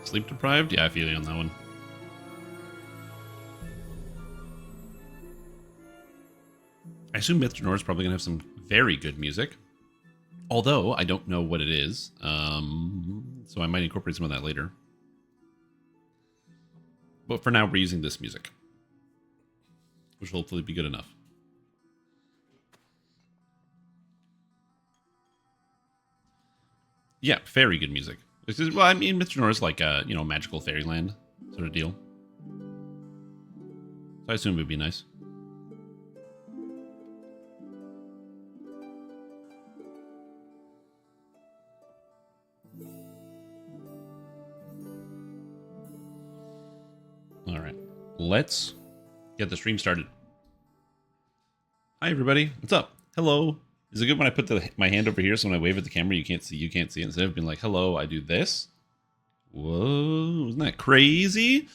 Sleep deprived? Yeah, I feel you on that one. I assume Myth Drannor is probably going to have some very good music. Although, I don't know what it is. So I might incorporate some of that later. But for now, we're using this music. Which will hopefully be good enough. Yeah, very good music. Well, I mean, Myth Drannor is like a, magical fairyland sort of deal. So I assume it would be nice. All right, let's get the stream started. Hi, everybody. What's up? Hello. Is it good when I put my hand over here so when I wave at the camera, you can't see it? Instead of being like, hello, I do this. Whoa, isn't that crazy?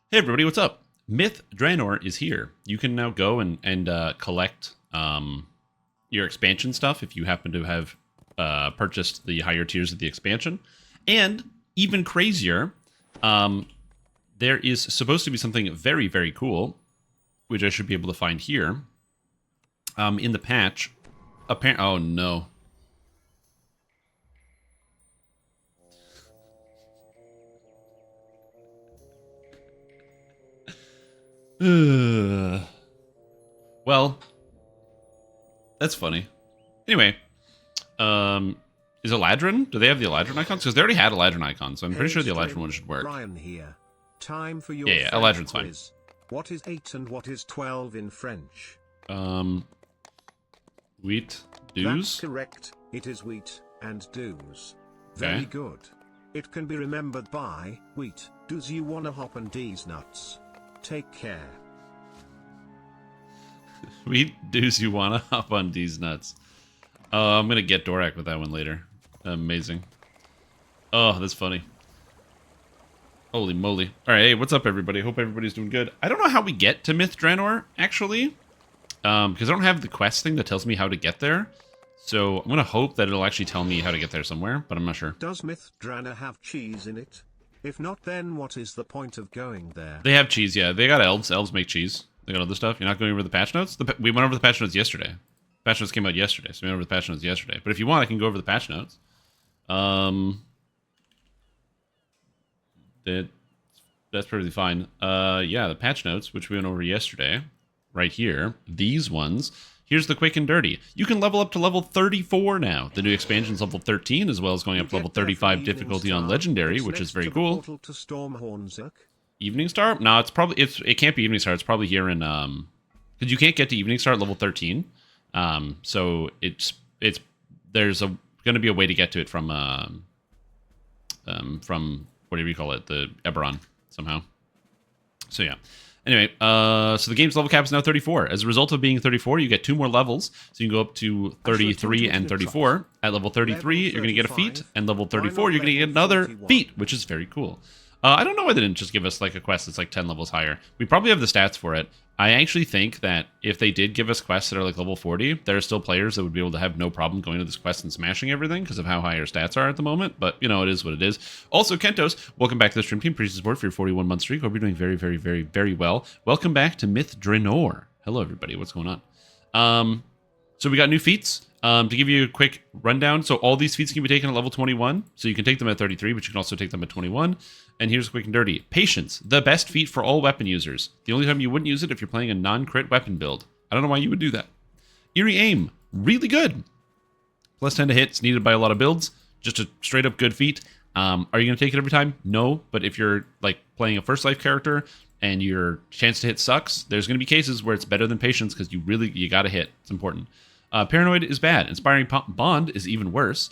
Hey, everybody, what's up? Myth Drannor is here. You can now go and collect your expansion stuff if you happen to have purchased the higher tiers of the expansion. And even crazier, there is supposed to be something very, very cool, which I should be able to find here. In the patch, oh no. Well, that's funny. Anyway, is Eladrin? Do they have the Eladrin icons? Because they already had Eladrin icons, so I'm pretty sure the Eladrin one should work. Ryan here. Time for your yeah, Eladrin's fine. What is 8 and what is 12 in French? Wheat, dews? That's correct. It is wheat and dews. Very Okay. good. It can be remembered by wheat. Does you wanna hop on these nuts? Take care. Wheat, dews, you wanna hop on these nuts? I'm gonna get Dorak with that one later. Amazing. Oh, that's funny. Holy moly. Alright, hey, what's up, everybody? Hope everybody's doing good. I don't know how we get to Myth Drannor, actually. Because I don't have the quest thing that tells me how to get there. So I'm going to hope that it'll actually tell me how to get there somewhere, but I'm not sure. Does Myth Drannor have cheese in it? If not, then what is the point of going there? They have cheese, yeah. They got elves. Elves make cheese. They got other stuff. You're not going over the patch notes? We went over the patch notes yesterday. Patch notes came out yesterday, so we went over the patch notes yesterday. But if you want, I can go over the patch notes. That's perfectly fine. Yeah, the patch notes, which we went over yesterday, right here, these ones. Here's the quick and dirty. You can level up to level 34 now. The new expansion's level 13, as well as going up to level 35 difficulty on legendary, which is very cool. Evening Star? No, it can't be Evening Star. It's probably here in because you can't get to Evening Star at level 13. So there's going to be a way to get to it from whatever you call it, the Eberron somehow. So yeah. Anyway, so the game's level cap is now 34. As a result of being 34, you get 2 more levels. So you can go up to 33 and 34. At level 33, you're going to get a feat. And level 34, you're going to get another feat, which is very cool. I don't know why they didn't just give us like a quest that's like 10 levels higher. We probably have the stats for it. I actually think that if they did give us quests that are like level 40, there are still players that would be able to have no problem going to this quest and smashing everything because of how high our stats are at the moment. But, it is what it is. Also, Kentos, welcome back to the stream team. Appreciate support for your 41-month streak. Hope you're doing very, very, very, very well. Welcome back to Myth Drannor. Hello, everybody. What's going on? So we got new feats. To give you a quick rundown, so all these feats can be taken at level 21. So you can take them at 33, but you can also take them at 21. And here's quick and dirty. Patience, the best feat for all weapon users. The only time you wouldn't use it if you're playing a non-crit weapon build. I don't know why you would do that. Eerie aim, really good. Plus 10 to hit, it's needed by a lot of builds. Just a straight up good feat. Are you going to take it every time? No, but if you're like playing a first life character and your chance to hit sucks, there's going to be cases where it's better than patience because you got to hit. It's important. Paranoid is bad. Inspiring Bond is even worse.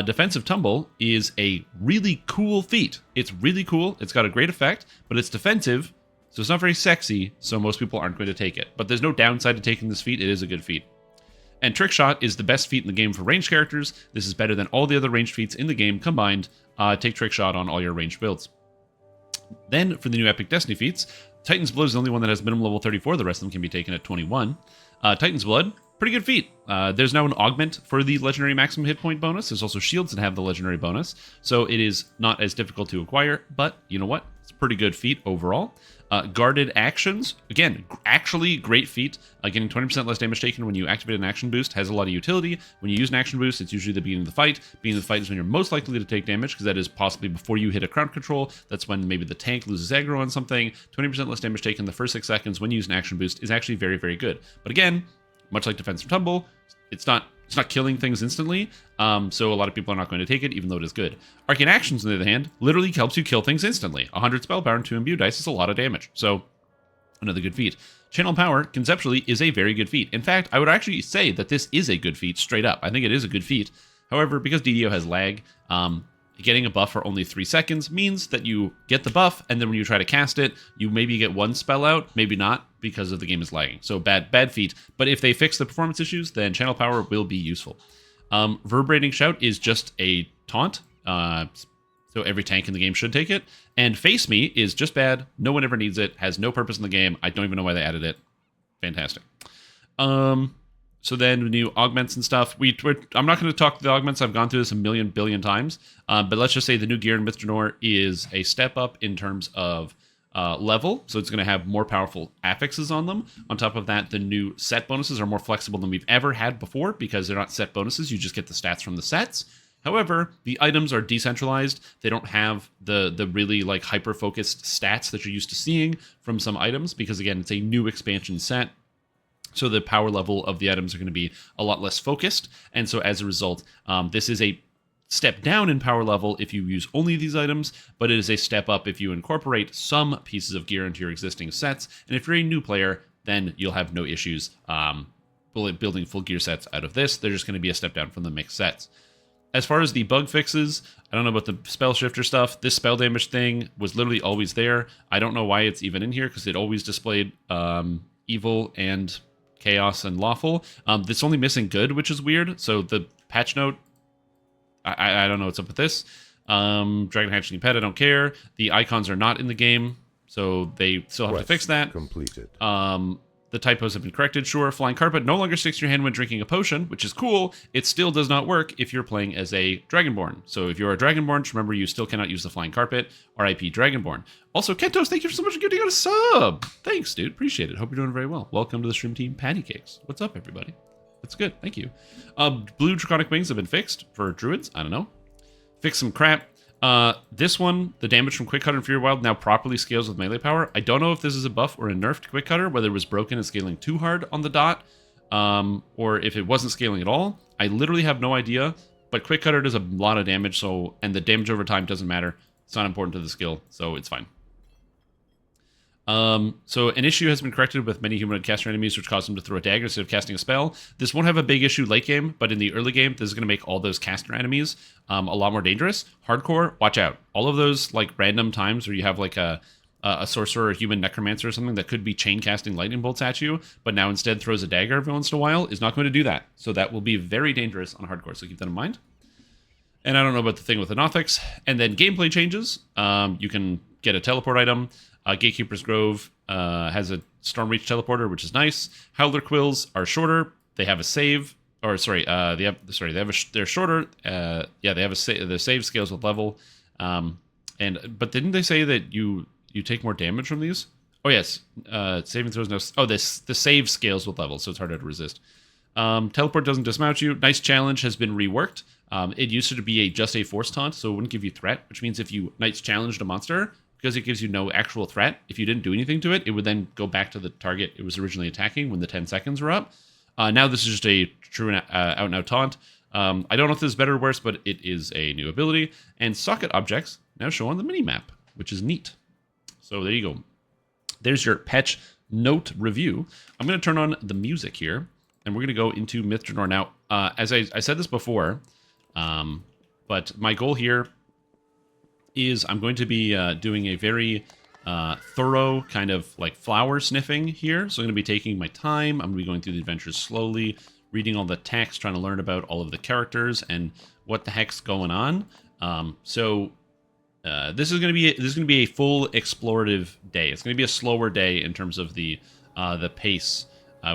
Defensive Tumble is a really cool feat. It's really cool. It's got a great effect, but it's defensive, so it's not very sexy, so most people aren't going to take it. But there's no downside to taking this feat. It is a good feat. And Trick Shot is the best feat in the game for ranged characters. This is better than all the other ranged feats in the game combined. Take Trick Shot on all your ranged builds. Then, for the new Epic Destiny feats, Titan's Blood is the only one that has minimum level 34. The rest of them can be taken at 21. Titan's Blood, pretty good feat. There's now an augment for the legendary maximum hit point bonus. There's also shields that have the legendary bonus, so it is not as difficult to acquire, but you know what? It's a pretty good feat overall. Guarded actions, again, actually great feat. Getting 20% less damage taken when you activate an action boost has a lot of utility. When you use an action boost, it's usually the beginning of the fight. Beginning of the fight is when you're most likely to take damage, because that is possibly before you hit a crowd control. That's when maybe the tank loses aggro on something. 20% less damage taken the first 6 seconds when you use an action boost is actually very, very good. But again, much like Defense from Tumble, it's not killing things instantly, so a lot of people are not going to take it, even though it is good. Arcane Actions, on the other hand, literally helps you kill things instantly. 100 Spellbound, 2 Imbue dice is a lot of damage, so another good feat. Channel Power, conceptually, is a very good feat. In fact, I would actually say that this is a good feat, straight up. I think it is a good feat. However, because DDO has lag, getting a buff for only 3 seconds means that you get the buff, and then when you try to cast it, you maybe get 1 spell out, maybe not, because of the game is lagging. So bad feat. But if they fix the performance issues, then Channel Power will be useful. Reverberating Shout is just a taunt, so every tank in the game should take it. And Face Me is just bad. No one ever needs it. Has no purpose in the game. I don't even know why they added it. Fantastic. So then new augments and stuff. I'm not going to talk the augments. I've gone through this a million billion times. But let's just say the new gear in Myth Drannor is a step up in terms of level. So it's going to have more powerful affixes on them. On top of that, the new set bonuses are more flexible than we've ever had before, because they're not set bonuses. You just get the stats from the sets. However, the items are decentralized. They don't have the really like hyper-focused stats that you're used to seeing from some items, because again, it's a new expansion set. So the power level of the items are going to be a lot less focused. And so as a result, this is a step down in power level if you use only these items, but it is a step up if you incorporate some pieces of gear into your existing sets. And if you're a new player, then you'll have no issues building full gear sets out of this. They're just going to be a step down from the mixed sets. As far as the bug fixes, I don't know about the spell shifter stuff. This spell damage thing was literally always there. I don't know why it's even in here, because it always displayed evil and chaos and lawful. It's only missing good, which is weird. So the patch note, I don't know what's up with this. Dragon Hatchling Pet, I don't care. The icons are not in the game, so they still have to fix that. Completed. The typos have been corrected, sure. Flying Carpet no longer sticks to your hand when drinking a potion, which is cool. It still does not work if you're playing as a Dragonborn. So if you're a Dragonborn, just remember you still cannot use the Flying Carpet. RIP Dragonborn. Also, Kentos, thank you so much for giving us a sub. Thanks, dude. Appreciate it. Hope you're doing very well. Welcome to the Shroom Team Patty Cakes. What's up, everybody? That's good. Thank you. Blue Draconic Wings have been fixed for Druids. I don't know. Fix some crap. This one, the damage from Quick Cutter and Fury Wild now properly scales with melee power. I don't know if this is a buff or a nerf to Quick Cutter, whether it was broken and scaling too hard on the dot, or if it wasn't scaling at all. I literally have no idea, but Quick Cutter does a lot of damage, and the damage over time doesn't matter. It's not important to the skill, so it's fine. So an issue has been corrected with many humanoid caster enemies, which caused them to throw a dagger instead of casting a spell. This won't have a big issue late game, but in the early game, this is going to make all those caster enemies a lot more dangerous. Hardcore, watch out. All of those like random times where you have like a sorcerer or a human necromancer or something that could be chain casting lightning bolts at you, but now instead throws a dagger every once in a while, is not going to do that. So that will be very dangerous on hardcore, so keep that in mind. And I don't know about the thing with the Nothics. And then gameplay changes. You can get a teleport item. Gatekeeper's Grove has a Stormreach teleporter, which is nice. Howler Quills are shorter. They have a save, or sorry, they're shorter. They have the save scales with level. But didn't they say that you take more damage from these? Oh yes, saving throws no. Oh, the save scales with level, so it's harder to resist. Teleport doesn't dismount you. Nice challenge has been reworked. It used to be just a force taunt, so it wouldn't give you threat, which means if you Knights challenged a monster, because it gives you no actual threat, if you didn't do anything to it, it would then go back to the target it was originally attacking when the 10 seconds were up. Now this is just a true out-and-out taunt. I don't know if this is better or worse, but it is a new ability. And socket objects now show on the mini-map, which is neat. So there you go. There's your patch note review. I'm going to turn on the music here, and we're going to go into Myth Drannor. Now, as I said this before, but my goal here is I'm going to be doing a very thorough kind of like flower sniffing here. So I'm going to be taking my time. I'm going to be going through the adventures slowly, reading all the text, trying to learn about all of the characters and what the heck's going on. This is going to be a full explorative day. It's going to be a slower day in terms of the pace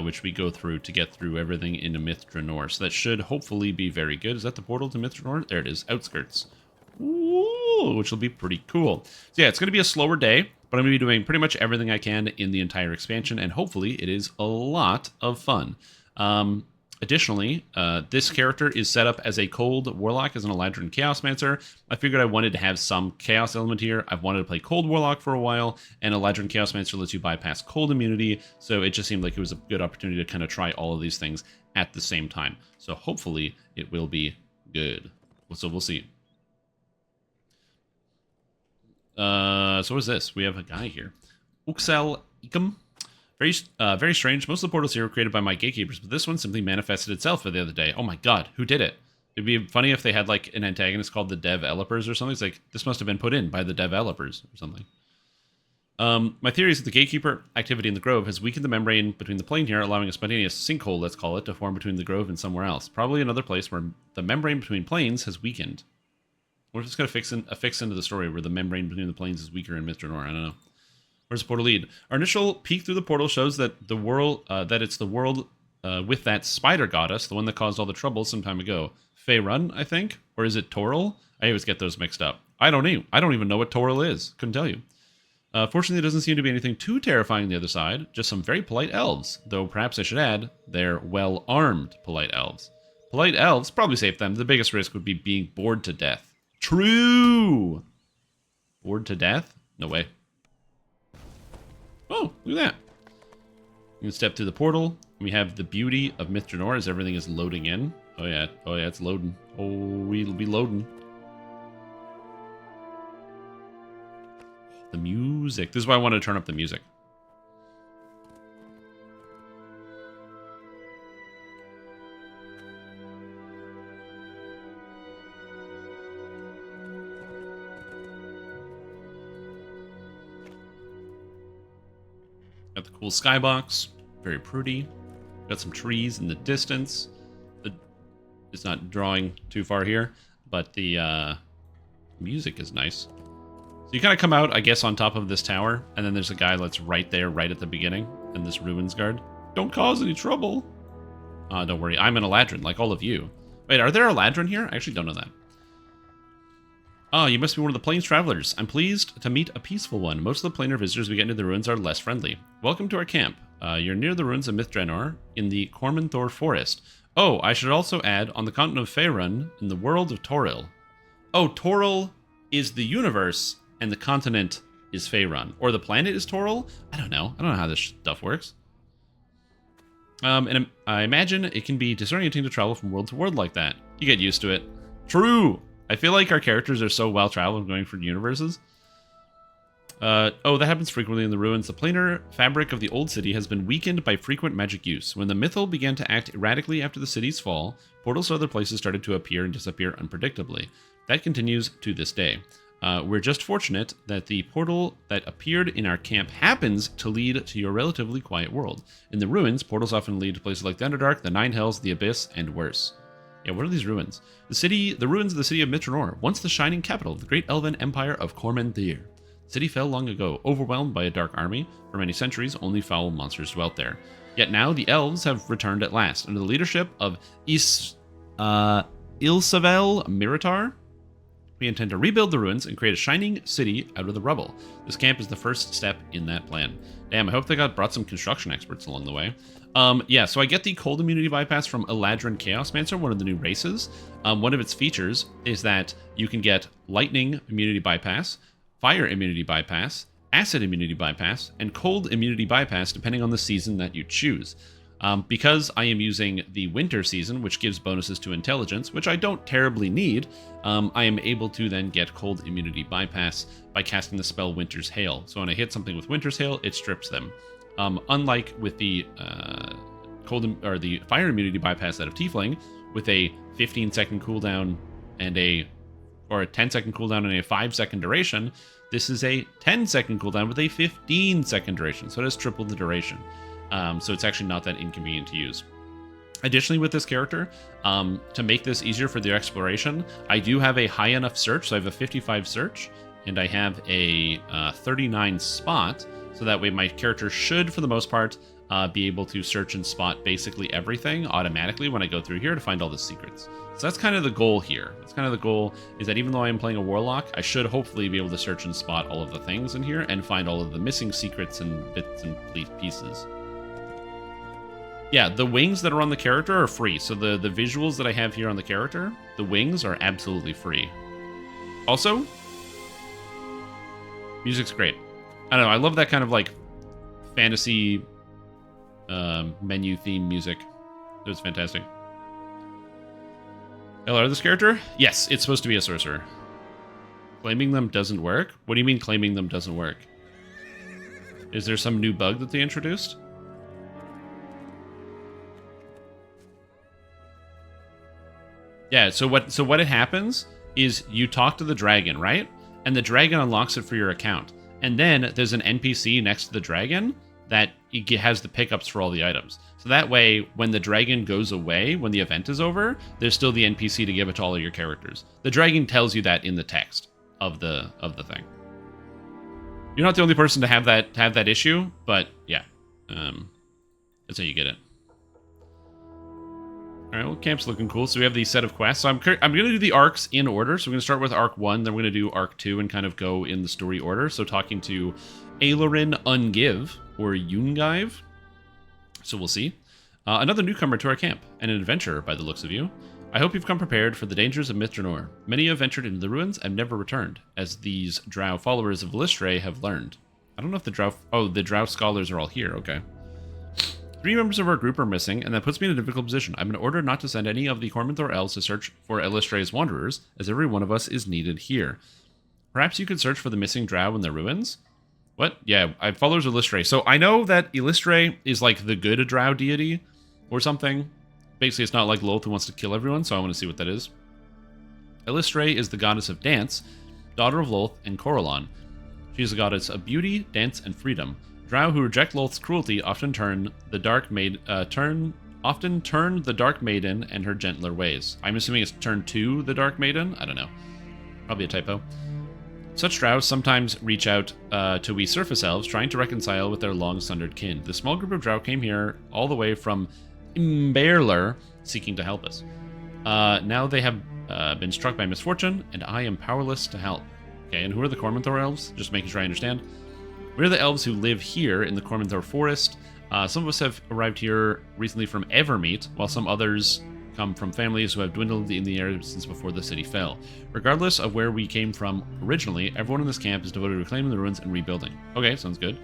which we go through to get through everything into Myth Drannor. So that should hopefully be very good. Is that the portal to Myth Drannor? There it is, outskirts. Ooh, which will be pretty cool. So yeah, it's going to be a slower day, but I'm going to be doing pretty much everything I can in the entire expansion, and hopefully it is a lot of fun. Additionally, this character is set up as a cold warlock, as an Eladrin Chaosmancer. I figured I wanted to have some chaos element here. I've wanted to play cold warlock for a while, and Eladrin Chaosmancer lets you bypass cold immunity, so it just seemed like it was a good opportunity to kind of try all of these things at the same time. So hopefully it will be good. So we'll see. So what is this? We have a guy here. Uxel Ikum. Very strange. Most of the portals here were created by my gatekeepers, but this one simply manifested itself the other day. Oh my god, who did it? It'd be funny if they had like an antagonist called the developers or something. It's like, this must have been put in by the developers or something. My theory is that the gatekeeper activity in the grove has weakened the membrane between the plane here, allowing a spontaneous sinkhole, let's call it, to form between the grove and somewhere else. Probably another place where the membrane between planes has weakened. What if it's going to fix into the story where the membrane between the planes is weaker in Myth Drannor? I don't know. Where's the portal lead? Our initial peek through the portal shows that the world, that it's the world with that spider goddess, the one that caused all the trouble some time ago. Faerun, I think, or is it Toril? I always get those mixed up. I don't even know what Toril is. Couldn't tell you. Fortunately, there doesn't seem to be anything too terrifying on the other side. Just some very polite elves, though perhaps I should add they're well-armed polite elves. Polite elves probably save them. The biggest risk would be being bored to death. True. Bored to death? No way. Oh, look at that. You can step through the portal. We have the beauty of Myth Drannor as everything is loading in. Oh yeah, it's loading. Oh, we'll be loading. The music. This is why I wanted to turn up the music. Got the cool skybox, very pretty. Got some trees in the distance. It's not drawing too far here, but the music is nice. So you kind of come out, I guess, on top of this tower, and then there's a guy that's right there, right at the beginning, and this ruins guard. Don't cause any trouble. Don't worry, I'm an Eladrin, like all of you. Wait, are there Eladrin here? I actually don't know that. Oh, you must be one of the Plains Travelers. I'm pleased to meet a peaceful one. Most of the planar visitors we get into the ruins are less friendly. Welcome to our camp. You're near the ruins of Myth Drannor in the Cormanthor Forest. Oh, I should also add, on the continent of Faerun, in the world of Toril. Oh, Toril is the universe, and the continent is Faerun. Or the planet is Toril? I don't know. I don't know how this stuff works. And I imagine it can be disorienting to travel from world to world like that. You get used to it. True! I feel like our characters are so well-traveled going for universes. Oh, that happens frequently in the ruins. The planar fabric of the old city has been weakened by frequent magic use. When the mythal began to act erratically after the city's fall, portals to other places started to appear and disappear unpredictably. That continues to this day. We're just fortunate that the portal that appeared in our camp happens to lead to your relatively quiet world. In the ruins, portals often lead to places like the Underdark, the Nine Hells, the Abyss, and worse. Yeah, what are these ruins? The ruins of the city of Myth Drannor, once the shining capital of the great elven empire of Cormanthor. The city fell long ago, overwhelmed by a dark army. For many centuries, only foul monsters dwelt there. Yet now the elves have returned at last, under the leadership of Ilsavel Miritar. We intend to rebuild the ruins and create a shining city out of the rubble. This camp is the first step in that plan. Damn, I hope they brought some construction experts along the way. Yeah, so I get the cold immunity bypass from Eladrin Chaosmancer, one of the new races. One of its features is that you can get lightning immunity bypass, fire immunity bypass, acid immunity bypass, and cold immunity bypass depending on the season that you choose. Because I am using the winter season, which gives bonuses to intelligence, which I don't terribly need, I am able to then get cold immunity bypass by casting the spell Winter's Hail. So when I hit something with Winter's Hail, it strips them. Unlike with the the fire immunity bypass out of Tiefling, with a 15-second cooldown or a 10-second cooldown and a 5-second duration, this is a 10-second cooldown with a 15-second duration, so it has triple the duration. So it's actually not that inconvenient to use. Additionally, with this character, to make this easier for the exploration, I do have a high enough search, so I have a 55 search, and I have a 39 spot, so that way my character should, for the most part, be able to search and spot basically everything automatically when I go through here to find all the secrets. So that's kind of the goal here. That's kind of the goal, is that even though I am playing a warlock, I should hopefully be able to search and spot all of the things in here and find all of the missing secrets and bits and pieces. Yeah, the wings that are on the character are free. So the visuals that I have here on the character, the wings are absolutely free. Also, music's great. I don't know, I love that kind of like fantasy menu theme music. It was fantastic. LR this character? Yes, it's supposed to be a sorcerer. Claiming them doesn't work? What do you mean claiming them doesn't work? Is there some new bug that they introduced? Yeah, so what it happens is you talk to the dragon, right? And the dragon unlocks it for your account. And then there's an NPC next to the dragon that has the pickups for all the items. So that way, when the dragon goes away, when the event is over, there's still the NPC to give it to all of your characters. The dragon tells you that in the text of the thing. You're not the only person to have that issue, but yeah, that's how you get it. All right, well, camp's looking cool. So we have the set of quests. So I'm going to do the arcs in order. So we're going to start with Arc 1, then we're going to do Arc 2 and kind of go in the story order. So talking to Ailerin Ungive, or Yungive. So we'll see. Another newcomer to our camp, and an adventurer by the looks of you. I hope you've come prepared for the dangers of Myth Drannor. Many have ventured into the ruins and never returned, as these drow followers of Listray have learned. I don't know if the drow... Oh, the drow scholars are all here. Okay. 3 members of our group are missing, and that puts me in a difficult position. I've been ordered not to send any of the Corminthor elves to search for Elistray's wanderers, as every one of us is needed here. Perhaps you could search for the missing drow in the ruins? What? Yeah, I followers of Elistray. So I know that Elistray is like the good drow deity or something. Basically, it's not like Lolth who wants to kill everyone, so I want to see what that is. Elistray is the goddess of dance, daughter of Lolth and Corellon. She is a goddess of beauty, dance, and freedom. Drow who reject Lolth's cruelty often turn the Dark Maiden and her gentler ways. I'm assuming it's turn to the Dark Maiden? I don't know. Probably a typo. Such drows sometimes reach out to we surface elves, trying to reconcile with their long-sundered kin. The small group of drow came here all the way from Imberler, seeking to help us. Now they have been struck by misfortune, and I am powerless to help. Okay, and who are the Corminthor elves? Just making sure I understand. We're the elves who live here in the Corminthor forest. Some of us have arrived here recently from Evermeet, while some others come from families who have dwindled in the area since before the city fell. Regardless of where we came from originally, everyone in this camp is devoted to reclaiming the ruins and rebuilding. Okay, sounds good.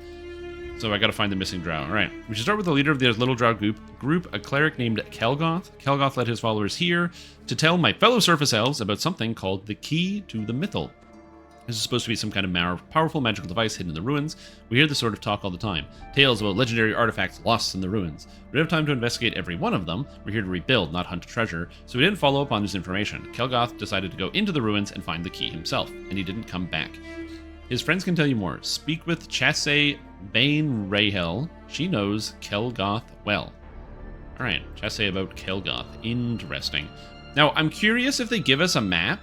So I gotta find the missing drow. Alright, we should start with the leader of the little drow group, a cleric named Kelgoth. Kelgoth led his followers here to tell my fellow surface elves about something called the Key to the Mythal. This is supposed to be some kind of powerful magical device hidden in the ruins. We hear this sort of talk all the time. Tales about legendary artifacts lost in the ruins. We don't have time to investigate every one of them. We're here to rebuild, not hunt treasure. So we didn't follow up on this information. Kelgoth decided to go into the ruins and find the key himself, and he didn't come back. His friends can tell you more. Speak with Chasse Bane Rahel. She knows Kelgoth well. Alright, Chasse about Kelgoth. Interesting. Now, I'm curious if they give us a map.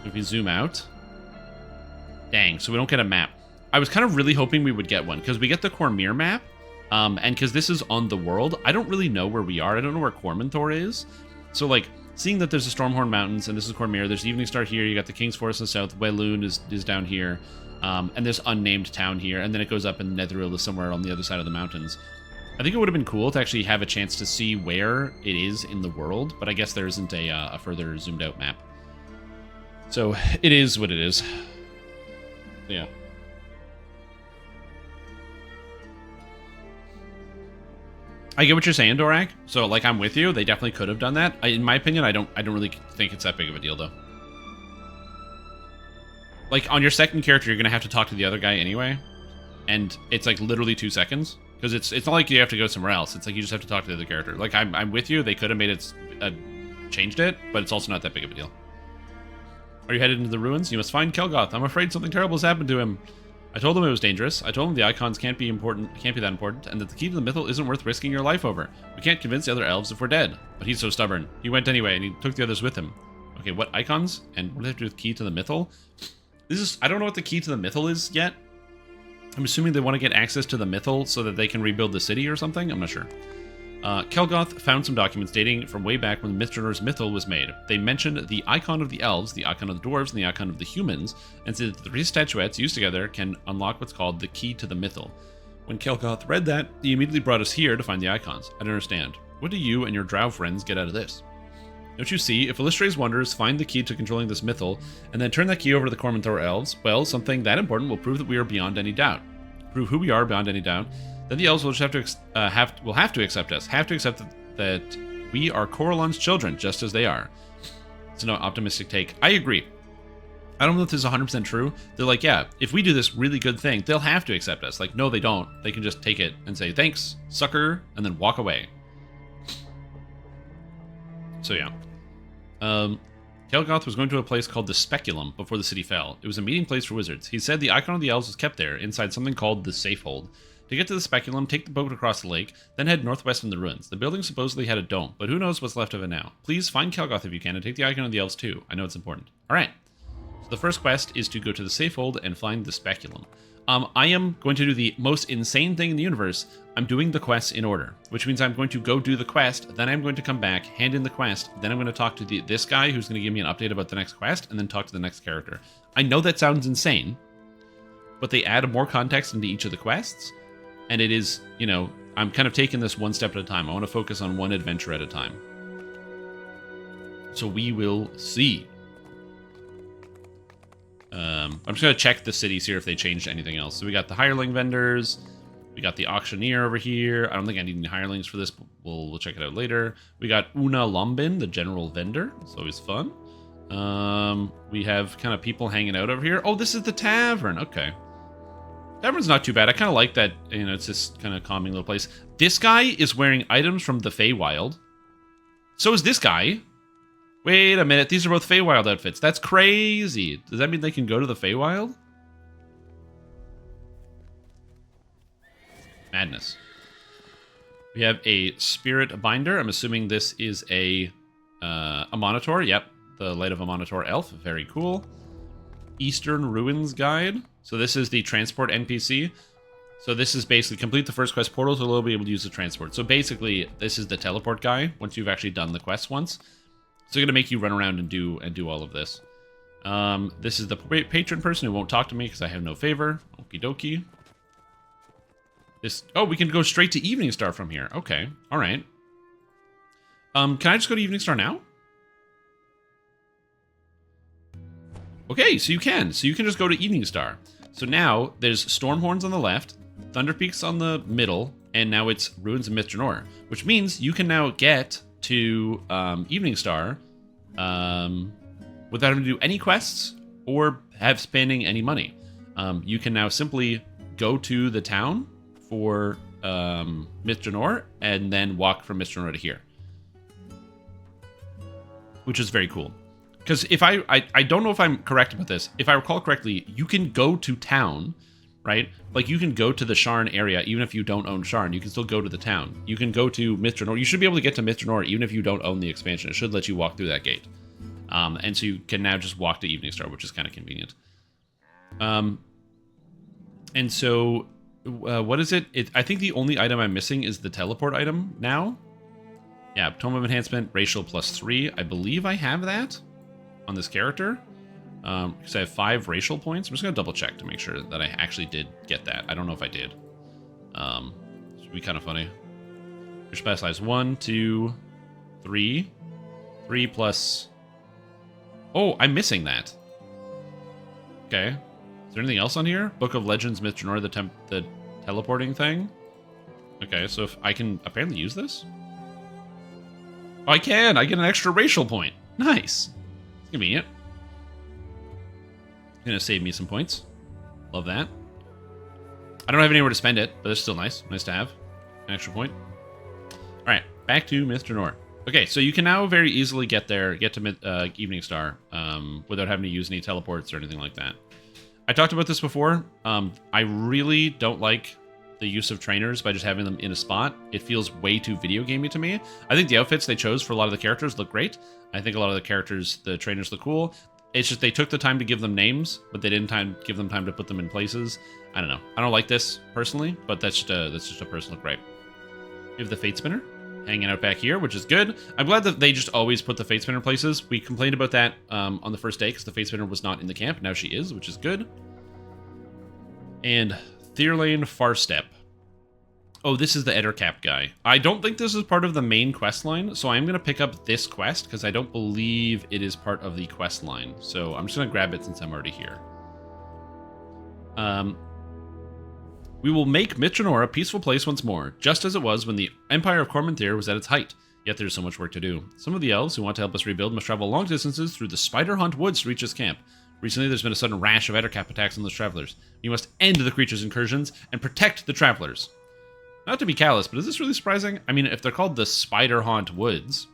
If we zoom out. Dang, so we don't get a map. I was kind of really hoping we would get one, because we get the Cormyr map, and because this is on the world, I don't really know where we are. I don't know where Corminthor is. So, like, seeing that there's the Stormhorn Mountains, and this is Cormyr, there's Evening Star here, you got the King's Forest in the south, Weloon is down here, and there's Unnamed Town here, and then it goes up in Netheril is somewhere on the other side of the mountains. I think it would have been cool to actually have a chance to see where it is in the world, but I guess there isn't a further zoomed out map. So, it is what it is. Yeah. I get what you're saying, Dorak. So, like, I'm with you. They definitely could have done that. In my opinion, I don't really think it's that big of a deal, though. Like, on your second character, you're going to have to talk to the other guy anyway. And it's, like, literally 2 seconds. Because it's not like you have to go somewhere else. It's like you just have to talk to the other character. Like, I'm with you. They could have made it... changed it, but it's also not that big of a deal. Are you headed into the ruins? You must find Kelgoth. I'm afraid something terrible has happened to him. I told him it was dangerous. I told him the icons can't be that important, and that the key to the Mythal isn't worth risking your life over. We can't convince the other elves if we're dead. But he's so stubborn. He went anyway, and he took the others with him. Okay, what icons? And what does it have to do with key to the Mythal? I don't know what the key to the Mythal is yet. I'm assuming they want to get access to the Mythal so that they can rebuild the city or something? I'm not sure. Kelgoth found some documents dating from way back when Myth Drannor's Mythal was made. They mentioned the icon of the elves, the icon of the dwarves, and the icon of the humans, and said that the three statuettes used together can unlock what's called the key to the Mythal. When Kelgoth read that, he immediately brought us here to find the icons. I don't understand. What do you and your drow friends get out of this? Don't you see, if Illustra's wonders find the key to controlling this Mythal, and then turn that key over to the Cormanthor elves, well, something that important will prove that we are beyond any doubt. Prove who we are beyond any doubt. Then the elves will just have to accept us. Have to accept that we are Coralon's children, just as they are. It's an optimistic take. I agree. I don't know if this is 100% true. They're like, yeah, if we do this really good thing, they'll have to accept us. Like, no, they don't. They can just take it and say, thanks, sucker, and then walk away. So, yeah. Kelgoth was going to a place called the Speculum before the city fell. It was a meeting place for wizards. He said the icon of the elves was kept there, inside something called the Safehold. To get to the Speculum, take the boat across the lake, then head northwest in the ruins. The building supposedly had a dome, but who knows what's left of it now. Please find Kelgoth if you can, and take the icon of the elves too. I know it's important. Alright. So the first quest is to go to the Safehold and find the Speculum. I am going to do the most insane thing in the universe. I'm doing the quests in order, which means I'm going to go do the quest, then I'm going to come back, hand in the quest, then I'm going to talk to this guy who's going to give me an update about the next quest, and then talk to the next character. I know that sounds insane, but they add more context into each of the quests, and it is, you know, I'm kind of taking this one step at a time. I want to focus on one adventure at a time. So we will see. I'm just going to check the cities here if they changed anything else. So we got the hireling vendors. We got the auctioneer over here. I don't think I need any hirelings for this, but we'll check it out later. We got Una Lombin, the general vendor. It's always fun. We have kind of people hanging out over here. Oh, this is the tavern. Okay. Tavern's not too bad. I kind of like that, you know, it's just kind of calming little place. This guy is wearing items from the Feywild. So is this guy. Wait a minute, these are both Feywild outfits. That's crazy. Does that mean they can go to the Feywild? Madness. We have a Spirit Binder. I'm assuming this is a Monitor. Yep, the Light of a Monitor elf. Very cool. Eastern Ruins Guide. So this is the transport NPC. So this is basically complete the first quest portal, so we'll be able to use the transport. So basically, this is the teleport guy once you've actually done the quest once. So they're going to make you run around and do all of this. This is the patron person who won't talk to me because I have no favor. Okie dokie. Oh, we can go straight to Evening Star from here. Okay, all right. Can I just go to Evening Star now? Okay, so you can. So you can just go to Evening Star. So now there's Stormhorns on the left, Thunderpeaks on the middle, and now it's Ruins of Myth Drannor, which means you can now get to Evening Star without having to do any quests or have spending any money. You can now simply go to the town for Myth Drannor and then walk from Myth Drannor to here, which is very cool. Because if I don't know if I'm correct about this. If I recall correctly, you can go to town, right? Like, you can go to the Sharn area, even if you don't own Sharn. You can still go to the town. You can go to Myth Drannor. You should be able to get to Myth Drannor even if you don't own the expansion. It should let you walk through that gate. And so you can now just walk to Evening Star, which is kind of convenient. And so, what is it? I think the only item I'm missing is the teleport item now. Yeah, Tome of Enhancement, Racial +3. I believe I have that on this character. Because I have 5 racial points. I'm just going to double check to make sure that I actually did get that. I don't know if I did. This would be kind of funny. Your special size 1, 2, 3. 3 plus... Oh, I'm missing that. Okay. Is there anything else on here? Book of Legends, Myth Drannor, the teleporting thing. Okay, so if I can apparently use this? Oh, I can! I get an extra racial point. Nice. It's convenient. Gonna save me some points. Love that. I don't have anywhere to spend it, but it's still nice. Nice to have an extra point. All right, back to Myth Drannor. Okay, so you can now very easily get to Evening Star without having to use any teleports or anything like that. I talked about this before. I really don't like the use of trainers by just having them in a spot. It feels way too video gamey to me. I think the outfits they chose for a lot of the characters look great. I think a lot of the characters, the trainers look cool. It's just they took the time to give them names, but they didn't give them time to put them in places. I don't know. I don't like this personally, but that's just a personal gripe. We have the Fate Spinner hanging out back here, which is good. I'm glad that they just always put the Fate Spinner in places. We complained about that on the first day because the Fate Spinner was not in the camp. Now she is, which is good. And Thirlane Farstep. Oh, this is the Ettercap guy. I don't think this is part of the main quest line, so I'm going to pick up this quest because I don't believe it is part of the quest line. So I'm just going to grab it since I'm already here. We will make Myth Drannor a peaceful place once more, just as it was when the Empire of Cormanthir was at its height. Yet there's so much work to do. Some of the elves who want to help us rebuild must travel long distances through the Spider Hunt Woods to reach this camp. Recently, there's been a sudden rash of Ettercap attacks on those travelers. We must end the creature's incursions and protect the travelers. Not to be callous, but is this really surprising? I mean, if they're called the Spider Haunt Woods...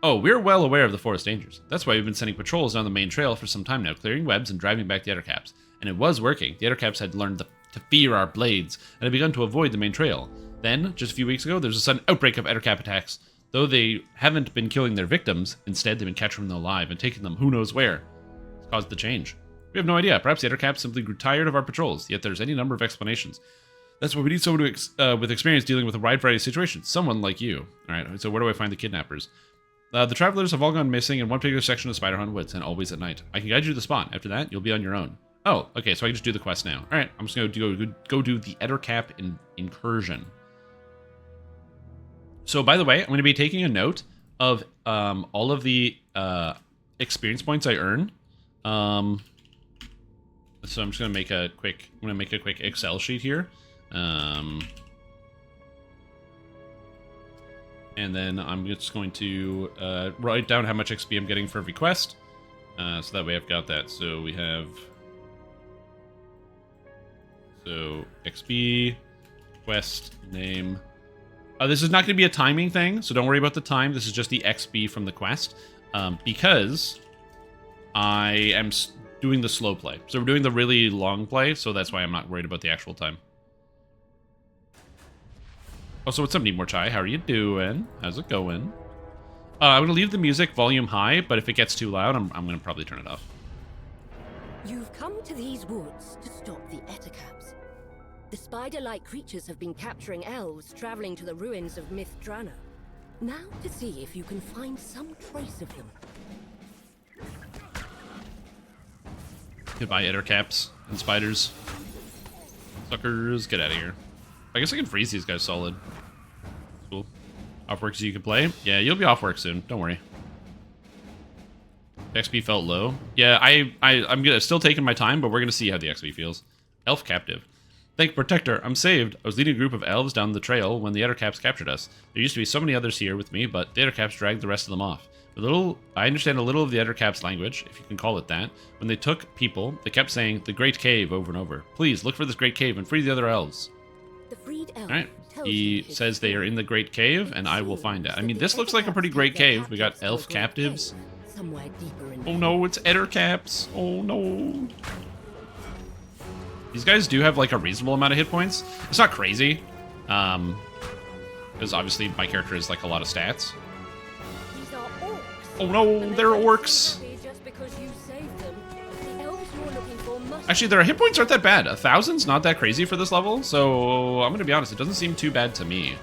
Oh, we're well aware of the forest dangers. That's why we've been sending patrols down the main trail for some time now, clearing webs and driving back the Ettercaps. And it was working. The Ettercaps had learned to fear our blades, and had begun to avoid the main trail. Then, just a few weeks ago, there was a sudden outbreak of Ettercap attacks. Though they haven't been killing their victims, instead they've been capturing them alive and taking them who knows where. It's caused the change. We have no idea. Perhaps the Ettercaps simply grew tired of our patrols, yet there's any number of explanations. That's why we need someone with experience dealing with a wide variety of situations. Someone like you. Alright, so where do I find the kidnappers? The travelers have all gone missing in one particular section of Spiderhunt Woods, and always at night. I can guide you to the spot. After that, you'll be on your own. Oh, okay, so I can just do the quest now. Alright, I'm just going to go do the Ettercap incursion. So, by the way, I'm going to be taking a note of all of the experience points I earn. So I'm just going to make a quick Excel sheet here. And then I'm just going to write down how much XP I'm getting for every quest. So that way I've got that. So we have... So, XP, quest, name. This is not going to be a timing thing, so don't worry about the time. This is just the XP from the quest. Because I am doing the slow play. So we're doing the really long play, so that's why I'm not worried about the actual time. Also, what's up, Need More Chai? How are you doing? How's it going? I'm going to leave the music volume high, but if it gets too loud, I'm going to probably turn it off. You've come to these woods to stop the Ettercaps. The spider-like creatures have been capturing elves traveling to the ruins of Myth Drannor. Now to see if you can find some trace of them. Goodbye, Ettercaps and spiders. Suckers, get out of here. I guess I can freeze these guys solid. Cool. Off work so you can play? Yeah, you'll be off work soon. Don't worry. XP felt low. Yeah, I'm still taking my time, but we're gonna see how the XP feels. Elf captive. Thank Protector, I'm saved. I was leading a group of elves down the trail when the Ettercaps captured us. There used to be so many others here with me, but the Ettercaps dragged the rest of them off. I understand a little of the Ettercaps' language, if you can call it that. When they took people, they kept saying, the Great Cave, over and over. Please, look for this Great Cave and free the other elves. The freed elf. Alright, he says they are in the Great Cave, and I will find it. I mean, this looks like a pretty great cave. We got elf captives. Oh no, it's Ettercaps. Oh no. These guys do have like a reasonable amount of hit points. It's not crazy. Because obviously my character has like a lot of stats. These are orcs. Oh no, they're orcs. Just because you saved them, the elves you're looking for must... Actually, their hit points aren't that bad. 1,000's not that crazy for this level, so I'm gonna be honest, it doesn't seem too bad to me.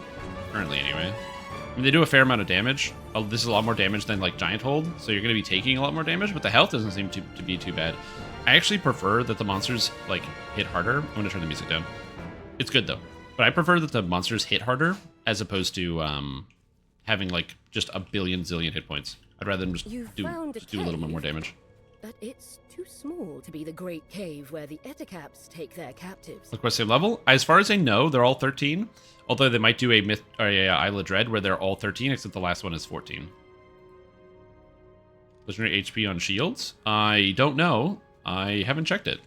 Currently, anyway. I mean, they do a fair amount of damage. Oh, this is a lot more damage than like Giant Hold, so you're gonna be taking a lot more damage, but the health doesn't seem to be too bad. I actually prefer that the monsters, like, hit harder. I'm gonna turn the music down. It's good, though. But I prefer that the monsters hit harder, as opposed to, having, like, just a billion zillion hit points. I'd rather them just do a little bit more damage. But it's too small to be the Great Cave where the Ettercaps take their captives. Look, what's same level? As far as I know, they're all 13. Although they might do a Myth or a Isle of Dread where they're all 13, except the last one is 14. Legendary HP on shields? I don't know. I haven't checked it.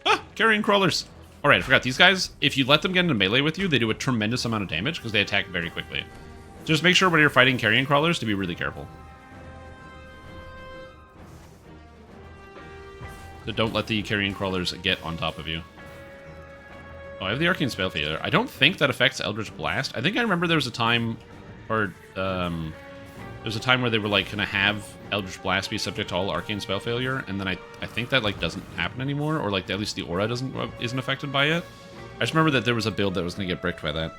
Ah, carrion crawlers. All right, I forgot. These guys, if you let them get into melee with you, they do a tremendous amount of damage because they attack very quickly. Just make sure when you're fighting carrion crawlers to be really careful. So don't let the carrion crawlers get on top of you. Oh, I have the Arcane Spell Failure. I don't think that affects Eldritch Blast. I think I remember there was a time, or There's a time where they were like gonna have Eldritch Blast be subject to all arcane spell failure, and then I think that like doesn't happen anymore, or like at least the aura isn't affected by it. I just remember that there was a build that was gonna get bricked by that.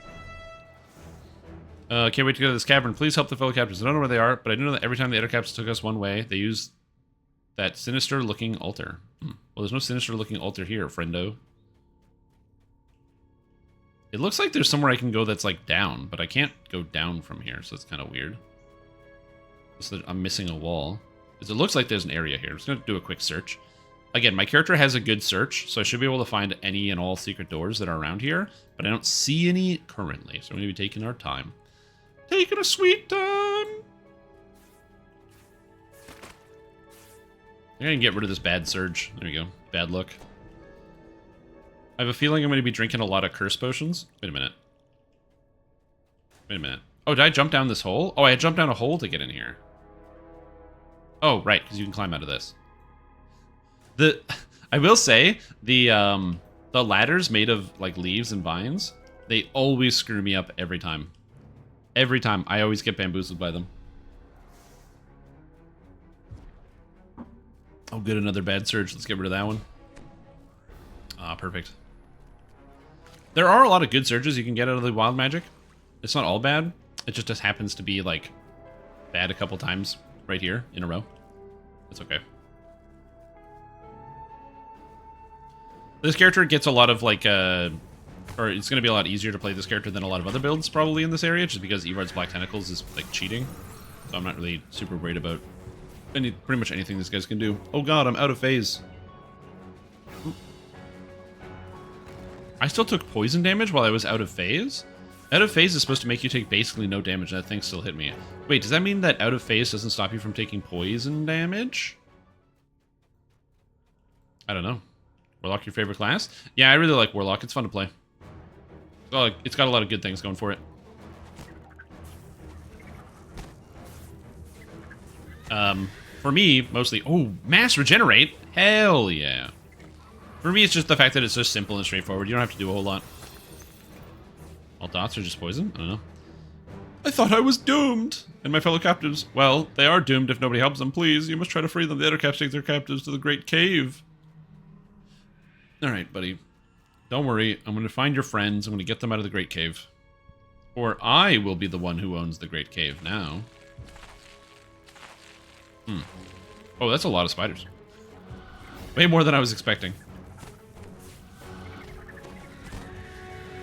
Can't wait to go to this cavern. Please help the fellow captives. I don't know where they are, but I do know that every time the Ettercaps took us one way, they used that sinister-looking altar. Well, there's no sinister-looking altar here, friendo. It looks like there's somewhere I can go that's like down, but I can't go down from here, so it's kind of weird. So I'm missing a wall. Because it looks like there's an area here. I'm just going to do a quick search. Again, my character has a good search, so I should be able to find any and all secret doors that are around here, but I don't see any currently, so we're going to be taking our time. Taking a sweet time! I'm going to get rid of this bad surge. There we go. Bad luck. I have a feeling I'm going to be drinking a lot of curse potions. Wait a minute. Wait a minute. Oh, did I jump down this hole? Oh, I had jumped down a hole to get in here. Oh, right, because you can climb out of this. I will say, the ladders made of, like, leaves and vines, they always screw me up every time. Every time. I always get bamboozled by them. Oh, good, another bad surge. Let's get rid of that one. Ah, perfect. There are a lot of good surges you can get out of the wild magic. It's not all bad. It just happens to be, like, bad a couple times right here in a row. That's okay. This character gets a lot of, like, or it's going to be a lot easier to play this character than a lot of other builds, probably, in this area, just because Evard's Black Tentacles is, like, cheating. So I'm not really super worried about pretty much anything this guy can do. Oh god, I'm out of phase. Ooh. I still took poison damage while I was out of phase? Out of phase is supposed to make you take basically no damage, and that thing still hit me. Wait, does that mean that out of phase doesn't stop you from taking poison damage? I don't know. Warlock your favorite class? Yeah, I really like Warlock. It's fun to play. Oh, it's got a lot of good things going for it. For me, mostly... Oh, mass regenerate? Hell yeah. For me, it's just the fact that it's just simple and straightforward. You don't have to do a whole lot. All dots are just poison? I don't know. I thought I was doomed! And my fellow captives, well, they are doomed if nobody helps them. Please, you must try to free them. The Ettercaps take their captives to the Great Cave. Alright, buddy. Don't worry. I'm going to find your friends. I'm going to get them out of the Great Cave. Or I will be the one who owns the Great Cave now. Oh, that's a lot of spiders. Way more than I was expecting.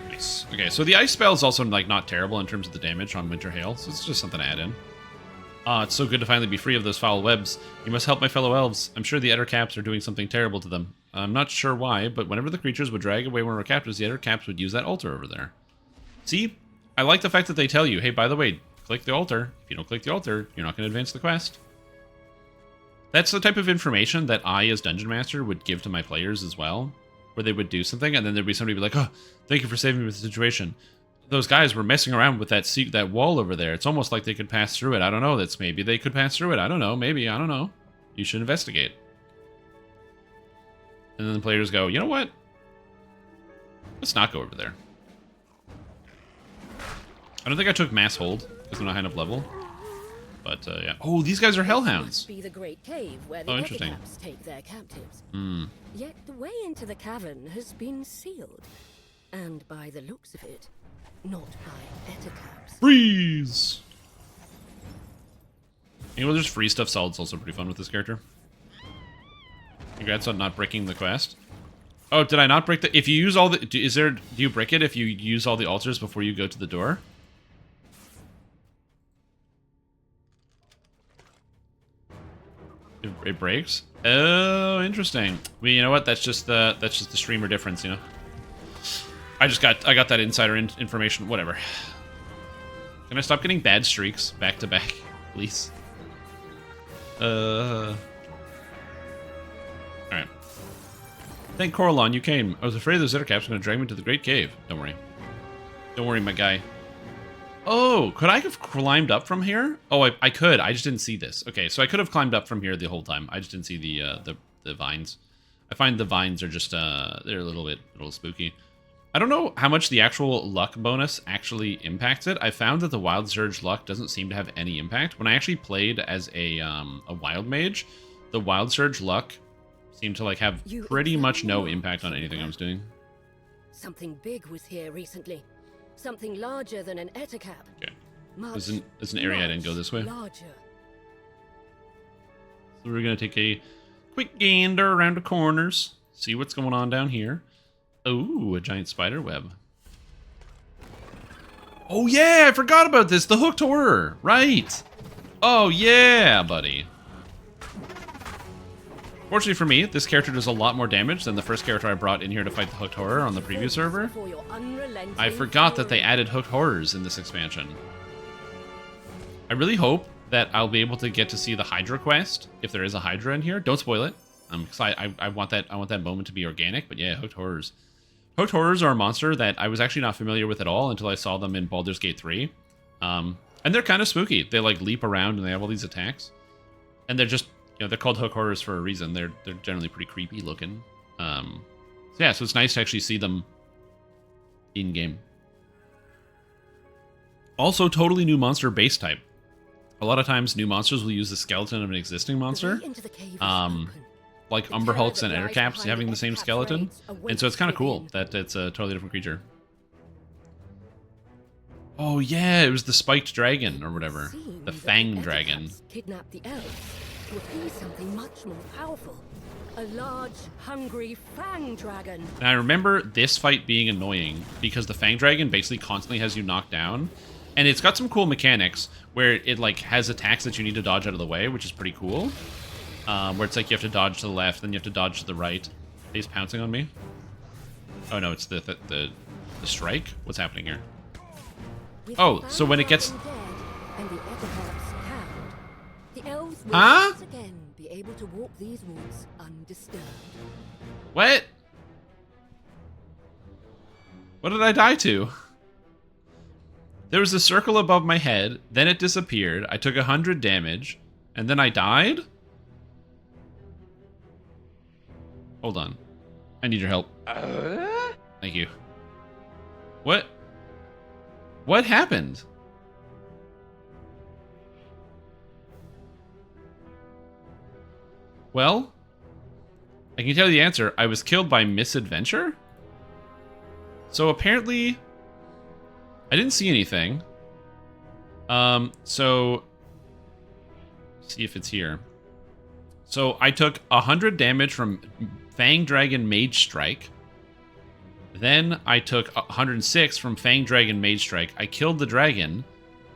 Nice. Okay, so the ice spell is also, like, not terrible in terms of the damage on Winter Hail, so it's just something to add in. It's so good to finally be free of those foul webs. You must help my fellow elves. I'm sure the Ettercaps are doing something terrible to them. I'm not sure why, but whenever the creatures would drag away one of our captives, the Ettercaps would use that altar over there. See? I like the fact that they tell you, hey, by the way, click the altar. If you don't click the altar, you're not going to advance the quest. That's the type of information that I, as Dungeon Master, would give to my players as well, where they would do something, and then there'd be somebody be like, oh, thank you for saving me with the situation. Those guys were messing around with that wall over there. It's almost like they could pass through it. I don't know. That's maybe they could pass through it. I don't know. Maybe. I don't know. You should investigate. And then the players go, you know what? Let's not go over there. I don't think I took mass hold because I'm not high enough level. But, yeah. Oh, these guys are hellhounds. Must be the Great Cave where the interesting. Ettercaps take their captives. Hmm. Yet the way into the cavern has been sealed. And by the looks of it, not by Ettercaps. Freeze! You know, there's free stuff. Solid's also pretty fun with this character. Congrats on not breaking the quest. Oh, did I not break the... If you use all the... Do you break it if you use all the altars before you go to the door? It breaks? Oh, interesting. Well, you know what? That's just the streamer difference, you know? I got that insider information. Whatever. Can I stop getting bad streaks back to back, please? Alright. Thank Coralon, you came. I was afraid those Ettercaps were going to drag me to the Great Cave. Don't worry. Don't worry, my guy. Oh, could I have climbed up from here? Oh, I could. I just didn't see this. Okay, so I could have climbed up from here the whole time. I just didn't see the vines. I find the vines are just they're a little spooky. I don't know how much the actual luck bonus actually impacts it. I found that the Wild Surge luck doesn't seem to have any impact. When I actually played as a Wild Mage, the Wild Surge luck seemed to like have pretty much no impact on anything I was doing. Something big was here recently. Something larger than an Ettercap. Okay. There's an area I didn't go this way. Larger. So we're going to take a quick gander around the corners. See what's going on down here. Oh, a giant spider web. Oh yeah, I forgot about this. The hooked horror. Right. Oh yeah, buddy. Fortunately for me, this character does a lot more damage than the first character I brought in here to fight the hooked horror on the previous server. I forgot that they added hooked horrors in this expansion. I really hope that I'll be able to get to see the Hydra quest, if there is a Hydra in here. Don't spoil it. I'm excited. I want that moment to be organic, but yeah, hooked horrors. Hooked horrors are a monster that I was actually not familiar with at all until I saw them in Baldur's Gate 3. And they're kind of spooky. They like leap around and they have all these attacks. And they're just, you know, they're called hook horrors for a reason. They're generally pretty creepy looking. So yeah, so it's nice to actually see them in game. Also, totally new monster base type. A lot of times, new monsters will use the skeleton of an existing monster. Like Umber Hulks and Ettercaps having the same skeleton. And so it's kind of cool that it's a totally different creature. Oh yeah, it was the spiked dragon or whatever. The fang dragon. Kidnap the elves to appease something much more powerful. A large, hungry fang dragon. And I remember this fight being annoying because the fang dragon basically constantly has you knocked down. And it's got some cool mechanics where it like has attacks that you need to dodge out of the way, which is pretty cool. Where it's like you have to dodge to the left, then you have to dodge to the right. He's pouncing on me. Oh no, it's the strike? What's happening here? Oh, so when it gets... The elves will once again be able to walk these woods undisturbed. What? What did I die to? There was a circle above my head, then it disappeared, I took 100 damage, and then I died? Hold on. I need your help. Thank you. What? What happened? Well, I can tell you the answer. I was killed by misadventure? So apparently, I didn't see anything. So, see if it's here. So I took 100 damage from Fang Dragon Mage Strike. Then I took 106 from Fang Dragon Mage Strike. I killed the dragon.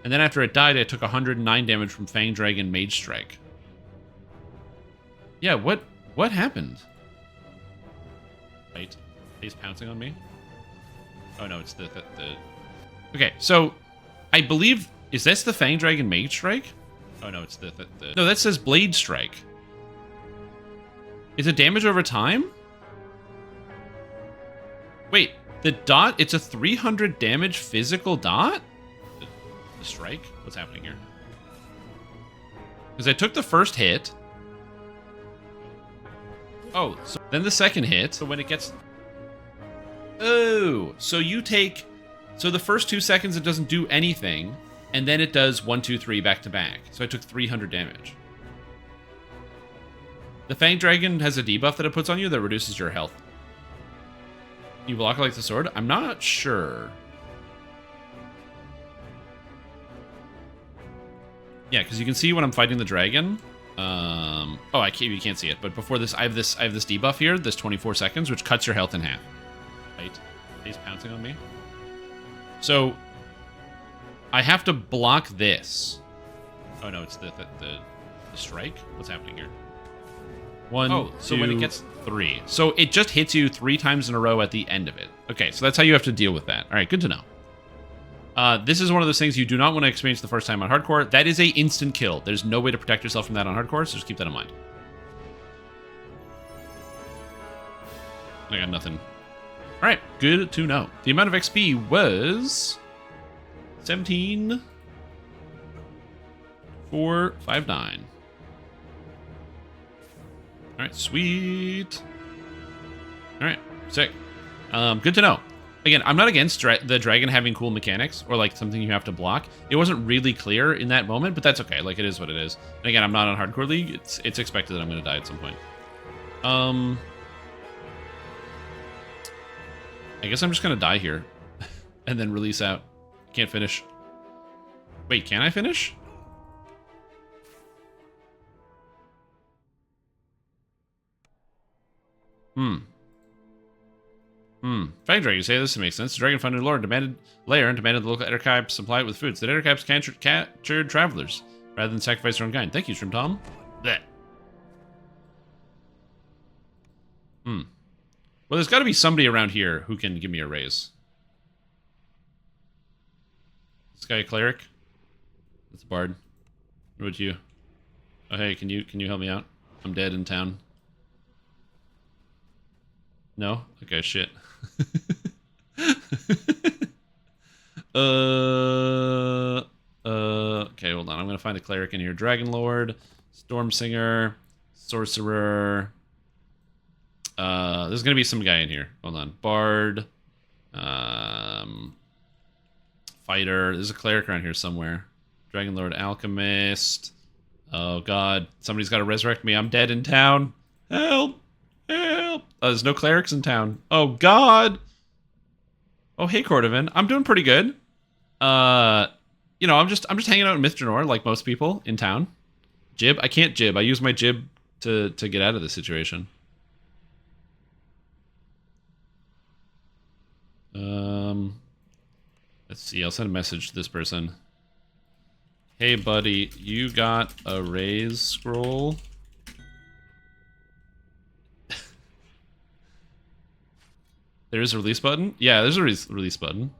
And then after it died, I took 109 damage from Fang Dragon Mage Strike. Yeah, what happened? Right. He's pouncing on me. Oh no, it's the... Okay, so I believe... Is this the Fang Dragon Mage Strike? Oh no, it's the... No, that says Blade Strike. Is it damage over time? Wait, the dot, it's a 300 damage physical dot? The strike? What's happening here? Because I took the first hit. Oh, so then the second hit. So when it gets... Oh, so you take... So the first 2 seconds it doesn't do anything, and then it does 1, 2, 3 back to back. So I took 300 damage. The Fang Dragon has a debuff that it puts on you that reduces your health. You block it like the sword? I'm not sure. Yeah, because you can see when I'm fighting the dragon. Oh, you can't see it. But before this, I have this debuff here, this 24 seconds, which cuts your health in half. Right? He's pouncing on me. So I have to block this. Oh no, it's the strike. What's happening here? 1, oh, so 2, when it gets 3. So it just hits you 3 times in a row at the end of it. Okay, so that's how you have to deal with that. All right, good to know. This is one of those things you do not want to experience the first time on hardcore. That is a instant kill. There's no way to protect yourself from that on hardcore, so just keep that in mind. I got nothing. All right, good to know. The amount of XP was 17,459. All right, sweet. All right, sick. Good to know. again, I'm not against the dragon having cool mechanics or like something you have to block. It wasn't really clear in that moment, but that's okay. Like, it is what it is. And again, I'm not on hardcore league. It's expected that I'm going to die at some point. I guess I'm just going to die here and then release out. Can't finish. Wait, can I finish? Fang Dragon, you say this makes sense. The dragon found a lair and demanded the local Ettercap supply it with food. So the Ettercaps captured travelers rather than sacrifice their own kind. Thank you, Shrimp Tom. Blech. Well, there's got to be somebody around here who can give me a raise. This guy a cleric? That's a bard. What about you? Oh, hey, can you help me out? I'm dead in town. No? Okay, shit. Okay, hold on. I'm gonna find a cleric in here. Dragon Lord, Storm Singer, Sorcerer. There's gonna be some guy in here. Hold on. Bard. Fighter. There's a cleric around here somewhere. Dragon Lord, Alchemist. Oh god. Somebody's gotta resurrect me. I'm dead in town. Help! Help! There's no clerics in town. Oh god! Oh hey Cordovan. I'm doing pretty good. You know, I'm just hanging out in Myth Drannor like most people in town. Jib? I can't jib. I use my jib to get out of this situation. Let's see. I'll send a message to this person. Hey, buddy, you got a raise scroll? There is a release button? Yeah, there's a release button.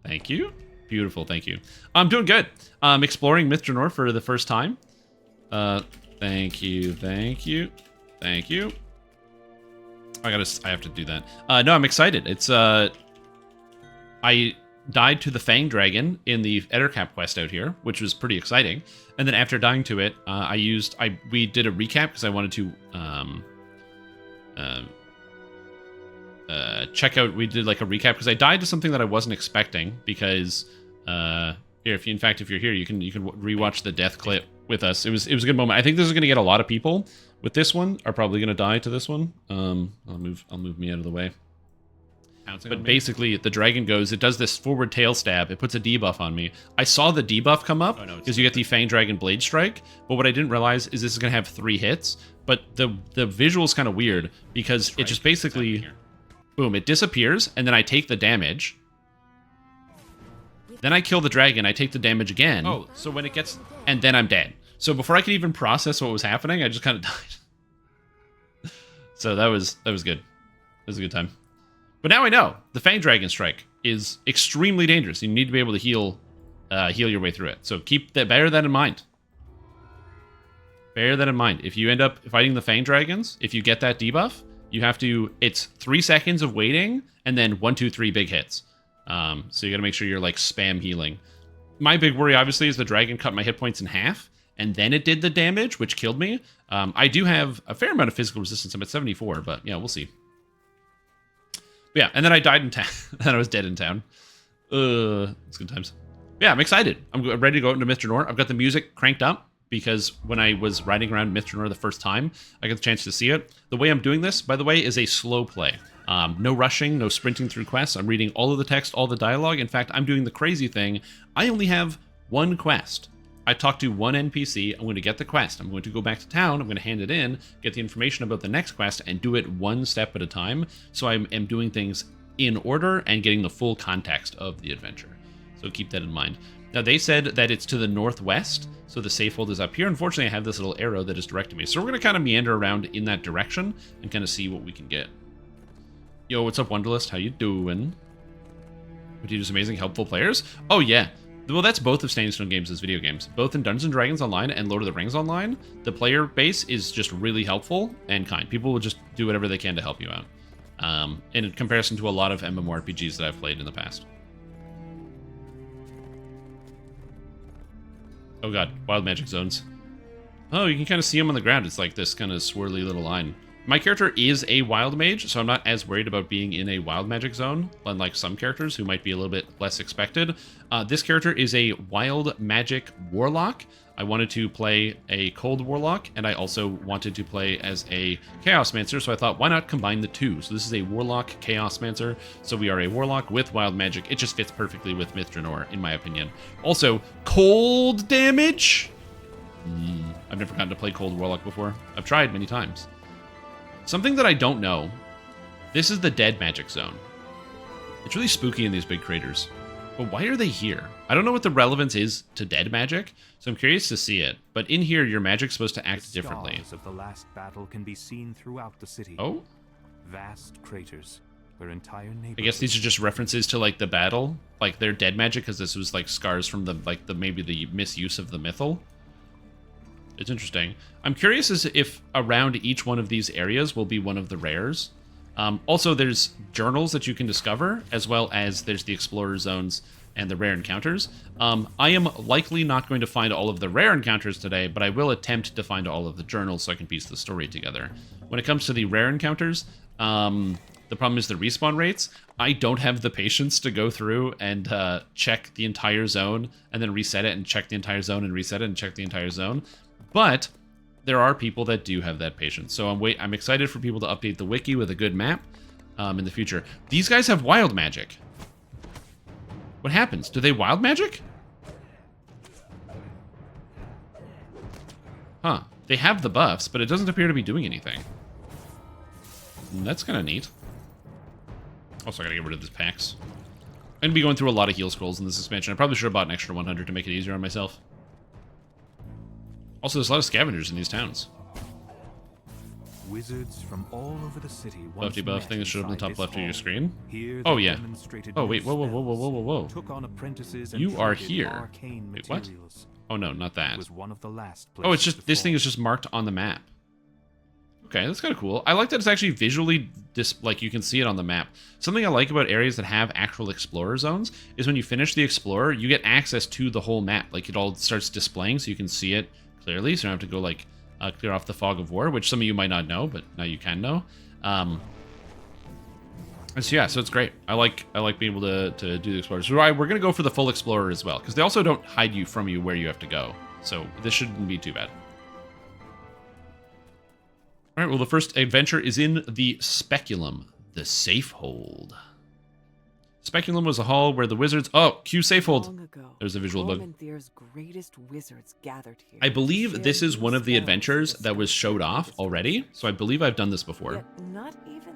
Thank you. Beautiful, thank you. I'm doing good. I'm exploring Myth Drannor for the first time. Thank you, thank you, thank you. I have to do that. No, I'm excited. It's, I died to the Fang Dragon in the Ettercap quest out here, which was pretty exciting. And then after dying to it, we did a recap because I wanted to, check out, we did like a recap because I died to something that I wasn't expecting because, here, if you're here, you can rewatch the death clip with us. It was a good moment. I think this is going to get a lot of people with this one are probably going to die to this one. I'll move me out of the way. But basically, the dragon it does this forward tail stab. It puts a debuff on me. I saw the debuff come up because you get the Fang Dragon Blade Strike. But what I didn't realize is this is going to have 3 hits. But the visual is kind of weird because it just basically, boom, it disappears, and then I take the damage. Then I kill the dragon, I take the damage again. Oh, so when it gets, and then I'm dead. So before I could even process what was happening, I just kind of died. So that was good. It was a good time. But now I know the Fang Dragon Strike is extremely dangerous. You need to be able to heal your way through it. So bear that in mind. Bear that in mind. If you end up fighting the Fang Dragons, if you get that debuff, you have to. It's 3 seconds of waiting, and then 1, 2, 3 big hits. So you got to make sure you're like spam healing. My big worry, obviously, is the dragon cut my hit points in half, and then it did the damage, which killed me. I do have a fair amount of physical resistance. I'm at 74, but yeah, we'll see. But yeah, and then I died in town. And I was dead in town. It's good times. But yeah, I'm excited. I'm ready to go out into Myth Drannor. I've got the music cranked up because when I was riding around Myth Drannor the first time, I got the chance to see it. The way I'm doing this, by the way, is a slow play. No rushing, no sprinting through quests. I'm reading all of the text, all the dialogue. In fact, I'm doing the crazy thing. I only have 1 quest. I talked to 1 NPC. I'm going to get the quest. I'm going to go back to town. I'm going to hand it in, get the information about the next quest, and do it 1 step at a time. So I am doing things in order and getting the full context of the adventure. So keep that in mind. Now, they said that it's to the northwest, so the Safehold is up here. Unfortunately, I have this little arrow that is directing me. So we're going to kind of meander around in that direction and kind of see what we can get. Yo, what's up, Wunderlist? How you doing? Would you do some amazing, helpful players? Oh, yeah. Well, that's both of Standing Stone Games as video games. Both in Dungeons & Dragons Online and Lord of the Rings Online, the player base is just really helpful and kind. People will just do whatever they can to help you out. In comparison to a lot of MMORPGs that I've played in the past. Oh god, Wild Magic Zones. Oh, you can kind of see them on the ground. It's like this kind of swirly little line. My character is a wild mage, so I'm not as worried about being in a wild magic zone, unlike some characters who might be a little bit less expected. This character is a wild magic warlock. I wanted to play a cold warlock, and I also wanted to play as a chaos mancer, so I thought, why not combine the two? So this is a warlock chaos mancer, so we are a warlock with wild magic. It just fits perfectly with Myth Drannor, in my opinion. Also, cold damage? I've never gotten to play cold warlock before. I've tried many times. Something that I don't know, this is the dead magic zone. It's really spooky in these big craters. But why are they here? I don't know what the relevance is to dead magic, so I'm curious to see it. But in here, your magic's supposed to act differently. The scars of the last battle can be seen throughout the city. Oh? Vast craters where entire neighborhoods. I guess these are just references to like the battle, like their dead magic, because this was like scars from the maybe the misuse of the mythal. It's interesting. I'm curious as if around each one of these areas will be one of the rares. Also, there's journals that you can discover, as well as there's the explorer zones and the rare encounters. I am likely not going to find all of the rare encounters today, but I will attempt to find all of the journals so I can piece the story together. When it comes to the rare encounters, the problem is the respawn rates. I don't have the patience to go through and check the entire zone and then reset it and check the entire zone and reset it and check the entire zone. But there are people that do have that patience. So I'm excited for people to update the wiki with a good map in the future. These guys have wild magic. What happens? Do they wild magic? Huh. They have the buffs, but it doesn't appear to be doing anything. That's kind of neat. Also, I gotta get rid of this packs. I'm gonna be going through a lot of heal scrolls in this expansion. I probably should have bought an extra 100 to make it easier on myself. Also, there's a lot of scavengers in these towns. Wizards from all over the city. Buff debuff thing that showed up in the top left of your screen. Here Oh, yeah. demonstrated Oh, wait. new Whoa. spells, took on apprentices and You are traded here. arcane Wait, what? materials. Oh, no, not that. Was one of the last Oh, it's places just, to this thing fall. is just marked on the map. Okay, that's kind of cool. I like that it's actually visually, like you can see it on the map. Something I like about areas that have actual explorer zones is when you finish the explorer, you get access to the whole map. Like it all starts displaying so you can see it clearly, so you don't have to go like clear off the fog of war, which some of you might not know, but now you can know. And so yeah, so it's great. I like being able to do the explorers. So we're gonna go for the full explorer as well, because they also don't hide you from you where you have to go. So this shouldn't be too bad. All right, well, the first adventure is in the Speculum, the Safehold. Speculum was a hall where the wizards... Oh, cue Safehold. There's a visual bug. Greatest wizards gathered here. I believe this is one of the adventures that was showed off already, so I believe I've done this before.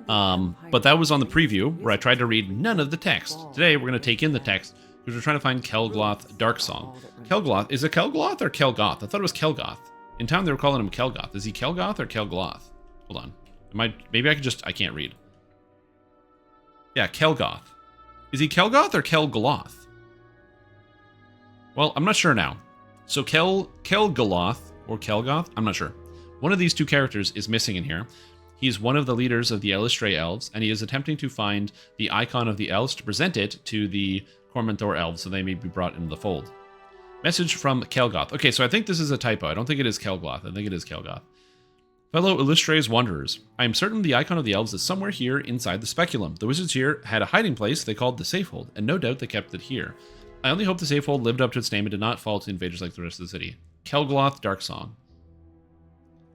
But that was on the preview, where I tried to read none of the text. Today, we're going to take in the text, because we're trying to find Kelgloth Darksong. Kelgloth, is it Kelgloth or Kelgoth? I thought it was Kelgoth. In town, they were calling him Kelgoth. Is he Kelgoth or Kelgloth? Hold on. Maybe I could just... I can't read. Yeah, Kelgoth. Is he Kelgoth or Kelgloth? Well, I'm not sure now. So Kelgaloth or Kelgoth? I'm not sure. One of these two characters is missing in here. He's one of the leaders of the Elistray Elves, and he is attempting to find the icon of the elves to present it to the Cormanthor Elves so they may be brought into the fold. Message from Kelgoth. Okay, so I think this is a typo. I don't think it is Kelgloth. I think it is Kelgoth. Fellow Illustray's Wanderers, I am certain the icon of the elves is somewhere here inside the Speculum. The wizards here had a hiding place they called the Safehold, and no doubt they kept it here. I only hope the Safehold lived up to its name and did not fall to invaders like the rest of the city. Kelgloth Darksong.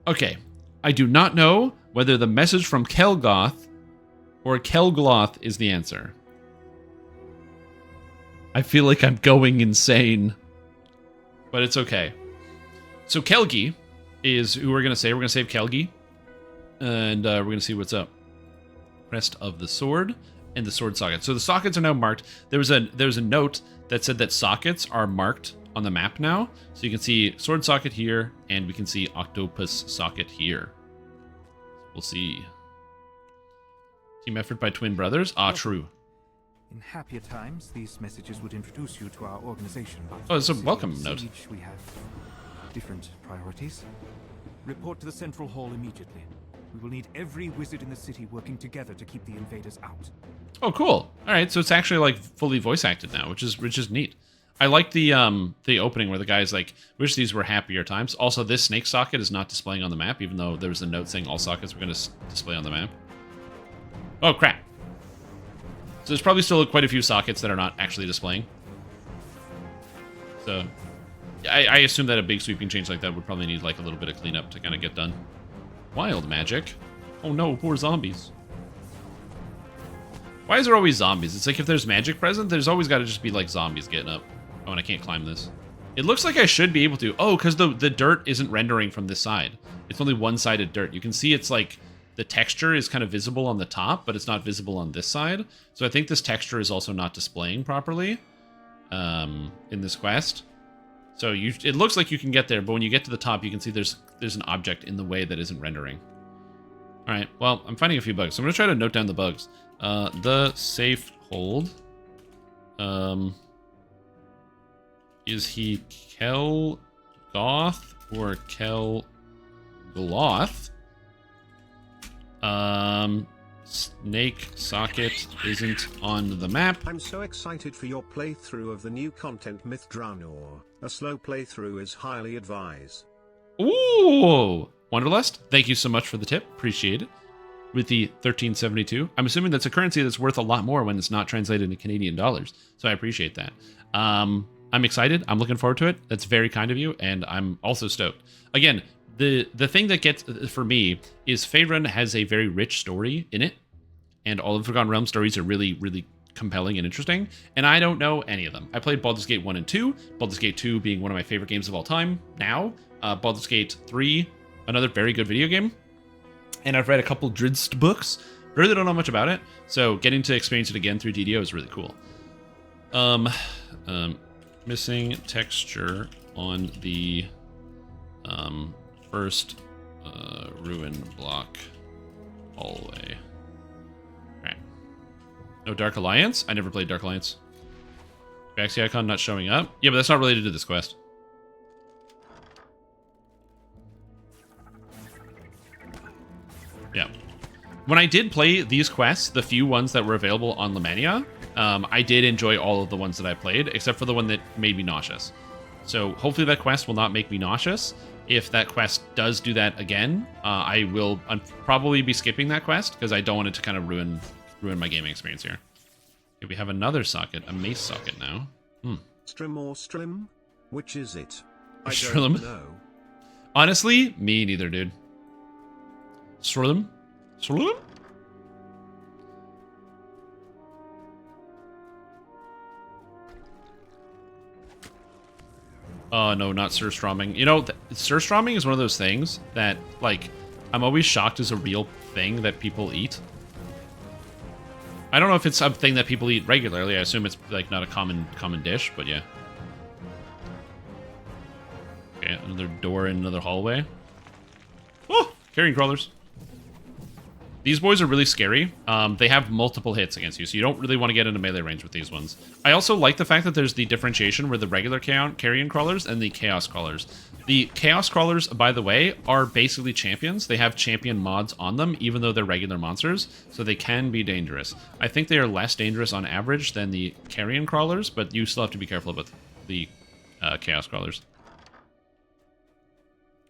Okay, I do not know whether the message from Kelgoth or Kelgloth is the answer. I feel like I'm going insane. But it's okay. So Kelgi is who we're going to say. We're going to save Kelgi. And we're going to see what's up. Rest of the sword and the sword socket. So the sockets are now marked. There was a note that said that sockets are marked on the map now. So you can see sword socket here, and we can see octopus socket here. We'll see. Team effort by twin brothers. Ah, true. In happier times, these messages would introduce you to our organization. But Oh, it's a for welcome Siege, note. We have different priorities. Report to the central hall immediately. We will need every wizard in the city working together to keep the invaders out. Oh, cool. All right, so it's actually like fully voice acted now, which is neat. I like the opening where the guy's like, wish these were happier times. Also, this snake socket is not displaying on the map, even though there was a note saying all sockets were going to display on the map. Oh, crap. So there's probably still quite a few sockets that are not actually displaying. So I assume that a big sweeping change like that would probably need like a little bit of cleanup to kind of get done. Wild magic. Oh no, poor zombies. Why is there always zombies? It's like if there's magic present, there's always got to just be like zombies getting up. Oh, and I can't climb this. It looks like I should be able to. Oh, because the dirt isn't rendering from this side. It's only one-sided dirt. You can see it's like the texture is kind of visible on the top, but it's not visible on this side. So I think this texture is also not displaying properly in this quest. So it looks like you can get there, but when you get to the top, you can see there's an object in the way that isn't rendering. All right, well, I'm finding a few bugs. So I'm going to try to note down the bugs. The Safehold. Is he Kel Goth or Kel Gloth? Snake socket isn't on the map. I'm so excited for your playthrough of the new content Myth Drannor. A slow playthrough is highly advised. Ooh! Wanderlust, thank you so much for the tip. Appreciate it. With the 1372. I'm assuming that's a currency that's worth a lot more when it's not translated into Canadian dollars. So I appreciate that. I'm excited. I'm looking forward to it. That's very kind of you, and I'm also stoked. Again, the thing that gets for me is Faerun has a very rich story in it, and all of the Forgotten Realms stories are really, really compelling and interesting, and I don't know any of them. I played Baldur's Gate 1 and 2, Baldur's Gate 2 being one of my favorite games of all time now, Baldur's Gate 3, another very good video game, and I've read a couple Drizzt books. Really don't know much about it, so getting to experience it again through DDO is really cool. Missing texture on the first ruin block hallway. Right. No Dark Alliance? I never played Dark Alliance. Baxi icon not showing up? Yeah, but that's not related to this quest. Yeah. When I did play these quests, the few ones that were available on Lemania, I did enjoy all of the ones that I played, except for the one that made me nauseous. So hopefully that quest will not make me nauseous. If that quest does do that again, I will probably be skipping that quest because I don't want it to kind of ruin my gaming experience here. Okay, we have another socket, a mace socket now. Strim or Strim? Which is it? I Strim? don't know. Honestly, me neither, dude. Strim? Strim? Oh, no, not surströmming. You know, surströmming is one of those things that, like, I'm always shocked is a real thing that people eat. I don't know if it's something that people eat regularly. I assume it's, like, not a common dish, but yeah. Okay, another door in another hallway. Oh, carrion crawlers. These boys are really scary. They have multiple hits against you, so you don't really want to get into melee range with these ones. I also like the fact that there's the differentiation where the regular carrion crawlers and the chaos crawlers. The chaos crawlers, by the way, are basically champions. They have champion mods on them, even though they're regular monsters, so they can be dangerous. I think they are less dangerous on average than the carrion crawlers, but you still have to be careful about the chaos crawlers.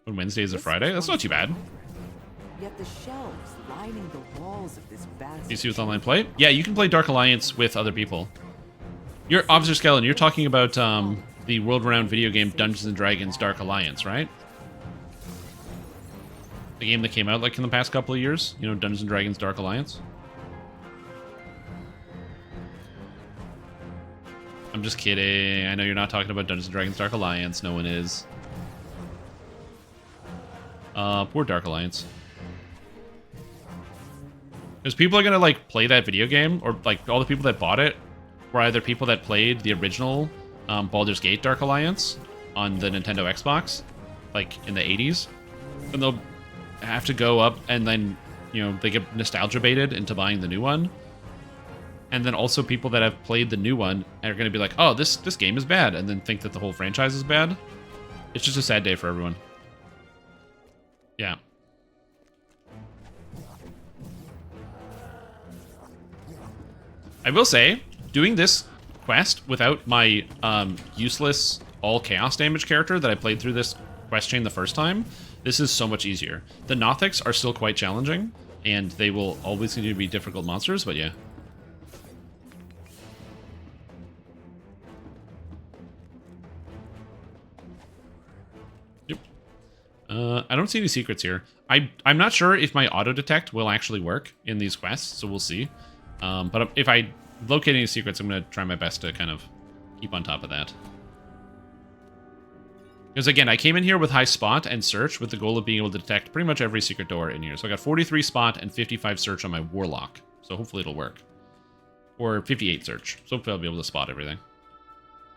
When Wednesday is a Friday? That's not too bad. Yet the shelves lining the walls of this vast. You see with online play? Yeah, you can play Dark Alliance with other people. You're Officer Skeleton, you're talking about the world-renowned video game Dungeons & Dragons Dark Alliance, right? The game that came out like in the past couple of years, you know, Dungeons & Dragons Dark Alliance. I'm just kidding. I know you're not talking about Dungeons & Dragons Dark Alliance. No one is. Poor Dark Alliance. Because people are gonna like play that video game, or like all the people that bought it were either people that played the original Baldur's Gate Dark Alliance on the Nintendo Xbox, like in the 80s, and they'll have to go up and then, you know, they get nostalgia baited into buying the new one. And then also people that have played the new one are gonna be like, oh, this game is bad, and then think that the whole franchise is bad. It's just a sad day for everyone. Yeah. I will say, doing this quest without my useless all chaos damage character that I played through this quest chain the first time, this is so much easier. The Nothics are still quite challenging, and they will always continue to be difficult monsters, but yeah. Yep. I don't see any secrets here. I'm not sure if my auto-detect will actually work in these quests, so we'll see. But if I locate any secrets, I'm going to try my best to kind of keep on top of that. Because again, I came in here with high spot and search with the goal of being able to detect pretty much every secret door in here. So I got 43 spot and 55 search on my warlock. So hopefully it'll work. Or 58 search. So hopefully I'll be able to spot everything.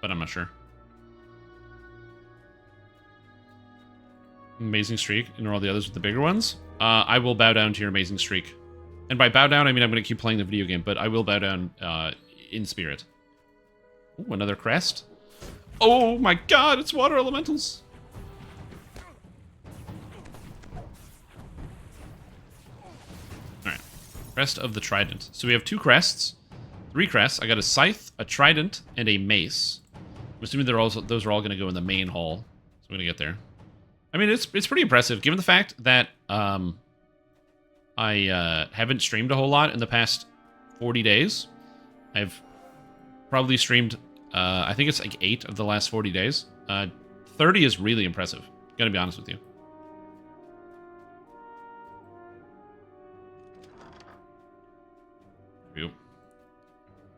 But I'm not sure. Amazing streak. And all the others with the bigger ones. I will bow down to your amazing streak. And by bow down, I mean I'm going to keep playing the video game. But I will bow down in spirit. Ooh, another crest. Oh my god, it's water elementals. Alright. Crest of the Trident. So we have 2 crests. 3 crests. I got a scythe, a trident, and a mace. I'm assuming those are all going to go in the main hall. So I'm going to get there. I mean, it's pretty impressive, given the fact that I haven't streamed a whole lot in the past 40 days. I've probably streamed... I think it's like 8 of the last 40 days. 30 is really impressive. Gotta be honest with you. Here we go.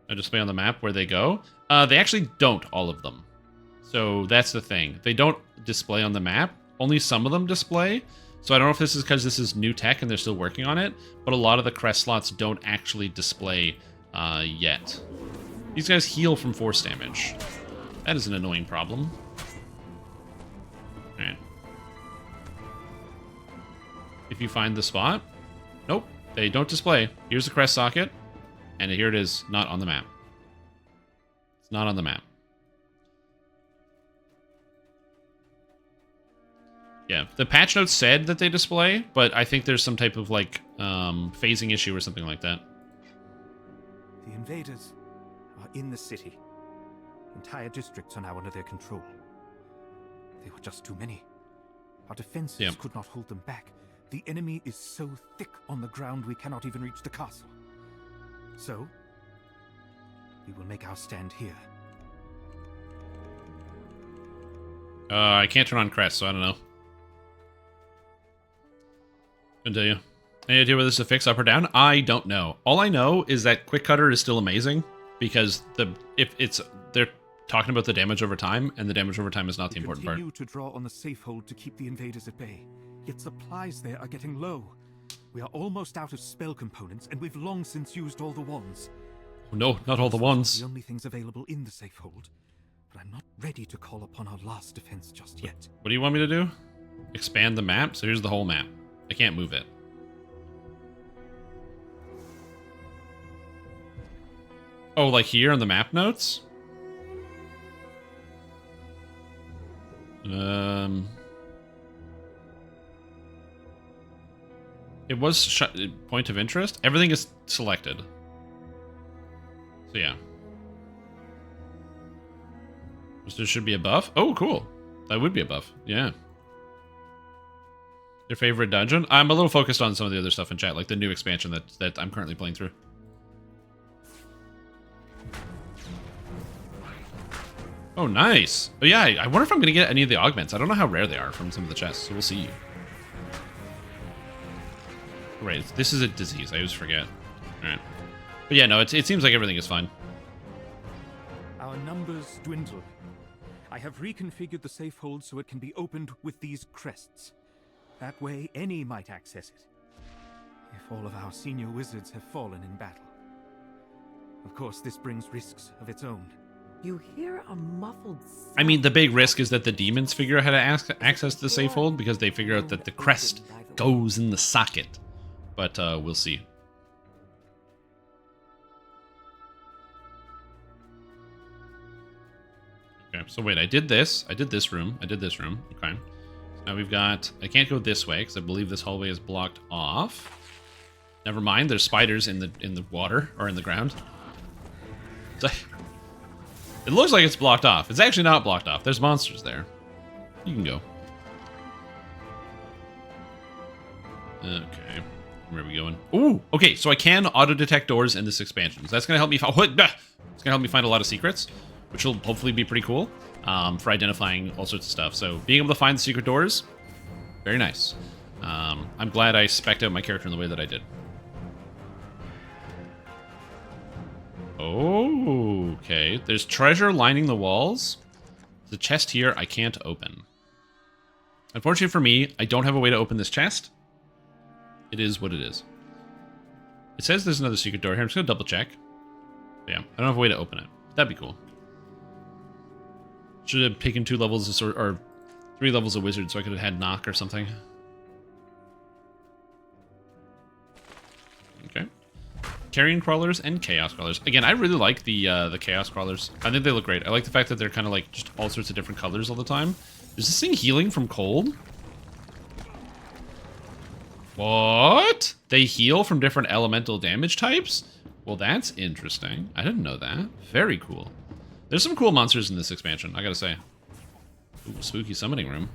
I display on the map where they go. They actually don't, all of them. So that's the thing. They don't display on the map. Only some of them display. So I don't know if this is because this is new tech and they're still working on it, but a lot of the crest slots don't actually display yet. These guys heal from force damage. That is an annoying problem. Alright. If you find the spot... Nope, they don't display. Here's the crest socket, and here it is, not on the map. It's not on the map. Yeah, the patch notes said that they display, but I think there's some type of, like, phasing issue or something like that. The invaders are in the city. Entire districts are now under their control. They were just too many. Our defenses could not hold them back. The enemy is so thick on the ground we cannot even reach the castle. So, we will make our stand here. I can't turn on crest, so I don't know. Couldn't tell you. Any idea whether this is a fix up or down? I don't know. All I know is that Quick Cutter is still amazing because they're talking about the damage over time, and the damage over time is not the important part. We continue to draw on the Safehold to keep the invaders at bay, yet supplies there are getting low. We are almost out of spell components, and we've long since used all the wands. Oh, no, not all the wands. The only things available in the Safehold, but I'm not ready to call upon our last defense just yet. What do you want me to do? Expand the map? So here's the whole map. I can't move it. Oh, like here on the map notes? It was point of interest. Everything is selected. So yeah. So there should be a buff. Oh, cool. That would be a buff. Yeah. Your favorite dungeon? I'm a little focused on some of the other stuff in chat, like the new expansion that I'm currently playing through. Oh, nice. Oh, yeah, I wonder if I'm going to get any of the augments. I don't know how rare they are from some of the chests, so we'll see. Right, this is a disease. I always forget. All right. But yeah, no, it seems like everything is fine. Our numbers dwindle. I have reconfigured the Safehold so it can be opened with these crests. That way, any might access it. If all of our senior wizards have fallen in battle. Of course, this brings risks of its own. You hear a muffled sound. I mean, the big risk is that the demons figure out how to access the Safehold because they figure out that the crest goes in the socket. But we'll see. Okay, so wait, I did this room. Okay. So now we've got... I can't go this way because I believe this hallway is blocked off. Never mind, there's spiders in the water, or in the ground. So, It looks like it's blocked off. It's actually not blocked off. There's monsters there. You can go. Okay. Where are we going? Ooh, okay, so I can auto-detect doors in this expansion. So that's going to help me it's going to help me find a lot of secrets, which will hopefully be pretty cool for identifying all sorts of stuff. So being able to find the secret doors, very nice. I'm glad I spec'd out my character in the way that I did. Okay, there's treasure lining the walls. The chest here I can't open. Unfortunately for me, I don't have a way to open this chest. It is what it is. It says there's another secret door here. I'm just going to double check. But yeah, I don't have a way to open it. That'd be cool. Should have taken 2 levels of sword, or 3 levels of wizard so I could have had knock or something. Okay. Carrion crawlers and chaos crawlers. Again, I really like the chaos crawlers. I think they look great. I like the fact that they're kind of like just all sorts of different colors all the time. Is this thing healing from cold? What? They heal from different elemental damage types? Well, that's interesting. I didn't know that. Very cool. There's some cool monsters in this expansion, I gotta say. Ooh, spooky summoning room.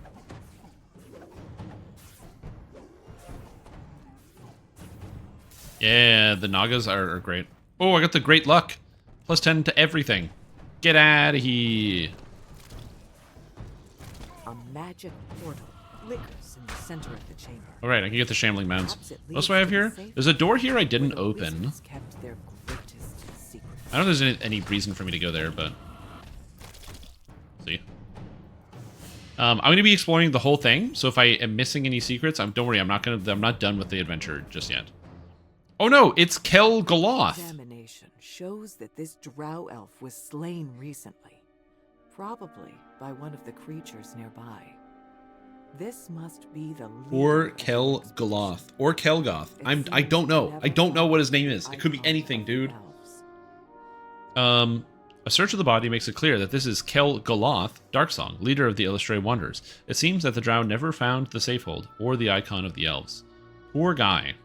Yeah, the Nagas are great. Oh, I got the great luck. Plus 10 to everything. Get out of here. A magic portal flickers in the center of the chamber. All right, I can get the Shambling Mounds. What else do I have here? There's a door here I didn't open. I don't know if there's any reason for me to go there, but... see. I'm going to be exploring the whole thing, so if I am missing any secrets, don't worry, I'm not done with the adventure just yet. Oh no, it's Kel Galoth. Examination shows that this drow elf was slain recently, probably by one of the creatures nearby. This must be the or Kel Galoth or Kelgoth. I don't know. I don't know what his name is. It could be anything, dude. A search of the body makes it clear that this is Kel Galoth, Darksong, leader of the Illustrated Wanderers. It seems that the drow never found the Safehold or the icon of the elves. Poor guy.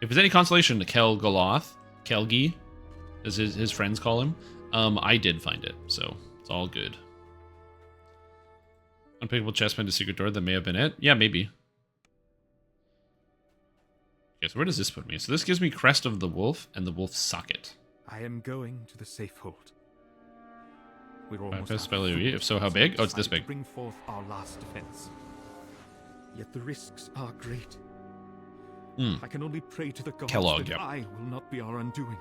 If there's any consolation to Kel Galoth, Kelgi, as his friends call him, I did find it, so it's all good. Unpickable chest behind a secret door, that may have been it. Yeah, maybe. Okay, so where does this put me? So this gives me Crest of the Wolf and the Wolf Socket. I am going to the Safehold. We're almost if so, how big? Oh, it's this big. Bring forth our last defense. Yet the risks are great. I can only pray to the gods Kellogg, that yep. I will not be our undoing.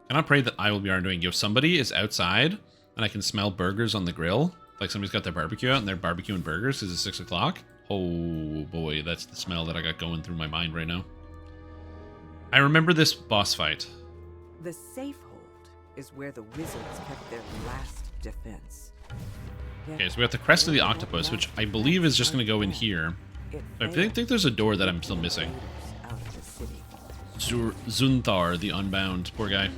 Can I pray that I will be our undoing? If somebody is outside and I can smell burgers on the grill, like somebody's got their barbecue out and they're barbecuing burgers because it's 6 o'clock. Oh boy, that's the smell that I got going through my mind right now. I remember this boss fight. The Safehold is where the wizards kept their last defense. Okay, so we got the Crest of the Octopus, which I believe is just going to go in here. I think there's a door that I'm still missing. Zunthar, the Unbound. Poor guy.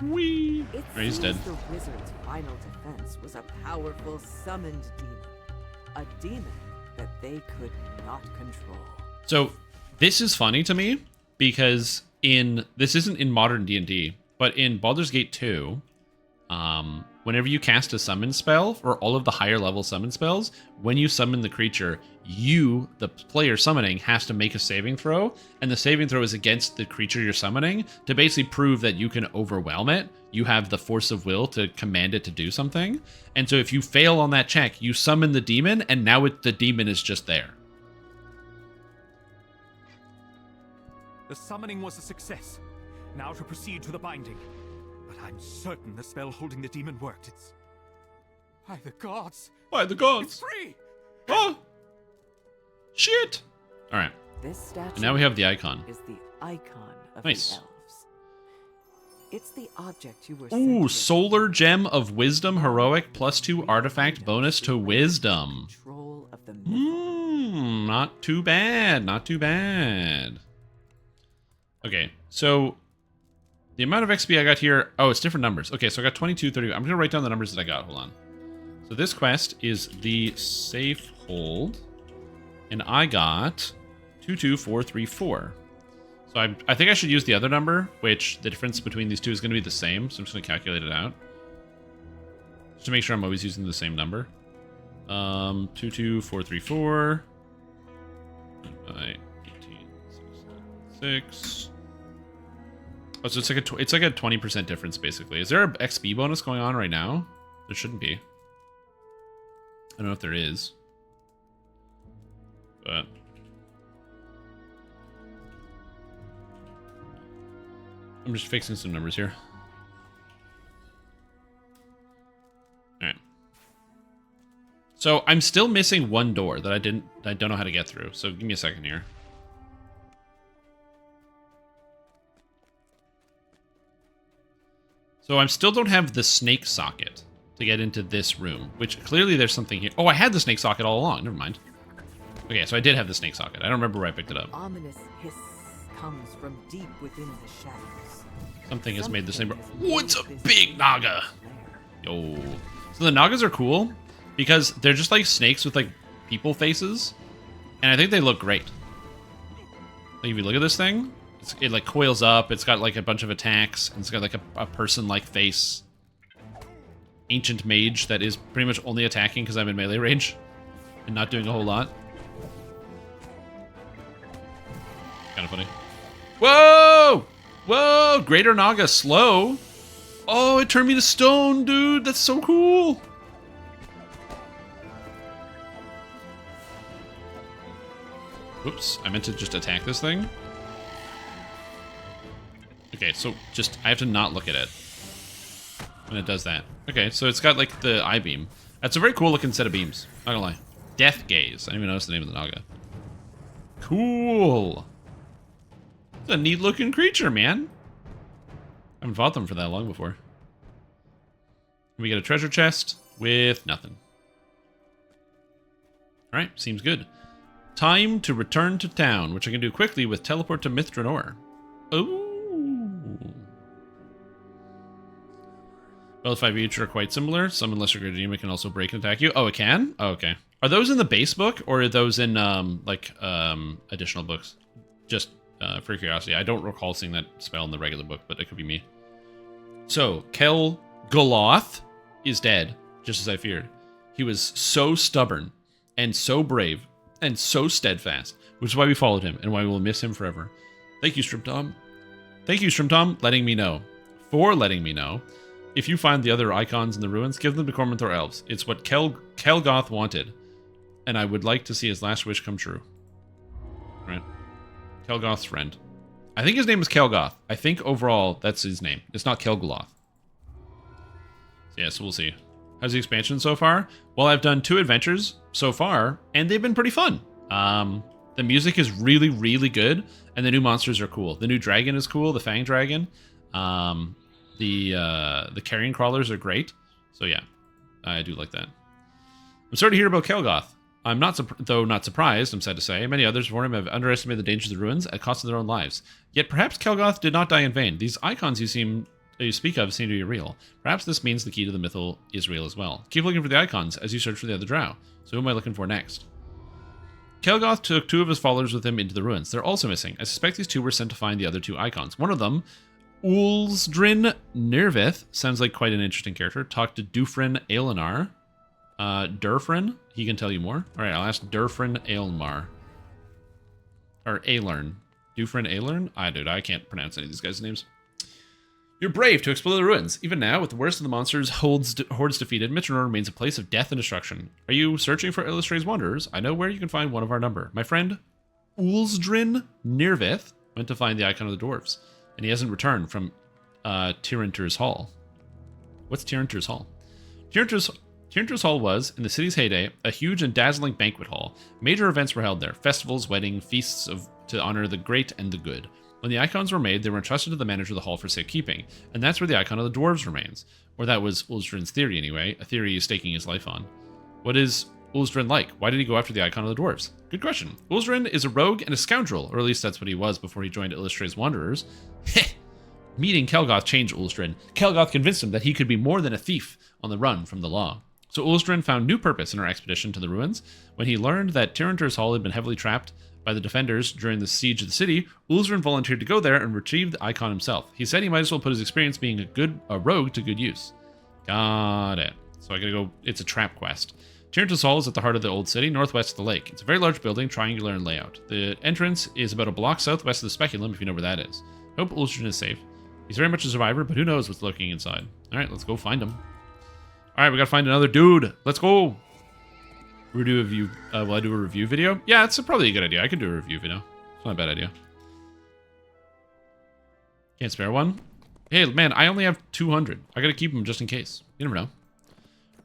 Whee! Right, he's dead. The wizard's final defense was a powerful summoned demon. A demon that they could not control. So, this is funny to me, because this isn't in modern D&D, but in Baldur's Gate 2, whenever you cast a summon spell, or all of the higher level summon spells, when you summon the creature, you, the player summoning, has to make a saving throw, and the saving throw is against the creature you're summoning to basically prove that you can overwhelm it. You have the force of will to command it to do something. And so if you fail on that check, you summon the demon, and now the demon is just there. The summoning was a success. Now to proceed to the binding. But I'm certain the spell holding the demon worked. It's... by the gods! By the gods! It's free! Oh! Shit! Alright. This statue And now we have the icon. is the icon of Nice. the elves. It's the object you were Ooh, sent Solar Gem of Wisdom Heroic +2 artifact bonus to Wisdom. control of the myth. Not too bad. Not too bad. Okay, so the amount of XP I got here... oh, it's different numbers. Okay, so I got 22, 30... I'm going to write down the numbers that I got. Hold on. So this quest is the Safehold, and I got 22434. So So I think I should use the other number, which the difference between these two is going to be the same. So I'm just going to calculate it out. Just to make sure I'm always using the same number. 22434 by 1866. Oh, so it's like a 20% difference basically. Is there an XP bonus going on right now? There shouldn't be. I don't know if there is. But I'm just fixing some numbers here. Alright. So I'm still missing one door that I don't know how to get through. So give me a second here. So I still don't have the snake socket to get into this room, which clearly there's something here. Oh, I had the snake socket all along. Never mind. Okay, so I did have the snake socket. I don't remember where I picked it up. Ominous hiss comes from deep within the shadows. Something has made the same. What's a big naga? Yo. So the nagas are cool because they're just like snakes with like people faces, and I think they look great. Like if you look at this thing, it like coils up. It's got like a bunch of attacks, and it's got like a person-like face. Ancient mage that is pretty much only attacking because I'm in melee range and not doing a whole lot. Kind of funny. Whoa! Whoa! Greater Naga slow. Oh, it turned me to stone, dude. That's so cool. Oops, I meant to just attack this thing. Okay, so just, I have to not look at it. And it does that. Okay, so it's got like the eye beam. That's a very cool looking set of beams. Not gonna lie. Death Gaze. I didn't even notice the name of the Naga. Cool. It's a neat looking creature, man. I haven't fought them for that long before. We get a treasure chest with nothing. Alright, seems good. Time to return to town, which I can do quickly with teleport to Myth Drannor. Ooh. Both 5 each are quite similar. Summon Lesser Gradima can also break and attack you. Oh, it can? Oh, okay. Are those in the base book, or are those in, additional books? Just for curiosity. I don't recall seeing that spell in the regular book, but it could be me. So, Kel Goloth is dead, just as I feared. He was so stubborn, and so brave, and so steadfast, which is why we followed him, and why we will miss him forever. Thank you, Strimtom. Thank you, Strimtom, letting me know. For letting me know. If you find the other icons in the ruins, give them to Cormanthor elves. It's what Kelgoth wanted, and I would like to see his last wish come true. Right? Kelgoth's friend. I think his name is Kelgoth. I think overall that's his name. It's not Kelgoloth. Yeah, so we'll see. How's the expansion so far? Well, I've done 2 adventures so far, and they've been pretty fun. The music is really, really good, and the new monsters are cool. The new dragon is cool, the Fang Dragon. The carrion crawlers are great. So yeah, I do like that. I'm sorry to hear about Kelgoth. I'm not surprised, I'm sad to say. Many others before him have underestimated the dangers of the ruins at cost of their own lives. Yet perhaps Kelgoth did not die in vain. These icons you speak of seem to be real. Perhaps this means the key to the mythal is real as well. Keep looking for the icons as you search for the other drow. So who am I looking for next? Kelgoth took 2 of his followers with him into the ruins. They're also missing. I suspect these 2 were sent to find the other 2 icons. One of them, Uldren sounds like quite an interesting character. Talk to Dufrin Aelinar. Durfrin, he can tell you more. All right, I'll ask Durfrin Aelmar. Or Aelern. Dufrin Aelern? I can't pronounce any of these guys' names. You're brave to explore the ruins. Even now, with the worst of the monsters' hordes defeated, Myth Drannor remains a place of death and destruction. Are you searching for Illustrated Wanderers? I know where you can find one of our number. My friend, Uldren Nirvith, went to find the icon of the dwarves, and he hasn't returned from Tyranter's Hall. What's Tyranter's Hall? Tyranter's Hall was, in the city's heyday, a huge and dazzling banquet hall. Major events were held there. Festivals, weddings, feasts to honor the great and the good. When the icons were made, they were entrusted to the manager of the hall for safekeeping, and that's where the icon of the dwarves remains. Or that was Uldren's theory anyway, a theory he's staking his life on. What is Uldren like? Why did he go after the icon of the dwarves? Good question. Uldren is a rogue and a scoundrel, or at least that's what he was before he joined Illustrated Wanderers. Heh! Meeting Kelgoth changed Uldren. Kelgoth convinced him that he could be more than a thief on the run from the law. So Uldren found new purpose in our expedition to the ruins when he learned that Tyranter's Hall had been heavily trapped by the defenders during the siege of the city, Ulzrin volunteered to go there and retrieve the icon himself. He said he might as well put his experience being a rogue to good use. Got it. So I gotta go. It's a trap quest. Tyrantus Hall is at the heart of the old city, northwest of the lake. It's a very large building, triangular in layout. The entrance is about a block southwest of the Speculum, if you know where that is. Hope Ulzrin is safe. He's very much a survivor, but who knows what's lurking inside. Alright, let's go find him. Alright, we gotta find another dude. Let's go! Will I do a review video? Yeah, it's probably a good idea. I could do a review video. It's not a bad idea. Can't spare one? Hey, man, I only have 200. I gotta keep them just in case. You never know.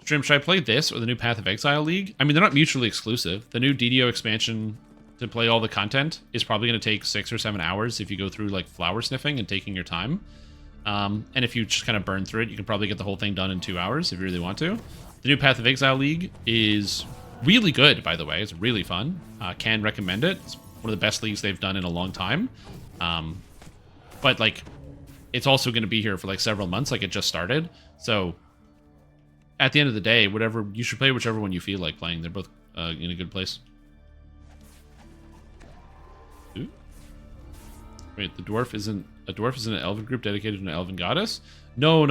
Stream, should I play this or the new Path of Exile League? I mean, they're not mutually exclusive. The new DDO expansion to play all the content is probably going to take 6 or 7 hours if you go through, like, Flower Sniffing and taking your time. And if you just kind of burn through it, you can probably get the whole thing done in 2 hours if you really want to. The new Path of Exile League is really good, by the way. It's really fun. Can recommend it. It's one of the best leagues they've done in a long time. But, like, it's also going to be here for, like, several months. Like, it just started. So at the end of the day, whatever you should play whichever one you feel like playing. They're both in a good place. Ooh. Wait, the dwarf isn't an elven group dedicated to an elven goddess? No.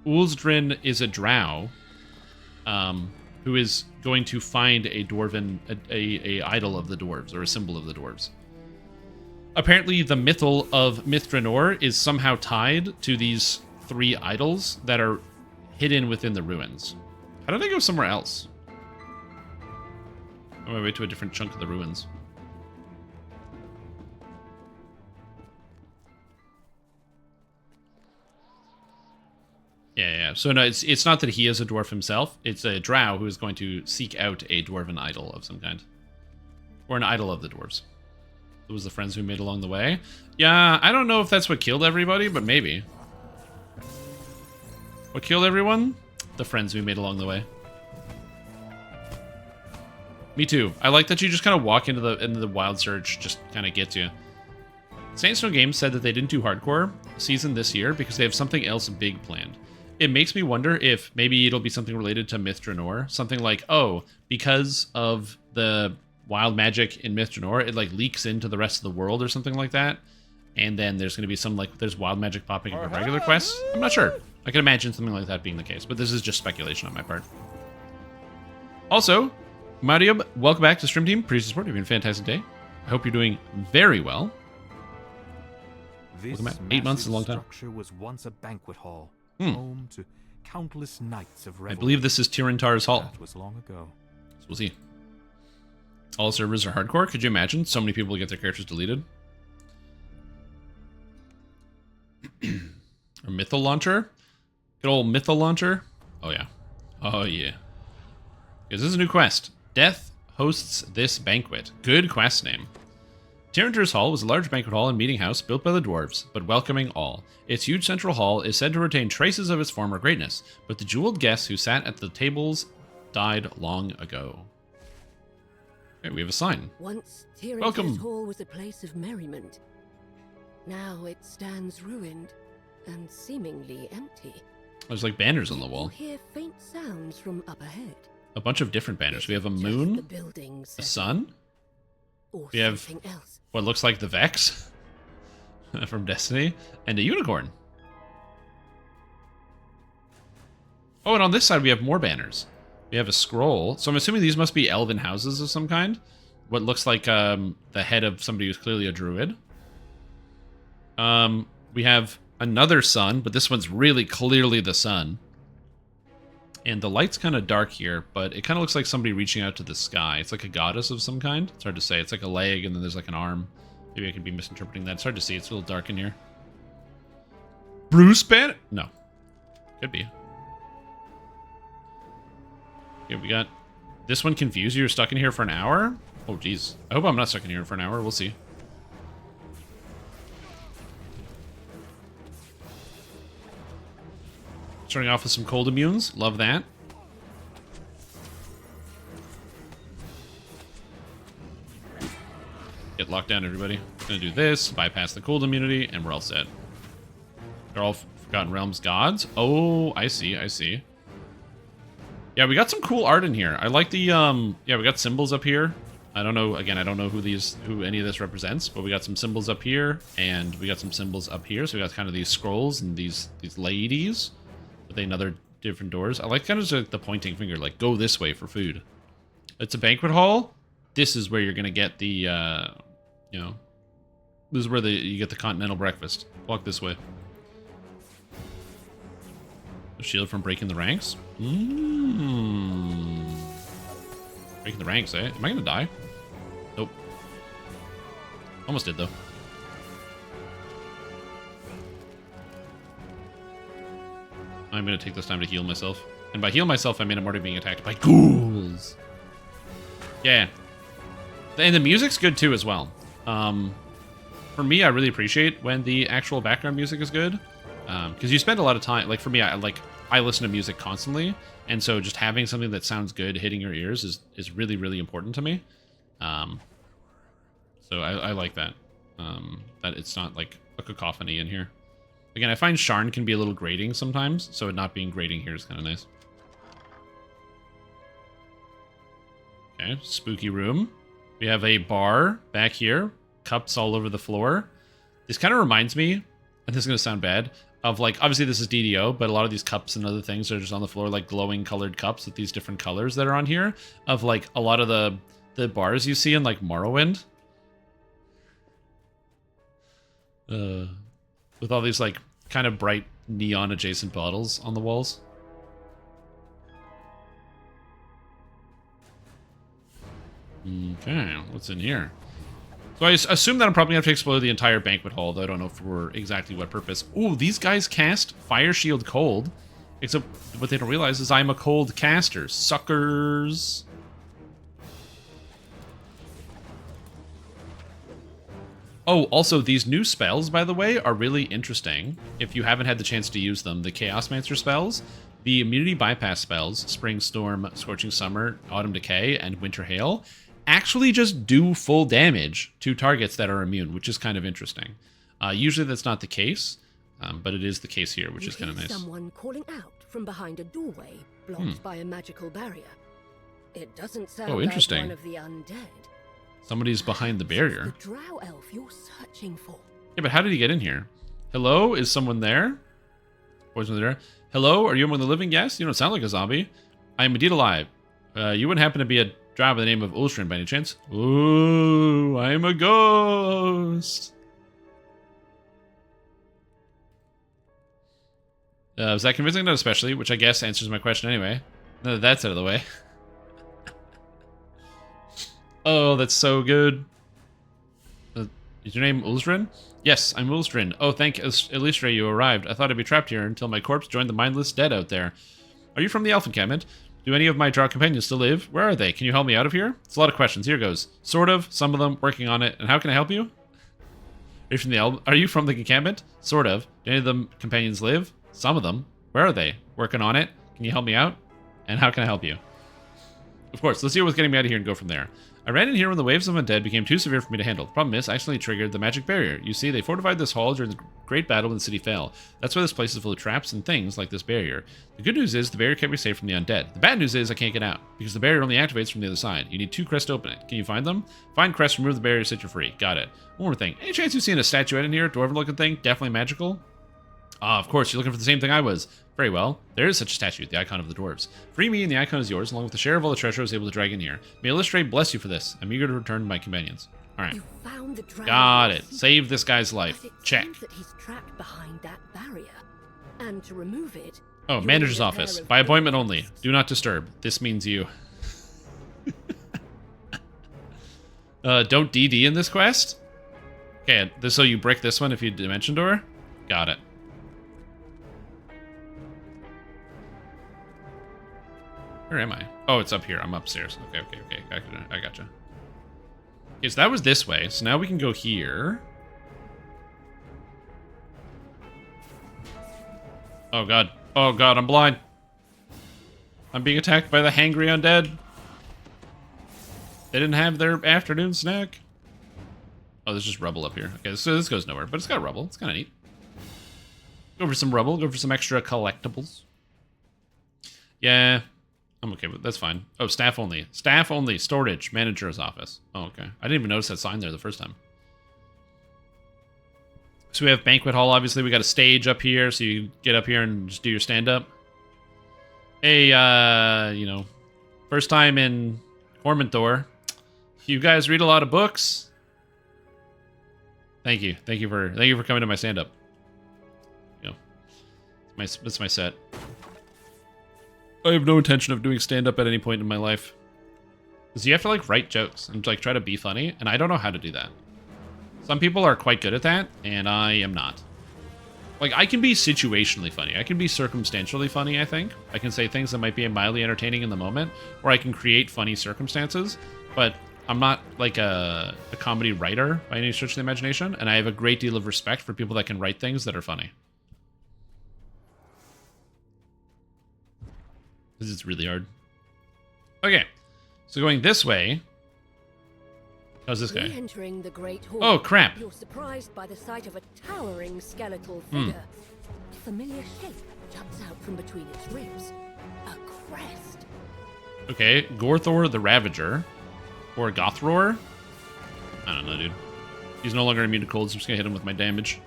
Ulzdrin is a drow who is going to find a dwarven a idol of the dwarves, or a symbol of the dwarves. Apparently the mythal of Myth Drannor is somehow tied to these 3 idols that are hidden within the ruins. How do they go somewhere else? On my way to a different chunk of the ruins. Yeah. So no, it's not that he is a dwarf himself. It's a drow who is going to seek out a dwarven idol of some kind. Or an idol of the dwarves. It was the friends we made along the way. Yeah, I don't know if that's what killed everybody, but maybe. What killed everyone? The friends we made along the way. Me too. I like that you just kind of walk into the wild search, just kind of gets you. Saints No Games said that they didn't do hardcore season this year because they have something else big planned. It makes me wonder if maybe it'll be something related to Myth Drannor. Something like, oh, because of the wild magic in Myth Drannor, it like leaks into the rest of the world or something like that. And then there's going to be some, like, there's wild magic popping up in regular quests. I'm not sure. I can imagine something like that being the case, but this is just speculation on my part. Also, Mario, welcome back to Stream Team. Appreciate the support. You're having a fantastic day. I hope you're doing very well. This welcome back. 8 months is a long time. Structure was once a banquet hall, home to countless nights of revelry. I believe this is Tyrantar's Hall. That was long ago. So we'll see. All servers are hardcore. Could you imagine? So many people get their characters deleted. A Mythal Launcher? Good old Mythal Launcher? Oh, yeah. Oh, yeah. Because this is a new quest. Death hosts this banquet. Good quest name. Tyrantar's Hall was a large banquet hall and meeting house built by the dwarves, but welcoming all. Its huge central hall is said to retain traces of its former greatness, but the jeweled guests who sat at the tables died long ago. Okay, we have a sign. Once Tyrantar's Welcome. Hall was a place of merriment. Now it stands ruined and seemingly empty. There's like banners on the You wall. hear faint sounds from up ahead. A bunch of different banners. We have a Just the moon, buildings, a sun, or we have- something else. what looks like the Vex from Destiny, and a unicorn. Oh, and on this side we have more banners. We have a scroll. So I'm assuming these must be elven houses of some kind. What looks like the head of somebody who's clearly a druid. We have another sun, but this one's really clearly the sun. And the light's kind of dark here, but it kind of looks like somebody reaching out to the sky. It's like a goddess of some kind. It's hard to say. It's like a leg, and then there's like an arm. Maybe I could be misinterpreting that. It's hard to see. It's a little dark in here. Bruce Banner? No. Could be. Okay, we got... This one confused you. You're stuck in here for an hour? Oh, jeez. I hope I'm not stuck in here for an hour. We'll see. Starting off with some cold immunes. Love that. Get locked down, everybody. Gonna do this, bypass the cold immunity, and we're all set. They're all Forgotten Realms gods. Oh, I see, I see. Yeah, we got some cool art in here. I like the, yeah, we got symbols up here. I don't know. Again, I don't know who any of this represents, but we got some symbols up here, and we got some symbols up here. So we got kind of these scrolls and these ladies with another different doors. I like kind of just the pointing finger, like go this way for food. It's a banquet hall. This is where you're gonna get the, you know, this is where you get the continental breakfast. Walk this way. A shield from breaking the ranks. Breaking the ranks, eh? Am I gonna die? Nope. Almost did, though. I'm gonna take this time to heal myself. And by heal myself, I mean I'm already being attacked by ghouls. Yeah. And the music's good, too, as well. For me, I really appreciate when the actual background music is good. Because you spend a lot of time... Like, for me, I listen to music constantly. And so just having something that sounds good hitting your ears is really, really important to me. So I like that. That it's not like a cacophony in here. Again, I find Sharn can be a little grating sometimes, so it not being grating here is kind of nice. Okay, spooky room. We have a bar back here. Cups all over the floor. This kind of reminds me, and this is going to sound bad, of like, obviously this is DDO, but a lot of these cups and other things are just on the floor, like glowing colored cups with these different colors that are on here, of like a lot of the bars you see in like Morrowind. With all these like kind of bright neon adjacent bottles on the walls. Okay, what's in here? So I assume that I'm probably going to have to explore the entire banquet hall, though I don't know for exactly what purpose. Ooh, these guys cast Fire Shield Cold. Except what they don't realize is I'm a cold caster. Suckers. Oh, also, these new spells, by the way, are really interesting. If you haven't had the chance to use them, the Chaosmancer spells, the immunity bypass spells, Spring Storm, Scorching Summer, Autumn Decay, and Winter Hail, actually just do full damage to targets that are immune, which is kind of interesting. Usually that's not the case, but it is the case here, which is kind of nice. Someone calling out from behind a doorway blocked by a magical barrier. It doesn't sound like one of the undead. Somebody's behind the barrier. The drow elf you're searching for. Yeah, but how did he get in here? Hello? Is someone there? Boys there. Hello? Are you among the living? Yes? You don't sound like a zombie. I am indeed alive. You wouldn't happen to be a drow by the name of Ulstrin by any chance? Ooh, I am a ghost. Was that convincing? Not especially, which I guess answers my question anyway. Now that that's out of the way. Oh, that's so good. Is your name Ulstrin? Yes, I'm Ulstrin. Oh, thank Elistra you arrived. I thought I'd be trapped here until my corpse joined the mindless dead out there. Are you from the elf encampment? Do any of my drow companions still live? Where are they? Can you help me out of here? It's a lot of questions. Here goes. Sort of. Some of them. Working on it. And how can I help you? Are you from the encampment? Sort of. Do any of the companions live? Some of them. Where are they? Working on it. Can you help me out? And how can I help you? Of course. Let's deal with getting me out of here and go from there. I ran in here when the waves of undead became too severe for me to handle. The problem is, I accidentally triggered the magic barrier. You see, they fortified this hall during the great battle when the city fell. That's why this place is full of traps and things like this barrier. The good news is, the barrier kept me safe from the undead. The bad news is, I can't get out, because the barrier only activates from the other side. You need 2 crests to open it. Can you find them? Find crests, remove the barrier, set you free. Got it. One more thing. Any chance you've seen a statuette in here? Dwarven-looking thing? Definitely magical? Ah, of course, you're looking for the same thing I was. Very well. There is such a statue, the icon of the dwarves. Free me and the icon is yours, along with the share of all the treasure I was able to drag in here. May Illustrate bless you for this. I'm eager to return to my companions. Alright. You found the Got it. Save this guy's life. Check. That he's trapped behind that barrier. And to remove it... Oh, manager's office. By appointment only. Do not disturb. This means you. Don't DD in this quest? Okay, so you brick this one if you dimension door? Got it. Where am I? Oh, it's up here. I'm upstairs. Okay. I gotcha. Okay, so that was this way. So now we can go here. Oh, God. Oh, God, I'm blind. I'm being attacked by the hangry undead. They didn't have their afternoon snack. Oh, there's just rubble up here. Okay, so this goes nowhere, but it's got rubble. It's kind of neat. Go for some rubble. Go for some extra collectibles. Yeah. I'm okay with that's fine. Oh, staff only. Staff only. Storage. Manager's office. Oh, okay. I didn't even notice that sign there the first time. So we have banquet hall, obviously. We got a stage up here, so you get up here and just do your stand-up. Hey, you know, first time in Cormentor. You guys read a lot of books. Thank you. Thank you for coming to my stand-up. You know, that's my set. I have no intention of doing stand-up at any point in my life. Because you have to, like, write jokes and, like, try to be funny, and I don't know how to do that. Some people are quite good at that, and I am not. Like, I can be situationally funny. I can be circumstantially funny, I think. I can say things that might be mildly entertaining in the moment, or I can create funny circumstances, but I'm not, like, a comedy writer by any stretch of the imagination, and I have a great deal of respect for people that can write things that are funny. Because it's really hard. Okay, so going this way. How's this guy? Re-entering the Great Hall, oh, crap. You're surprised by the sight of a towering skeletal figure. A familiar shape jumps out from between its ribs. A crest. Okay, Gorthor the Ravager. Or Gothror. I don't know, dude. He's no longer immune to cold, so I'm just gonna hit him with my damage.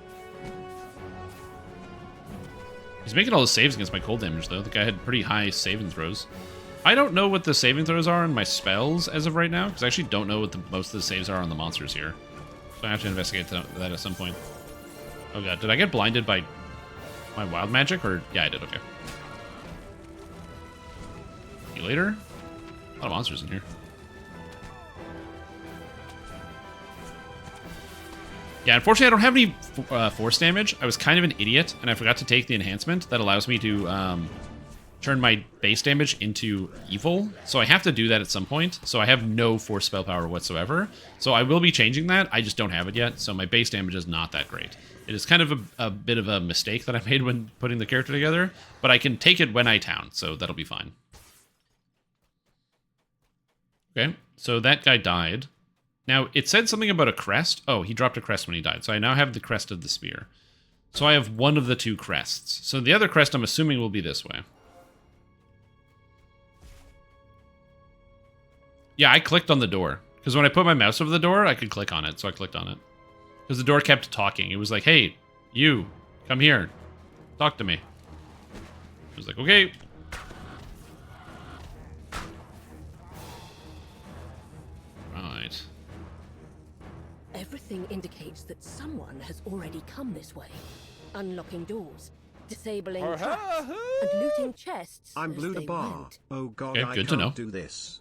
He's making all the saves against my cold damage, though. The guy had pretty high saving throws. I don't know what the saving throws are on my spells as of right now, because I actually don't know what most of the saves are on the monsters here. So I have to investigate that at some point. Oh god, did I get blinded by my wild magic? Or yeah, I did, okay. See you later? A lot of monsters in here. Yeah, unfortunately, I don't have any force damage. I was kind of an idiot, and I forgot to take the enhancement that allows me to turn my base damage into evil. So I have to do that at some point. So I have no force spell power whatsoever. So I will be changing that. I just don't have it yet. So my base damage is not that great. It is kind of a bit of a mistake that I made when putting the character together. But I can take it when I town, so that'll be fine. Okay, so that guy died. Now, it said something about a crest. Oh, he dropped a crest when he died. So I now have the crest of the spear. So I have one of the two crests. So the other crest, I'm assuming, will be this way. Yeah, I clicked on the door. Because when I put my mouse over the door, I could click on it. So I clicked on it. Because the door kept talking. It was like, hey, you, come here. Talk to me. I was like, okay. Right. Everything indicates that someone has already come this way, unlocking doors, disabling traps, and looting chests. I'm as Blue the they Bar. went. Oh god, Okay, I good to know. can't do this.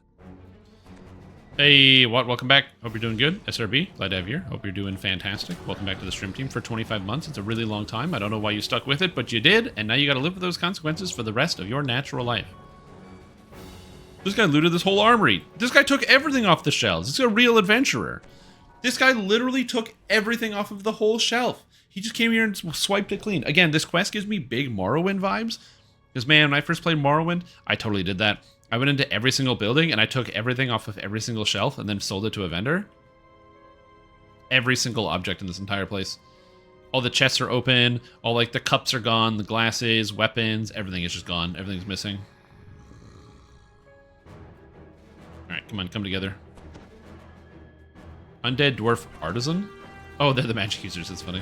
Hey, what? Welcome back. Hope you're doing good. SRB, glad to have you here. Hope you're doing fantastic. Welcome back to the stream team for 25 months. It's a really long time. I don't know why you stuck with it, but you did, and now you got to live with those consequences for the rest of your natural life. This guy looted this whole armory. This guy took everything off the shelves. This is a real adventurer. This guy literally took everything off of the whole shelf. He just came here and swiped it clean. Again, this quest gives me big Morrowind vibes. Because, man, when I first played Morrowind, I totally did that. I went into every single building, and I took everything off of every single shelf and then sold it to a vendor. Every single object in this entire place. All the chests are open. All, like, the cups are gone. The glasses, weapons, everything is just gone. Everything's missing. Alright, come on, come together. Undead Dwarf Artisan? Oh, they're the magic users. That's funny.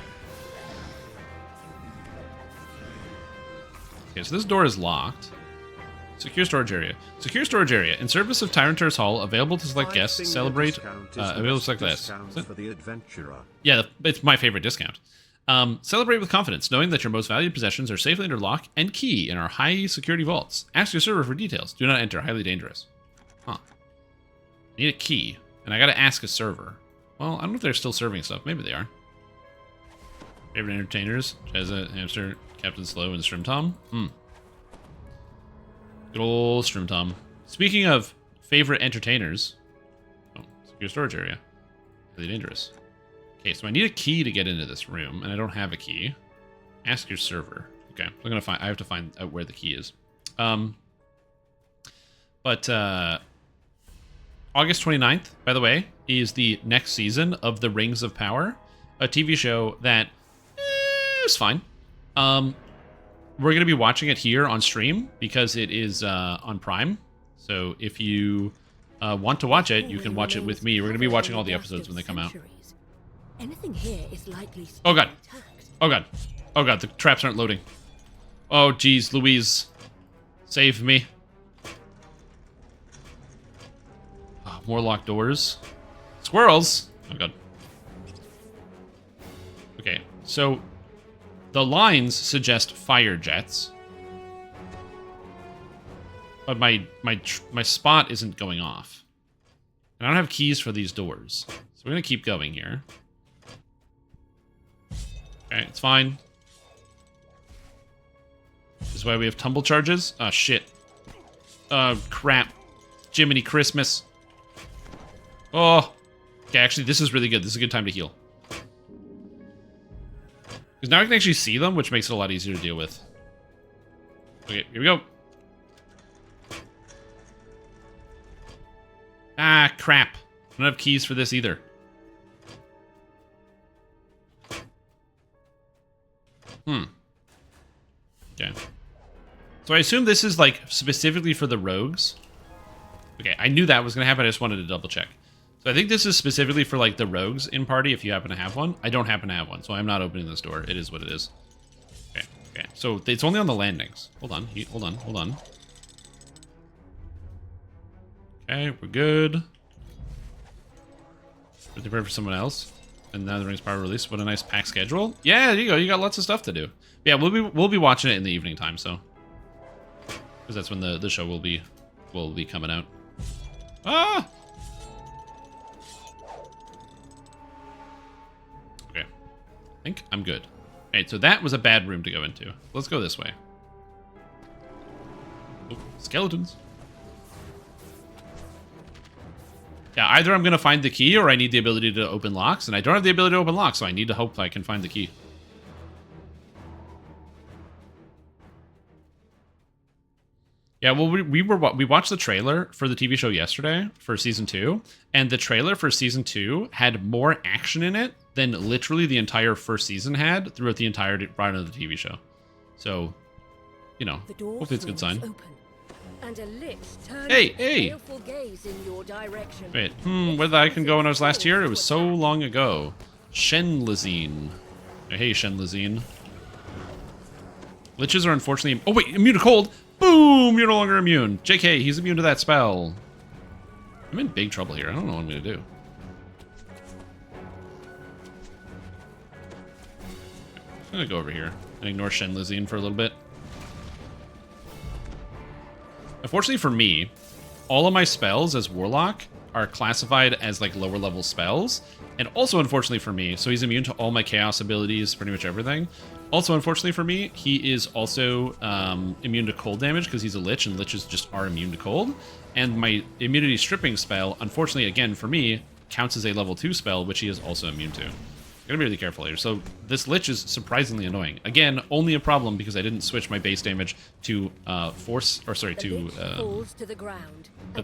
Okay, so this door is locked. Secure storage area. Secure storage area. In service of Tyrantur's Hall, available to select guests. Celebrate. Available to select guests. For the adventurer. Yeah, it's my favorite discount. Celebrate with confidence, knowing that your most valued possessions are safely under lock and key in our high security vaults. Ask your server for details. Do not enter. Highly dangerous. Huh. Need a key. And I gotta ask a server. Well, I don't know if they're still serving stuff. Maybe they are. Favorite entertainers? Jazza, Hamster, Captain Slow, and Shrimp Tom. Good old Shrimp Tom. Speaking of favorite entertainers. Oh, secure storage area. Really dangerous. Okay, so I need a key to get into this room, and I don't have a key. Ask your server. Okay, I'm gonna find. I have to find out where the key is. August 29th, by the way, is the next season of The Rings of Power, a TV show that is fine. We're going to be watching it here on stream because it is on Prime, So if you want to watch it, you can watch it with me. We're going to be watching all the episodes when they come out. Anything here is likely Oh god. Oh god. Oh god, the traps aren't loading. Oh geez, Louise. Save me. Oh, more locked doors. Squirrels! Oh god. Okay, so the lines suggest fire jets. But my spot isn't going off. And I don't have keys for these doors. So we're gonna keep going here. Okay, it's fine. This is why we have tumble charges. Oh, shit. Crap. Jiminy Christmas. Oh. Okay, actually, this is really good. This is a good time to heal. Because now I can actually see them, which makes it a lot easier to deal with. Okay, here we go. Ah, crap. I don't have keys for this either. Okay. So I assume this is, like, specifically for the rogues. Okay, I knew that was going to happen. I just wanted to double check. So I think this is specifically for, like, the rogues in party, if you happen to have one. I don't happen to have one, so I'm not opening this door. It is what it is. Okay, okay. So it's only on the landings. Hold on, hold on, hold on. Okay, we're good. Prepare for someone else. And now the Rings Power release. What a nice pack schedule. Yeah, there you go. You got lots of stuff to do. Yeah, we'll be watching it in the evening time, so. Because that's when the show will be coming out. Ah! Okay. I think I'm good. Alright, so that was a bad room to go into. Let's go this way. Oh, skeletons. Yeah, either I'm going to find the key or I need the ability to open locks, and I don't have the ability to open locks, so I need to hope I can find the key. Yeah, well, we watched the trailer for the TV show yesterday for season 2, and the trailer for season 2 had more action in it than literally the entire first season had throughout the entire run of the TV show. So, you know, hopefully it's a good sign. And a lich hey! baleful gaze in your direction. Wait, where I can go when I was last here? It was so long ago. Shenlazine. Hey, Shenlazine. Liches are unfortunately... Oh, wait, immune to cold! Boom! You're no longer immune. JK, he's immune to that spell. I'm in big trouble here. I don't know what I'm going to do. I'm going to go over here and ignore Shenlazine for a little bit. Unfortunately for me, all of my spells as Warlock are classified as like lower level spells. And also unfortunately for me, so he's immune to all my Chaos abilities, pretty much everything. Also unfortunately for me, he is also immune to cold damage because he's a Lich and Liches just are immune to cold. And my immunity stripping spell, unfortunately again for me, counts as a level 2 spell, which he is also immune to. Gotta be really careful here. So this Lich is surprisingly annoying. Again, only a problem because I didn't switch my base damage to the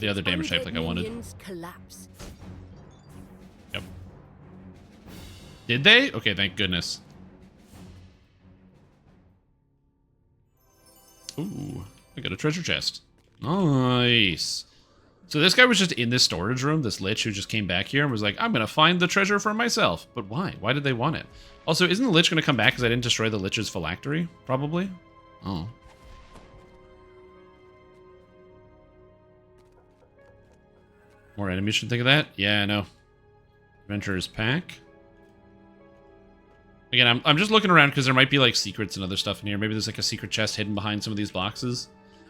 other damage type like I wanted. Yep. Did they? Okay, thank goodness. Ooh, I got a treasure chest. Nice. So this guy was just in this storage room, this Lich who just came back here and was like, I'm going to find the treasure for myself. But why? Why did they want it? Also, isn't the Lich going to come back because I didn't destroy the Lich's phylactery? Probably. Oh. More enemies should think of that? Yeah, I know. Adventurer's Pack. Again, I'm just looking around because there might be like secrets and other stuff in here. Maybe there's like a secret chest hidden behind some of these boxes.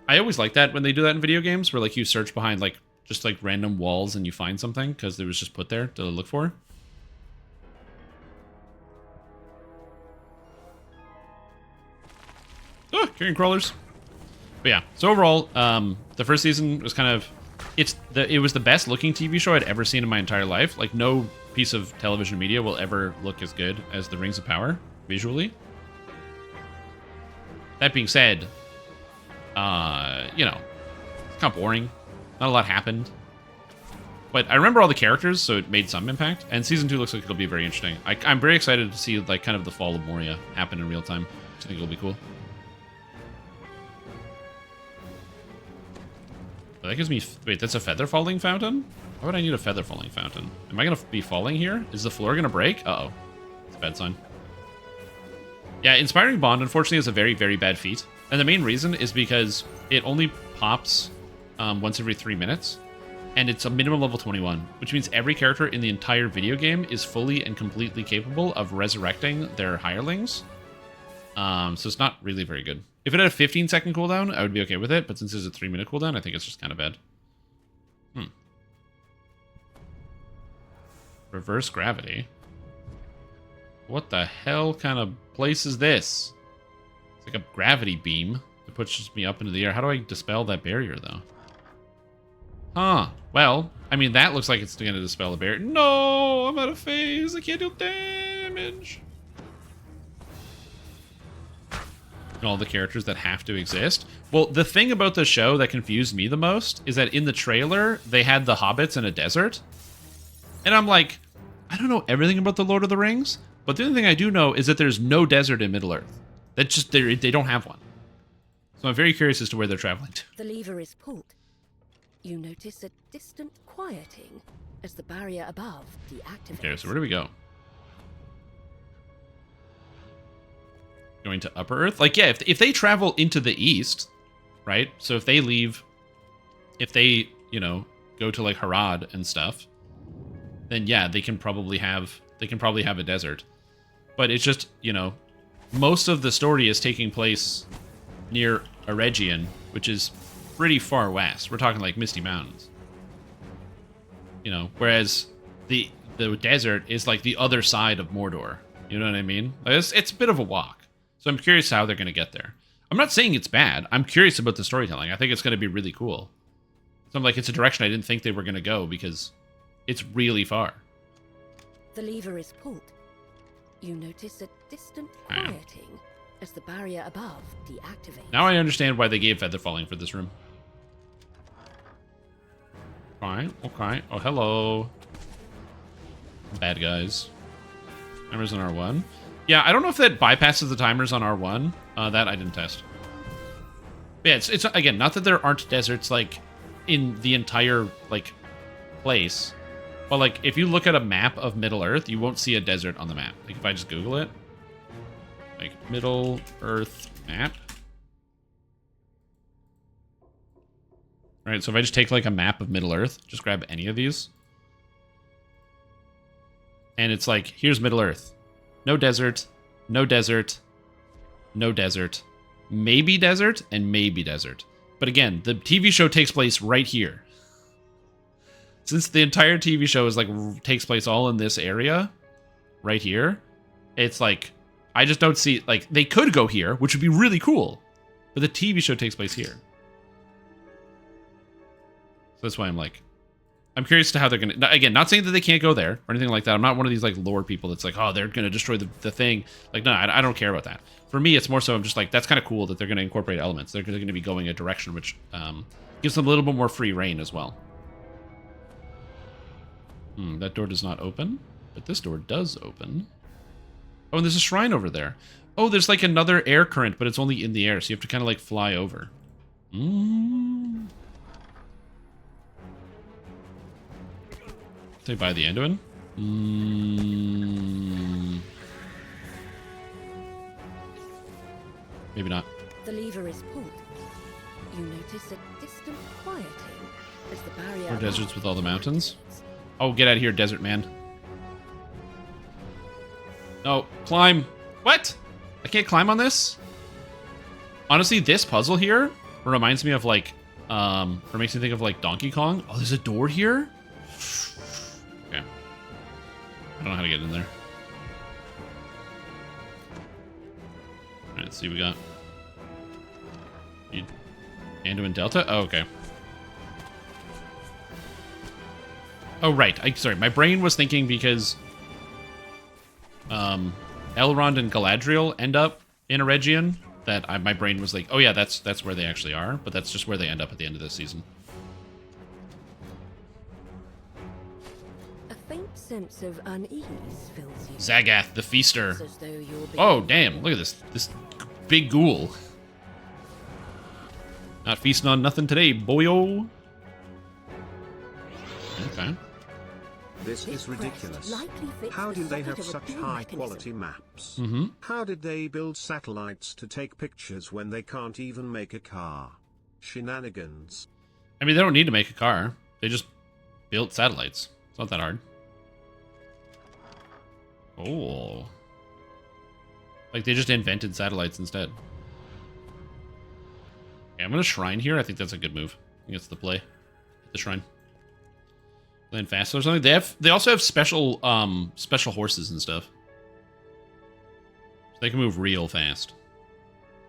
I always like that when they do that in video games where like you search behind like just like random walls and you find something because it was just put there to look for. Oh, carrying crawlers. But yeah, so overall, the first season was kind of it was the best looking TV show I'd ever seen in my entire life. Like no piece of television media will ever look as good as the Rings of Power visually. That being said, you know, it's kind of boring. Not a lot happened. But I remember all the characters, so it made some impact. And season 2 looks like it'll be very interesting. I'm very excited to see like kind of the fall of Moria happen in real time. I think it'll be cool. That gives me... Wait, that's a feather falling fountain? Why would I need a feather falling fountain? Am I going to be falling here? Is the floor going to break? Uh-oh. It's a bad sign. Yeah, Inspiring Bond, unfortunately, is a very, very bad feat. And the main reason is because it only pops once every 3 minutes. And it's a minimum level 21, which means every character in the entire video game is fully and completely capable of resurrecting their hirelings. So it's not really very good. If it had a 15-second cooldown, I would be okay with it. But since it's a 3-minute cooldown, I think it's just kind of bad. Reverse gravity. What the hell kind of place is this? It's like a gravity beam that pushes me up into the air. How do I dispel that barrier, though? Huh. Well, I mean, that looks like it's going to dispel the barrier. No! I'm out of phase. I can't deal damage. And all the characters that have to exist. Well, the thing about the show that confused me the most is that in the trailer, they had the hobbits in a desert. And I'm like, I don't know everything about the Lord of the Rings, but the only thing I do know is that there's no desert in Middle-earth. That's just, they don't have one. So I'm very curious as to where they're traveling to. The lever is pulled. You notice a distant quieting as the barrier above deactivates. Okay, so where do we go? Going to Upper Earth? Like, yeah, if they travel into the east, right? So if they leave, if they, you know, go to like Harad and stuff, then yeah, they can probably have a desert. But it's just, you know, most of the story is taking place near Eregion, which is pretty far west. We're talking like Misty Mountains. You know, whereas the desert is like the other side of Mordor. You know what I mean? It's a bit of a walk. So I'm curious how they're going to get there. I'm not saying it's bad. I'm curious about the storytelling. I think it's going to be really cool. So I'm like, it's a direction I didn't think they were going to go because it's really far. The lever is pulled. You notice a distant quieting as the barrier above deactivates. Now I understand why they gave Feather Falling for this room. Okay, okay. Oh, hello. Bad guys. Timers on R1. Yeah, I don't know if that bypasses the timers on R1. That I didn't test. But yeah, it's again, not that there aren't deserts, like, in the entire, like, place. But, like, if you look at a map of Middle-earth, you won't see a desert on the map. Like, if I just Google it. Like, Middle-earth map. Alright, so if I just take, like, a map of Middle-earth, just grab any of these. And it's like, here's Middle-earth. No desert, no desert, no desert, maybe desert, and maybe desert. But again, the TV show takes place right here. Since the entire TV show is like takes place all in this area, right here, it's like, I just don't see, like, they could go here, which would be really cool, but the TV show takes place here. So that's why I'm like, I'm curious to how they're going to... Again, not saying that they can't go there or anything like that. I'm not one of these, like, lore people that's like, oh, they're going to destroy the thing. Like, no, I don't care about that. For me, it's more so I'm just like, that's kind of cool that they're going to incorporate elements. They're going to be going a direction which gives them a little bit more free reign as well. That door does not open, but this door does open. Oh, and there's a shrine over there. Oh, there's, like, another air current, but it's only in the air, so you have to kind of, like, fly over. Say by the Anduin? Maybe not. The lever is pulled. You notice a distant quieting as the barrier... Or deserts with all the mountains? Oh, get out of here, desert man. No, climb. What? I can't climb on this? Honestly, this puzzle here reminds me of, like, or makes me think of, like, Donkey Kong. Oh, there's a door here? Okay. I don't know how to get in there. Alright, let's see what we got. Anduin Delta? Oh, okay. Oh, right. Sorry, my brain was thinking because Elrond and Galadriel end up in Eregion, that my brain was like, oh yeah, that's where they actually are, but that's just where they end up at the end of this season. A faint sense of unease fills you. Zagath, the Feaster. It's as though you're being... Oh, damn, look at this big ghoul. Not feasting on nothing today, boyo. This is crest ridiculous. likely fits How the do they socket have of a such beam high mechanism. quality maps? Mm-hmm. How did they build satellites to take pictures when they can't even make a car? Shenanigans. I mean, they don't need to make a car. They just built satellites. It's not that hard. Oh. Like, they just invented satellites instead. Okay, I'm going to shrine here. I think that's a good move. I think that's the play. Hit the shrine. Land fast or something. They also have special special horses and stuff. So they can move real fast.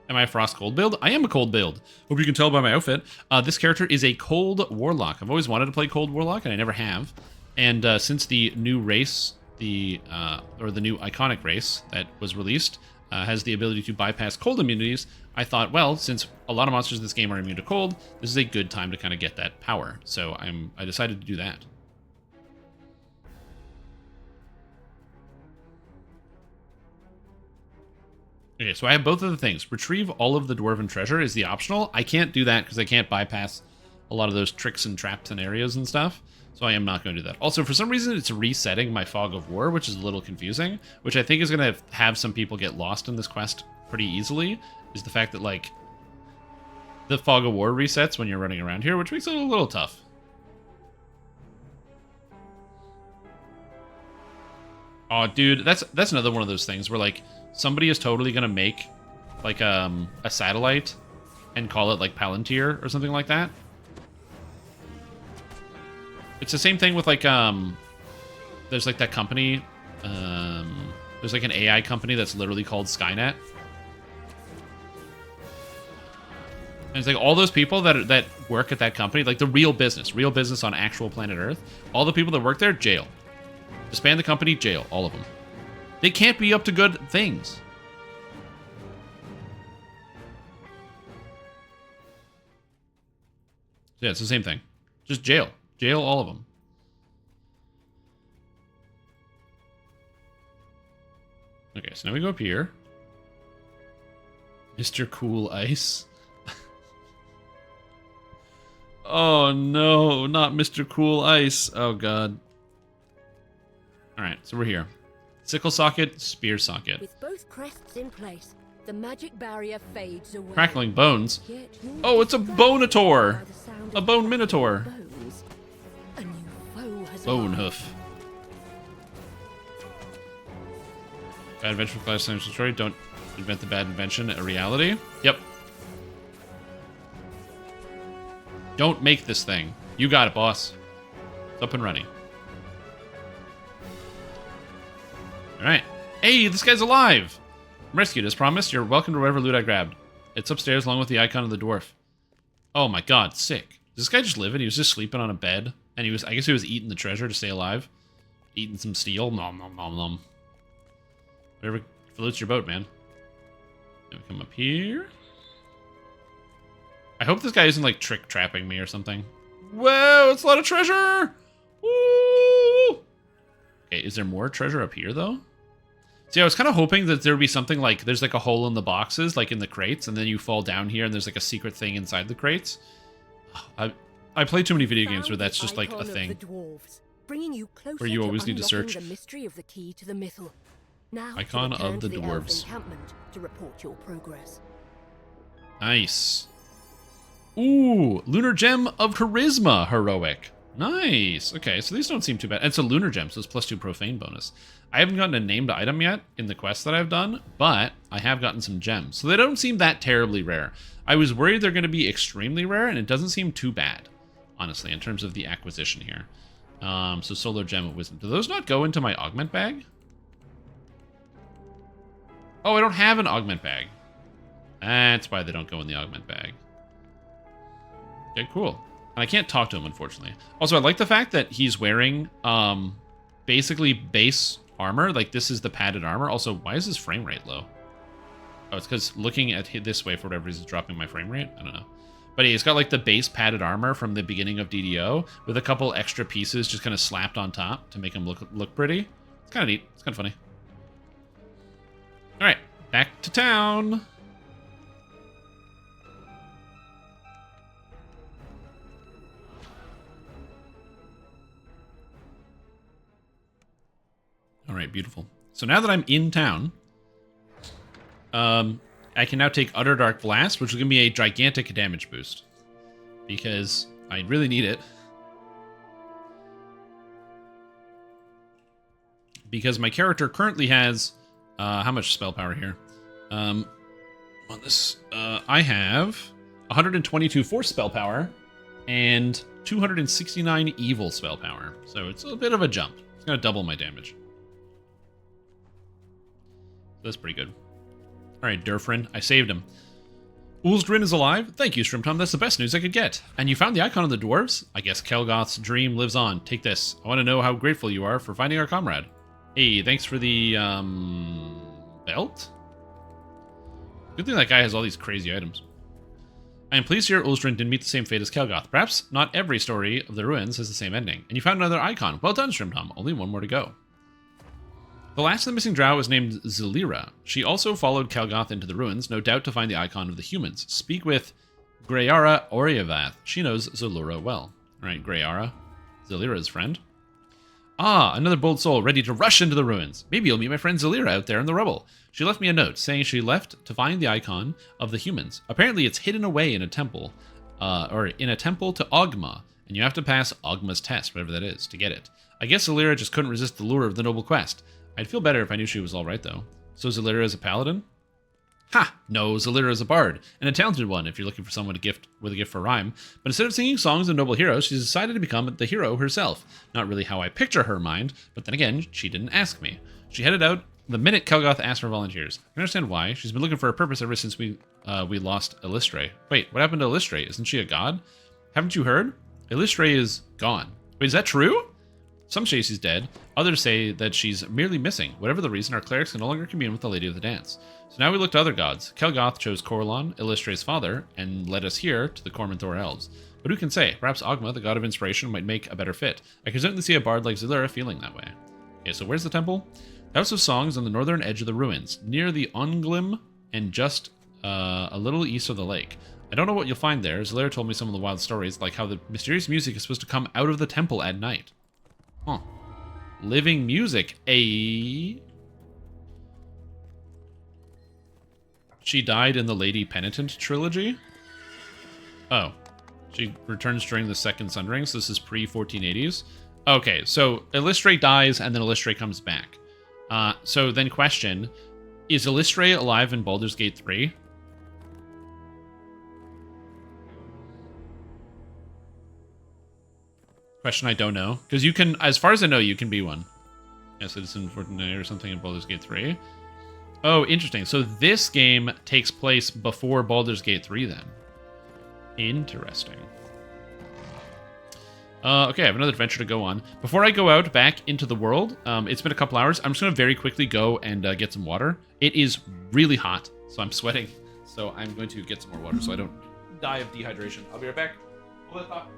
Am I a Frost Cold build? I am a Cold build. Hope you can tell by my outfit. This character is a Cold Warlock. I've always wanted to play Cold Warlock, and I never have. And since the new race, or the new iconic race that was released, has the ability to bypass cold immunities, I thought, well, since a lot of monsters in this game are immune to cold, this is a good time to kind of get that power. So I decided to do that. Okay, so I have both of the things. Retrieve all of the Dwarven treasure is the optional. I can't do that because I can't bypass a lot of those tricks and traps and areas and stuff. So I am not going to do that. Also, for some reason, it's resetting my Fog of War, which is a little confusing, which I think is going to have some people get lost in this quest pretty easily, is the fact that, like, the Fog of War resets when you're running around here, which makes it a little tough. Oh, dude, that's another one of those things where, like, somebody is totally going to make, like, a satellite and call it, like, Palantir or something like that. It's the same thing with, like, there's, like, that company, there's, like, an AI company that's literally called Skynet. And it's, like, all those people that work at that company, like, the real business on actual planet Earth, all the people that work there, jail. Disband the company, jail, all of them. They can't be up to good things. Yeah, it's the same thing. Just jail. Jail all of them. Okay, so now we go up here. Mr. Cool Ice. Oh no, not Mr. Cool Ice. Oh god. Alright, so we're here. Sickle socket, spear socket. With both crests in place, the magic barrier fades away. Crackling bones. Yet you're Oh, it's a Bonator! by the sound A of bone minotaur. bones. A new foe has Bone arrived. hoof. Bad invention for class science destroyed. Don't invent the bad invention a reality. Yep. Don't make this thing. You got it, boss. It's up and running. Alright. Hey, this guy's alive! I'm rescued, as promised. You're welcome to whatever loot I grabbed. It's upstairs along with the icon of the dwarf. Oh my god, sick. Does this guy just live it? He was just sleeping on a bed. And I guess he was eating the treasure to stay alive. Eating some steel. Nom nom nom nom. Whatever floats your boat, man. Then we come up here. I hope this guy isn't, like, trick-trapping me or something. Whoa, it's a lot of treasure! Woo! Okay, is there more treasure up here, though? See, I was kind of hoping that there would be something like, there's, like, a hole in the boxes, like in the crates, and then you fall down here and there's, like, a secret thing inside the crates. I play too many video games where that's just, like, a thing. Bringing you closer Where you always need to unlocking search. The mystery of the key to the mythal. Now Icon to return of to the elf dwarves. encampment to report your progress. Nice. Ooh, Lunar Gem of Charisma Heroic. Nice. Okay, so these don't seem too bad. And it's a Lunar Gem, so it's +2 Profane bonus. I haven't gotten a named item yet in the quest that I've done, but I have gotten some gems. So they don't seem that terribly rare. I was worried they're going to be extremely rare, and it doesn't seem too bad, honestly, in terms of the acquisition here. So Solar Gem of Wisdom. Do those not go into my augment bag? Oh, I don't have an augment bag. That's why they don't go in the augment bag. Okay, cool. And I can't talk to him, unfortunately. Also, I like the fact that he's wearing basically base armor. Like, this is the padded armor. Also, why is his frame rate low? Oh, it's because looking at this way, for whatever reason, is dropping my frame rate. I don't know. But he's got, like, the base padded armor from the beginning of DDO with a couple extra pieces just kind of slapped on top to make him look pretty. It's kind of neat. It's kind of funny. All right, back to town. right, beautiful. So now that I'm in town, I can now take Utter Dark Blast, which will give me a gigantic damage boost. Because I really need it. Because my character currently has... how much spell power here? On this, I have 122 force spell power and 269 evil spell power. So it's a bit of a jump. It's going to double my damage. That's pretty good. Alright, Durfrin, I saved him. Uldrin is alive? Thank you, Shrimptom. That's the best news I could get. And you found the icon of the dwarves? I guess Kelgoth's dream lives on. Take this. I want to know how grateful you are for finding our comrade. Hey, thanks for the, belt? Good thing that guy has all these crazy items. I am pleased to hear Uldrin didn't meet the same fate as Kelgoth. Perhaps not every story of the ruins has the same ending. And you found another icon. Well done, Shrimptom. Only one more to go. The last of the missing drow was named Zelira. She also followed Kelgoth into the ruins, no doubt to find the icon of the humans. Speak with Greyara Oriavath. She knows Zelira well. Alright, Greyara. Zelira's friend. Ah, another bold soul ready to rush into the ruins. Maybe you'll meet my friend Zelira out there in the rubble. She left me a note saying she left to find the icon of the humans. Apparently it's hidden away in a temple, or in a temple to Oghma, and you have to pass Oghma's test, whatever that is, to get it. I guess Zelira just couldn't resist the lure of the noble quest. I'd feel better if I knew she was alright, though. So Zelira is a paladin? Ha! No, Zelira is a bard, and a talented one if you're looking for someone with a gift for rhyme. But instead of singing songs of noble heroes, she's decided to become the hero herself. Not really how I picture her mind, but then again, she didn't ask me. She headed out the minute Kelgoth asked for volunteers. I can understand why. She's been looking for a purpose ever since we lost Illustre. Wait, what happened to Illustre? Isn't she a god? Haven't you heard? Illustre is gone. Wait, is that true? Some say she's dead, others say that she's merely missing. Whatever the reason, our clerics can no longer commune with the Lady of the Dance. So now we look to other gods. Kelgoth chose Corlon, Illustre's father, and led us here to the Cormanthor elves. But who can say? Perhaps Oghma, the god of inspiration, might make a better fit. I can certainly see a bard like Zelira feeling that way. Okay, so where's the temple? The House of Songs on the northern edge of the ruins, near the Onglim and just a little east of the lake. I don't know what you'll find there. Zelira told me some of the wild stories, like how the mysterious music is supposed to come out of the temple at night. Huh. Living music. She died in the Lady Penitent trilogy? Oh. She returns during the Second Sun Ring, so this is pre-1480s? Okay, so Illustre dies, and then Illustre comes back. So then question, is Illustre alive in Baldur's Gate 3? Question I don't know. Because you can, as far as I know, you can be one. Yeah, Citizen Fortnite or something in Baldur's Gate 3. Oh, interesting. So this game takes place before Baldur's Gate 3 then. Interesting. Okay, I have another adventure to go on. Before I go out back into the world, it's been a couple hours. I'm just going to very quickly go and get some water. It is really hot, so I'm sweating. So I'm going to get some more water so I don't die of dehydration. I'll be right back. Hold that thought.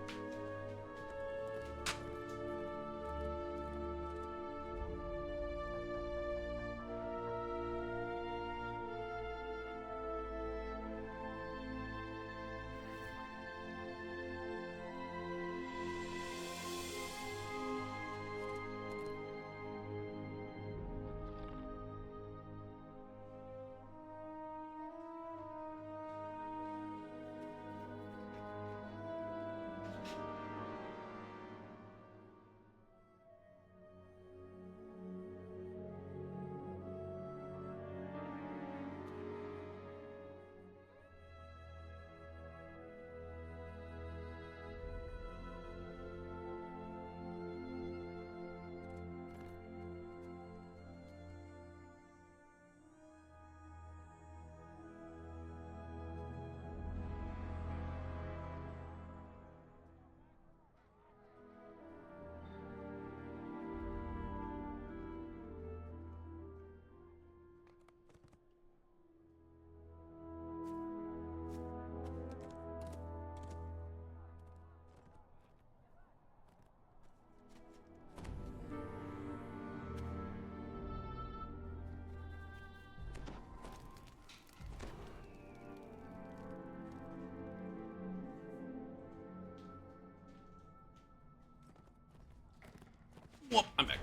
Whoop, I'm back.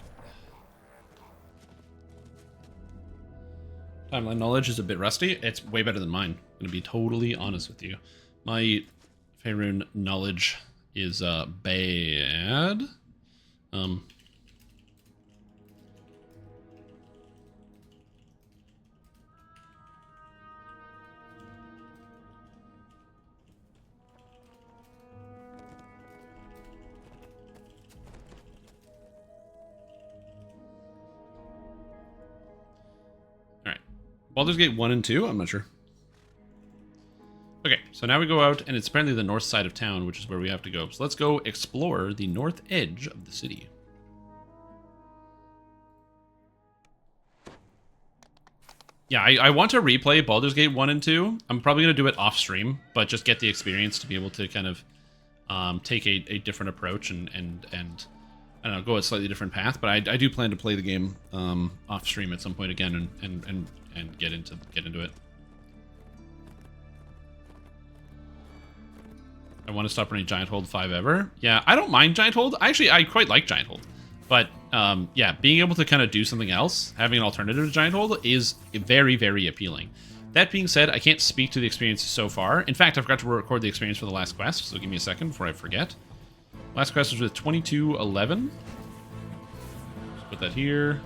Timeline knowledge is a bit rusty. It's way better than mine. I'm gonna be totally honest with you. My Faerun knowledge is bad. Baldur's Gate 1 and 2? I'm not sure. Okay, so now we go out, and it's apparently the north side of town, which is where we have to go. So let's go explore the north edge of the city. Yeah, I want to replay Baldur's Gate 1 and 2. I'm probably going to do it off stream, but just get the experience to be able to kind of take a different approach and I don't know, go a slightly different path. But I do plan to play the game off stream at some point again and get into it. I want to stop running Giant Hold 5 ever. Yeah, I don't mind Giant Hold. Actually, I quite like Giant Hold. But yeah, being able to kind of do something else, having an alternative to Giant Hold, is very, very appealing. That being said, I can't speak to the experience so far. In fact, I forgot to record the experience for the last quest, so give me a second before I forget. Last quest was with 2211. Let's put that here.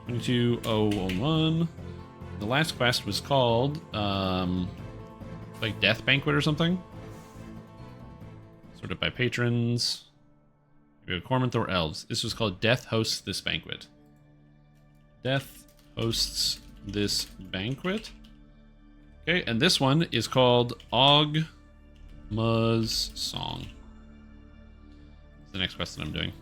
22001. The last quest was called, like Death Banquet or something. Sorted by patrons. We have Cormorant or Elves. This was called Death Hosts This Banquet. Death Hosts This Banquet. Okay, and this one is called Oghma's Song. It's the next quest that I'm doing.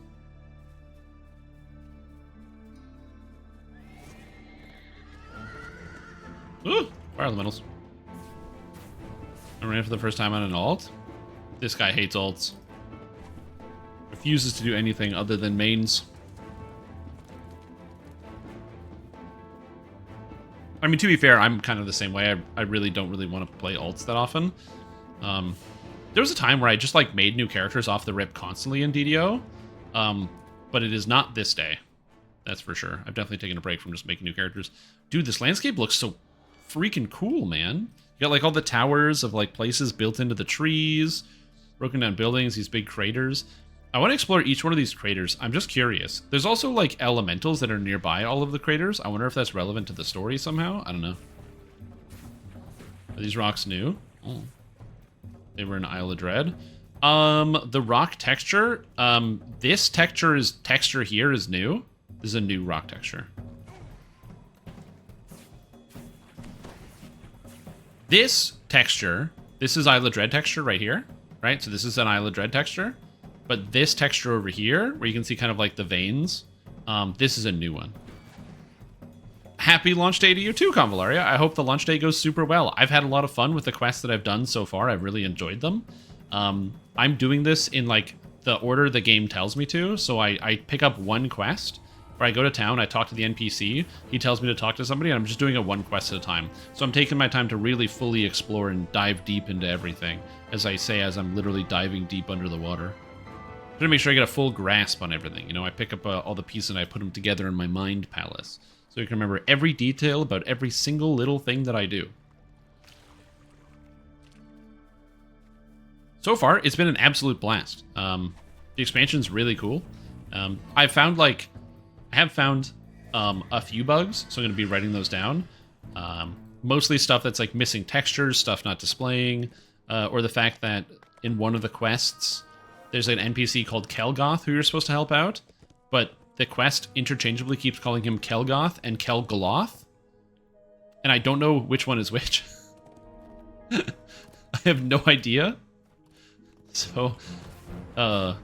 Ooh, fire elementals. I ran it for the first time on an alt. This guy hates alts. Refuses to do anything other than mains. I mean, to be fair, I'm kind of the same way. I really don't really want to play alts that often. There was a time where I just like made new characters off the rip constantly in DDO. But it is not this day. That's for sure. I've definitely taken a break from just making new characters. Dude, this landscape looks so freaking cool, man. You got like all the towers of like places built into the trees, broken down buildings, these big craters. I want to explore each one of these craters. I'm just curious. There's also like elementals that are nearby all of the craters. I wonder if that's relevant to the story somehow. I don't know. Are these rocks new? Oh. They were in Isle of Dread. The rock texture. This texture here is new. This is a new rock texture. This texture, this is Isle of Dread texture right here, right? So this is an Isle of Dread texture. But this texture over here, where you can see kind of like the veins, this is a new one. Happy launch day to you too, Convalaria. I hope the launch day goes super well. I've had a lot of fun with the quests that I've done so far. I've really enjoyed them. I'm doing this in like the order the game tells me to. So I pick up one quest, or I go to town, I talk to the NPC, he tells me to talk to somebody, and I'm just doing it one quest at a time. So I'm taking my time to really fully explore and dive deep into everything, as I say, as I'm literally diving deep under the water. I'm trying to make sure I get a full grasp on everything. You know, I pick up all the pieces and I put them together in my mind palace, so you can remember every detail about every single little thing that I do. So far, it's been an absolute blast. The expansion's really cool. I have found a few bugs, so I'm going to be writing those down. Mostly stuff that's like missing textures, stuff not displaying, or the fact that in one of the quests, there's an NPC called Kelgoth who you're supposed to help out, but the quest interchangeably keeps calling him Kelgoth and Kelgoloth, and I don't know which one is which. I have no idea. So, oh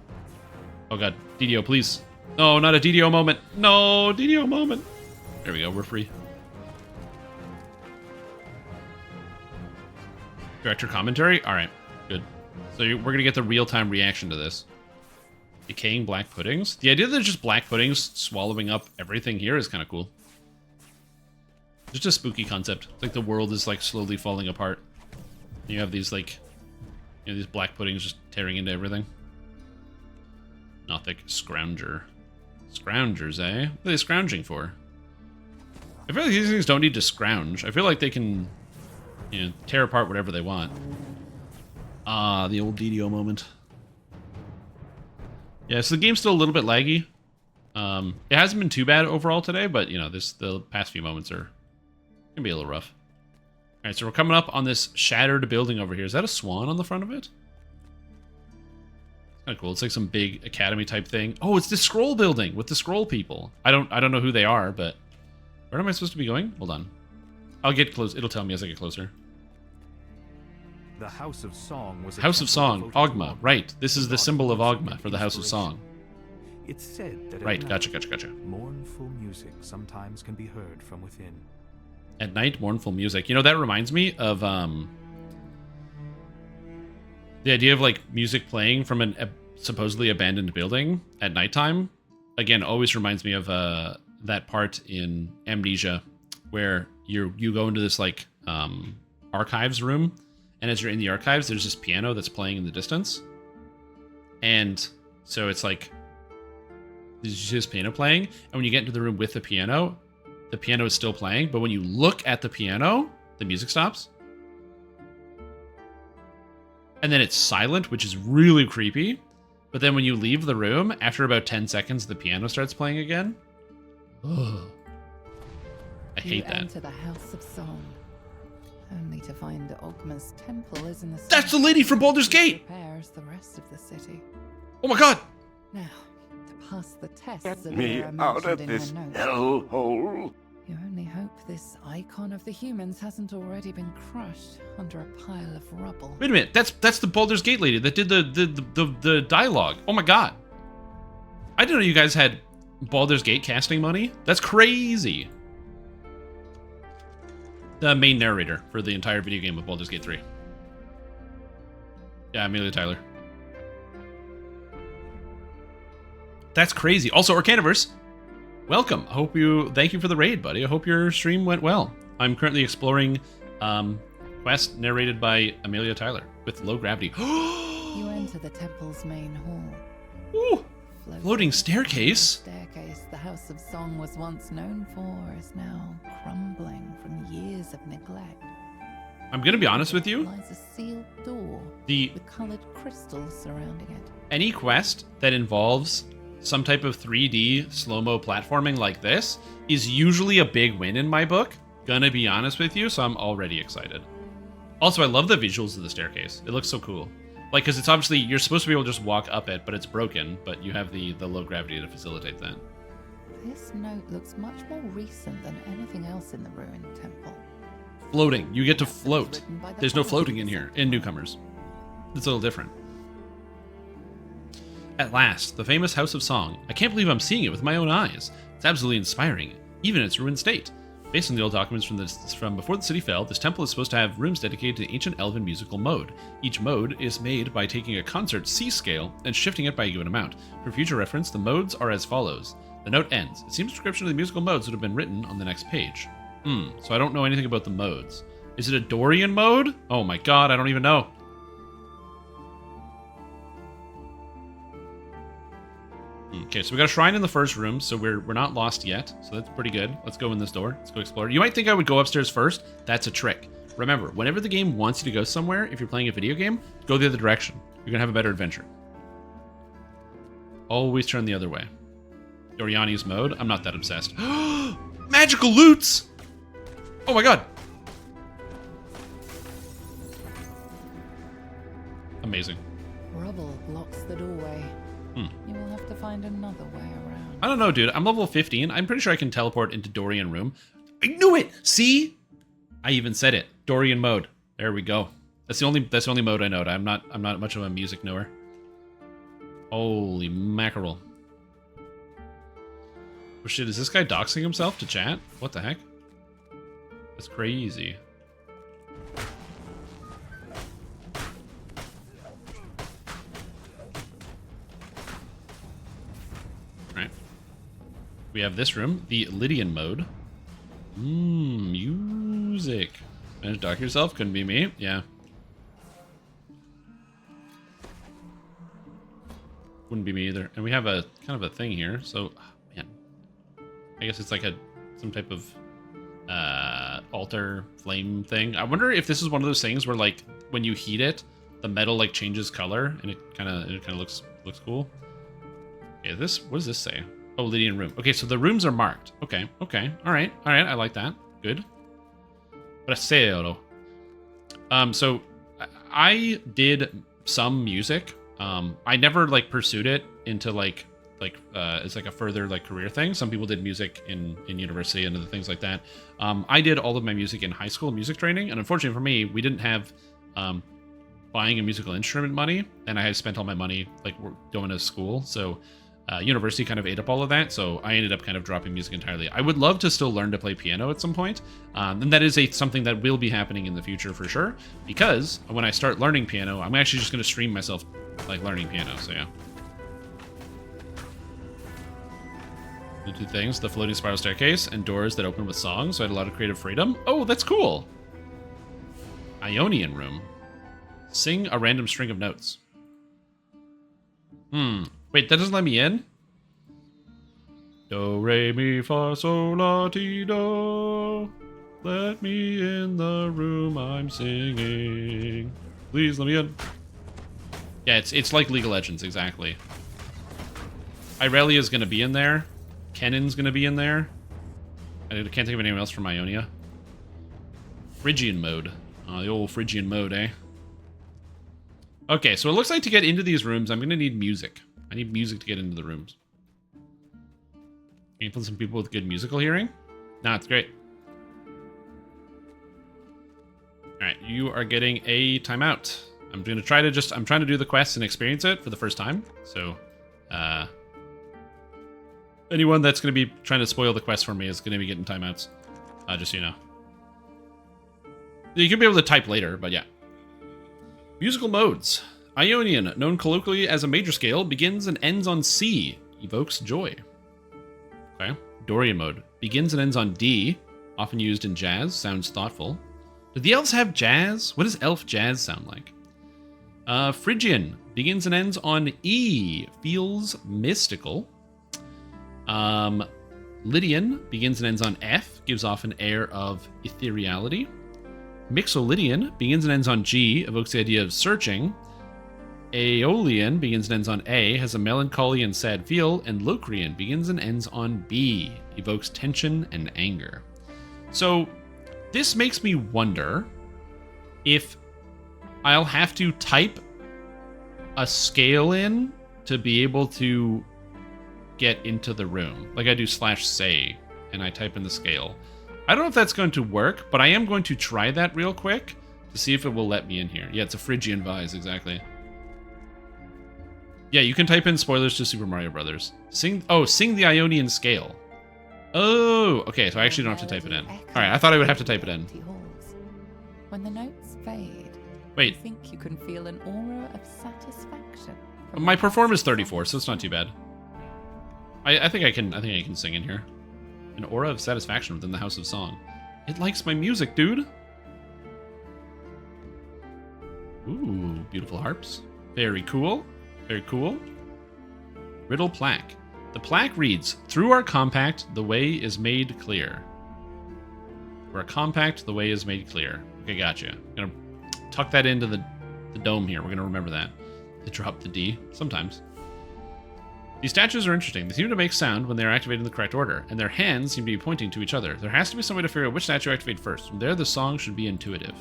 god, DDO, please. No, not a DDO moment. No, DDO moment. There we go, we're free. Director commentary? Alright, good. So we're going to get the real-time reaction to this. Decaying black puddings? The idea that there's just black puddings swallowing up everything here is kind of cool. Just a spooky concept. It's like the world is like slowly falling apart. You have these like, you know, these black puddings just tearing into everything. Nothic Scrounger. Scroungers, eh? What are they scrounging for? I feel like these things don't need to scrounge. I feel like they can, you know, tear apart whatever they want. Ah, the old DDO moment. Yeah, so the game's still a little bit laggy. It hasn't been too bad overall today, but, you know, the past few moments are gonna be a little rough. All right, so we're coming up on this shattered building over here. Is that a swan on the front of it? Kind of cool. It's like some big academy type thing. Oh, it's the scroll building with the scroll people. I don't know who they are, but where am I supposed to be going? Hold on. I'll get close. It'll tell me as I get closer. The House of Song was a House of temple Song, devoted to Oghma. Right. This is the symbol of Oghma for the House of Song. It's said that Right. at Gotcha. night, Gotcha. mournful music sometimes can be heard from within. At night, mournful music. You know, that reminds me of the idea of like music playing from a supposedly abandoned building at nighttime. Again, always reminds me of that part in Amnesia where you go into this like archives room, and as you're in the archives, there's this piano that's playing in the distance, and so it's like there's this piano playing, and when you get into the room with the piano is still playing, but when you look at the piano, the music stops. And then it's silent, which is really creepy. But then when you leave the room, after about 10 seconds, the piano starts playing again. Ugh. I hate that. Enter the House of Song, only to find Oghma's temple is in the That's the lady from Baldur's Gate! Prepares the rest of the city. Oh my god! Now, to pass the tests Get that me are out mentioned of in this her notes, hellhole. you only hope this icon of the humans hasn't already been crushed under a pile of rubble. Wait a minute, that's the Baldur's Gate lady that did the dialogue. Oh my god. I didn't know you guys had Baldur's Gate casting money. That's crazy. The main narrator for the entire video game of Baldur's Gate 3. Yeah, Amelia Tyler. That's crazy. Also, Arcaniverse, welcome. Thank you for the raid, buddy. I hope your stream went well. I'm currently exploring quest narrated by Amelia Tyler with low gravity. You enter the temple's main hall. Ooh, floating staircase. The staircase the House of Song was once known for is now crumbling from years of neglect. I'm gonna be honest with you. Lies a sealed door with colored crystals surrounding it. Any quest that involves some type of 3D slow-mo platforming like this is usually a big win in my book. Gonna be honest with you, so I'm already excited. Also, I love the visuals of the staircase. It looks so cool. Like, because it's obviously, you're supposed to be able to just walk up it, but it's broken, but you have the low gravity to facilitate that. This note looks much more recent than anything else in the ruined temple. Floating. You get to float. Written by the There's no floating in followers. here, in Newcomers. It's a little different. At last, the famous House of Song. I can't believe I'm seeing it with my own eyes. It's absolutely inspiring, even in its ruined state. Based on the old documents from before the city fell, this temple is supposed to have rooms dedicated to the ancient elven musical mode. Each mode is made by taking a concert C scale and shifting it by a given amount. For future reference, the modes are as follows. The note ends. It seems a description of the musical modes would have been written on the next page. So I don't know anything about the modes. Is it a Dorian mode? Oh my god, I don't even know. Okay, so we got a shrine in the first room, so we're not lost yet. So that's pretty good. Let's go in this door. Let's go explore. You might think I would go upstairs first. That's a trick. Remember, whenever the game wants you to go somewhere, if you're playing a video game, go the other direction. You're going to have a better adventure. Always turn the other way. Doriani's mode. I'm not that obsessed. Magical loots! Oh my god. Amazing. Rubble blocks the doorway. You will have to find another way around. I don't know, dude. I'm level 15. I'm pretty sure I can teleport into Dorian room. I knew it! See? I even said it. Dorian mode. There we go. That's the only mode I know. I'm not much of a music knower. Holy mackerel. Oh shit, is this guy doxing himself to chat? What the heck? That's crazy. Alright. We have this room, the Lydian mode. Music. Managed to dock yourself? Couldn't be me. Yeah. Wouldn't be me either. And we have a kind of a thing here, so man. I guess it's like some type of altar flame thing. I wonder if this is one of those things where like when you heat it, the metal like changes color and it kind of looks cool. Okay, what does this say? Oh, Lydian room. Okay, so the rooms are marked. Okay. All right. I like that. Good. Bracero. So I did some music. I never like pursued it into like it's like a further like career thing. Some people did music in university and other things like that. I did all of my music in high school music training, and unfortunately for me, we didn't have buying a musical instrument money, and I had spent all my money like going to school. So university kind of ate up all of that, so I ended up kind of dropping music entirely. I would love to still learn to play piano at some point, and that is something that will be happening in the future for sure, because when I start learning piano, I'm actually just going to stream myself like learning piano, so yeah. The two things, the floating spiral staircase and doors that open with songs, so I had a lot of creative freedom. Oh, that's cool! Ionian room. Sing a random string of notes. Wait, that doesn't let me in? Do, re, mi, fa, sol, la, ti, do. Let me in the room I'm singing. Please let me in. Yeah, it's like League of Legends, exactly. Irelia's gonna be in there. Kennon's gonna be in there. I can't think of anyone else from Ionia. Phrygian mode. The old Phrygian mode, eh? Okay, so it looks like to get into these rooms, I'm gonna need music. I need music to get into the rooms. Can you find some people with good musical hearing? Nah, it's great. Alright, you are getting a timeout. I'm trying to do the quest and experience it for the first time. So, anyone that's going to be trying to spoil the quest for me is going to be getting timeouts. Just so you know. You can be able to type later, but yeah. Musical modes. Ionian, known colloquially as a major scale, begins and ends on C. Evokes joy. Okay. Dorian mode. Begins and ends on D. Often used in jazz. Sounds thoughtful. Do the elves have jazz? What does elf jazz sound like? Phrygian. Begins and ends on E. Feels mystical. Lydian. Begins and ends on F. Gives off an air of ethereality. Mixolydian. Begins and ends on G. Evokes the idea of searching. Aeolian begins and ends on A, has a melancholy and sad feel, and Locrian begins and ends on B, evokes tension and anger. So, this makes me wonder if I'll have to type a scale in to be able to get into the room. Like I do /say, and I type in the scale. I don't know if that's going to work, but I am going to try that real quick to see if it will let me in here. Yeah, it's a Phrygian vise, exactly. Yeah, you can type in spoilers to Super Mario Brothers. Sing the Ionian scale. Oh, okay, so I actually don't have to type it in. Alright, I thought I would have to type it in. When the notes fade, wait. I think you can feel an aura of satisfaction. My performance is 34, so it's not too bad. I think I can sing in here. An aura of satisfaction within the House of Song. It likes my music, dude. Ooh, beautiful harps. Very cool. Very cool. Riddle plaque. The plaque reads, through our compact, the way is made clear. For a compact, the way is made clear. Okay, gotcha. I'm going to tuck that into the dome here. We're going to remember that. To drop the D, sometimes. These statues are interesting. They seem to make sound when they are activated in the correct order, and their hands seem to be pointing to each other. There has to be some way to figure out which statue to activate first. From there, the song should be intuitive.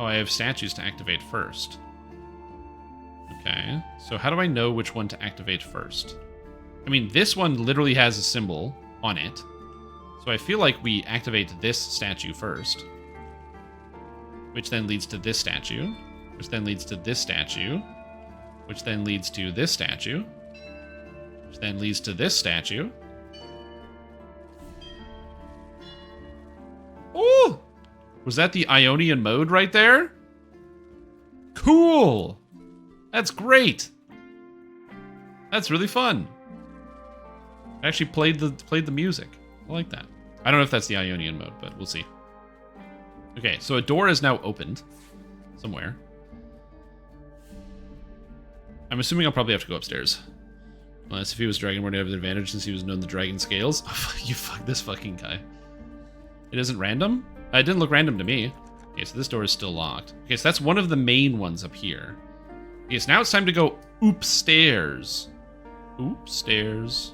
Oh, I have statues to activate first. Okay, so how do I know which one to activate first? I mean, this one literally has a symbol on it. So I feel like we activate this statue first. Which then leads to this statue. Which then leads to this statue. Which then leads to this statue. Which then leads to this statue. Oh! Was that the Ionian mode right there? Cool! That's great! That's really fun. I actually played the music. I like that. I don't know if that's the Ionian mode, but we'll see. Okay, so a door is now opened. Somewhere. I'm assuming I'll probably have to go upstairs. Unless if he was Dragonborn, he'd have an advantage since he was known the dragon scales. Oh, you fuck this fucking guy. It isn't random? It didn't look random to me. Okay, so this door is still locked. Okay, so that's one of the main ones up here. Okay, so now it's time to go upstairs. Upstairs.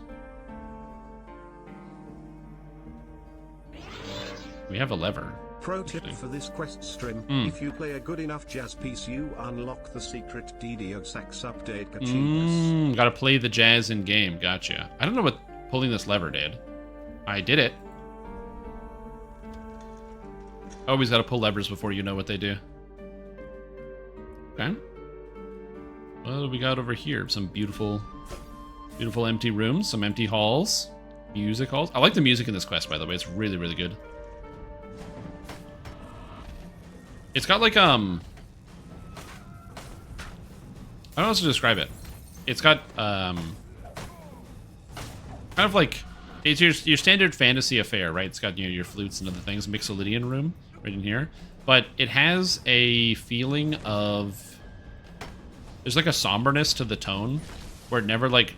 We have a lever. Pro tip for this quest stream, if you play a good enough jazz piece, you unlock the secret DDO sax update achievements. Gotta play the jazz in game. Gotcha. I don't know what pulling this lever did. I did it. Always gotta pull levers before you know what they do. Okay. What do we got over here? Some beautiful, beautiful empty rooms, some empty halls, music halls. I like the music in this quest, by the way. It's really, really good. It's got like, I don't know how to describe it. It's got, kind of like, it's your standard fantasy affair, right? It's got, you know, your flutes and other things, Mixolydian room right in here. But it has a feeling of, there's like a somberness to the tone where it never like,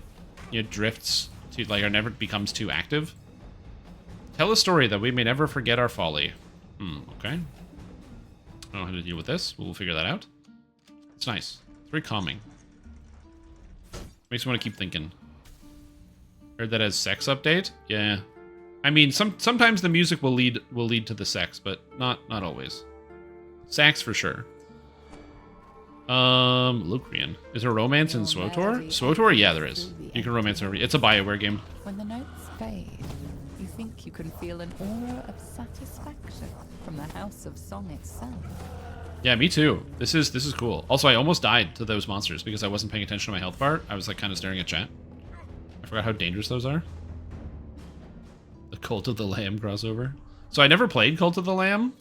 you know, drifts to, like, or never becomes too active. Tell a story that we may never forget our folly. Okay. I don't know how to deal with this. We'll figure that out. It's nice. It's very calming. Makes me want to keep thinking. Heard that as sex update? Yeah. I mean, sometimes the music will lead to the sex, but not always. Sax for sure. Locrian. Is there romance in SWTOR? SWTOR? Yeah, there is. You can romance over. It's a BioWare game. When the notes fade, you think you can feel an aura of satisfaction from the House of Song itself. Yeah, me too. This is cool. Also, I almost died to those monsters because I wasn't paying attention to my health bar. I was like kind of staring at chat. I forgot how dangerous those are. The Cult of the Lamb crossover. So I never played Cult of the Lamb,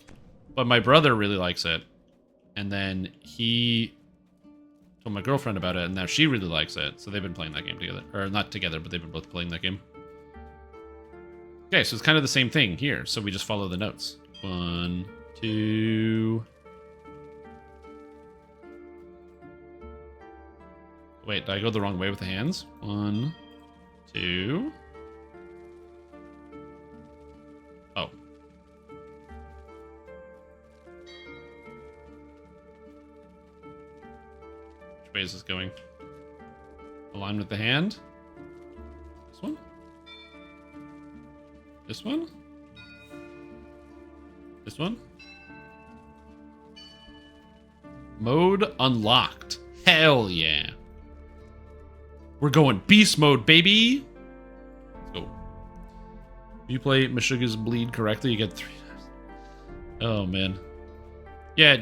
but my brother really likes it. And then he told my girlfriend about it, and now she really likes it. So they've been playing that game together. Or not together, but they've been both playing that game. Okay, so it's kind of the same thing here. So we just follow the notes. 1, 2... Wait, did I go the wrong way with the hands? 1, 2... Oh. Which way is this going? Align with the hand? This one? This one? This one? Mode unlocked. Hell yeah. We're going beast mode, baby. Let's go. If you play Meshuggah's Bleed correctly, you get 3 times. Oh, man. Yeah,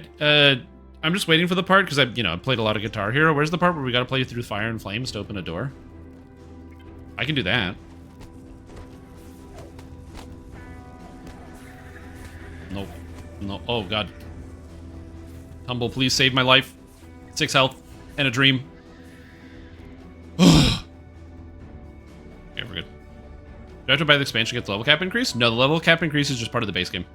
I'm just waiting for the part because I played a lot of Guitar Hero. Where's the part where we got to play through fire and flames to open a door? I can do that. Nope. No. Oh, God. Tumble, please save my life. 6 health and a dream. Okay, we're good. Do I have to buy the expansion to get the level cap increase? No, the level cap increase is just part of the base game.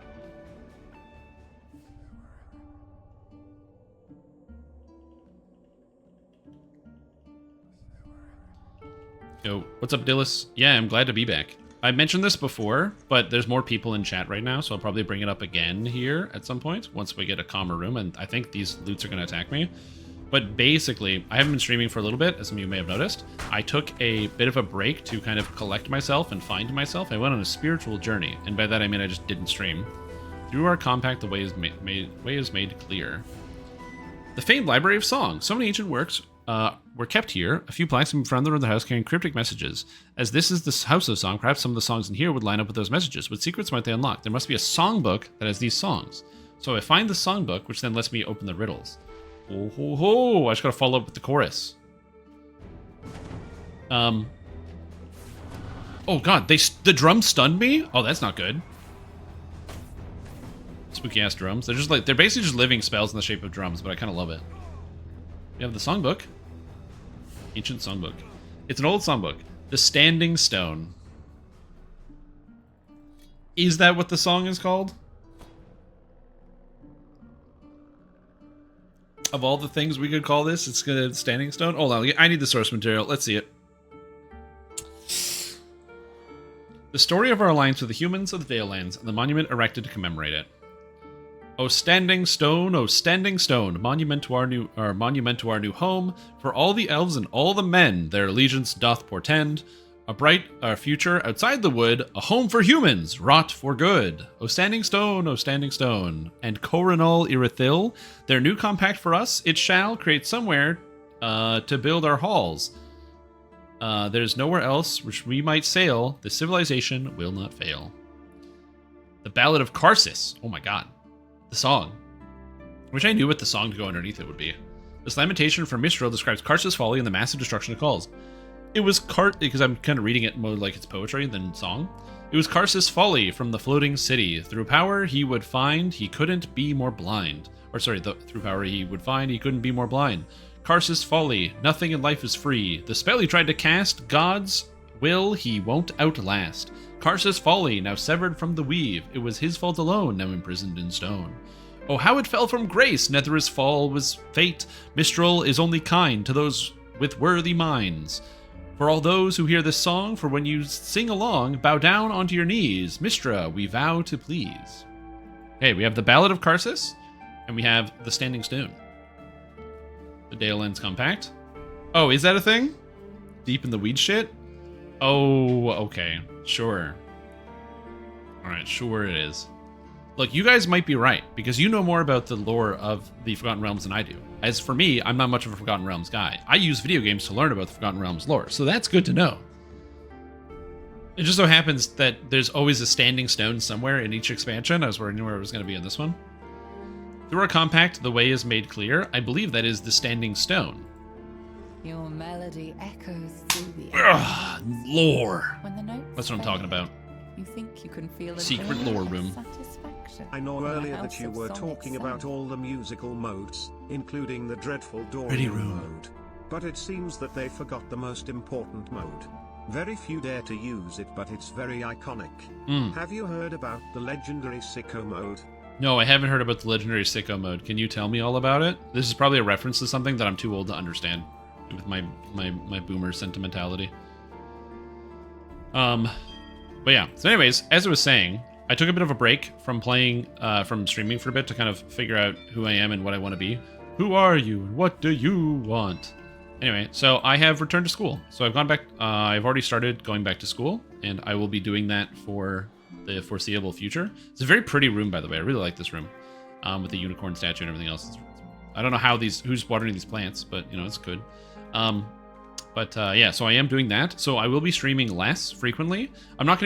Yo, what's up, Dillis? Yeah, I'm glad to be back. I mentioned this before, but there's more people in chat right now, so I'll probably bring it up again here at some point once we get a calmer room, and I think these loots are going to attack me. But basically, I haven't been streaming for a little bit, as some of you may have noticed. I took a bit of a break to kind of collect myself and find myself. I went on a spiritual journey, and by that I mean I just didn't stream. Through our compact, the way is made clear. The famed library of songs. So many ancient works were kept here. A few plaques in front of the house carrying cryptic messages. As this is the House of Song, perhaps some of the songs in here would line up with those messages. What secrets might they unlock? There must be a songbook that has these songs. So I find the songbook, which then lets me open the riddles. Oh, ho, ho. I just gotta follow up with the chorus. Oh God, the drums stunned me? Oh, that's not good. Spooky ass drums. They're basically just living spells in the shape of drums, but I kind of love it. You have the songbook. Ancient songbook. It's an old songbook. The Standing Stone. Is that what the song is called? Of all the things we could call this, it's gonna Standing Stone. Hold on, I need the source material. Let's see it. The story of our alliance with the humans of the Vale Lands and the monument erected to commemorate it. O standing stone, monument to our new home, for all the elves and all the men their allegiance doth portend, a bright future outside the wood, a home for humans, wrought for good. O standing stone, and Coronal Irithil, their new compact for us, it shall create somewhere to build our halls. There's nowhere else which we might sail, the civilization will not fail. The Ballad of Karsus, oh my god. The song. I wish I knew what the song to go underneath it would be. This lamentation from Mistral describes Karsus' folly and the massive destruction it calls. It was because I'm kind of reading it more like it's poetry than song. It was Karsus' folly from the floating city. Through power he would find he couldn't be more blind. Through power he would find he couldn't be more blind. Karsus' folly, nothing in life is free. The spell he tried to cast, God's will he won't outlast. Karsus' folly, now severed from the weave, it was his fault alone, now imprisoned in stone. Oh, how it fell from grace, Nether's fall was fate. Mistral is only kind to those with worthy minds. For all those who hear this song, for when you sing along, bow down onto your knees. Mistra, we vow to please. Okay, we have the Ballad of Karsus, and we have the Standing Stone. The Dale Ends Compact. Oh, is that a thing? Deep in the weed shit? Oh, okay. Sure. Alright, sure it is. Look, you guys might be right, because you know more about the lore of the Forgotten Realms than I do. As for me, I'm not much of a Forgotten Realms guy. I use video games to learn about the Forgotten Realms lore, so that's good to know. It just so happens that there's always a standing stone somewhere in each expansion. I was wondering where it was going to be in this one. Through our compact, the way is made clear. I believe that is the Standing Stone. Your melody echoes through the lore. When the notes That's what I'm talking about. You think you can feel a Secret lore room. Satisfaction. I know From the earlier that house you of were song talking itself. about all the musical modes, including the dreadful Ready Dorian room. mode. But it seems that they forgot the most important mode. Very few dare to use it, but it's very iconic. Have you heard about the legendary Sicko mode? No, I haven't heard about the legendary Sicko mode. Can you tell me all about it? This is probably a reference to something that I'm too old to understand with my boomer sentimentality. But yeah, so anyways, as I was saying, I took a bit of a break from playing, from streaming for a bit to kind of figure out who I am and what I want to be. Who are you and what do you want? Anyway, so I have returned to school. So I've gone back, I've already started going back to school, and I will be doing that for the foreseeable future. It's a very pretty room, by the way. I really like this room, with the unicorn statue and everything else. I don't know who's watering these plants, but you know, it's good. Yeah, so I am doing that. So I will be streaming less frequently. I'm not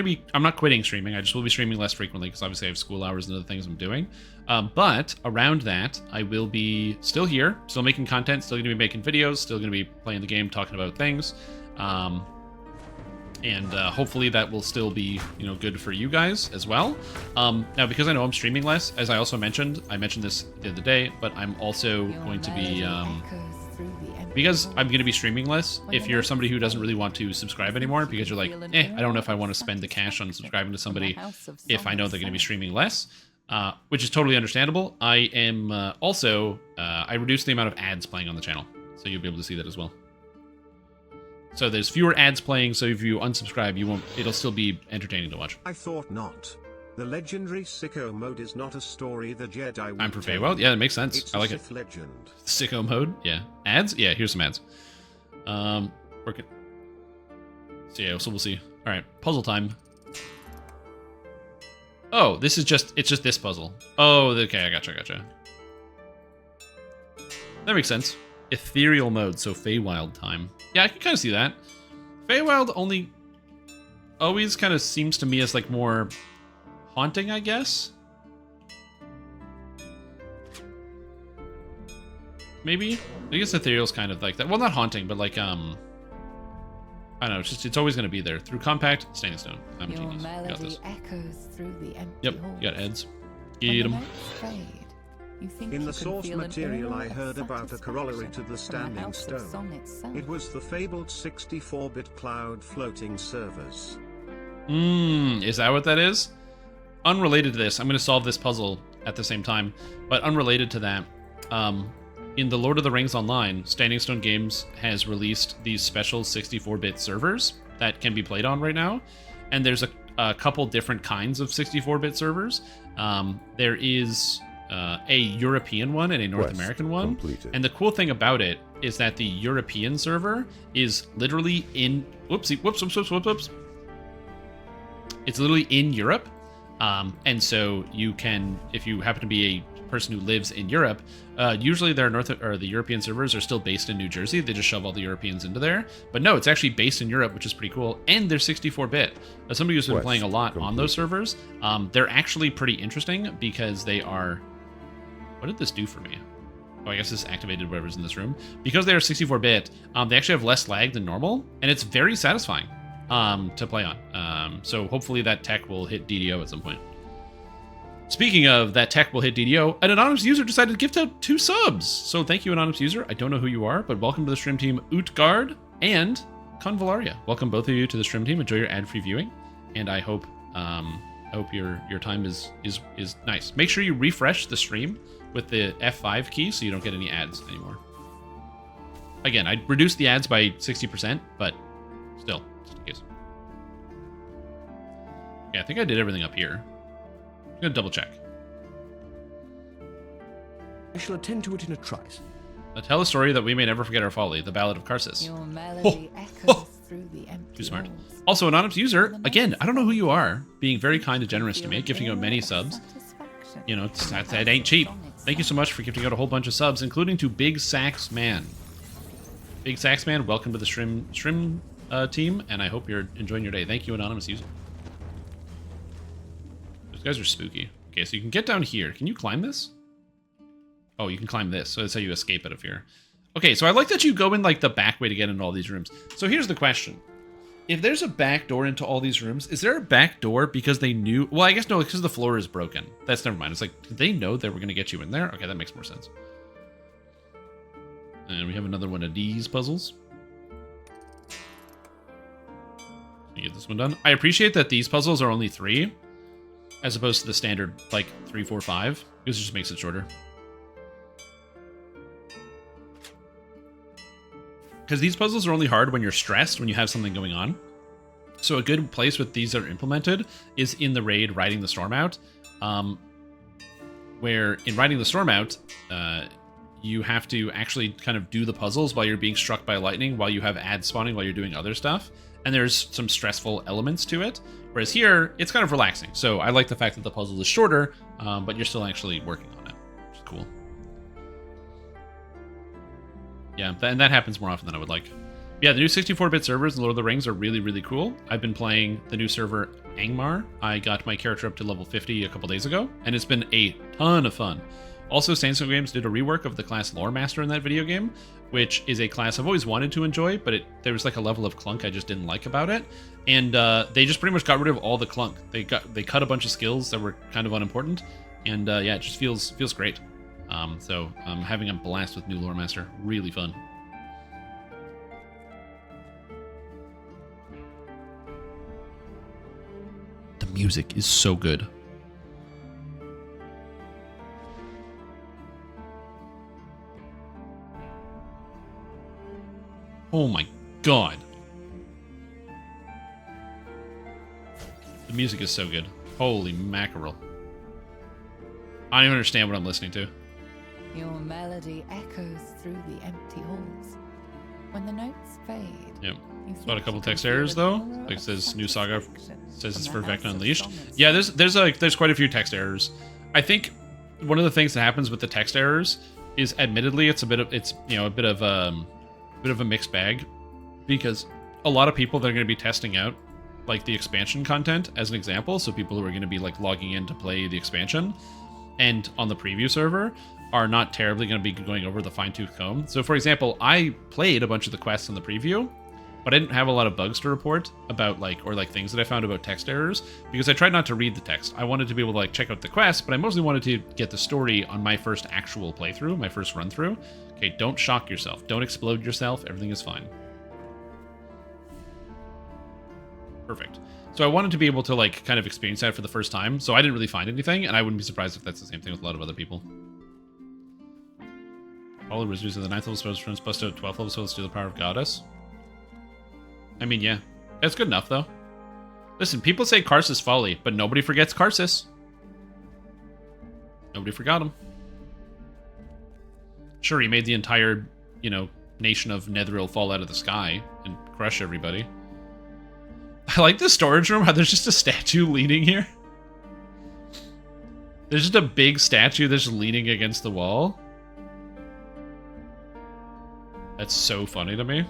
quitting streaming. I just will be streaming less frequently because obviously I have school hours and other things I'm doing. But around that, I will be still here, still making content, still going to be making videos, still going to be playing the game, talking about things. Hopefully that will still be, you know, good for you guys as well. Now, because I know I'm streaming less, as I also mentioned, I mentioned this the other day, but I'm also going to be, because I'm going to be streaming less, if you're somebody who doesn't really want to subscribe anymore, because you're like, I don't know if I want to spend the cash on subscribing to somebody if I know they're going to be streaming less, which is totally understandable. I am also, I reduced the amount of ads playing on the channel, so you'll be able to see that as well. So there's fewer ads playing, so if you unsubscribe, it'll still be entertaining to watch. I thought not. The legendary Sicko mode is not a story the Jedi I'm for Feywild? Yeah, that makes sense. It's I like a it. Sith legend. Sicko mode? Yeah. Ads? Yeah, here's some ads. Work it. So yeah, so we'll see. Alright, puzzle time. Oh, it's just this puzzle. Oh, okay, I gotcha. That makes sense. Ethereal mode, so Feywild time. Yeah, I can kind of see that. Feywild always kind of seems to me as like more haunting, I guess. Maybe? I guess Ethereal's kind of like that. Well, not haunting, but like, I don't know, it's always going to be there. Through compact, standing stone. I'm a genius. Got this. Echoes through the empty Yep, halls. you got heads. When Get the 'em. notes fade, you think In you the can source feel an material, I aura of heard about a corollary to satisfaction the from Standing house of Stone. song itself. It was the fabled 64-bit cloud floating servers. Is that what that is? Unrelated to this, I'm going to solve this puzzle at the same time, but unrelated to that, in the Lord of the Rings Online, Standing Stone Games has released these special 64-bit servers that can be played on right now, and there's a couple different kinds of 64-bit servers. There is a European one and a North American one. Completed. And the cool thing about it is that the European server is literally in... Whoops. It's literally in Europe. And so you can, if you happen to be a person who lives in Europe, usually the European servers are still based in New Jersey. They just shove all the Europeans into there. But no, it's actually based in Europe, which is pretty cool. And they're 64-bit. As somebody who's been playing a lot on those servers, they're actually pretty interesting because they are... What did this do for me? Oh, I guess this activated whatever's in this room. Because they are 64-bit, they actually have less lag than normal, and it's very satisfying to play on. So hopefully that tech will hit DDO at some point. Speaking of that tech will hit DDO, an anonymous user decided to gift out 2 subs. So thank you, anonymous user. I don't know who you are, but welcome to the stream team, Utgard and Convalaria. Welcome both of you to the stream team. Enjoy your ad-free viewing, and I hope your time is nice. Make sure you refresh the stream with the F5 key so you don't get any ads anymore. Again, I reduced the ads by 60%, but still, just in case. Yeah, I think I did everything up here. I'm gonna double check. I shall attend to it in a trice. Tell a story that we may never forget our folly, the Ballad of Karsus. Your melody echoes through the empty Too smart. halls. Also, anonymous user, again, I don't know who you are, being very kind and generous to me, gifting out many subs. You know, that ain't cheap. Thank you so much for gifting out a whole bunch of subs, including to Big Sax Man. Big Sax Man, welcome to the stream team, and I hope you're enjoying your day. Thank you, anonymous user. Those guys are spooky. Okay, so you can get down here. Can you climb this? Oh, you can climb this, so that's how you escape out of here. Okay, so I like that you go in like the back way to get into all these rooms. So here's the question. If there's a back door into all these rooms, is there a back door because they knew... Well, I guess no, because the floor is broken. That's never mind. It's like, did they know they were going to get you in there? Okay, that makes more sense. And we have another one of these puzzles. Can you get this one done? I appreciate that these puzzles are only 3, as opposed to the standard, like, 3, 4, 5, because it just makes it shorter. Because these puzzles are only hard when you're stressed, when you have something going on. So a good place with these that are implemented is in the raid Riding the Storm Out, where in Riding the Storm Out, you have to actually kind of do the puzzles while you're being struck by lightning, while you have ads spawning, while you're doing other stuff. And there's some stressful elements to it. Whereas here, it's kind of relaxing. So I like the fact that the puzzle is shorter, but you're still actually working on it, which is cool. Yeah, and that happens more often than I would like. Yeah, the new 64-bit servers in Lord of the Rings are really, really cool. I've been playing the new server Angmar. I got my character up to level 50 a couple days ago, and it's been a ton of fun. Also, Sandstorm Games did a rework of the class Lore Master in that video game, which is a class I've always wanted to enjoy, but there was like a level of clunk I just didn't like about it. And they just pretty much got rid of all the clunk. They cut a bunch of skills that were kind of unimportant, and yeah, it just feels great. So I'm having a blast with new Lore Master. Really fun. The music is so good. Oh my god. The music is so good. Holy mackerel. I don't even understand what I'm listening to. Your melody echoes through the empty halls. When the notes fade... Yep. Got a couple text errors though. Like it says new saga says it's for Vecna Unleashed. Yeah, there's quite a few text errors. I think one of the things that happens with the text errors is, admittedly, it's a bit of a mixed bag, because a lot of people that are going to be testing out like the expansion content as an example, so people who are going to be like logging in to play the expansion and on the preview server are not terribly going to be going over the fine-tooth comb. So for example, I played a bunch of the quests in the preview, but I didn't have a lot of bugs to report about or things that I found about text errors, because I tried not to read the text. I wanted to be able to like check out the quest, but I mostly wanted to get the story on my first actual playthrough, my first run through. Okay, don't shock yourself. Don't explode yourself. Everything is fine. Perfect. So I wanted to be able to like kind of experience that for the first time, so I didn't really find anything, and I wouldn't be surprised if that's the same thing with a lot of other people. All the wizards of the 9th level spells bust out 12th level spells to the power of Goddess. I mean, yeah. That's good enough, though. Listen, people say Karsus folly, but nobody forgets Karsus. Nobody forgot him. Sure, he made the entire, you know, nation of Netheril fall out of the sky and crush everybody. I like the storage room, how there's just a statue leaning here. There's just a big statue that's leaning against the wall. That's so funny to me.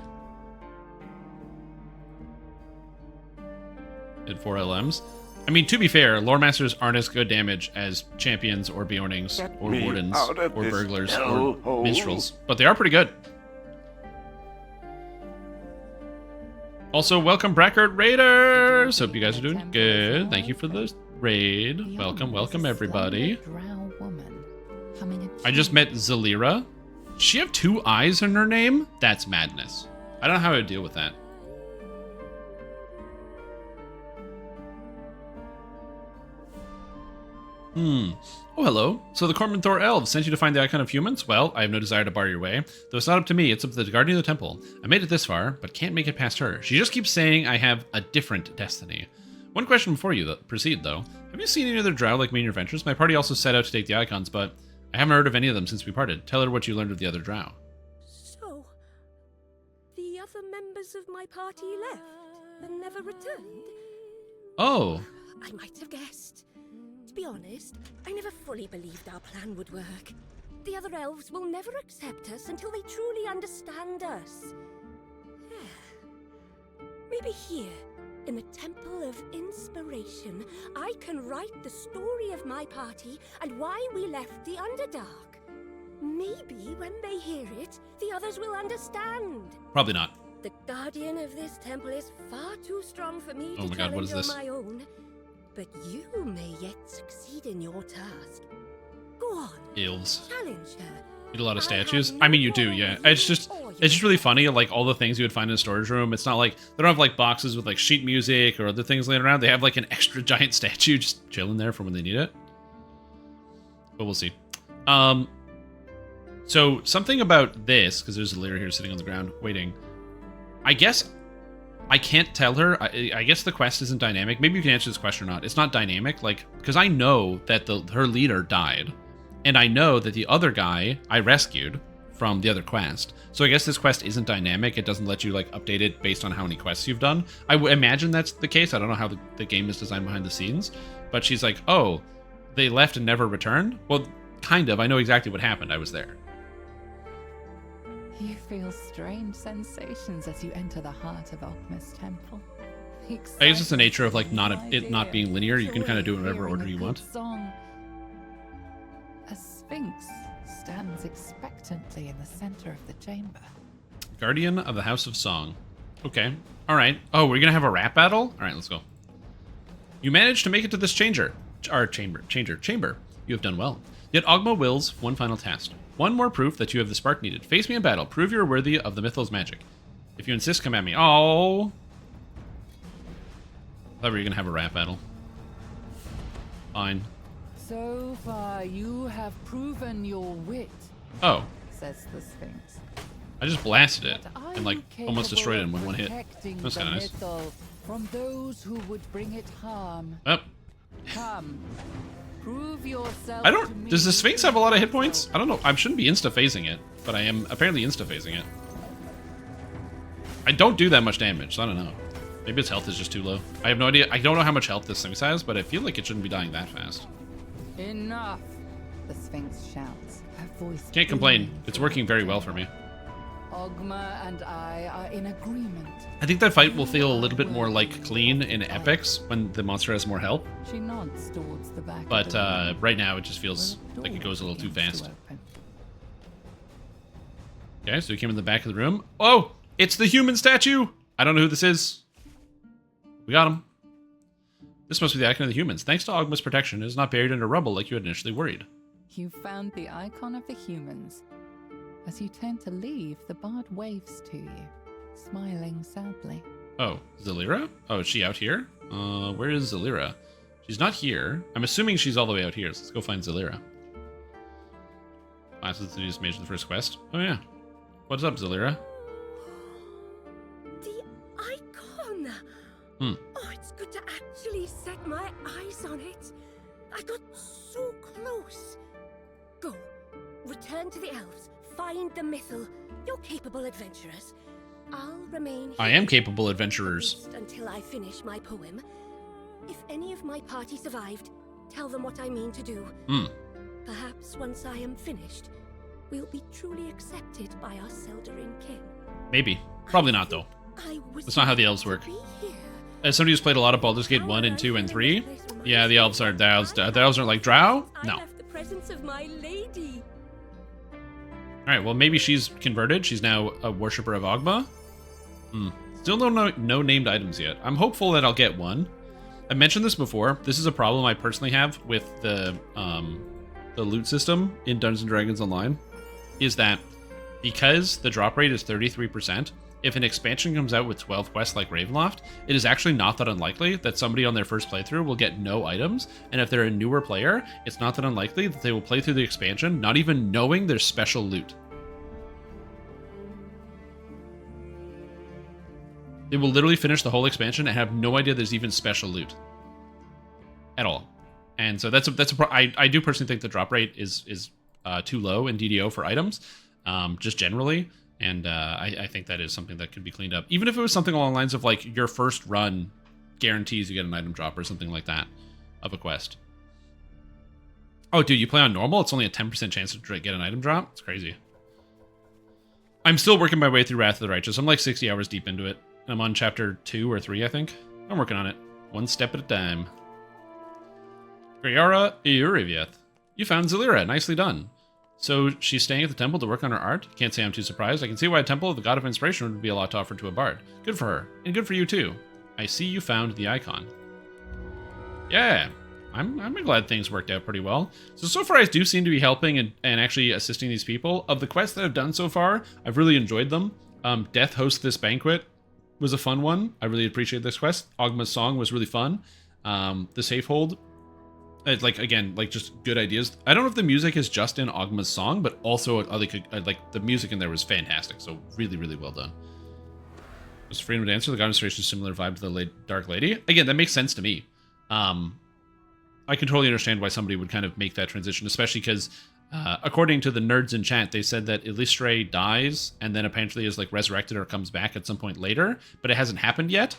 And 4 LMs. I mean, to be fair, lore masters aren't as good damage as champions or Bjornings or wardens or burglars or minstrels, but they are pretty good. Also, welcome Brackert Raiders! Hope you guys are doing good. Thank you for the raid. Welcome everybody. I just met Zalira. Does she have 2 eyes in her name? That's madness. I don't know how to deal with that. Oh, hello. So the Corman Thor elves sent you to find the icon of humans? Well, I have no desire to bar your way. Though it's not up to me, it's up to the guardian of the temple. I made it this far, but can't make it past her. She just keeps saying I have a different destiny. One question before you proceed, though. Have you seen any other drow like me in your ventures? My party also set out to take the icons, but I haven't heard of any of them since we parted. Tell her what you learned of the other drow. So, the other members of my party left and never returned? Oh. I might have guessed. To be honest, I never fully believed our plan would work. The other elves will never accept us until they truly understand us. Maybe here, in the Temple of Inspiration, I can write the story of my party and why we left the Underdark. Maybe when they hear it, the others will understand. Probably not. The guardian of this temple is far too strong for me Oh to my god, what is challenge this? on my own. But you may yet succeed in your task. Go on. Ills. Challenge her. You do a lot of statues. I mean, you do, yeah. It's just really funny, like all the things you would find in a storage room. It's not like they don't have like boxes with like sheet music or other things laying around. They have like an extra giant statue just chilling there for when they need it. But we'll see. So something about this, because there's a Lyra here sitting on the ground waiting. I guess I can't tell her. I guess the quest isn't dynamic. Maybe you can answer this question or not. It's not dynamic, like, because I know that her leader died. And I know that the other guy I rescued from the other quest. So I guess this quest isn't dynamic. It doesn't let you, like, update it based on how many quests you've done. I imagine that's the case. I don't know how the game is designed behind the scenes. But she's like, oh, they left and never returned? Well, kind of. I know exactly what happened. I was there. You feel strange sensations as you enter the heart of Oghma's temple. I guess it's the nature of like it not being linear. You can kind of do it in whatever order you want. Song. A sphinx stands expectantly in the center of the chamber. Guardian of the House of Song. Okay. All right. Oh, we're gonna have a rap battle. All right, let's go. You managed to make it to this chamber. You have done well. Yet Oghma wills one final task. One more proof that you have the spark needed. Face me in battle. Prove you're worthy of the Mythos magic. If you insist, come at me. Oh. I thought we were going to have a rap battle. Fine. So far, you have proven your wit. Oh. Says the Sphinx. I just blasted it But are and like you almost destroyed it in capable one of hit. protecting That's the kind of nice. mythos from those who would bring it harm. Oh. Come. Prove yourself. I to don't... me. Does the Sphinx have a lot of hit points? I don't know. I shouldn't be insta-phasing it, but I am apparently insta-phasing it. I don't do that much damage, so I don't know. Maybe its health is just too low. I have no idea. I don't know how much health this Sphinx has, but I feel like it shouldn't be dying that fast. Enough. The Sphinx shouts. Her voice. Can't complain. booming It's through working the very well day. for me. Oghma and I are in agreement. I think that fight will feel a little bit more like clean in epics when the monster has more health. She nods towards the back. But of the room, right now it just feels where a like it door goes a little too begins to fast. open. Okay, so we came in the back of the room. Oh, it's the human statue! I don't know who this is. We got him. This must be the icon of the humans. Thanks to Oghma's protection, it is not buried under rubble like you had initially worried. You found the icon of the humans. As you turn to leave, the bard waves to you, smiling sadly. Oh, Zalira? Oh, is she out here? Where is Zalira? She's not here. I'm assuming she's all the way out here, so let's go find Zalira. Classes that you just made for the first quest. Oh, yeah. What's up, Zalira? The icon! Hmm. Oh, it's good to actually set my eyes on it. I got so close. Go. Return to the elves. Find the Mythal. You're capable adventurers. I'll remain here. I am capable adventurers. At least until I finish my poem. If any of my party survived, tell them what I mean to do. Perhaps once I am finished, we'll be truly accepted by our Seldarin king. Maybe. Probably not, though. That's not how the elves work. As somebody who's played a lot of Baldur's Gate 1 and 2 and 3, yeah, the elves aren't like drow? No. I have the presence of my lady. Alright, well, maybe she's converted. She's now a worshipper of Oghma. Still no named items yet. I'm hopeful that I'll get one. I mentioned this before. This is a problem I personally have with the loot system in Dungeons & Dragons Online, is that because the drop rate is 33%, if an expansion comes out with 12 quests like Ravenloft, it is actually not that unlikely that somebody on their first playthrough will get no items, and if they're a newer player, it's not that unlikely that they will play through the expansion not even knowing there's special loot. They will literally finish the whole expansion and have no idea there's even special loot at all. And so I do personally think the drop rate is too low in DDO for items, just generally. And I think that is something that could be cleaned up. Even if it was something along the lines of like your first run guarantees you get an item drop or something like that of a quest. Oh, dude, you play on normal? It's only a 10% chance to get an item drop? It's crazy. I'm still working my way through Wrath of the Righteous. I'm like 60 hours deep into it. I'm on chapter 2 or 3, I think. I'm working on it. One step at a time. Grayara Iurivieth. You found Zelira. Nicely done. So she's staying at the temple to work on her art? Can't say I'm too surprised. I can see why a temple of the god of inspiration would be a lot to offer to a bard. Good for her. And good for you too. I see you found the icon. Yeah. I'm glad things worked out pretty well. So far I do seem to be helping and actually assisting these people. Of the quests that I've done so far, I've really enjoyed them. Death Host This Banquet was a fun one. I really appreciate this quest. Oghma's Song was really fun. The Safehold, just good ideas. I don't know if the music is just in Oghma's Song, but also the music in there was fantastic. So really, really well done. Was Freedom to Answer, the God of Inspiration, similar vibe to the Dark Lady? Again, that makes sense to me. I can totally understand why somebody would kind of make that transition, especially because according to the nerds in chat, they said that Illustre dies and then apparently is like resurrected or comes back at some point later, but it hasn't happened yet.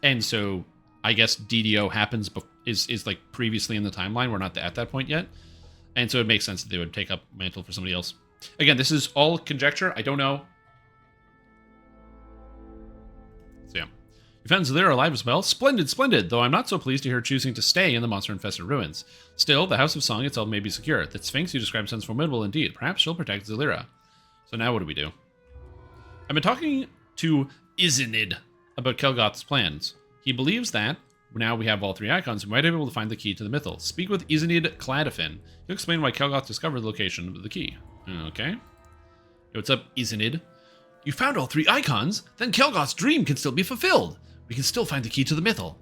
And so I guess DDO happens is like previously in the timeline. We're not at that point yet. And so it makes sense that they would take up mantle for somebody else. Again, this is all conjecture. I don't know. So yeah. You found Zelira alive as well? Splendid, splendid, though I'm not so pleased to hear her choosing to stay in the monster-infested ruins. Still, the House of Song itself may be secure. The Sphinx you described sounds formidable indeed. Perhaps she'll protect Zelira. So now what do we do? I've been talking to Izinid about Kelgoth's plans. He believes that, now we have all three icons, we might be able to find the key to the Mythal. Speak with Izinid Cladifin. He'll explain why Kelgoth discovered the location of the key. Okay. Yo, what's up, Izinid? You found all three icons? Then Kelgoth's dream can still be fulfilled. We can still find the key to the Mythal.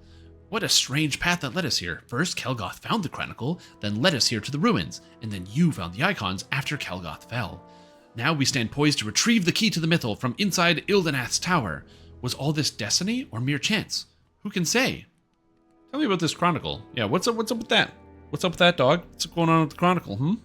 What a strange path that led us here. First, Kelgoth found the Chronicle, then led us here to the ruins, and then you found the icons after Kelgoth fell. Now we stand poised to retrieve the key to the Mythal from inside Ildenath's tower. Was all this destiny or mere chance? Who can say? Tell me about this Chronicle. Yeah, what's up with that? What's up with that, dog? What's going on with the Chronicle,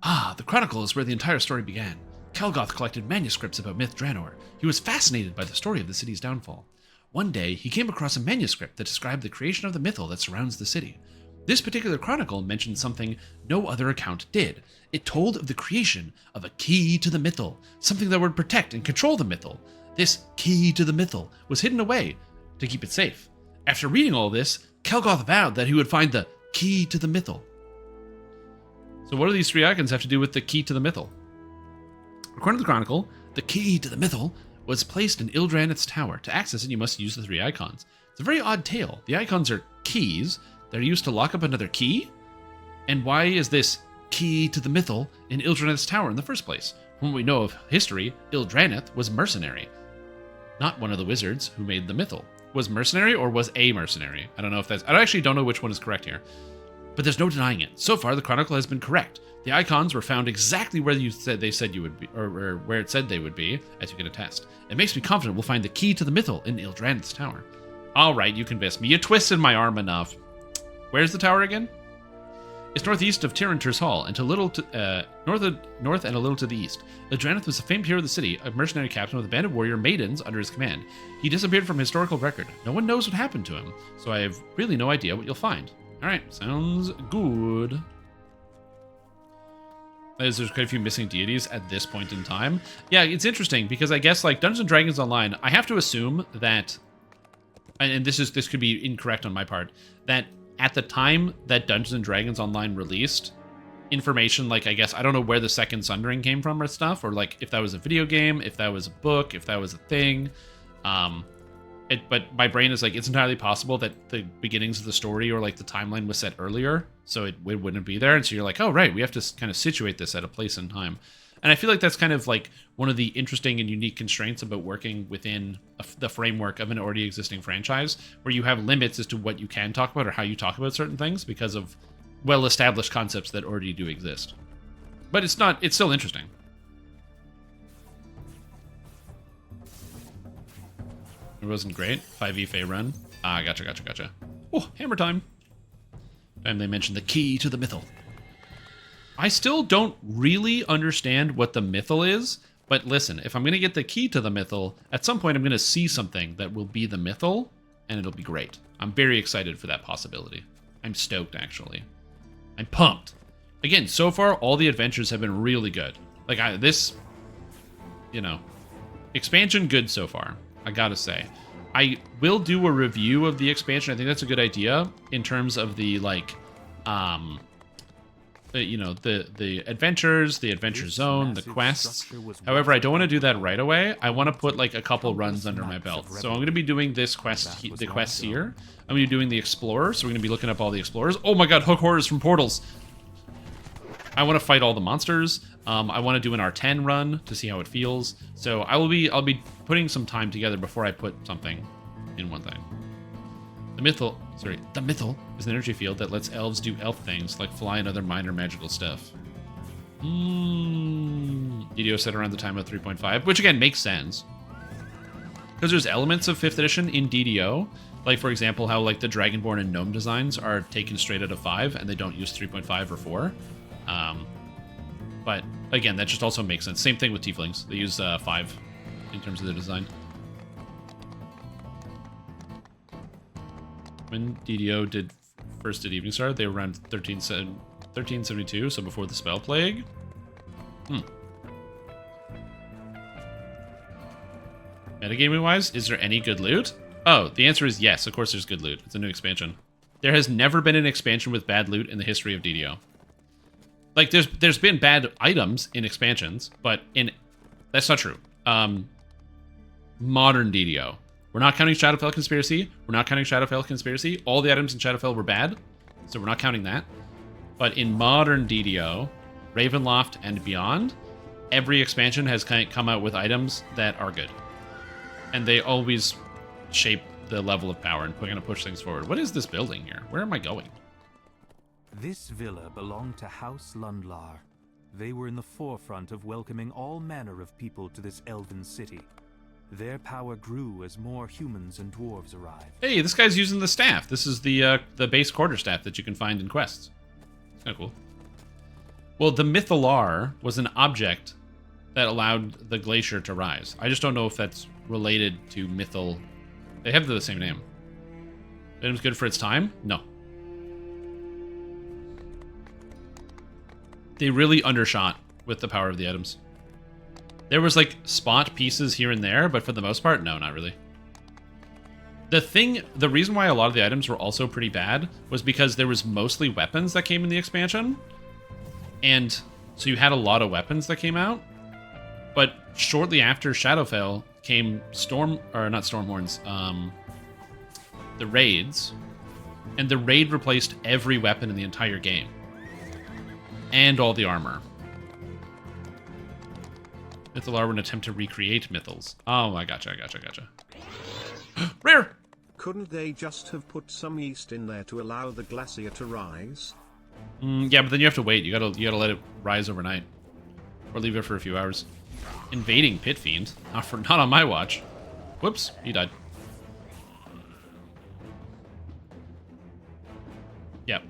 Ah, the Chronicle is where the entire story began. Kelgoth collected manuscripts about Myth Drannor. He was fascinated by the story of the city's downfall. One day, he came across a manuscript that described the creation of the Mythal that surrounds the city. This particular chronicle mentioned something no other account did. It told of the creation of a key to the Mythal, something that would protect and control the Mythal. This key to the Mythal was hidden away to keep it safe. After reading all this, Kelgoth vowed that he would find the key to the Mythal. So what do these three icons have to do with the key to the Mythal? According to the Chronicle, the key to the Mythal was placed in Ildraneth's tower. To access it, you must use the three icons. It's a very odd tale. The icons are keys that are used to lock up another key? And why is this key to the Mythal in Ildraneth's tower in the first place? From what we know of history, Ildraneth was mercenary. Not one of the wizards who made the Mythal. Was mercenary or was a mercenary? I don't know if that's... I actually don't know which one is correct here. But there's no denying it. So far, the Chronicle has been correct. The icons were found exactly where they said you would be, or where it said they would be, as you can attest. It makes me confident we'll find the key to the Mythal in Ildranth's tower. All right, you convinced me. You twisted my arm enough. Where's the tower again? It's northeast of Tyranter's Hall, and north and a little to the east. Ildranth was a famed hero of the city, a mercenary captain with a band of warrior maidens under his command. He disappeared from historical record. No one knows what happened to him, so I have really no idea what you'll find. All right, sounds good. There's quite a few missing deities at this point in time. Yeah, it's interesting because I guess like Dungeons & Dragons Online, I have to assume that, and this could be incorrect on my part, that at the time that Dungeons & Dragons Online released, information like, I guess, I don't know where the Second Sundering came from or stuff, or like if that was a video game, if that was a book, if that was a thing. But my brain is like, it's entirely possible that the beginnings of the story or like the timeline was set earlier, so it wouldn't be there. And so you're like, oh, right, we have to kind of situate this at a place and time. And I feel like that's kind of like one of the interesting and unique constraints about working within the framework of an already existing franchise, where you have limits as to what you can talk about or how you talk about certain things because of well-established concepts that already do exist. But it's still interesting. It wasn't great. 5e Fey run. Ah, gotcha. Oh, hammer time. And they mentioned the key to the Mythal. I still don't really understand what the Mythal is, but listen, if I'm going to get the key to the Mythal, at some point I'm going to see something that will be the Mythal, and it'll be great. I'm very excited for that possibility. I'm stoked, actually. I'm pumped. Again, so far, all the adventures have been really good. Like, expansion good so far, I gotta say. I will do a review of the expansion. I think that's a good idea in terms of the, like, the adventures, the adventure zone, the quests. However, I don't want to do that right away. I want to put like a couple runs under my belt. So I'm going to be doing this quest, the quests here. I'm going to be doing the explorer. So we're going to be looking up all the explorers. Oh my god, hook horrors from portals. I want to fight all the monsters. I want to do an R10 run to see how it feels. So I'll be putting some time together before I put something in one thing. The Mythal is an energy field that lets elves do elf things, like fly and other minor magical stuff. DDO set around the time of 3.5, which again makes sense. Because there's elements of 5th edition in DDO, like for example how like the Dragonborn and Gnome designs are taken straight out of 5, and they don't use 3.5 or 4. But again, that just also makes sense. Same thing with Tieflings. They use 5 in terms of the design. When DDO did Evening Star, they were around 1372, so before the Spell Plague. Metagaming-wise, is there any good loot? Oh, the answer is yes. Of course there's good loot. It's a new expansion. There has never been an expansion with bad loot in the history of DDO. Like, there's been bad items in expansions, but that's not true. Modern DDO. We're not counting Shadowfell Conspiracy. All the items in Shadowfell were bad, so we're not counting that. But in modern DDO, Ravenloft and beyond, every expansion has come out with items that are good. And they always shape the level of power and are going to push things forward. What is this building here? Where am I going? This villa belonged to House Lundlar. They were in the forefront of welcoming all manner of people to this elven city. Their power grew as more humans and dwarves arrived. Hey, this guy's using the staff. This is the base quarterstaff that you can find in quests. It's kind of cool. Well, the Mythalar was an object that allowed the glacier to rise. I just don't know if that's related to Mythal. They have the same name. Item's good for its time? No. They really undershot with the power of the items. There was like spot pieces here and there, but for the most part, no, not really. The reason why a lot of the items were also pretty bad was because there was mostly weapons that came in the expansion. And so you had a lot of weapons that came out. But shortly after Shadowfell came the raids. And the raid replaced every weapon in the entire game. And all the armor. Mythalar would attempt to recreate Mythals. Oh, I gotcha. Rare! Couldn't they just have put some yeast in there to allow the glacier to rise? Yeah, but then you have to wait. You gotta let it rise overnight, or leave it for a few hours. Invading Pit Fiend, not on my watch. Whoops, he died. Yep.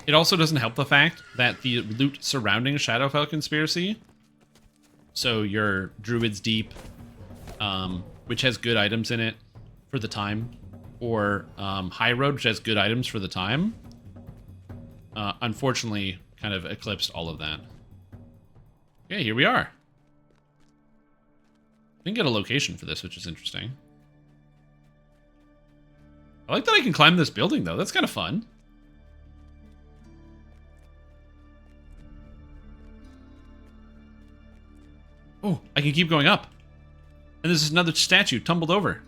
It also doesn't help the fact that the loot surrounding Shadowfell Conspiracy, so your Druid's Deep, which has good items in it for the time, or High Road, which has good items for the time, unfortunately kind of eclipsed all of that. Okay, here we are. Didn't get a location for this, which is interesting. I like that I can climb this building, though. That's kind of fun. Oh, I can keep going up. And there's another statue tumbled over.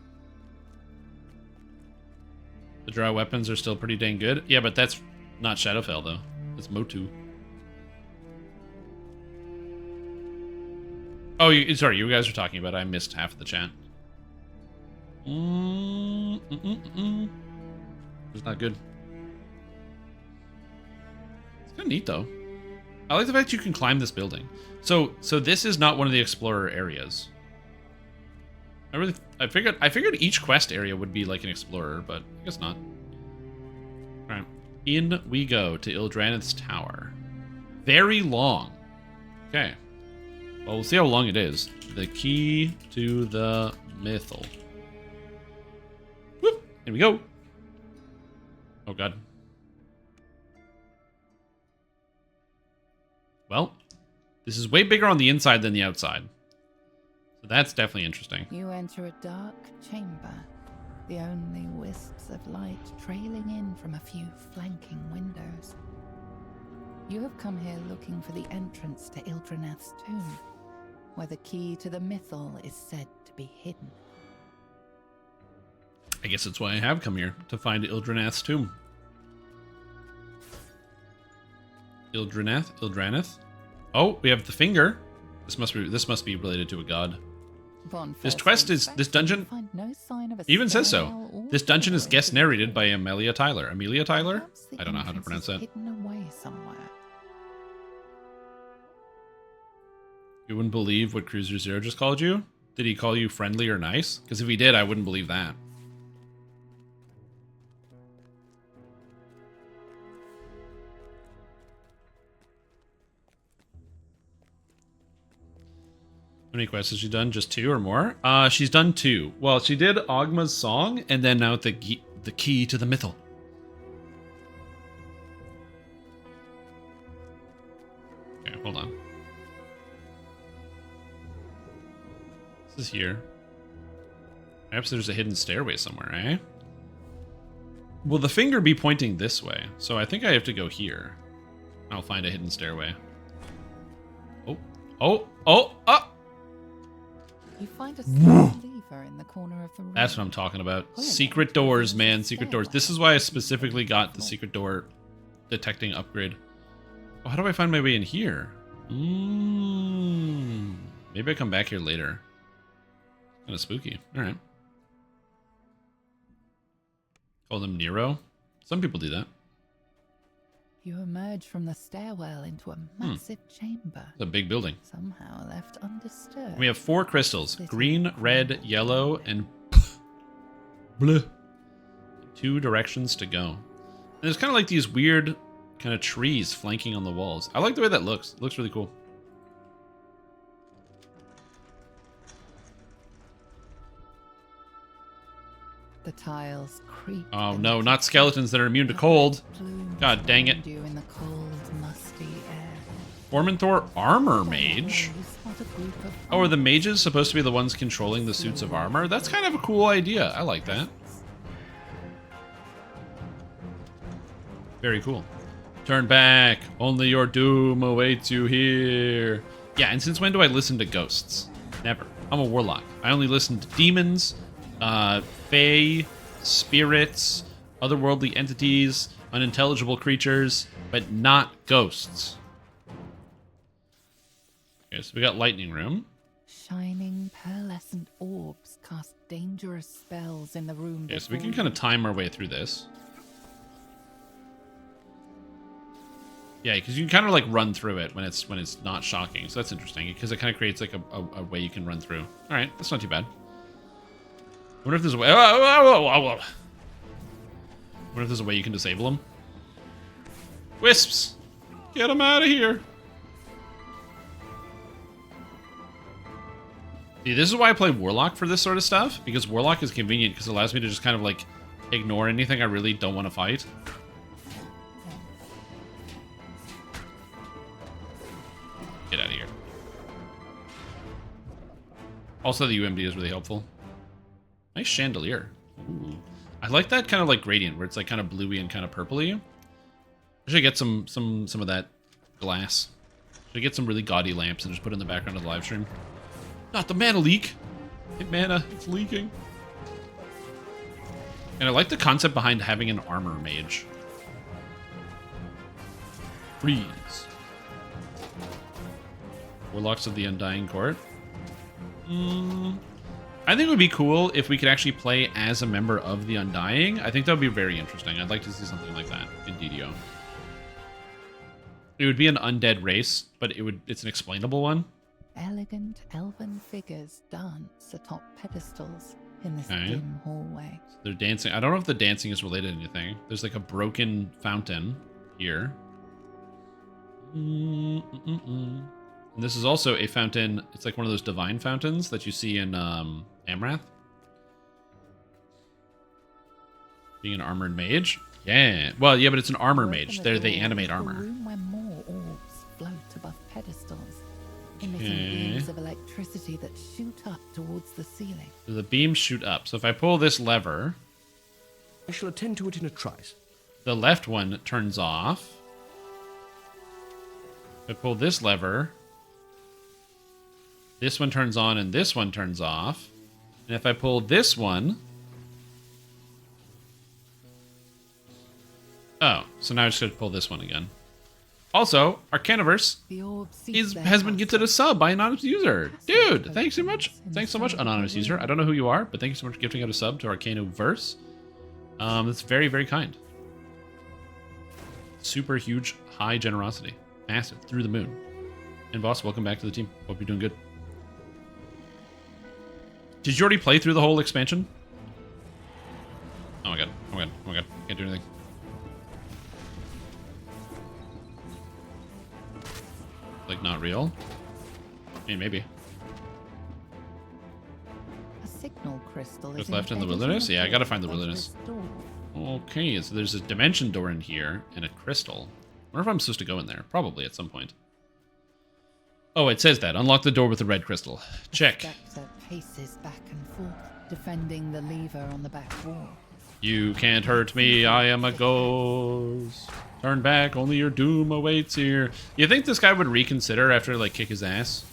The draw weapons are still pretty dang good. Yeah, but that's not Shadowfell, though. That's Motu. Oh, sorry, you guys were talking about it. I missed half of the chat. It's not good. It's kind of neat, though. I like the fact you can climb this building. So this is not one of the explorer areas. I figured each quest area would be like an explorer, but I guess not. All right, in we go to Ildraneth's tower. Very long. Okay. Well, we'll see how long it is. The key to the mythal. Whoop! Here we go. Oh god. Well, this is way bigger on the inside than the outside. So that's definitely interesting. You enter a dark chamber, the only wisps of light trailing in from a few flanking windows. You have come here looking for the entrance to Ildraneth's tomb, where the key to the mythal is said to be hidden. I guess that's why I have come here, to find Ildraneth's tomb. Ildraneth. Oh, we have the finger. This must be related to a god. This dungeon even says so. This dungeon is guest narrated by Amelia Tyler. Amelia Tyler? I don't know how to pronounce that. Hidden away somewhere. You wouldn't believe what Cruiser Zero just called you? Did he call you friendly or nice? Because if he did, I wouldn't believe that. How many quests has she done? Just 2 or more? She's done 2. Well, she did Oghma's song, and then now the key to the mythal. Okay, hold on. This is here. Perhaps there's a hidden stairway somewhere, eh? Will the finger be pointing this way? So I think I have to go here. I'll find a hidden stairway. Oh! You find a small lever in the corner of the room. That's what I'm talking about. Secret doors, man. Secret doors. This is why I specifically got the secret door detecting upgrade. Oh, how do I find my way in here? Maybe I come back here later. Kind of spooky. All right. Call them Nero. Some people do that. You emerge from the stairwell into a massive chamber. It's a big building. Somehow left undisturbed. We have 4 crystals. Green, red, yellow, and blue. 2 directions to go. And there's kind of like these weird kind of trees flanking on the walls. I like the way that looks. It looks really cool. The tiles creak. Oh no, not skeletons that are immune to cold. God dang it. In the cold, musty air. Formentor Armor Mage. Oh, are the mages supposed to be the ones controlling the suits of armor? That's kind of a cool idea. I like that. Very cool. Turn back. Only your doom awaits you here. Yeah, and since when do I listen to ghosts? Never. I'm a warlock. I only listen to demons, fae, spirits, otherworldly entities, unintelligible creatures, but not ghosts. Okay, so we got lightning room. Shining pearlescent orbs cast dangerous spells in the room. Okay, so we can kind of time our way through this. Yeah, because you can kind of like run through it when it's not shocking. So that's interesting because it kind of creates like a way you can run through. All right, that's not too bad. I wonder if there's a way. I wonder if there's a way you can disable them. Wisps, get them out of here. See, this is why I play Warlock for this sort of stuff, because Warlock is convenient because it allows me to just kind of like ignore anything I really don't want to fight. Get out of here. Also, the UMD is really helpful. Nice chandelier. Ooh. I like that kind of like gradient where it's like kind of bluey and kind of purpley. I should get some of that glass. Should get some really gaudy lamps and just put it in the background of the live stream. Not the mana leak. Hey, mana, it's leaking. And I like the concept behind having an armor mage. Freeze. Warlocks of the Undying Court. I think it would be cool if we could actually play as a member of the Undying. I think that would be very interesting. I'd like to see something like that in DDO. It would be an undead race, but it's an explainable one. Elegant elven figures dance atop pedestals in this dim hallway. So they're dancing. I don't know if the dancing is related to anything. There's like a broken fountain here. And this is also a fountain. It's like one of those divine fountains that you see in Amrath. Being an armored mage. Yeah. Well, yeah, but it's an armor mage. They animate armor. Room where more orbs float above pedestals, emitting beams of electricity that shoot up towards the ceiling. So the beams shoot up. So if I pull this lever, I shall attend to it in a trice. The left one turns off. If I pull this lever, this one turns on and this one turns off. And if I pull this one... Oh, so now I just have to pull this one again. Also, Arcaniverse has been gifted a sub by an anonymous user. Dude, thanks so much. Thanks so much, anonymous user. I don't know who you are, but thank you so much for gifting out a sub to Arcaniverse. That's very, very kind. Super huge, high generosity. Massive, through the moon. And boss, welcome back to the team. Hope you're doing good. Did you already play through the whole expansion? Oh my god, oh my god, oh my god. Can't do anything. Like, not real? I mean, maybe. A signal crystal Just left in the wilderness? Yeah, I gotta find the wilderness. Okay, so there's a dimension door in here and a crystal. I wonder if I'm supposed to go in there. Probably at some point. Oh, it says that. Unlock the door with the red crystal. Check. The spectre paces back and forth, defending the lever on the back wall. You can't hurt me, I am a ghost. Turn back, only your doom awaits here. You think this guy would reconsider after, like, kick his ass?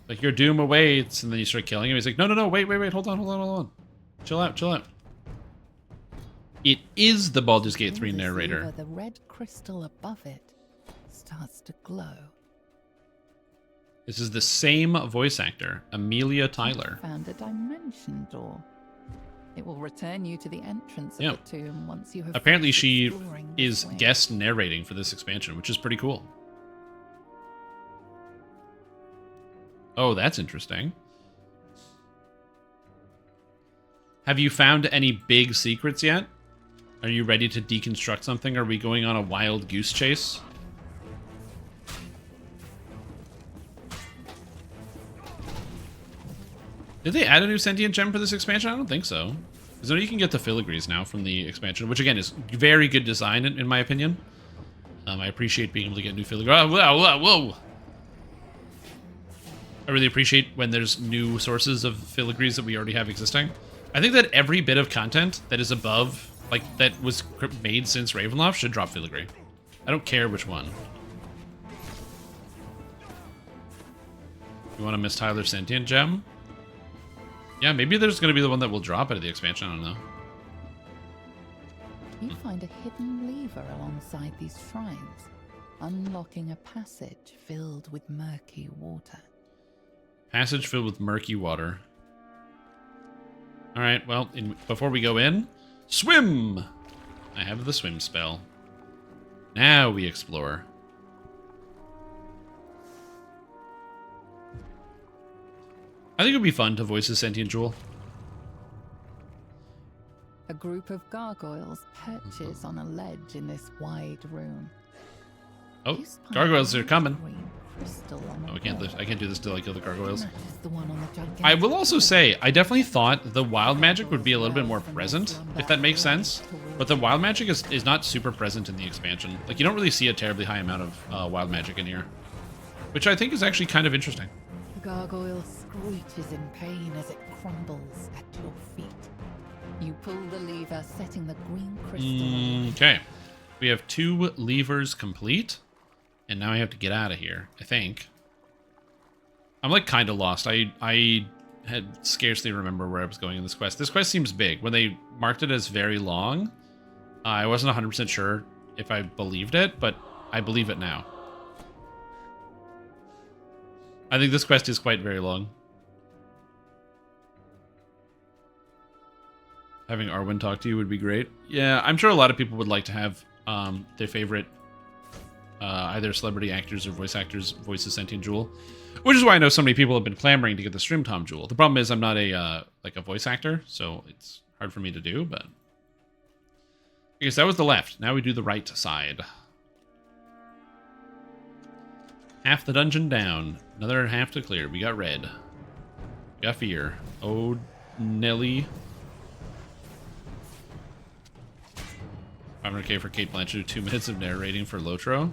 Like, your doom awaits, and then you start killing him. He's like, no, wait, hold on. Chill out. It is the Baldur's Gate 3 narrator. The red crystal above it starts to glow. This is the same voice actor, Amelia Tyler. Found a dimension door. It will return you to the entrance of the tomb once you have. Apparently, she is guest narrating for this expansion, which is pretty cool. Oh, that's interesting. Have you found any big secrets yet? Are you ready to deconstruct something? Are we going on a wild goose chase? Did they add a new sentient gem for this expansion? I don't think so. Because you can get the filigrees now from the expansion, which again is very good design in my opinion. I appreciate being able to get new filigree. Oh, whoa! I really appreciate when there's new sources of filigrees that we already have existing. I think that every bit of content that is above, like, that was made since Ravenloft should drop filigree. I don't care which one. You want to miss Tyler's sentient gem? Yeah, maybe there's going to be the one that will drop out of the expansion. I don't know. You find a hidden lever alongside these shrines, unlocking a passage filled with murky water. Passage filled with murky water. All right, well, before we go in, swim! I have the swim spell. Now we explore. I think it would be fun to voice a sentient jewel. A group of gargoyles perches on a ledge in this wide room. Oh, You spy gargoyles a are coming. green crystal on the Oh, I can't do this till I kill the gargoyles. Matches the one on the gigantic I will also say, I definitely thought the wild magic would be a little bit more present, if that makes sense. But the wild magic is not super present in the expansion. Like, you don't really see a terribly high amount of wild magic in here. Which I think is actually kind of interesting. The gargoyle screeches in pain as it crumbles at your feet. You pull the lever, setting the green crystal. Okay. We have 2 levers complete. And now I have to get out of here, I think. I'm like kind of lost. I had scarcely remember where I was going in this quest. This quest seems big. When they marked it as very long, I wasn't 100% sure if I believed it, but I believe it now. I think this quest is quite very long. Having Arwen talk to you would be great. Yeah, I'm sure a lot of people would like to have their favorite either celebrity actors or voice actors voice a sentient jewel, which is why I know so many people have been clamoring to get the Stream Tom jewel. The problem is I'm not a like a voice actor, so it's hard for me to do. But I guess that was the left. Now we do the right side. Half the dungeon down. Another half to clear. We got red. We got fear. Oh, Nelly. 500k for Kate Blanchett, 2 minutes of narrating for Lotro.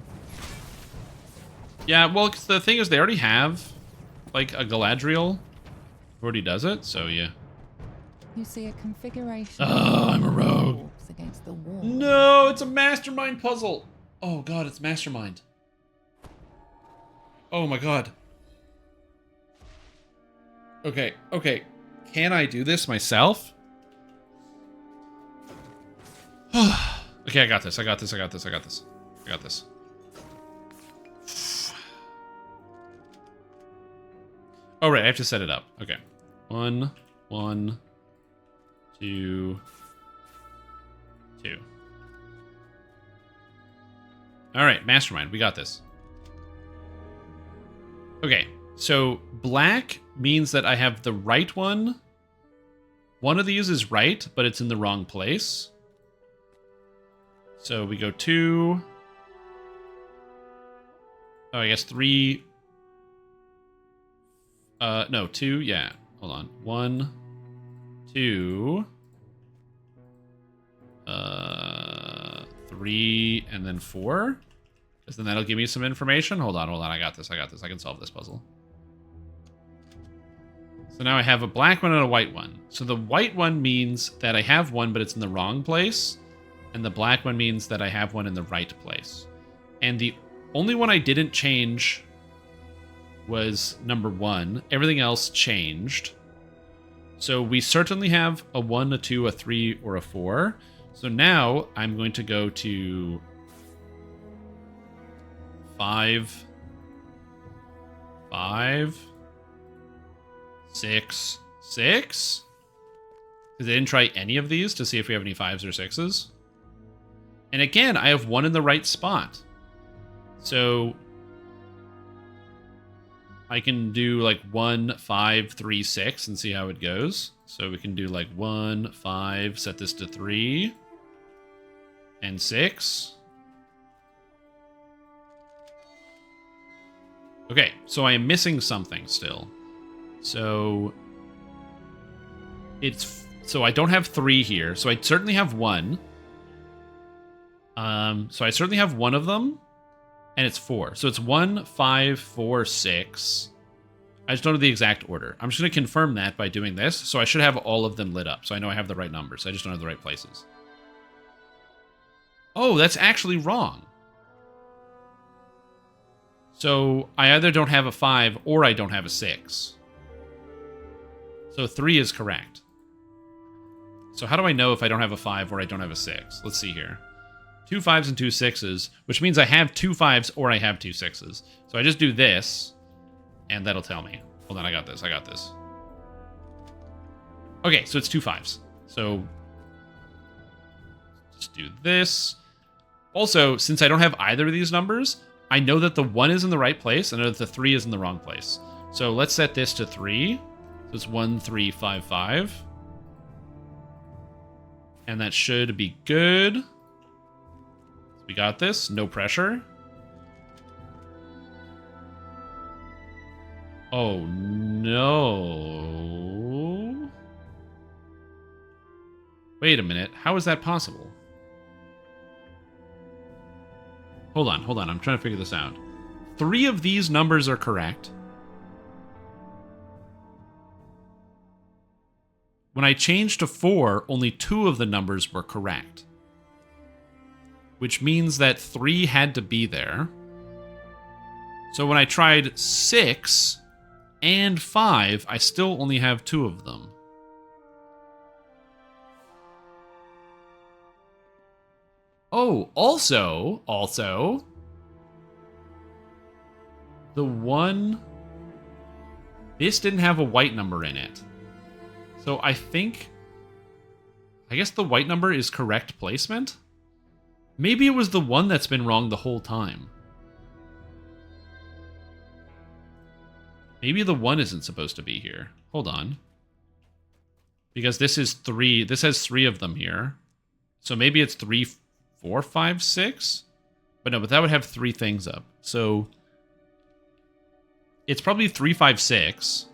Yeah, well, 'cause the thing is, they already have, like, a Galadriel who already does it, so yeah. You see a configuration. Oh, I'm a rogue. Against the wall. No, it's a mastermind puzzle. Oh, God, it's mastermind. Oh, my God. Okay, okay. Can I do this myself? Okay, I got this. I got this. I got this. I got this. I got this. Oh, right. I have to set it up. Okay. 1, 1, 2, 2. All right. Mastermind. We got this. Okay. So black means that I have the right one. One of these is right, but it's in the wrong place. So we go 2. Oh, I guess 3. No, 2. Yeah. Hold on. 1, 2. 3, and then 4. Because then that'll give me some information. Hold on, hold on. I got this. I got this. I can solve this puzzle. So now I have a black one and a white one. So the white one means that I have one, but it's in the wrong place. And the black one means that I have one in the right place. And the only one I didn't change was number 1. Everything else changed. So we certainly have a 1, a 2, a 3, or a 4. So now I'm going to go to 5, 5, 6, 6. Because they didn't try any of these to see if we have any 5s or 6s. And again, I have 1 in the right spot. So I can do like 1, 5, 3, 6 and see how it goes. So we can do like 1, 5, set this to 3, and 6. Okay, so I am missing something still. So I don't have 3 here. So I certainly have 1. So I certainly have 1 of them, and it's 4. So it's 1, 5, 4, 6. I just don't know the exact order. I'm just going to confirm that by doing this. So I should have all of them lit up. So I know I have the right numbers. I just don't have the right places. Oh, that's actually wrong. So I either don't have a 5 or I don't have a 6. So 3 is correct. So how do I know if I don't have a 5 or I don't have a 6? Let's see here. 2 5s and 2 6s, which means I have 2 5s or I have 2 6s. So I just do this, and that'll tell me. Hold on, I got this. Okay, so it's 2 5s. So just do this. Also, since I don't have either of these numbers, I know that the 1 is in the right place, and I know that the 3 is in the wrong place. So let's set this to 3. So it's 1 3 5 5. And that should be good. We got this. No pressure. Oh, no. Wait a minute. How is that possible? Hold on. I'm trying to figure this out. 3 of these numbers are correct. When I changed to 4, only 2 of the numbers were correct. Which means that 3 had to be there. So when I tried 6 and 5, I still only have 2 of them. Oh, also, the one... This didn't have a white number in it. So I guess the white number is correct placement? Maybe it was the one that's been wrong the whole time. Maybe the 1 isn't supposed to be here. Hold on. Because this is 3. This has 3 of them here. So maybe it's 3, 4, 5, 6? But no, but that would have 3 things up. So it's probably 3, 5, 6.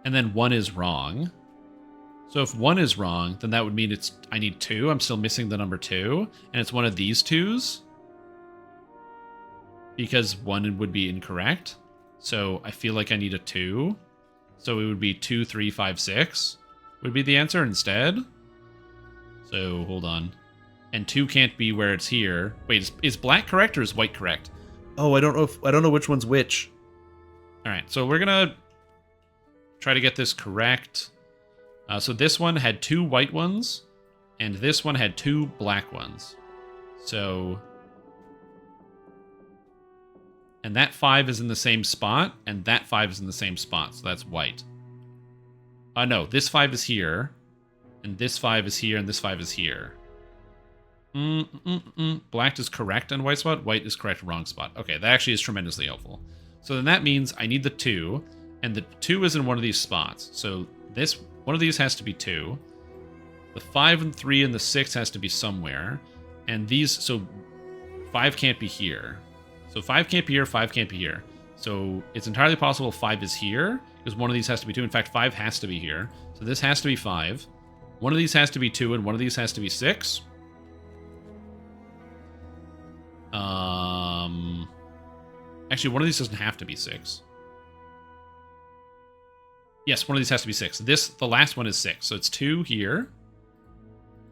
And then 1 is wrong. So if 1 is wrong, then that would mean I need 2. I'm still missing the number 2. And it's one of these 2s. Because 1 would be incorrect. So I feel like I need a 2. So it would be 2, 3, 5, 6 would be the answer instead. So hold on. And 2 can't be where it's here. Wait, is black correct or is white correct? Oh, I don't know which one's which. All right, so we're gonna try to get this correct. So this one had 2 white ones, and this one had 2 black ones. So... And that 5 is in the same spot, and that 5 is in the same spot, so that's white. No, this 5 is here, and this 5 is here, and this 5 is here. Black is correct on white spot, white is correct wrong spot. Okay, that actually is tremendously helpful. So then that means I need the 2, and the 2 is in one of these spots. So this one of these has to be 2. The 5 and 3 and the 6 has to be somewhere. And these, so 5 can't be here. So 5 can't be here, 5 can't be here. So it's entirely possible 5 is here, because one of these has to be 2. In fact, 5 has to be here. So this has to be 5. One of these has to be 2, and one of these has to be 6. Actually, one of these doesn't have to be 6. Yes, one of these has to be 6. The last one is 6. So it's 2 here,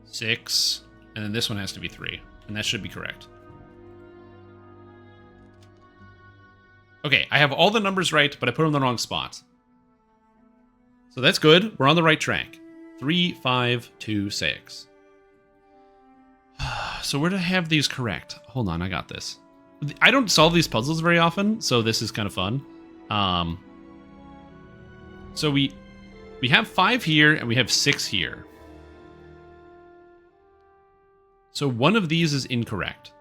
6, and then this one has to be 3. And that should be correct. Okay, I have all the numbers right, but I put them in the wrong spot. So that's good. We're on the right track. 3, 5, 2, 6. So where do I have these correct? Hold on, I got this. I don't solve these puzzles very often, so this is kind of fun. So we have 5 here, and we have 6 here. So one of these is incorrect.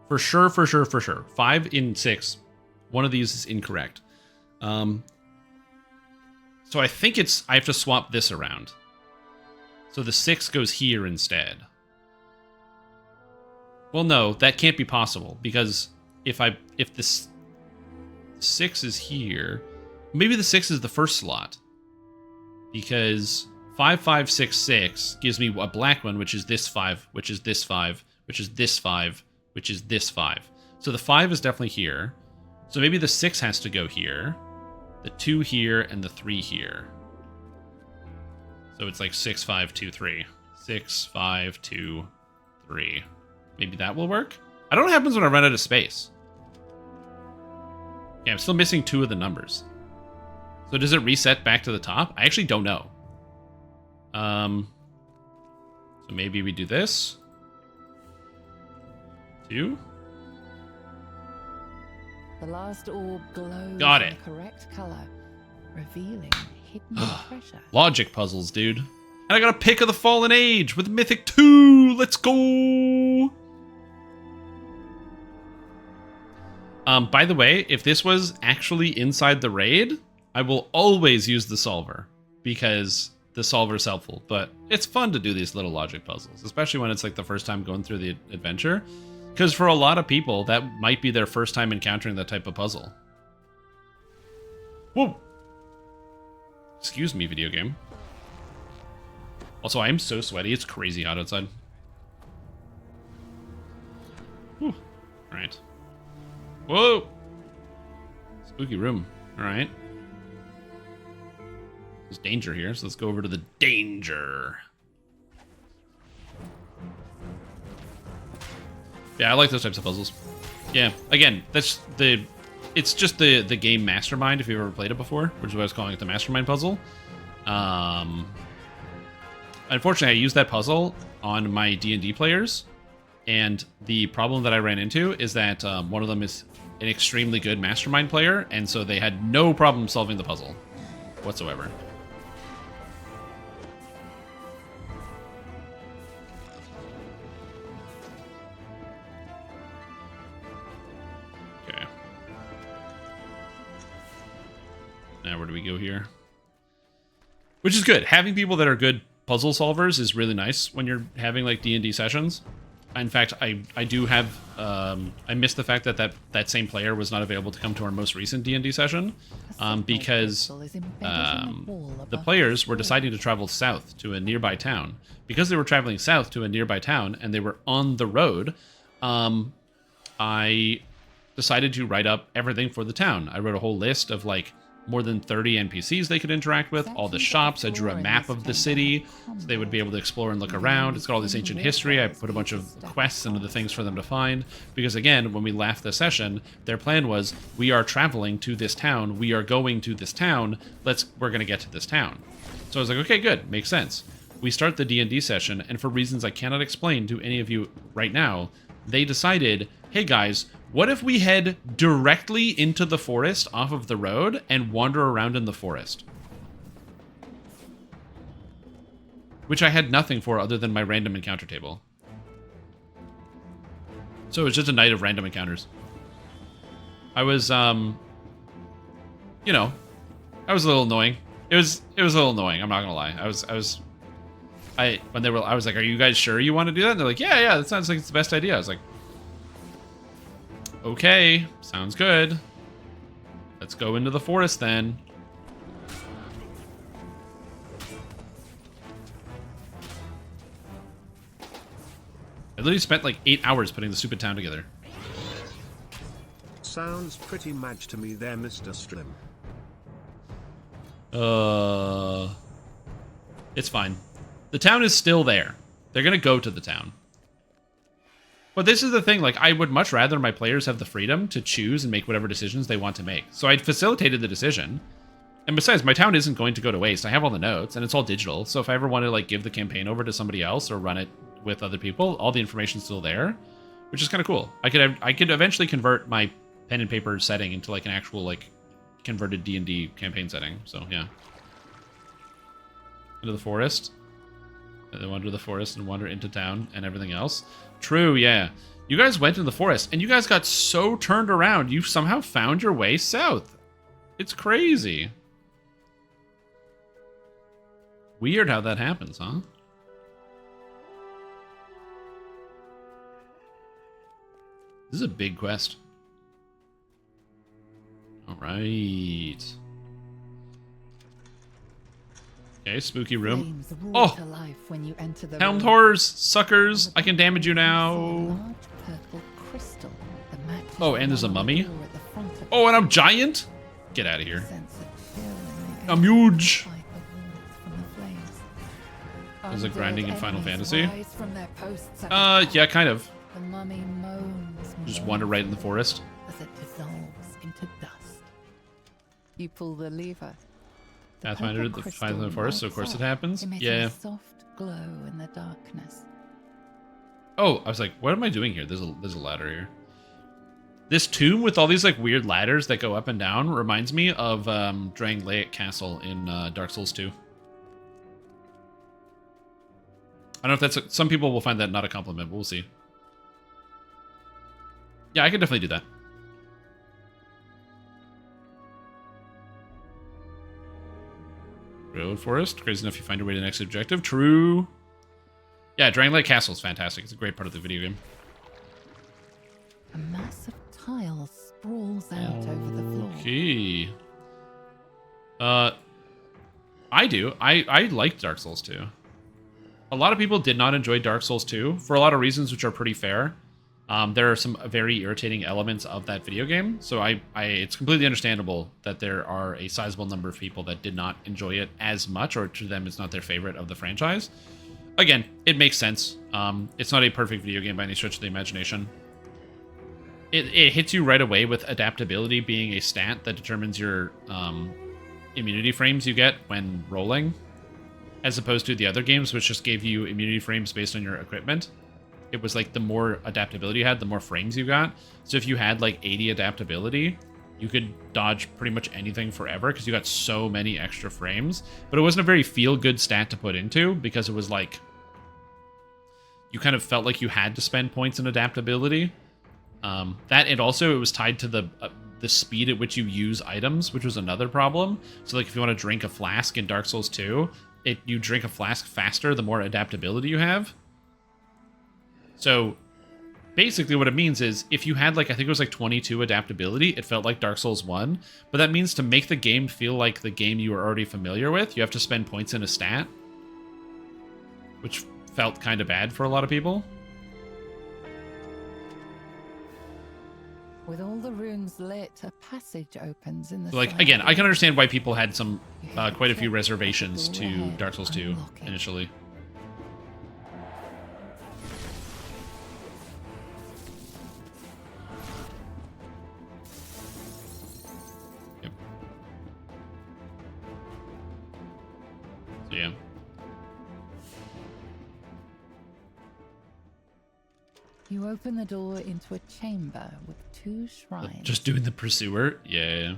For sure. 5 in 6. One of these is incorrect. So I think I have to swap this around. So the 6 goes here instead. Well, no, that can't be possible, because if this 6 is here, maybe the 6 is the first slot, because 5, 5, 6, 6 gives me a black one, which is this 5, which is this 5, which is this 5, which is this 5. So the 5 is definitely here. So maybe the 6 has to go here, the 2 here, and the 3 here. So it's like 6, 5, 2, 3. 6, 5, 2, 3. Maybe that will work? I don't know what happens when I run out of space. Yeah, I'm still missing 2 of the numbers. So does it reset back to the top? I actually don't know. So maybe we do this. 2. The last orb glows Got it. in the correct color, revealing hidden treasure. Logic puzzles, dude. And I got a pick of the Fallen Age with Mythic 2. Let's go. By the way, if this was actually inside the raid, I will always use the solver because the solver is helpful. But it's fun to do these little logic puzzles, especially when it's like the first time going through the adventure. Because for a lot of people, that might be their first time encountering that type of puzzle. Whoa. Excuse me, video game. Also, I am so sweaty. It's crazy hot outside. Whew. All right. Whoa. Spooky room. All right. There's danger here, so let's go over to the danger. Yeah, I like those types of puzzles. Yeah, again, that's the... It's just the game Mastermind, if you've ever played it before, which is what I was calling it, the Mastermind puzzle. Unfortunately, I used that puzzle on my D&D players, and the problem that I ran into is that one of them is an extremely good Mastermind player, and so they had no problem solving the puzzle whatsoever. Okay. Now where do we go here? Which is good. Having people that are good puzzle solvers is really nice when you're having like D&D sessions. In fact, I do have I missed the fact that same player was not available to come to our most recent D&D session because the players were deciding to travel south to a nearby town. Because they were traveling south to a nearby town and they were on the road, I decided to write up everything for the town. I wrote a whole list of like more than 30 NPCs they could interact with, all the shops. I drew a map of the city so they would be able to explore and look around. It's got all this ancient history. I put a bunch of quests and other things for them to find. Because again, when we left the session, their plan was, we are traveling to this town. We are going to this town. We're going to get to this town. So I was like, okay, good. Makes sense. We start the D&D session, and for reasons I cannot explain to any of you right now, they decided, hey guys, what if we head directly into the forest off of the road and wander around in the forest? Which I had nothing for other than my random encounter table. So it was just a night of random encounters. I was, you know, I was a little annoying. It was a little annoying, I'm not gonna lie. I was like, are you guys sure you want to do that? And they're like, yeah, that sounds like it's the best idea. I was like, okay, sounds good. Let's go into the forest then. I literally spent like 8 hours putting the stupid town together. Sounds pretty mad to me there, Mr. Strim. It's fine. The town is still there. They're gonna go to the town. But this is the thing, like, I would much rather my players have the freedom to choose and make whatever decisions they want to make. So I facilitated the decision. And besides, my town isn't going to go to waste. I have all the notes, and it's all digital. So if I ever want to, like, give the campaign over to somebody else or run it with other people, all the information's still there, which is kind of cool. I could eventually convert my pen and paper setting into, like, an actual, like, converted D&D campaign setting. So, yeah. Into the forest. And then wander the forest and wander into town and everything else. True, yeah. You guys went in the forest, and you guys got so turned around, you somehow found your way south. It's crazy. Weird how that happens, huh? This is a big quest. All right. Okay, spooky room. Oh! Helmed horrors, suckers, I can damage you now. Oh, and there's a mummy. Oh, and I'm giant? Get out of here. I'm huge. Is it grinding in Final Fantasy? Yeah, kind of. Just wander right in the forest. As it dissolves into dust. You pull the lever. Pathfinder, the finds in the forest, so of course it happens. Yeah. A soft glow in the darkness. Oh, I was like, what am I doing here? There's a ladder here. This tomb with all these like weird ladders that go up and down reminds me of Drangleic Castle in Dark Souls 2. I don't know if that's... some people will find that not a compliment, but we'll see. Yeah, I could definitely do that. Road Forest. Crazy enough you find your way to the next objective. True. Yeah, Drangleic Castle is fantastic. It's a great part of the video game. A mass of tiles sprawls out over the floor. Okay. I do. I like Dark Souls 2. A lot of people did not enjoy Dark Souls 2 for a lot of reasons, which are pretty fair. There are some very irritating elements of that video game, so it's completely understandable that there are a sizable number of people that did not enjoy it as much, or to them it's not their favorite of the franchise. Again, it makes sense. It's not a perfect video game by any stretch of the imagination. It hits you right away with adaptability being a stat that determines your immunity frames you get when rolling, as opposed to the other games, which just gave you immunity frames based on your equipment. It was like the more adaptability you had, the more frames you got. So if you had like 80 adaptability, you could dodge pretty much anything forever because you got so many extra frames. But it wasn't a very feel-good stat to put into because it was like... you kind of felt like you had to spend points in adaptability. That, and also it was tied to the speed at which you use items, which was another problem. So like if you want to drink a flask in Dark Souls 2, you drink a flask faster the more adaptability you have. So basically what it means is if you had like, I think it was like 22 adaptability, it felt like Dark Souls 1. But that means to make the game feel like the game you were already familiar with, you have to spend points in a stat, which felt kind of bad for a lot of people. With all the rooms lit, a passage opens in the So, like, side. again, I can understand why people had some quite a few reservations to Dark Souls 2 initially. Yep. So, yeah. You open the door into a chamber with 2 shrines. Just doing the pursuer? Yeah.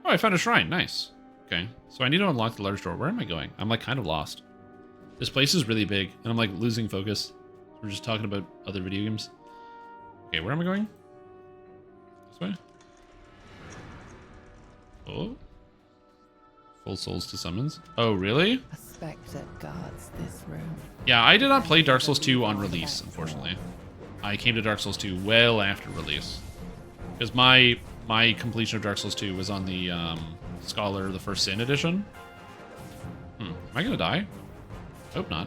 Oh, I found a shrine. Nice. Okay. So I need to unlock the large door. Where am I going? I'm like kind of lost. This place is really big, and I'm like losing focus. We're just talking about other video games. Okay, where am I going? This way? Oh. Full souls to summons. Oh, really? A spectre guards this room. Yeah, I did not play Dark Souls 2 on release, unfortunately. I came to Dark Souls 2 well after release. Because my completion of Dark Souls 2 was on the Scholar the First Sin edition. Am I gonna die? Hope not.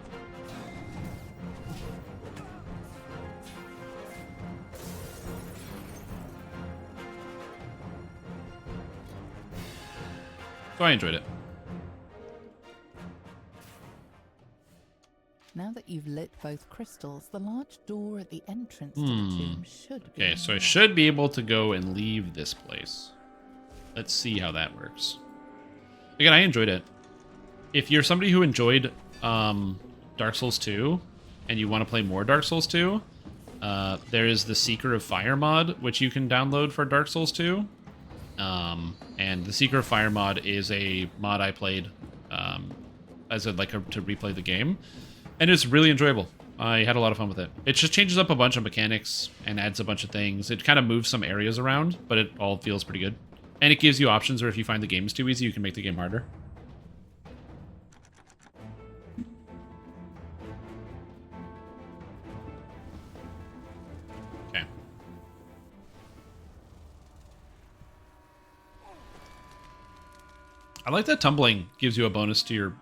So I enjoyed it. Now that you've lit both crystals, the large door at the entrance to the tomb should be... Okay, so I should be able to go and leave this place. Let's see how that works. Again, I enjoyed it. If you're somebody who enjoyed Dark Souls 2 and you want to play more Dark Souls 2, there is the Seeker of Fire mod, which you can download for Dark Souls 2. And the Seeker of Fire mod is a mod I played as to replay the game. And it's really enjoyable. I had a lot of fun with it. It just changes up a bunch of mechanics and adds a bunch of things. It kind of moves some areas around, but it all feels pretty good. And it gives you options where if you find the game is too easy, you can make the game harder. Okay. I like that tumbling gives you a bonus to your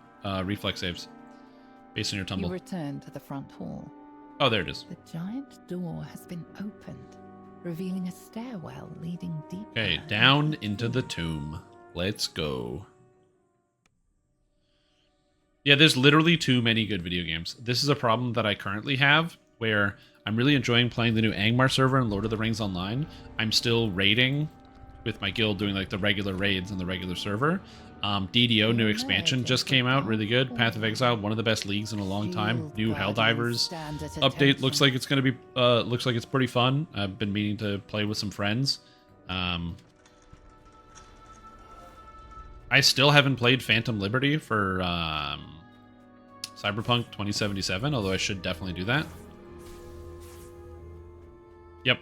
reflex saves. Based on your tumble. You return to the front hall. Oh, there it is. The giant door has been opened, revealing a stairwell leading deeper. Okay, down into the tomb. Let's go. Yeah, there's literally too many good video games. This is a problem that I currently have, where I'm really enjoying playing the new Angmar server in Lord of the Rings Online. I'm still raiding with my guild doing like the regular raids on the regular server. DDO new expansion just came out, really good. Path of Exile, one of the best leagues in a long time. New Helldivers update looks like it's gonna be looks like it's pretty fun. I've been meaning to play with some friends. I still haven't played Phantom Liberty for Cyberpunk 2077, although I should definitely do that. Yep.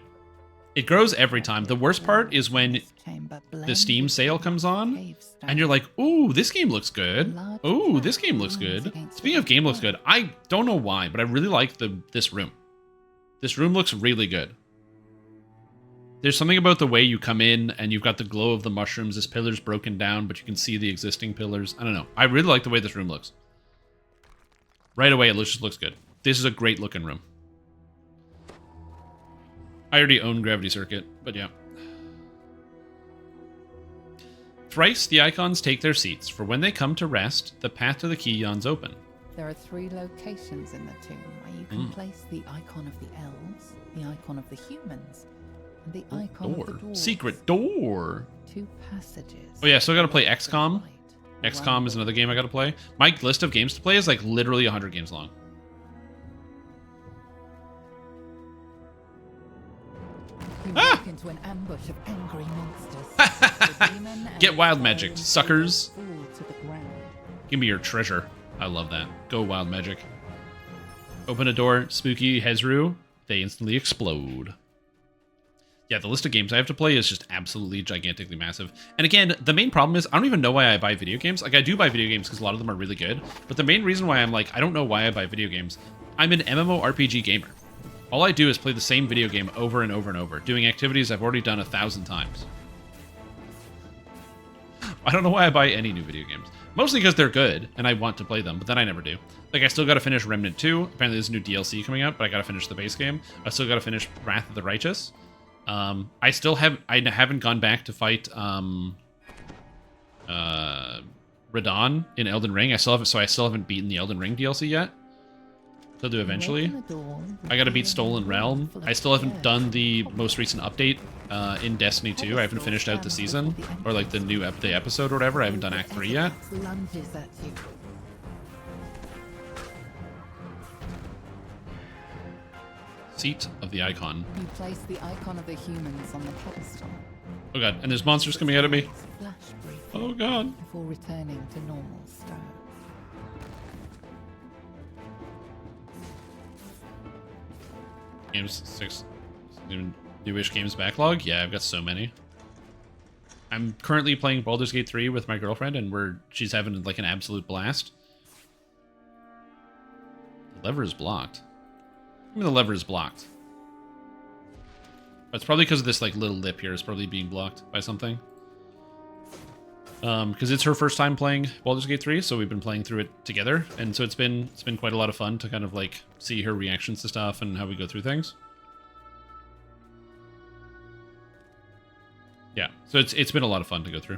It grows every time. The worst part is when the Steam sale comes on, and you're like, ooh, this game looks good. Ooh, this game looks good. Speaking of game looks good, I don't know why, but I really like this room. This room looks really good. There's something about the way you come in, and you've got the glow of the mushrooms. This pillar's broken down, but you can see the existing pillars. I don't know. I really like the way this room looks. Right away, it just looks good. This is a great looking room. I already own Gravity Circuit, but yeah. Thrice the icons take their seats, for when they come to rest, the path to the key yawns open. There are 3 locations in the tomb where you can place the icon of the elves, the icon of the humans, and the icon of the dwarves. Secret door! 2 passages. Oh yeah, still gotta play XCOM. XCOM is another game I gotta play. My list of games to play is like literally 100 games long. You walk into an ambush of angry monsters. Get wild magic, suckers. Fall to the ground. Give me your treasure. I love that. Go wild magic. Open a door, spooky Hezru. They instantly explode. Yeah, the list of games I have to play is just absolutely gigantically massive. And again, the main problem is I don't even know why I buy video games. Like, I do buy video games because a lot of them are really good. But the main reason why I'm like, I don't know why I buy video games. I'm an MMORPG gamer. All I do is play the same video game over and over and over, doing activities I've already done 1,000 times. I don't know why I buy any new video games. Mostly because they're good, and I want to play them, but then I never do. Like, I still gotta finish Remnant 2. Apparently there's a new DLC coming out, but I gotta finish the base game. I still gotta finish Wrath of the Righteous. I haven't gone back to fight Radon in Elden Ring. I still haven't beaten the Elden Ring DLC yet. I'll do eventually. I gotta beat Stolen Realm. I still haven't done the most recent update in Destiny 2. I haven't finished out the season, or like the new episode or whatever. I haven't done Act 3 yet. Seat of the icon. You place the icon of the humans on the pedestal. Oh god, and there's monsters coming out at me. Oh god. Before returning to normal state. Games 6. Newish games backlog? Yeah, I've got so many. I'm currently playing Baldur's Gate 3 with my girlfriend, and she's having like an absolute blast. The lever is blocked. I mean, the lever is blocked. It's probably because of this like little lip here is probably being blocked by something. Because it's her first time playing Baldur's Gate 3, so we've been playing through it together, and so it's been quite a lot of fun to kind of like see her reactions to stuff and how we go through things. Yeah, so it's been a lot of fun to go through.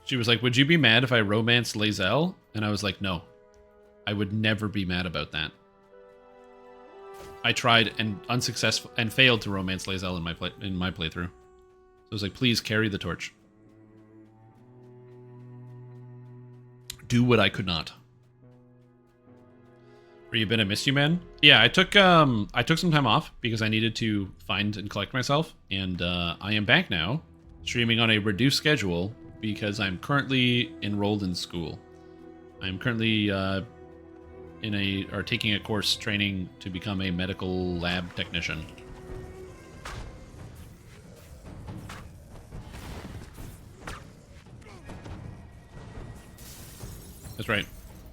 She was like, "Would you be mad if I romanced Lae'zel?" And I was like, "No, I would never be mad about that." I tried and unsuccessful and failed to romance Lae'zel in my playthrough. So I was like, "Please carry the torch. Do what I could not." Where you been? I missed you, man. Yeah, I took some time off because I needed to find and collect myself, and I am back now, streaming on a reduced schedule because I'm currently enrolled in school. I'm currently taking a course training to become a medical lab technician. That's right.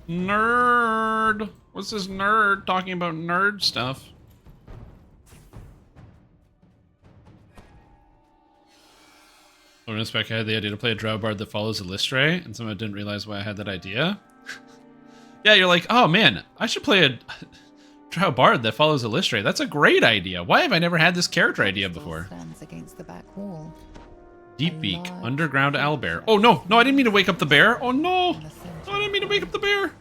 Nerd! What's this nerd talking about nerd stuff? When I spec, I had the idea to play a drow bard that follows a Listray, and somehow didn't realize why I had that idea. Yeah, you're like, oh man, I should play a drow bard that follows a Listray. That's a great idea. Why have I never had this character idea before? Against the back wall. Deepbeak, underground owlbear. Oh no, I didn't mean to wake up the bear. Oh no, I didn't mean to wake up the bear.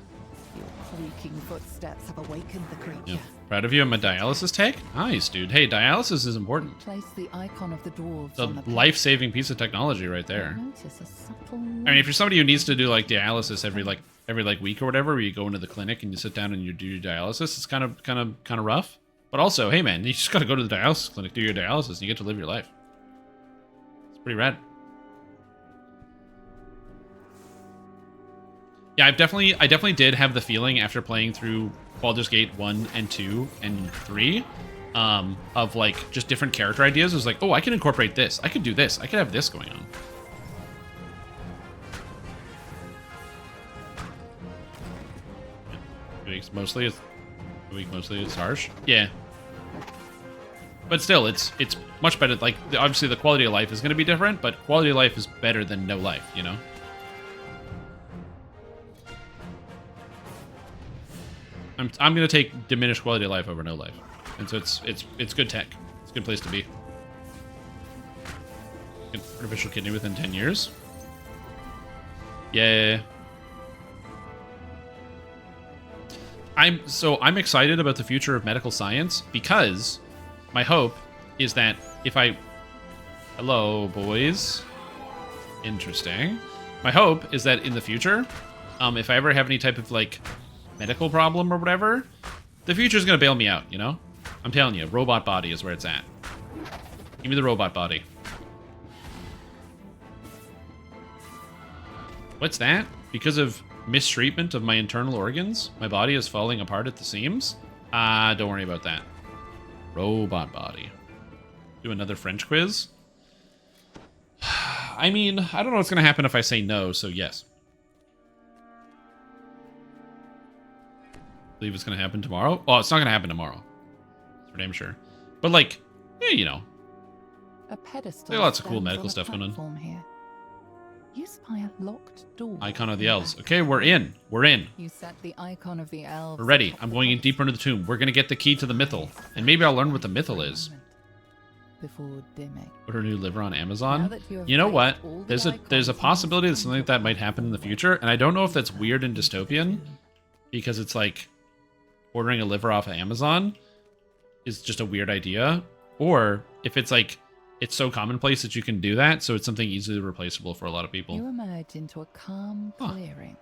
footsteps have awakened the creature. Yep. Proud of you. I'm a dialysis tech. Nice, dude. Hey, dialysis is important. Place the icon of the dwarves It's a on the life-saving piece of technology right there. Notice a subtle I mean, if you're somebody who needs to do like dialysis every week or whatever, where you go into the clinic and you sit down and you do your dialysis, it's kind of rough. But also, hey man, you just gotta go to the dialysis clinic, do your dialysis, and you get to live your life. It's pretty rad. Yeah, I definitely did have the feeling after playing through Baldur's Gate 1 and 2 and 3, of like just different character ideas. It was like, oh, I can incorporate this. I could do this. I could have this going on. Mostly it's harsh. Yeah. But still, it's much better. Like, obviously the quality of life is going to be different, but quality of life is better than no life, you know? I'm going to take diminished quality of life over no life. And so it's good tech. It's a good place to be. An artificial kidney within 10 years. Yeah. I'm excited about the future of medical science because my hope is that if I... Hello, boys. Interesting. My hope is that in the future, if I ever have any type of, like, medical problem or whatever, the future's gonna bail me out, you know? I'm telling you, robot body is where it's at. Give me the robot body. What's that? Because of mistreatment of my internal organs, my body is falling apart at the seams? Don't worry about that. Robot body. Do another French quiz? I mean, I don't know what's going to happen if I say no, so yes. Believe it's going to happen tomorrow? Oh, it's not going to happen tomorrow. That's for damn sure. But, like, yeah, you know. A pedestal. There's lots of cool medical stuff going on. Here. You spy a locked door. Icon of the elves. Okay, we're in. We're in. You set the icon of the elves. We're ready. I'm going in deeper into the tomb. We're going to get the key to the mythal. And maybe I'll learn what the mythal is. Before dimming. Put her new liver on Amazon. You know what? There's a possibility that something like that might happen in the future. And I don't know if that's weird and dystopian. Because it's like ordering a liver off of Amazon is just a weird idea. Or if it's like... It's so commonplace that you can do that, so it's something easily replaceable for a lot of people. You emerge into a calm clearing.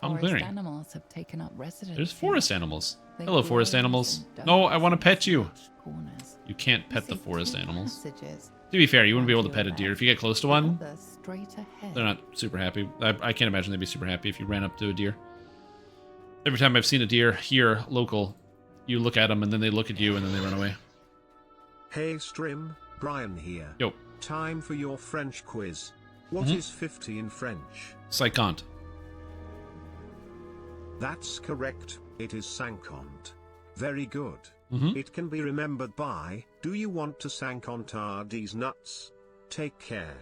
Forest animals have taken up residence. There's forest animals. Hello, forest animals. No, I want to pet you. You can't pet the forest animals. To be fair, you wouldn't be able to pet a deer. If you get close to one, they're not super happy. I can't imagine they'd be super happy if you ran up to a deer. Every time I've seen a deer here, local, you look at them and then they look at you and then they run away. Hey, Strim. Brian here. Yo. Time for your French quiz. What is 50 in French? 50. That's correct. It is 50. Very good. It can be remembered by, do you want to sancontar these nuts? Take care.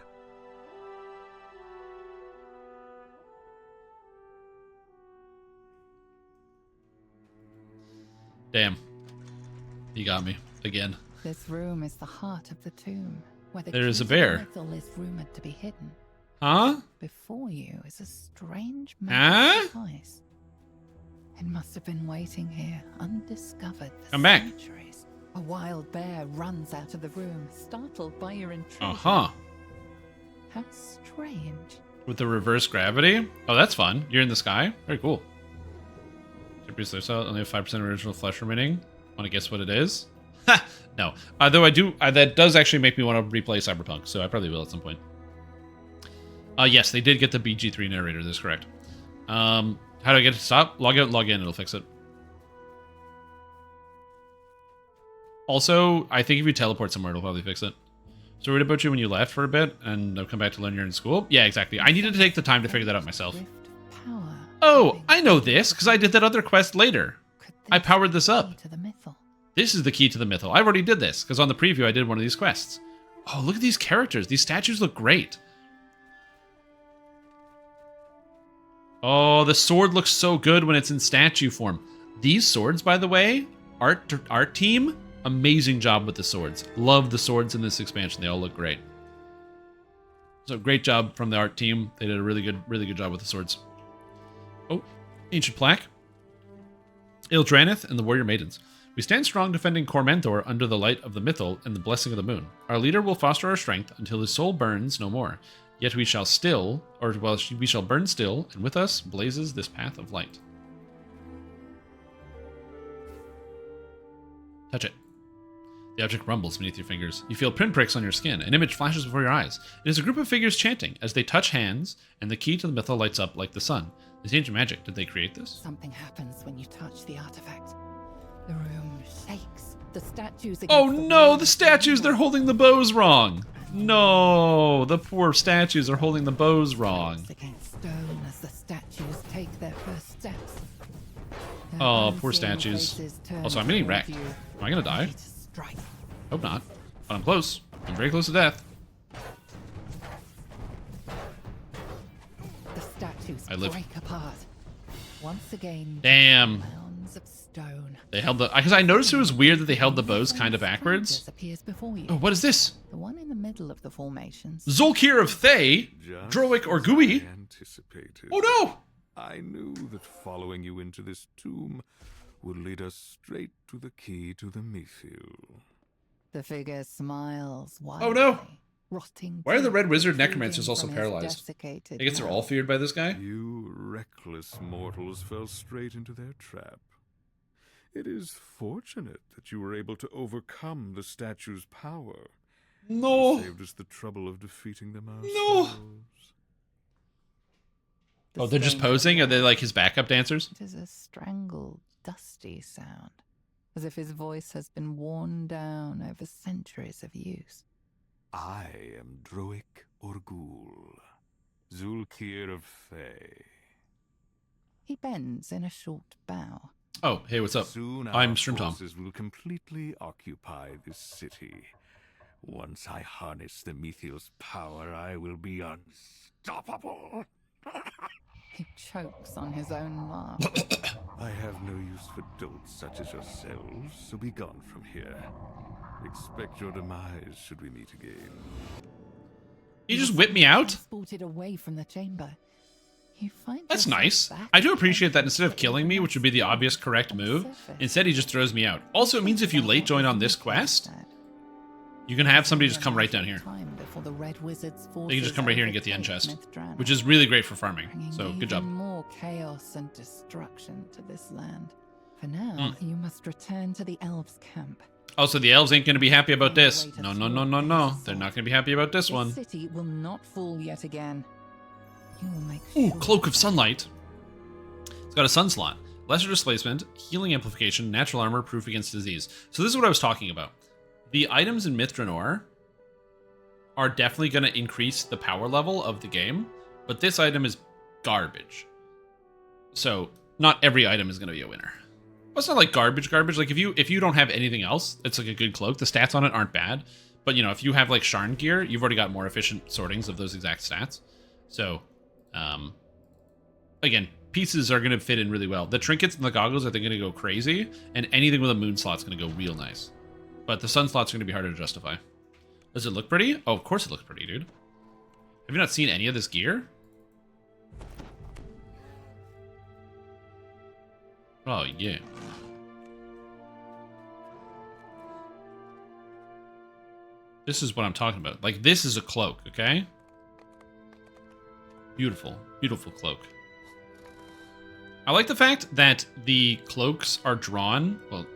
Damn. You got me. Again. This room is the heart of the tomb, where the There's a bear. mythal is rumored to be hidden. Huh? Before you is a strange device. It must have been waiting here, undiscovered for Come back. centuries. A wild bear runs out of the room, startled by your intrusion. Uh-huh. How strange. With the reverse gravity? Oh, that's fun. You're in the sky? Very cool. Only have 5% original flesh remaining. Want to guess what it is? No. Though I do, that does actually make me want to replay Cyberpunk, so I probably will at some point. Yes, they did get the BG3 narrator, that's correct. How do I get it to stop? Log out, log in, it'll fix it. Also, I think if you teleport somewhere, it'll probably fix it. So worried about you when you left for a bit, and I've come back to learn you're in school? Yeah, exactly. I needed to take the time to figure that out myself. Oh, I know this, because I did that other quest later. I powered this up. This is the key to the mythal. I already did this, because on the preview I did one of these quests. Oh, look at these characters. These statues look great. Oh, the sword looks so good when it's in statue form. These swords, by the way, art team, amazing job with the swords. Love the swords in this expansion. They all look great. So great job from the art team. They did a really good job with the swords. Oh, ancient plaque. Ildranith and the Warrior Maidens. We stand strong defending Cormentor under the light of the Mythal and the blessing of the moon. Our leader will foster our strength until his soul burns no more. Yet we shall we shall burn still, and with us blazes this path of light. Touch it. The object rumbles beneath your fingers. You feel pinpricks on your skin. An image flashes before your eyes. It is a group of figures chanting. As they touch hands, and the key to the Mythal lights up like the sun. This ancient magic, did they create this? Something happens when you touch the artifact. The room shakes. The statues against Oh no, the statues, they're holding the bows wrong. No, the poor statues are holding the bows wrong. Against stone as the statues take their first steps. Oh, poor statues. Also, I'm getting wrecked. Am I gonna die? Hope not. But I'm close. I'm very close to death. The statues I live. break apart. Once again, Damn. mounds of stone. They held the... Because I noticed it was weird that they held the bows kind of backwards. Appears before you. Oh, what is this? The one in the middle of the formations. Zolkir of Thay? Droic or Gui? Anticipated. Oh no! I knew that following you into this tomb would lead us straight to the key to the Mythal. The figure smiles widely. Oh no! Rotting. Why are the Red teeth Wizard protruding necromancers also from his paralyzed? desiccated I guess they're all mouth. feared by this guy? You reckless mortals fell straight into their trap. It is fortunate that you were able to overcome the statue's power. No! You saved us the trouble of defeating them ourselves. No! The Oh, they're just stone posing? Are they like his backup dancers? It is a strangled, dusty sound, as if his voice has been worn down over centuries of use. I am Droic Orgul, Zulkir of Thay. He bends in a short bow. Oh, hey, what's up? Soon I'm our Shrimp Tom. forces will completely occupy this city. Once I harness the Mythal's power, I will be unstoppable. He chokes on his own laugh. I have no use for dolts such as yourselves, so be gone from here. Expect your demise should we meet again. You just whipped me out? Transported away from the chamber. You find That's yourself nice. back I do at appreciate that the instead of killing me, which would be the obvious correct move, instead he just throws me out. Also, it means if you late join on this quest, you can have somebody just come right down here. They can just come right here and get the end chest, which is really great for farming. So, good job. More chaos and destruction to this land. For now, you must return to the elves' camp. Also, the elves ain't going to be happy about this. No, no, no, no, no. They're not going to be happy about this one. The city will not fall yet again. You will make Ooh, sure Cloak of Sunlight. It's got a sun slot. Lesser displacement, healing amplification, natural armor, proof against disease. So this is what I was talking about. The items in Myth Drannor are definitely going to increase the power level of the game, but this item is garbage. So not every item is going to be a winner. Well, it's not like garbage. Like if you don't have anything else, it's like a good cloak. The stats on it aren't bad, but you know, if you have like Sharn gear, you've already got more efficient sortings of those exact stats. So, again, pieces are going to fit in really well. The trinkets and the goggles are going to go crazy, and anything with a moon slot's going to go real nice. But the sun slot's going to be harder to justify. Does it look pretty? Oh, of course it looks pretty, dude. Have you not seen any of this gear? Oh, yeah. This is what I'm talking about. Like, this is a cloak, okay? Beautiful, beautiful cloak. I like the fact that the cloaks are drawn. Well,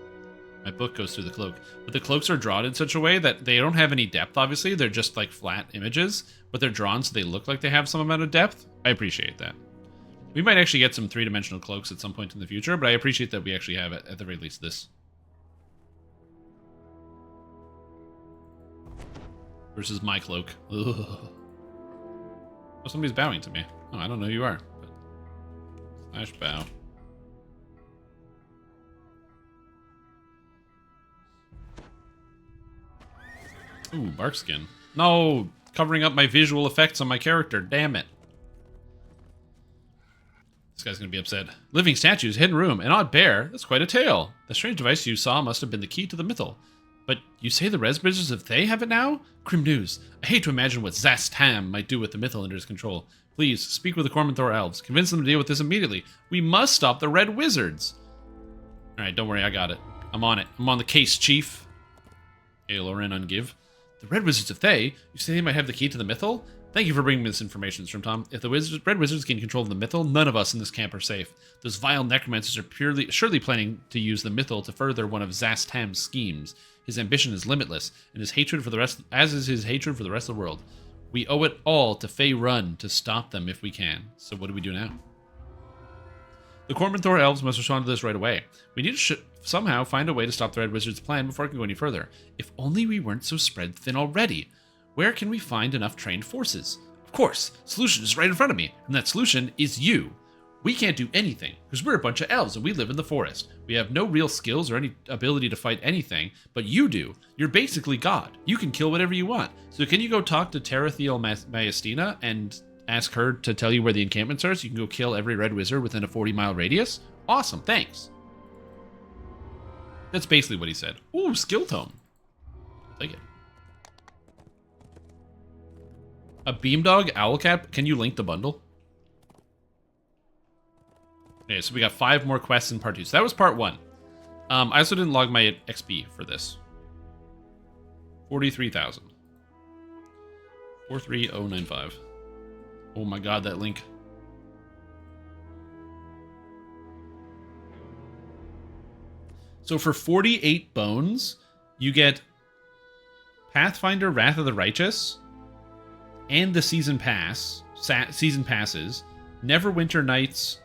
my book goes through the cloak, but the cloaks are drawn in such a way that they don't have any depth, obviously. They're just like flat images, but they're drawn so they look like they have some amount of depth. I appreciate that. We might actually get some three-dimensional cloaks at some point in the future, but I appreciate that we actually have, at the very least, this. Versus my cloak. Ugh. Oh, somebody's bowing to me. Oh, I don't know who you are. But... Slash bow. Ooh, bark skin. No! Covering up my visual effects on my character. Damn it. This guy's gonna be upset. Living statues, hidden room, an odd bear. That's quite a tale. The strange device you saw must have been the key to the Mythal. But you say the Res Wizards of Thay have it now? Grim news. I hate to imagine what Zastam might do with the Mythal under his control. Please, speak with the Cormentor elves. Convince them to deal with this immediately. We must stop the Red Wizards. Alright, don't worry, I got it. I'm on it. I'm on the case, Chief. Aelorin Ungive. The Red Wizards of Thay? You say they might have the key to the Mythal? Thank you for bringing me this information, Tom. If the Red Wizards gain control of the Mythal, none of us in this camp are safe. Those vile necromancers are surely planning to use the Mythal to further one of Zastam's schemes. His ambition is limitless, and his hatred for the rest, as is his hatred for the rest of the world. We owe it all to Fae Run to stop them if we can. So what do we do now? The Cormanthor elves must respond to this right away. We need to somehow find a way to stop the Red Wizard's plan before it can go any further. If only we weren't so spread thin already. Where can we find enough trained forces? Of course, solution is right in front of me, and that solution is you. We can't do anything, because we're a bunch of elves and we live in the forest. We have no real skills or any ability to fight anything, but you do. You're basically God. You can kill whatever you want. So can you go talk to Terathiel Maestina and ask her to tell you where the encampments are so you can go kill every red wizard within a 40-mile radius? Awesome, thanks. That's basically what he said. Ooh, skill tome. Take it. A Beamdog Owlcap? Can you link the bundle? Okay, so we got 5 more quests in part 2. So that was part 1. I also didn't log my XP for this. 43,000. 43095. Oh my god, that link. So for 48 bones, you get Pathfinder Wrath of the Righteous and the Season Pass, Season Passes, Neverwinter Nights,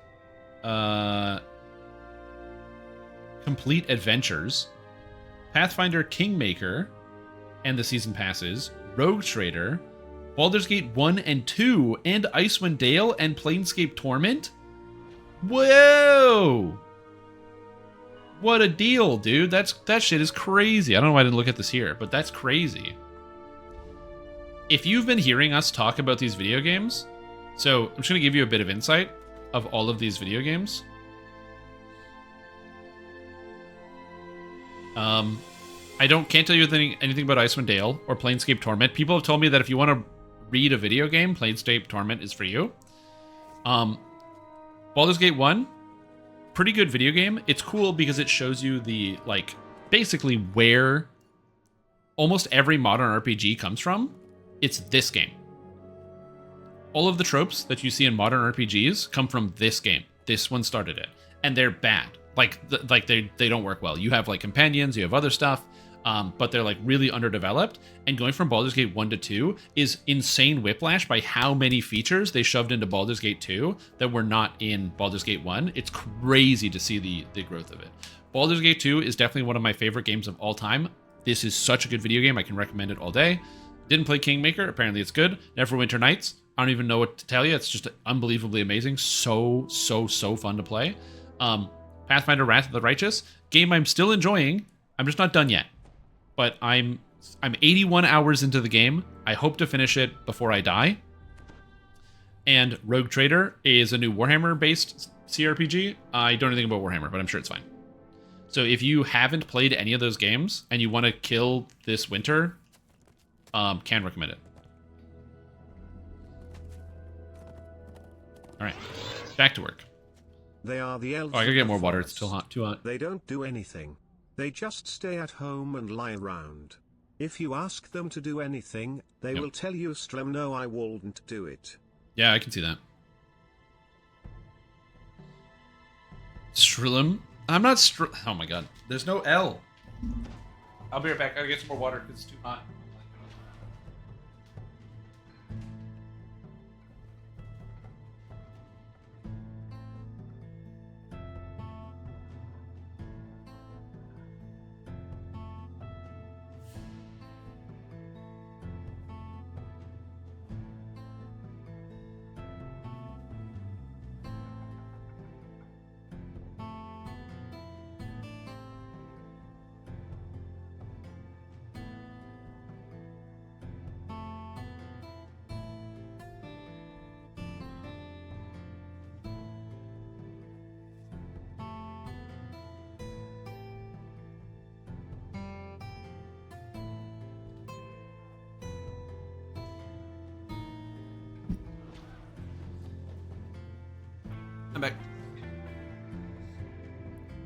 Complete Adventures, Pathfinder Kingmaker and the Season Passes, Rogue Trader, Baldur's Gate 1 and 2, and Icewind Dale and Planescape Torment? Whoa! What a deal, dude. That shit is crazy. I don't know why I didn't look at this here, but that's crazy. If you've been hearing us talk about these video games, so I'm just going to give you a bit of insight of all of these video games. I can't tell you anything about Icewind Dale or Planescape Torment. People have told me that if you want to read a video game, Planescape Torment is for you. Baldur's Gate 1, pretty good video game. It's cool because it shows you the, like, basically where almost every modern RPG comes from. It's this game. All of the tropes that you see in modern RPGs come from this game. This one started it. And they're bad. They don't work well. You have, like, companions, you have other stuff, but they're, like, really underdeveloped. And going from Baldur's Gate 1 to 2 is insane whiplash by how many features they shoved into Baldur's Gate 2 that were not in Baldur's Gate 1. It's crazy to see the growth of it. Baldur's Gate 2 is definitely one of my favorite games of all time. This is such a good video game. I can recommend it all day. Didn't play Kingmaker. Apparently it's good. Neverwinter Nights. I don't even know what to tell you. It's just unbelievably amazing. So fun to play. Pathfinder Wrath of the Righteous. Game I'm still enjoying. I'm just not done yet. But I'm 81 hours into the game. I hope to finish it before I die. And Rogue Trader is a new Warhammer-based CRPG. I don't know anything about Warhammer, but I'm sure it's fine. So if you haven't played any of those games and you want to kill this winter, can recommend it. All right, back to work. They are the elves. Oh, I gotta get more water. It's still hot. Too hot. They don't do anything. They just stay at home and lie around. If you ask them to do anything, they will tell you, "Strem, no, I won't do it." Yeah, I can see that. Strilum? I'm not oh my god. There's no L. I'll be right back. I gotta get some more water because it's too hot.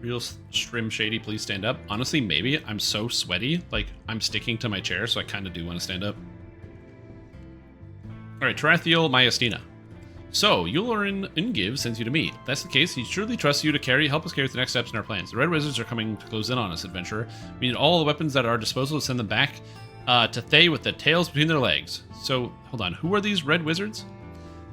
Real Strim Shady, please stand up. Honestly, maybe. I'm so sweaty. Like, I'm sticking to my chair, so I kind of do want to stand up. Alright, Tarathiel Myastina. So, Yulorin Ungiv sends you to me. If that's the case, he surely trusts you to help us carry the next steps in our plans. The Red Wizards are coming to close in on us, adventurer. We need all the weapons at our disposal to send them back to Thay with the tails between their legs. So, hold on. Who are these Red Wizards?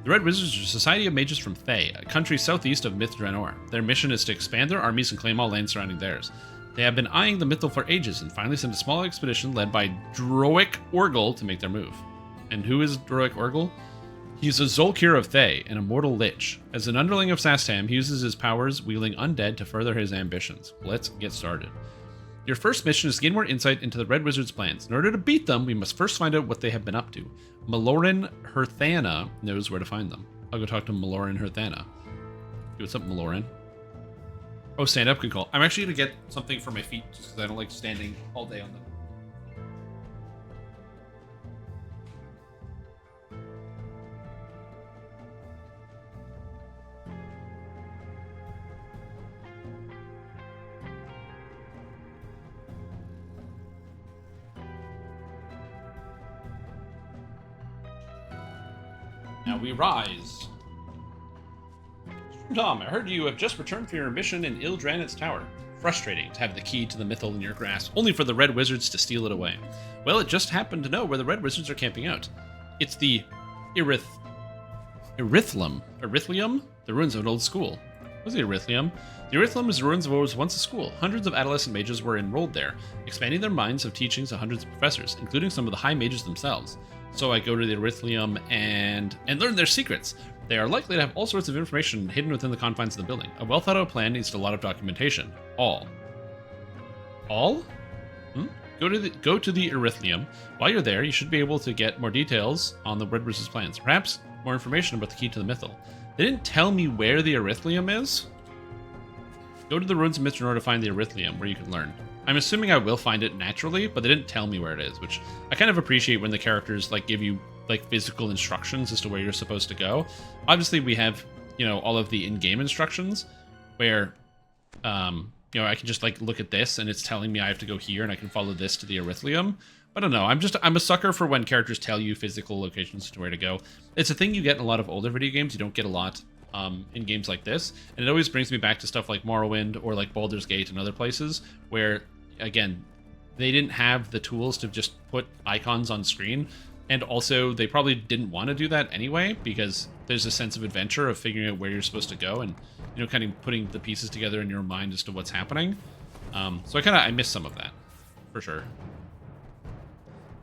The Red Wizards are a society of mages from Thay, a country southeast of Myth Drannor. Their mission is to expand their armies and claim all land surrounding theirs. They have been eyeing the Mythal for ages and finally sent a small expedition led by Droic Orgel to make their move. And who is Droic Orgel? He's a Zolkir of Thay, an immortal lich. As an underling of Sastam, he uses his powers wielding undead to further his ambitions. Let's get started. Your first mission is to gain more insight into the Red Wizards' plans. In order to beat them, we must first find out what they have been up to. Maloran Herthana knows where to find them. I'll go talk to Maloran Herthana. Hey, what's up, Maloran? Oh, stand up, good call. I'm actually going to get something for my feet just because I don't like standing all day on them. Now we rise. Tom, I heard you have just returned from your mission in Ildranet's tower. Frustrating to have the key to the Mythal in your grasp, only for the Red Wizards to steal it away. Well, it just happened to know where the Red Wizards are camping out. It's the Erythlium, the ruins of an old school. What's the Erythlium? The Erythlium is the ruins of what was once a school. Hundreds of adolescent mages were enrolled there, expanding their minds of teachings to hundreds of professors, including some of the high mages themselves. So I go to the Erythlium and learn their secrets. They are likely to have all sorts of information hidden within the confines of the building. A well thought out plan needs a lot of documentation. All? Go to the Erythlium. While you're there, you should be able to get more details on the Red Wizards' plans. Perhaps more information about the key to the Mythal. They didn't tell me where the Erythlium is. Go to the ruins of Myth Drannor to find the Erythlium, where you can learn. I'm assuming I will find it naturally, but they didn't tell me where it is, which I kind of appreciate when the characters like give you like physical instructions as to where you're supposed to go. Obviously, we have, you know, all of the in-game instructions where, you know, I can just like look at this and it's telling me I have to go here and I can follow this to the Erythlium. I don't know. I'm a sucker for when characters tell you physical locations to where to go. It's a thing you get in a lot of older video games. You don't get a lot in games like this, and it always brings me back to stuff like Morrowind or like Baldur's Gate and other places where, again, they didn't have the tools to just put icons on screen, and also they probably didn't want to do that anyway because there's a sense of adventure of figuring out where you're supposed to go and, you know, kind of putting the pieces together in your mind as to what's happening. So I miss some of that for sure.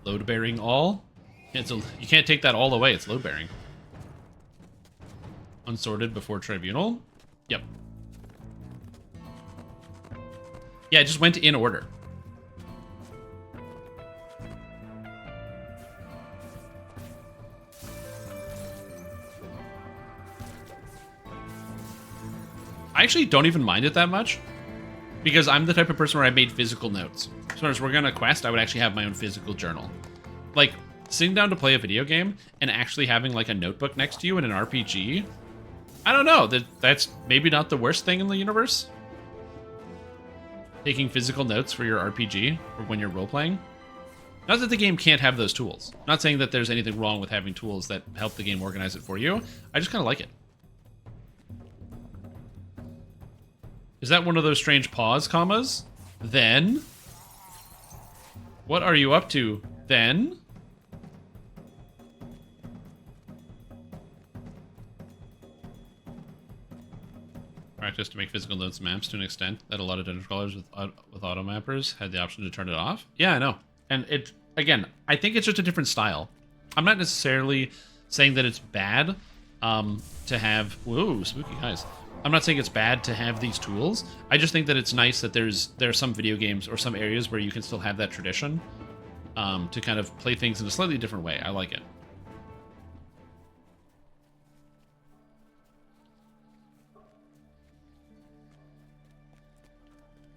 Load bearing all. You can't take that all away. It's load bearing. Unsorted before tribunal. Yep. Yeah, it just went in order. I actually don't even mind it that much because I'm the type of person where I made physical notes. So as we're gonna quest, I would actually have my own physical journal. Like sitting down to play a video game and actually having like a notebook next to you in an RPG. I don't know, that's maybe not the worst thing in the universe. Taking physical notes for your RPG or when you're role-playing. Not that the game can't have those tools. Not saying that there's anything wrong with having tools that help the game organize it for you. I just kind of like it. Is that one of those strange pause commas? Then? What are you up to then? Practice to make physical notes maps to an extent that a lot of dungeon crawlers with auto mappers had the option to turn it off. Yeah, I know. And it, again, I think it's just a different style. I'm not necessarily saying that it's bad to have... Whoa, spooky guys. I'm not saying it's bad to have these tools. I just think that it's nice that there are some video games or some areas where you can still have that tradition to kind of play things in a slightly different way. I like it.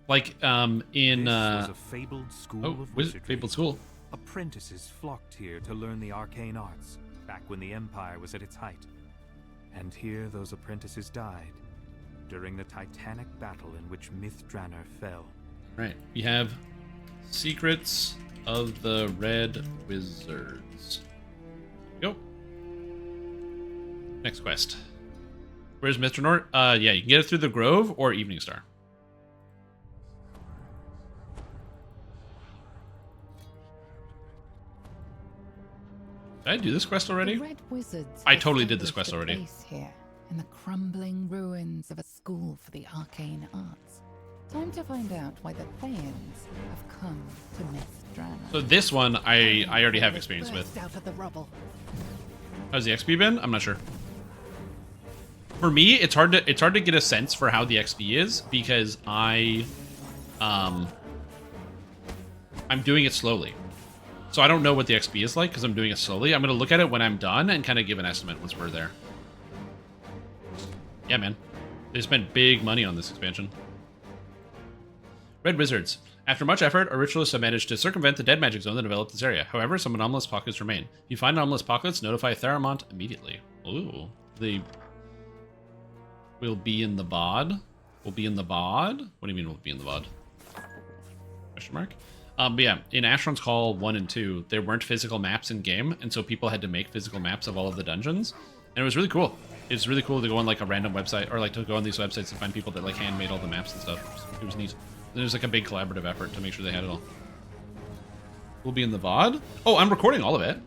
Like in a fabled school of wizardry. Fabled school. Apprentices flocked here to learn the arcane arts back when the Empire was at its height. And here those apprentices died, during the titanic battle in which Myth Drannor fell. Right. We have Secrets of the Red Wizards. Go. Next quest. Where's Myth Drannor? Yeah, you can get it through the Grove or Evening Star. Did I do this quest already? The Red Wizards I totally did this quest already. base here, in the crumbling ruins of a school for the arcane arts. Time to find out why the Thayans have come to Myth Drannor. So this one I already have experience with. Out of the rubble. How's the XP been? I'm not sure. For me, it's hard to get a sense for how the XP is because I'm doing it slowly. So I don't know what the XP is like because I'm doing it slowly. I'm going to look at it when I'm done and kind of give an estimate once we're there. Yeah, man. They spent big money on this expansion. Red Wizards. After much effort, our ritualists have managed to circumvent the dead magic zone that developed this area. However, some anomalous pockets remain. If you find anomalous pockets, notify Theramont immediately. Ooh. They will be in the VOD? Will be in the VOD? What do you mean will be in the VOD? Question mark? But yeah, in Asheron's Call 1 and 2, there weren't physical maps in game, and so people had to make physical maps of all of the dungeons. And it was really cool. It's really cool to go on like a random website, or like to go on these websites and find people that like handmade all the maps and stuff. It was neat. There's like a big collaborative effort to make sure they had it all. We'll be in the VOD? Oh, I'm recording all of it.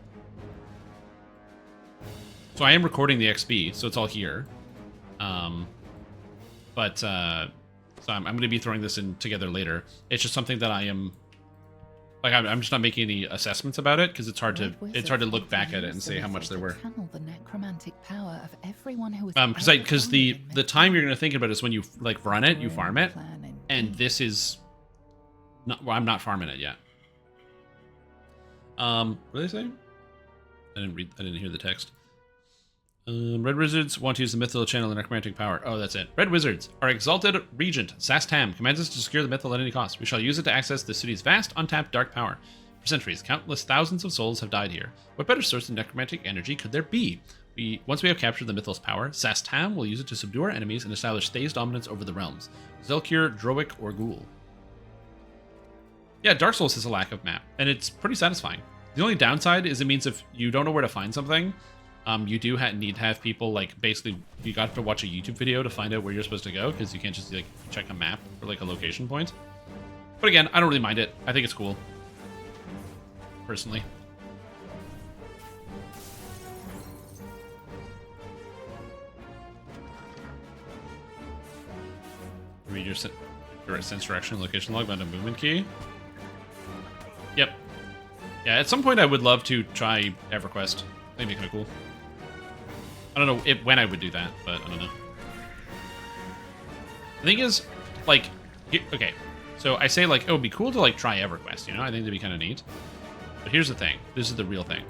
So I am recording the XP, so it's all here. So I'm going to be throwing this in together later. It's just something that I am... Like, I'm just not making any assessments about it, because it's hard to look back at it and say how much there were. The necromantic power of everyone who is because the time you're going to think about is when you, like, run it, you farm it, and this is... not. Well, I'm not farming it yet. What did they say? I didn't hear the text. Red Wizards want to use the mythical channel and necromantic power. Oh, that's it. Red Wizards. Our exalted regent, Sastam, commands us to secure the mythal at any cost. We shall use it to access the city's vast, untapped dark power. For centuries, countless thousands of souls have died here. What better source of necromantic energy could there be? Once we have captured the mythal's power, Sastam will use it to subdue our enemies and establish Thay's dominance over the realms. Zelkir, Drowick, or Ghoul. Yeah, Dark Souls has a lack of map, and it's pretty satisfying. The only downside is it means if you don't know where to find something, you do need to have people, like, basically, you got to watch a YouTube video to find out where you're supposed to go, because you can't just, like, check a map for, like, a location point. But again, I don't really mind it. I think it's cool. Personally. Read your sense direction location log, find a movement key. Yep. Yeah, at some point I would love to try EverQuest. That'd be kind of cool. I don't know when I would do that, but I don't know. The thing is, like, okay, so I say, like, it would be cool to, like, try EverQuest, you know? I think that'd be kind of neat. But here's the thing. This is the real thing.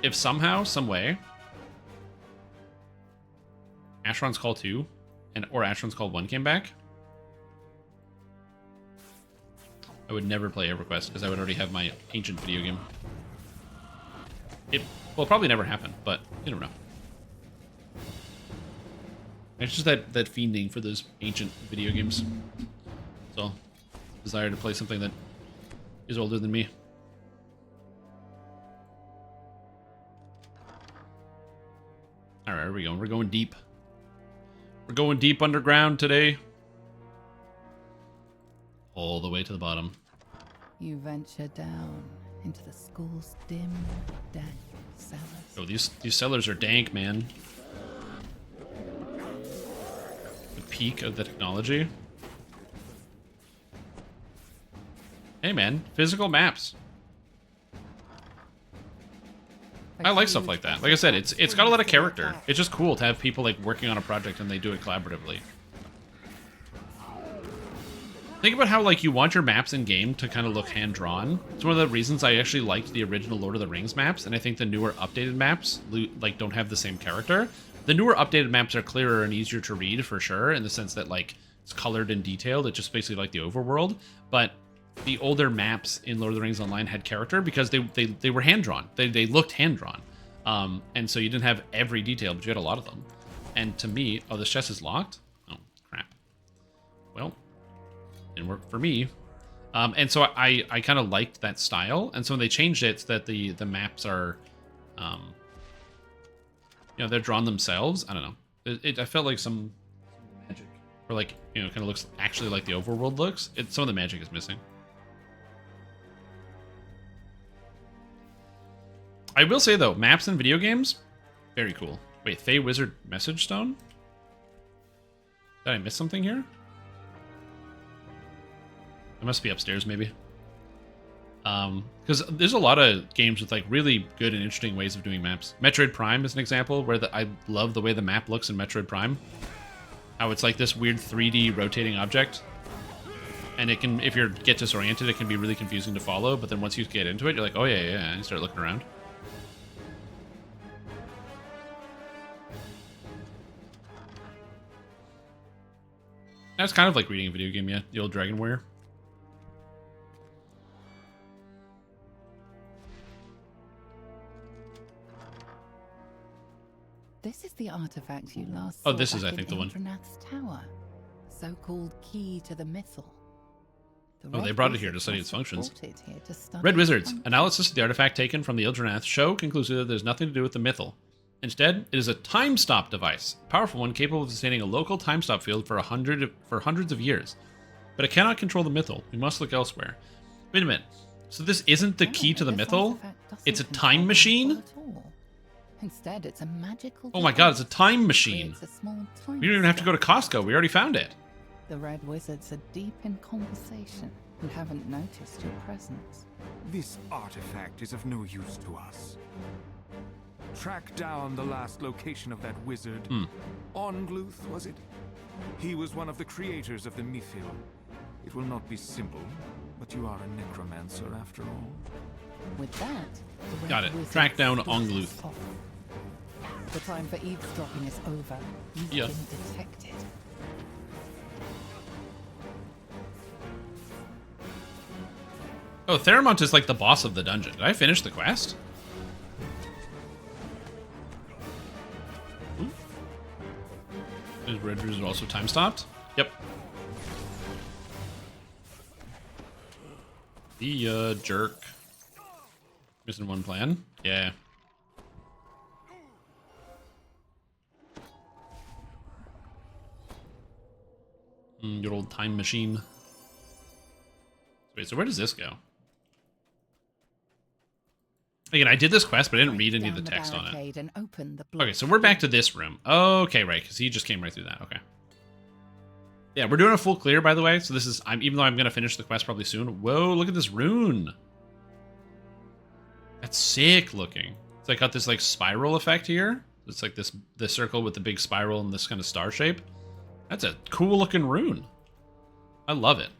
If somehow, some way, Asheron's Call 2 or Asheron's Call 1 came back, I would never play EverQuest because I would already have my ancient video game. It will probably never happen, but you don't know. It's just that fiending for those ancient video games. So, desire to play something that is older than me. All right, where are we going? We're going deep. We're going deep underground today. All the way to the bottom. You venture down into the school's dim, dank cellars. Oh, these cellars are dank, man. The peak of the technology. Hey, man, physical maps. I like stuff like that. Like I said, it's got a lot of character. It's just cool to have people, like, working on a project and they do it collaboratively. Think about how, like, you want your maps in game to kind of look hand-drawn. It's one of the reasons I actually liked the original Lord of the Rings maps, and I think the newer updated maps, like, don't have the same character. The newer updated maps are clearer and easier to read, for sure, in the sense that, like, it's colored and detailed. It's just basically like the overworld. But the older maps in Lord of the Rings Online had character because they were hand-drawn. They looked hand-drawn. And so you didn't have every detail, but you had a lot of them. And to me... Oh, this chest is locked? well, didn't work for me. And so I kind of liked that style, and so when they changed it, so that the maps are, you know, they're drawn themselves. I don't know. I felt like some magic, or like, you know, kind of looks actually like the overworld looks. Some of the magic is missing. I will say though, maps in video games, very cool. Wait, Fey Wizard Message Stone? Did I miss something here? I must be upstairs, maybe. Because there's a lot of games with like really good and interesting ways of doing maps. Metroid Prime is an example where I love the way the map looks in Metroid Prime. How it's like this weird 3D rotating object. And it can, if you get disoriented, it can be really confusing to follow. But then once you get into it, you're like, oh yeah, yeah, and you start looking around. That's kind of like reading a video game, yeah. The old Dragon Warrior. This is the artifact you last Oh, saw this is, back I think, in the one. Indranath's tower. So-called key to the mythal. Oh, they brought it here to study its functions. Red Red Wizards. Analysis of the artifact taken from the Eldranath show concludes that there's nothing to do with the mythal. Instead, it is a time stop device, a powerful one capable of sustaining a local time stop field for hundreds of years. But it cannot control the mythal. We must look elsewhere. Wait a minute. So this isn't the key to the mythal? It's a time machine? Instead, it's a magical. Oh my god, it's a time machine. We don't even have to go to Costco. We already found it. The Red Wizards are deep in conversation and haven't noticed your presence. This artifact is of no use to us. Track down the last location of that wizard. Ongluth, was it? He was one of the creators of the Mythil. It will not be simple, but you are a necromancer after all. With that, the Red Got it. Wizards Track down dust Ongluth. off. The time for eavesdropping is over. You've Yeah. been detected. Oh, Theramont is like the boss of the dungeon. Did I finish the quest? Is Red Wizard also time stopped? Yep. The jerk. Missing one plan. Yeah. Good old time machine. Wait, so where does this go? Again, I did this quest, but I didn't read any of the text on it. And open the Okay, so we're back to this room. Okay, right, because he just came right through that. Okay. Yeah, we're doing a full clear, by the way. So this is, even though I'm going to finish the quest probably soon. Whoa, look at this rune. That's sick looking. It's like got this like spiral effect here. It's like this circle with the big spiral and this kind of star shape. That's a cool looking rune. I love it.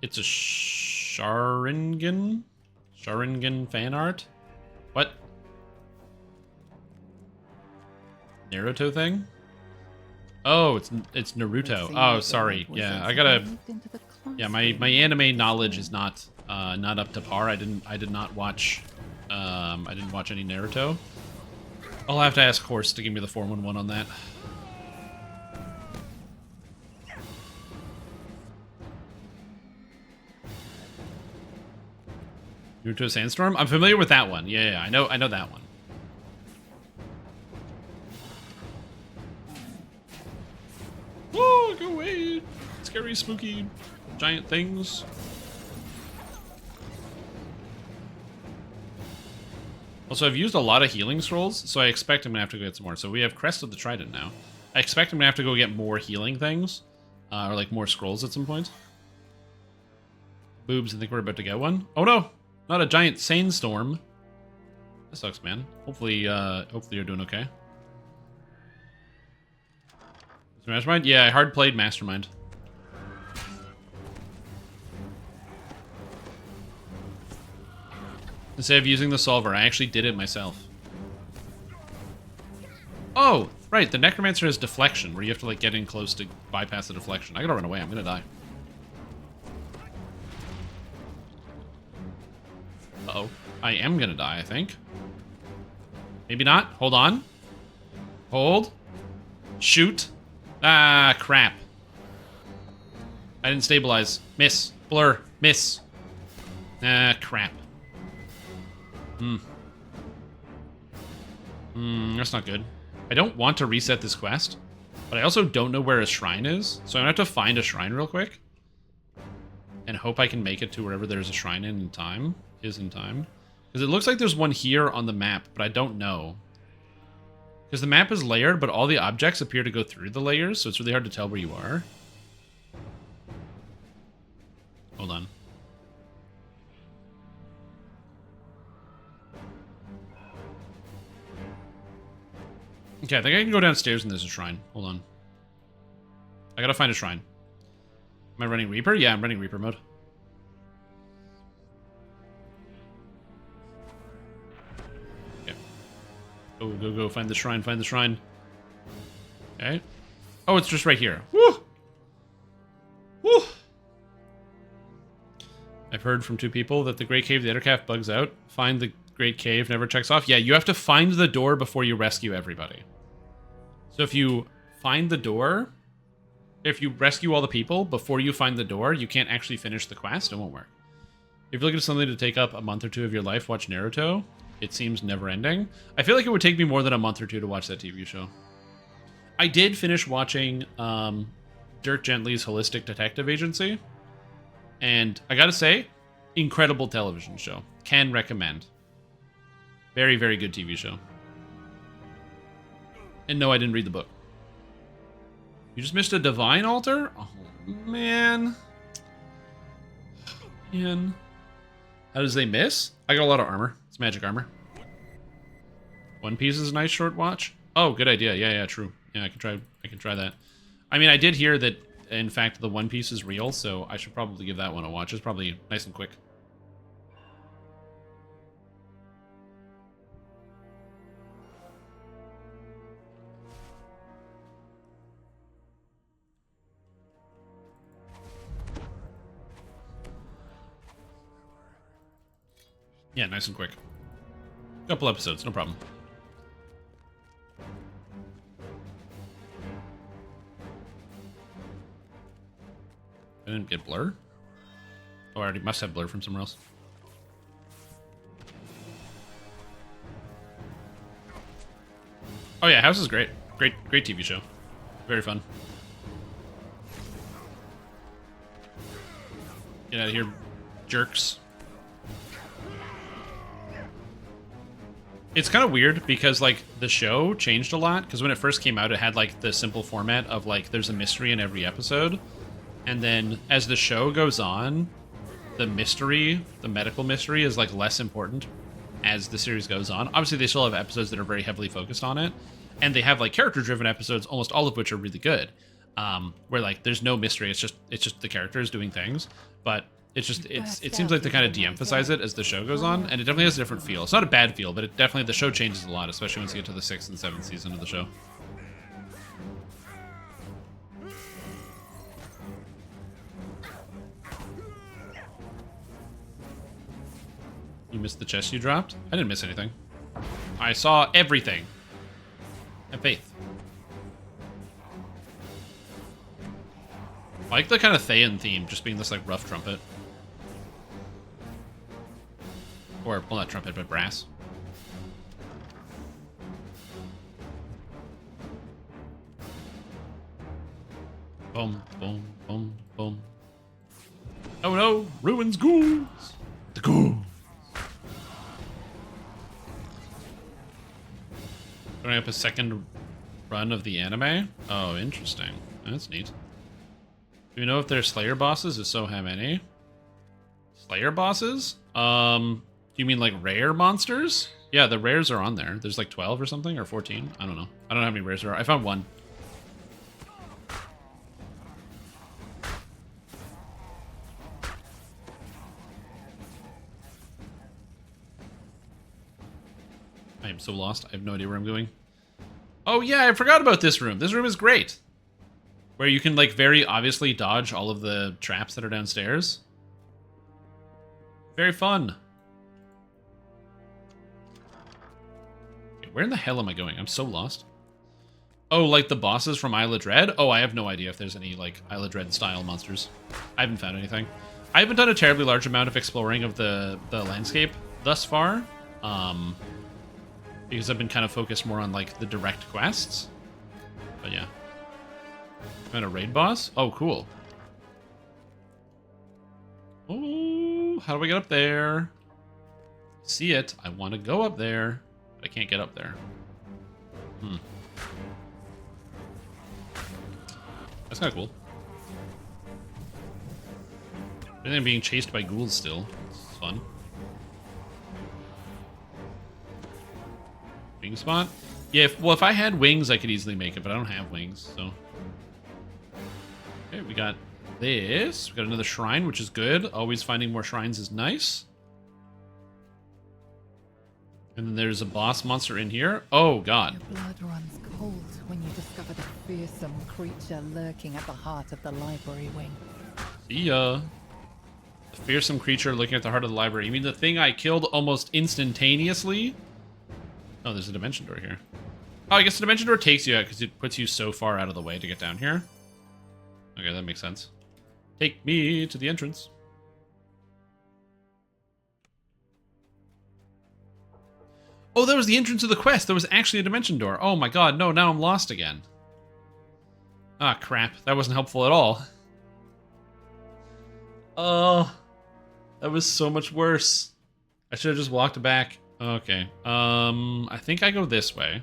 It's a Sharingan fan art. What? Naruto thing? Oh, it's Naruto. Oh, sorry. Yeah, I gotta. Yeah, my anime knowledge is not up to par. I did not watch. I didn't watch any Naruto. I'll have to ask Horse to give me the 411 on that. Naruto Sandstorm? I'm familiar with that one. Yeah, I know that one. Oh, go away! Scary, spooky, giant things. Also, I've used a lot of healing scrolls, so I expect I'm gonna have to go get some more. So we have Crest of the Trident now. I expect I'm gonna have to go get more healing things, or like more scrolls at some point. Boobs, I think we're about to get one. Oh no! Not a giant sandstorm. That sucks, man. Hopefully you're doing okay. Mastermind? Yeah, I hard played Mastermind. Instead of using the solver, I actually did it myself. Oh, right, the Necromancer has deflection, where you have to like get in close to bypass the deflection. I gotta run away, I'm gonna die. Uh-oh. I am gonna die, I think. Maybe not. Hold on. Hold. Shoot. Ah, crap. I didn't stabilize. Miss. Blur. Miss. Ah, crap. That's not good. I don't want to reset this quest, but I also don't know where a shrine is, so I'm gonna have to find a shrine real quick and hope I can make it to wherever there's a shrine in time. Because it looks like there's one here on the map, but I don't know. Because the map is layered, but all the objects appear to go through the layers, so it's really hard to tell where you are. Hold on. Okay, I think I can go downstairs and there's a shrine. Hold on. I gotta find a shrine. Am I running Reaper? Yeah, I'm running Reaper mode. Okay. Go, go, go. Find the shrine, find the shrine. Okay. Oh, it's just right here. Woo! Woo! I've heard from 2 people that the Great Cave, the Ettercap bugs out. Find the Great Cave never checks off. Yeah, you have to find the door before you rescue everybody. So if you find the door, if you rescue all the people before you find the door, you can't actually finish the quest. It won't work. If you're looking for something to take up a month or 2 of your life, watch Naruto. It seems never-ending. I feel like it would take me more than a month or 2 to watch that TV show. I did finish watching Dirk Gently's Holistic Detective Agency. And I gotta say, incredible television show. Can recommend. Very, very good TV show. And no, I didn't read the book. You just missed a divine altar? Oh, man. Man. How does they miss? I got a lot of armor. It's magic armor. One Piece is a nice short watch. Oh, good idea. Yeah, yeah, true. Yeah, I can try that. I mean, I did hear that, in fact, the One Piece is real, so I should probably give that one a watch. It's probably nice and quick. Yeah, nice and quick. Couple episodes, no problem. I didn't get blur? Oh, I already must have blur from somewhere else. Oh yeah, House is great. Great TV show. Very fun. Get out of here, jerks. It's kind of weird because, like, the show changed a lot. Because when it first came out, it had, like, the simple format of, like, there's a mystery in every episode. And then as the show goes on, the mystery, the medical mystery, is, like, less important as the series goes on. Obviously, they still have episodes that are very heavily focused on it. And they have, like, character-driven episodes, almost all of which are really good. Where, like, there's no mystery. It's just the characters doing things. But it seems like they kind of de-emphasize it as the show goes on, and it definitely has a different feel. It's not a bad feel, but the show changes a lot, especially once you get to the 6th and 7th season of the show. You missed the chest you dropped? I didn't miss anything. I saw everything. Have faith. I like the kind of Thayan theme, just being this, like, rough trumpet. Or, well, not trumpet, but brass. Boom, boom, boom, boom. Oh no! Ruins ghouls! The ghouls! Going up a second run of the anime? Oh, interesting. That's neat. Do you know if they're Slayer bosses? If so, how many? Slayer bosses? Do you mean like rare monsters? Yeah, the rares are on there. There's like 12 or something, or 14. I don't know. I don't know how many rares there are. I found one. I am so lost. I have no idea where I'm going. Oh yeah, I forgot about this room. This room is great. Where you can, like, very obviously dodge all of the traps that are downstairs. Very fun. Okay, where in the hell am I going? I'm so lost. Oh, like the bosses from Isle of Dread? Oh, I have no idea if there's any, like, Isle of Dread style monsters. I haven't found anything. I haven't done a terribly large amount of exploring of the landscape thus far, because I've been kind of focused more on, like, the direct quests. But yeah. Found a raid boss? Oh, cool. Oh, how do I get up there? See it. I want to go up there, but I can't get up there. That's kind of cool. I think I'm being chased by ghouls still. It's fun. Wing spot? Yeah, well, if I had wings, I could easily make it, but I don't have wings, so... Okay, we got this. We got another shrine, which is good. Always finding more shrines is nice. And then there's a boss monster in here. Oh, God. Your blood runs cold when you discover the fearsome creature lurking at the heart of the library wing. See ya. The fearsome creature looking at the heart of the library. You mean the thing I killed almost instantaneously? Oh, there's a dimension door here. Oh, I guess the dimension door takes you out because it puts you so far out of the way to get down here. Okay, that makes sense. Take me to the entrance. Oh, that was the entrance of the quest. There was actually a dimension door. Oh my god, no, now I'm lost again. Ah, crap. That wasn't helpful at all. Oh, that was so much worse. I should have just walked back. Okay. I think I go this way.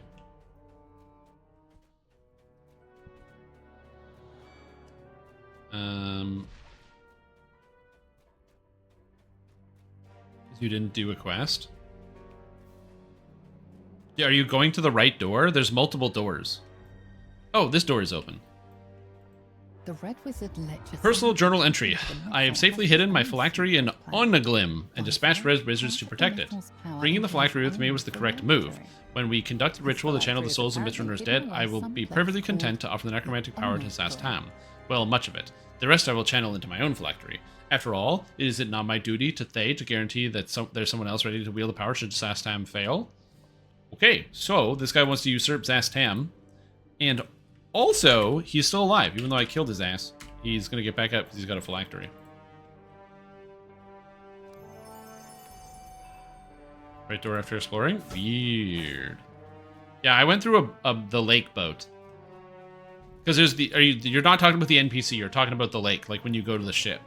You didn't do a quest? Yeah, are you going to the right door? There's multiple doors. Oh, this door is open. The Red Wizard lectures. Personal journal entry. I have safely hidden my phylactery in Onaglim and dispatched red wizards to protect it. Bringing the phylactery with me was the correct move. When we conduct the ritual to channel the souls of Myth Drannor's dead, I will be perfectly content to offer the necromantic power to Sastam. Well, much of it. The rest I will channel into my own phylactery. After all, is it not my duty to Thay to guarantee that there's someone else ready to wield the power should Sastam fail? Okay, so this guy wants to usurp Sastam, and also, he's still alive, even though I killed his ass. He's gonna get back up because he's got a phylactery. Right door after exploring? Weird. Yeah, I went through the lake boat. Because there's the... You're not talking about the NPC, you're talking about the lake, like when you go to the ship.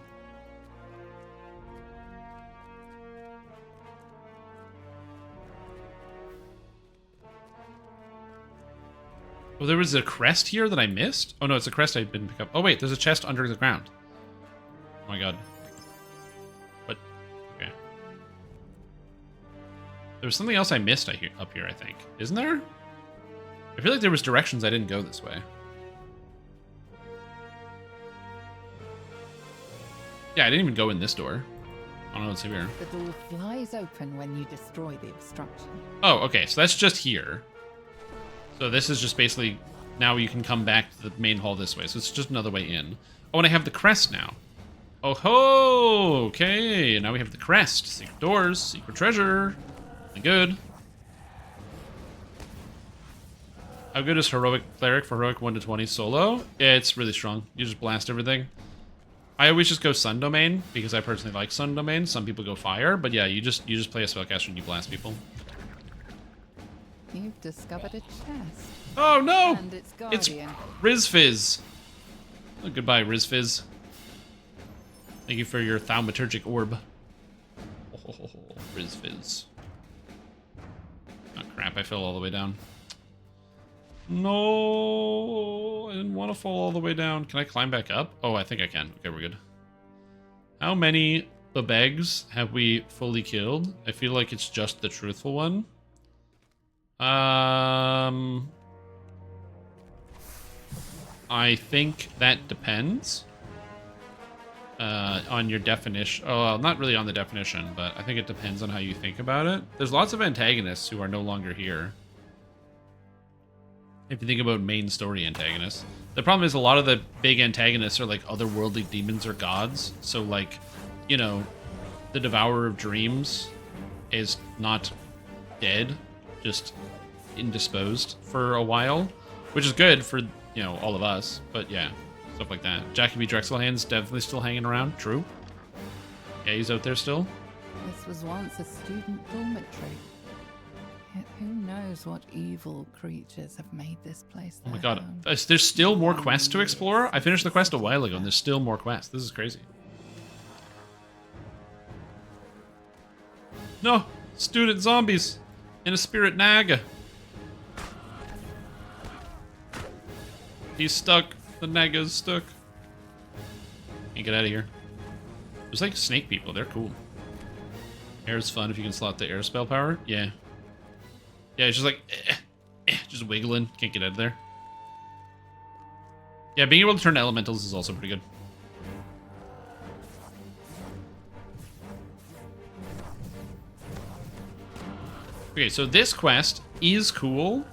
Oh, there was a crest here that I missed? Oh no, it's a crest I didn't pick up. Oh wait, there's a chest under the ground. Oh my god. What? Okay. There was something else I missed up here, I think. Isn't there? I feel like there was directions I didn't go this way. Yeah, I didn't even go in this door. I don't know what's here. The door flies open when you destroy the obstruction. Oh, okay, so that's just here. So this is just basically, now you can come back to the main hall this way. So it's just another way in. Oh, and I have the crest now. Oh ho! Okay, now we have the crest. Secret doors, secret treasure. Good. How good is Heroic Cleric for Heroic 1 to 20 solo? It's really strong. You just blast everything. I always just go Sun Domain, because I personally like Sun Domain. Some people go Fire, but yeah, you just play a spellcaster and you blast people. You've discovered a chest. Oh no! And its guardian. It's Rizfizz. Oh, goodbye, Rizfizz. Thank you for your thaumaturgic orb. Oh, Rizfizz. Oh crap, I fell all the way down. No, I didn't want to fall all the way down. Can I climb back up? Oh, I think I can. Okay, we're good. How many Babegs have we fully killed? I feel like it's just the truthful one. I think that depends on your definition. Oh, well, not really on the definition, but I think it depends on how you think about it. There's lots of antagonists who are no longer here. If you think about main story antagonists. The problem is a lot of the big antagonists are like otherworldly demons or gods. So like, you know, the Devourer of Dreams is not dead, just indisposed for a while. which is good for, you know, all of us. But yeah, stuff like that. Jackie B. Drexelhand's definitely still hanging around. True. Yeah, he's out there still. This was once a student dormitory. Yet who knows what evil creatures have made this place Oh my their god. home. There's still more quests to explore? I finished the quest a while ago and there's still more quests. This is crazy. No! Student zombies! In a spirit naga. He's stuck. The naga's stuck. Can't get out of here. There's like snake people. They're cool. Air's fun if you can slot the air spell power. Yeah. Yeah, it's just like... just wiggling. Can't get out of there. Yeah, being able to turn to elementals is also pretty good. Okay, so this quest is cool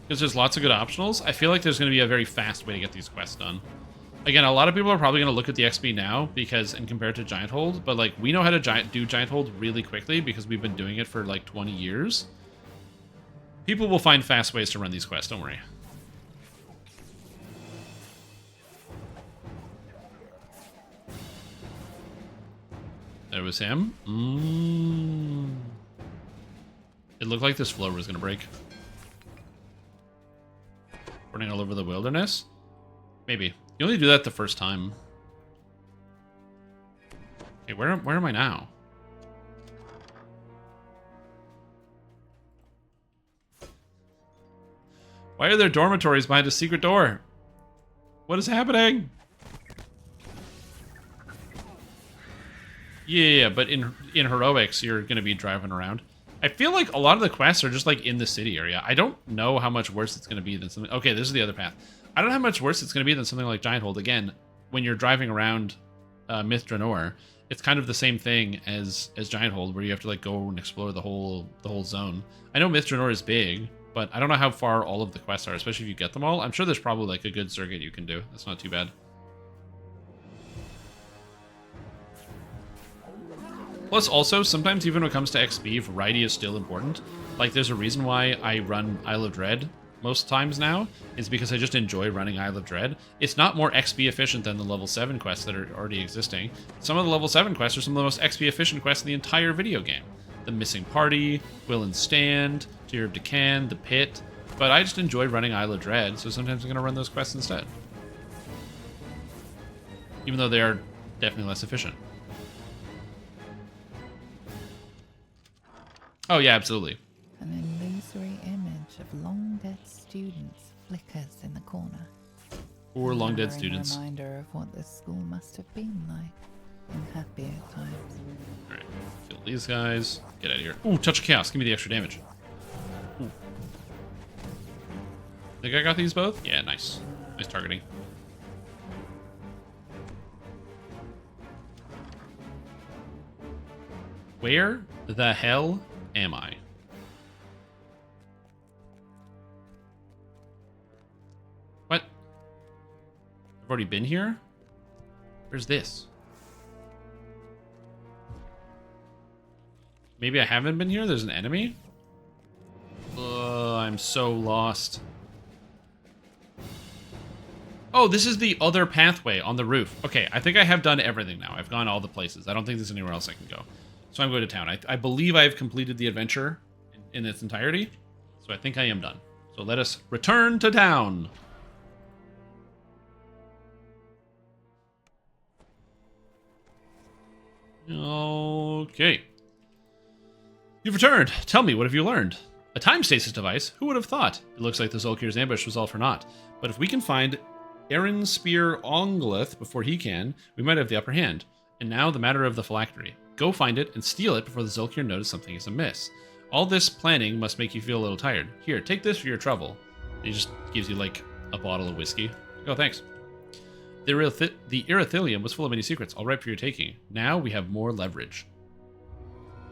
because there's lots of good optionals. I feel like there's going to be a very fast way to get these quests done. Again, a lot of people are probably going to look at the XP now because, and compare it to Giant Hold, but like we know how to do Giant Hold really quickly because we've been doing it for like 20 years. People will find fast ways to run these quests, don't worry. There was him. It looked like this floor was gonna break. Running all over the wilderness? Maybe. You only do that the first time. Okay, where am I now? Why are there dormitories behind a secret door? What is happening? Yeah, but in Heroics, you're going to be driving around. I feel like a lot of the quests are just like in the city area. I don't know how much worse it's going to be than something... Okay, this is the other path. I don't know how much worse it's going to be than something like Giant Hold. Again, when you're driving around Myth Drannor, it's kind of the same thing as Giant Hold, where you have to like go and explore the whole zone. I know Myth Drannor is big, but I don't know how far all of the quests are, especially if you get them all. I'm sure there's probably like a good circuit you can do. That's not too bad. Plus, also, sometimes even when it comes to XP, variety is still important. Like, there's a reason why I run Isle of Dread most times now. It's because I just enjoy running Isle of Dread. It's not more XP efficient than the level 7 quests that are already existing. Some of the level 7 quests are some of the most XP efficient quests in the entire video game. The Missing Party, Will and Stand, Tear of Deccan, The Pit. But I just enjoy running Isle of Dread, so sometimes I'm going to run those quests instead. Even though they are definitely less efficient. Oh, yeah, absolutely. An illusory image of long-dead students flickers in the corner. Or long-dead students. A reminder of what this school must have been like in happier times. Alright, kill these guys. Get out of here. Ooh, Touch of Chaos. Give me the extra damage. Ooh. Think I got these both? Yeah, nice. Nice targeting. Where the hell am I? What? I've already been here? Where's this? Maybe I haven't been here? There's an enemy? I'm so lost. Oh, this is the other pathway on the roof. Okay, I think I have done everything now. I've gone all the places. I don't think there's anywhere else I can go. So I'm going to town. I believe I've completed the adventure in its entirety. So I think I am done. So let us return to town. Okay. You've returned. Tell me, what have you learned? A time stasis device? Who would have thought? It looks like the Zulkir's ambush was all for naught. But if we can find Aaron Spear Onglith before he can, we might have the upper hand. And now the matter of the phylactery. Go find it and steal it before the Zulkir notice something is amiss. All this planning must make you feel a little tired. Here, take this for your trouble. He just gives you, like, a bottle of whiskey. Oh, thanks. The Erythilium was full of many secrets, all ripe for your taking. Now we have more leverage.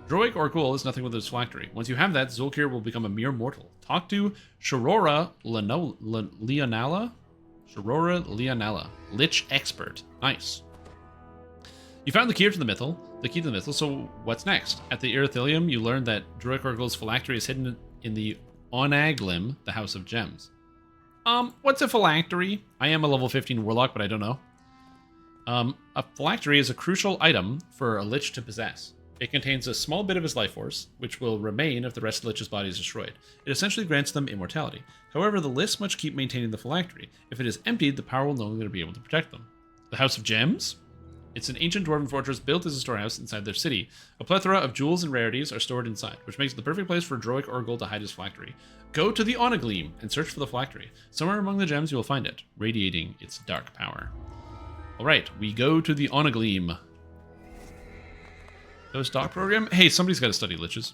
Droic or Ghoul is nothing without its phylactery. Once you have that, Zulkir will become a mere mortal. Talk to Shorora Leonala? Shorora Leonala. Lich expert. Nice. You found the key to the mythal, so what's next? At the Erythilium, you learned that Droic Orgul's phylactery is hidden in the Onaglim, the House of Gems. What's a phylactery? I am a level 15 warlock, but I don't know. A phylactery is a crucial item for a lich to possess. It contains a small bit of his life force, which will remain if the rest of the lich's body is destroyed. It essentially grants them immortality. However, the lich must keep maintaining the phylactery. If it is emptied, the power will no longer be able to protect them. The House of Gems? It's an ancient dwarven fortress built as a storehouse inside their city. A plethora of jewels and rarities are stored inside, which makes it the perfect place for a Droic Urgle to hide his phylactery. Go to the Onagleam and search for the phylactery. Somewhere among the gems you will find it, radiating its dark power. Alright, we go to the Onagleam. Those doc program? Hey, somebody's got to study liches.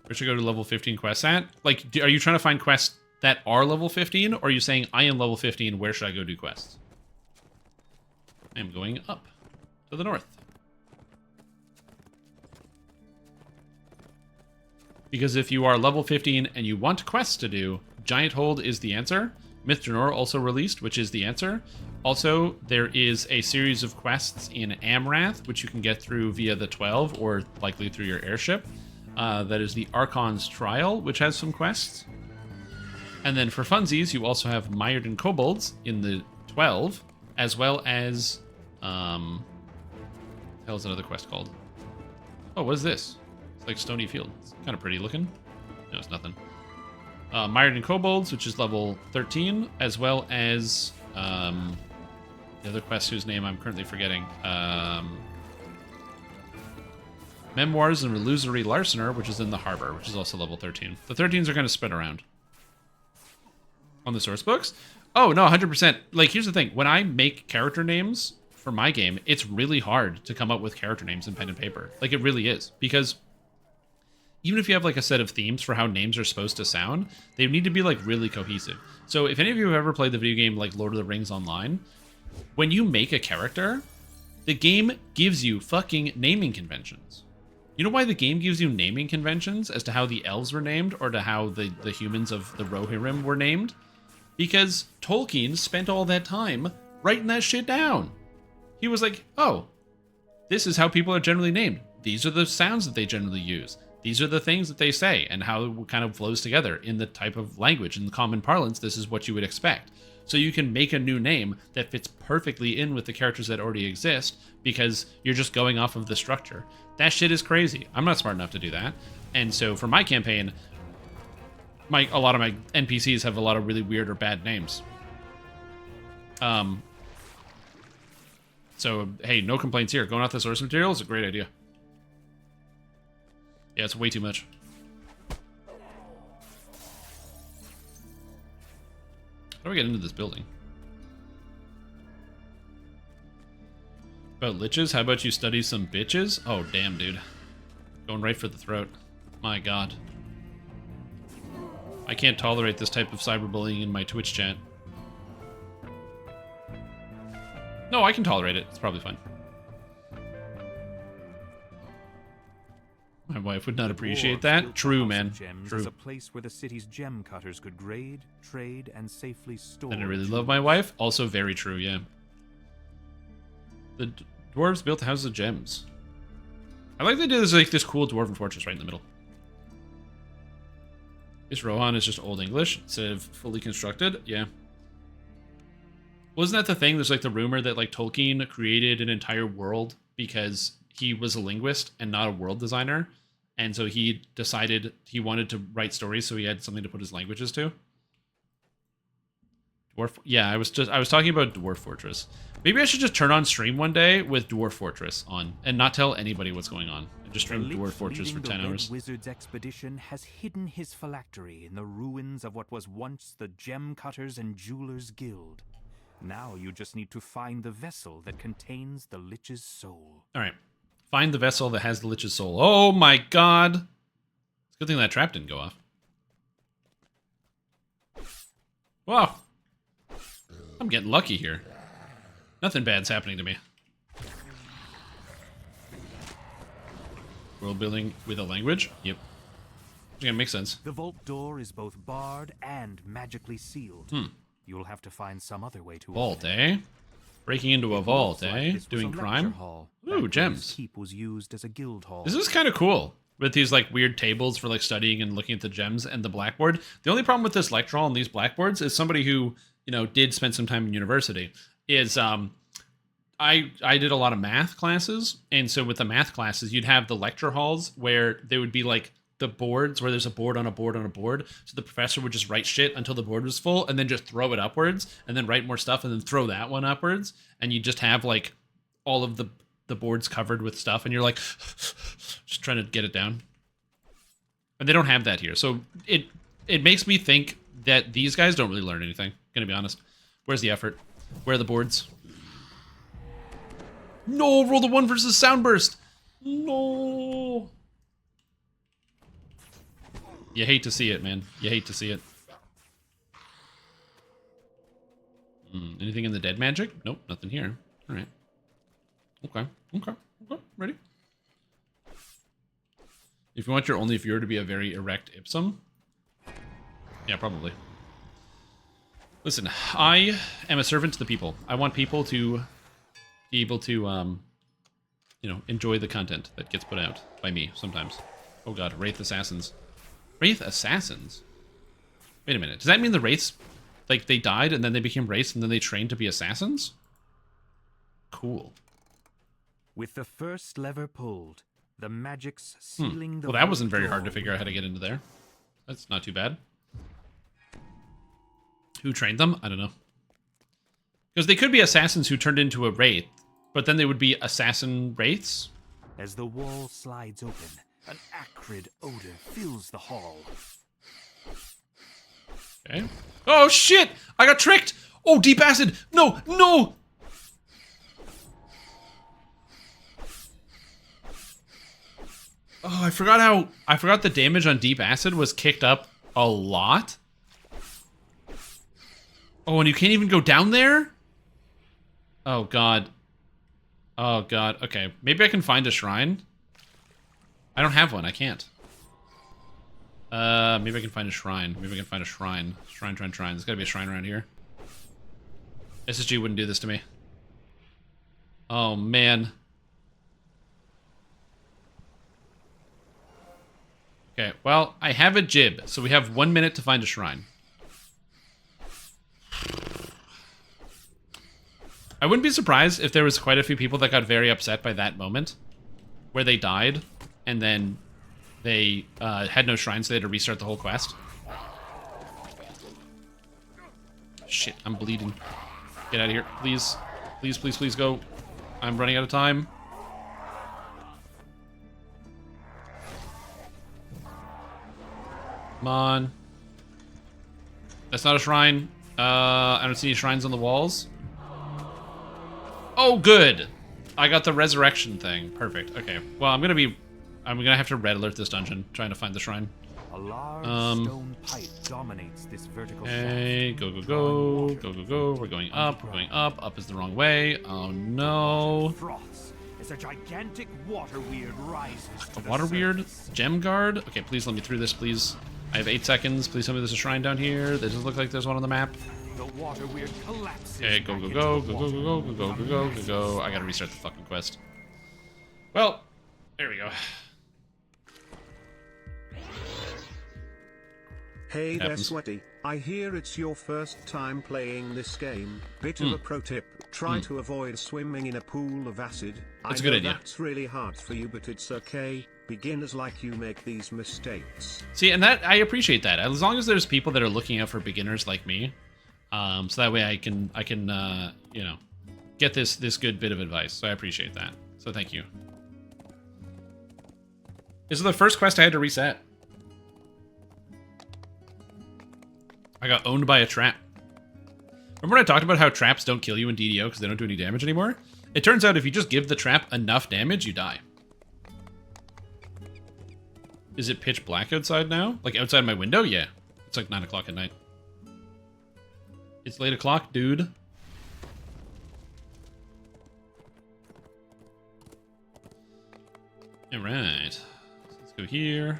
Where should I go to level 15 quests at? Like, are you trying to find quests that are level 15? Or are you saying, I am level 15, where should I go do quests? I am going up to the north. Because if you are level 15 and you want quests to do, Giant Hold is the answer. Myth Drannor also released, which is the answer. Also, there is a series of quests in Amrath, which you can get through via the 12, or likely through your airship. That is the Archon's Trial, which has some quests. And then for funsies, you also have Mired and Kobolds in the 12, as well as... what the hell is another quest called? Oh, what is this? It's like Stony Field. It's kind of pretty looking. No, it's nothing. Mired and Kobolds, which is level 13, as well as the other quest whose name I'm currently forgetting. Memoirs and Illusory Larcener, which is in the Harbor, which is also level 13. The 13s are going to spread around. On the source books? Oh, no, 100%. Like, here's the thing. When I make character names for my game, it's really hard to come up with character names in pen and paper. Like, it really is. Because even if you have, like, a set of themes for how names are supposed to sound, they need to be, like, really cohesive. So if any of you have ever played the video game, like, Lord of the Rings Online, when you make a character, the game gives you fucking naming conventions. You know why the game gives you naming conventions as to how the elves were named or to how the humans of the Rohirrim were named? Because Tolkien spent all that time writing that shit down. He was like, oh, this is how people are generally named. These are the sounds that they generally use. These are the things that they say and how it kind of flows together in the type of language. In the common parlance, this is what you would expect. So you can make a new name that fits perfectly in with the characters that already exist because you're just going off of the structure. That shit is crazy. I'm not smart enough to do that. And so for my campaign, a lot of my NPCs have a lot of really weird or bad names. So, hey, no complaints here. Going off the source material is a great idea. Yeah, it's way too much. How do I get into this building? About liches? How about you study some bitches? Oh, damn, dude. Going right for the throat. My god. I can't tolerate this type of cyberbullying in my Twitch chat. No, I can tolerate it. It's probably fine. My wife would not appreciate that. True, man. True. A place where the city's gem cutters could grade, trade, and safely store. And I really love my wife. Also very true, yeah. The dwarves built houses of gems. I like they did this cool dwarven fortress right in the middle. This Rohan is just Old English instead of fully constructed. Yeah. Wasn't that the thing? There's like the rumor that like Tolkien created an entire world because he was a linguist and not a world designer. And so he decided he wanted to write stories so he had something to put his languages to. Yeah, I was talking about Dwarf Fortress. Maybe I should just turn on stream one day with Dwarf Fortress on and not tell anybody what's going on. And just stream Dwarf Fortress for 10 hours. The Wizard's expedition has hidden his phylactery in the ruins of what was once the Gem Cutters and Jewelers Guild. Now you just need to find the vessel that contains the Lich's soul. All right. Find the vessel that has the Lich's soul. Oh my god. It's a good thing that trap didn't go off. Wow. I'm getting lucky here. Nothing bad's happening to me. World building with a language? Yep. Yeah, makes sense. The vault door is both barred and magically sealed. You'll have to find some other way to vault, eh? Breaking into a vault, eh? Doing crime? Ooh, gems. Keep was used as a guild hall. This is kind of cool. with these like weird tables for like studying and looking at the gems and the blackboard. The only problem with this lecture hall and these blackboards is somebody who, you know, did spend some time in university is I did a lot of math classes, and so with the math classes, you'd have the lecture halls where they would be like the boards where there's a board on a board on a board. So the professor would just write shit until the board was full and then just throw it upwards and then write more stuff and then throw that one upwards. And you just have like all of the boards covered with stuff and you're like just trying to get it down. And they don't have that here. So it makes me think that these guys don't really learn anything, gonna be honest. Where's the effort? Where are the boards? No, roll the 1 versus soundburst. No. You hate to see it, man. You hate to see it. Anything in the dead magic? Nope, nothing here. All right. Okay. Ready? If you want your only viewer to be a very erect Ipsum. Yeah, probably. Listen, I am a servant to the people. I want people to be able to, you know, enjoy the content that gets put out by me sometimes. Oh god, Wraith Assassins. Wraith Assassins? Wait a minute. Does that mean the Wraiths, like, they died and then they became Wraiths and then they trained to be Assassins? Cool. With the first lever pulled, the magic's sealing the Well, that wasn't very hard to figure out how to get into there. That's not too bad. Who trained them? I don't know. Because they could be assassins who turned into a wraith, but then they would be assassin wraiths. As the wall slides open, an acrid odor fills the hall. Okay. Oh shit! I got tricked! Oh, deep acid! No! No! Oh, I forgot the damage on deep acid was kicked up a lot. Oh, and you can't even go down there? Oh god. Oh god. Okay, maybe I can find a shrine. I don't have one. I can't. Maybe I can find a shrine. Maybe I can find a shrine. Shrine. There's gotta be a shrine around here. SSG wouldn't do this to me. Oh man. Okay, well, I have a jib, so we have 1 minute to find a shrine. I wouldn't be surprised if there was quite a few people that got very upset by that moment, where they died, and then they had no shrine, so they had to restart the whole quest. Shit, I'm bleeding. Get out of here, please. Please go. I'm running out of time. Come on. That's not a shrine. I don't see any shrines on the walls. Oh, good. I got the resurrection thing. Perfect. Okay. Well, I'm gonna have to red alert this dungeon, trying to find the shrine. A large stone pipe dominates this vertical shaft. Go. We're going up. Up is the wrong way. Oh no. As a gigantic water weird rises to the water weird? surface. Gem guard? Okay, please let me through this, please. I have 8 seconds. Please tell me there's a shrine down here. There doesn't look like there's one on the map. The water weird collapses. Okay, go. I gotta restart the fucking quest. Well, there we go. Hey there, Sweaty. I hear it's your first time playing this game. Bit of a pro tip, try to avoid swimming in a pool of acid. That's a I know good idea. That's really hard for you, but it's okay. Beginners like you make these mistakes. See, and that I appreciate that. As long as there's people that are looking out for beginners like me, so that way I can you know, get this good bit of advice. So I appreciate that. So thank you. This is the first quest I had to reset. I got owned by a trap. Remember when I talked about how traps don't kill you in DDO because they don't do any damage anymore? It turns out if you just give the trap enough damage, you die. Is it pitch black outside now? Like outside my window? Yeah. It's like 9 o'clock at night. It's late o'clock, dude. Alright. Let's go here.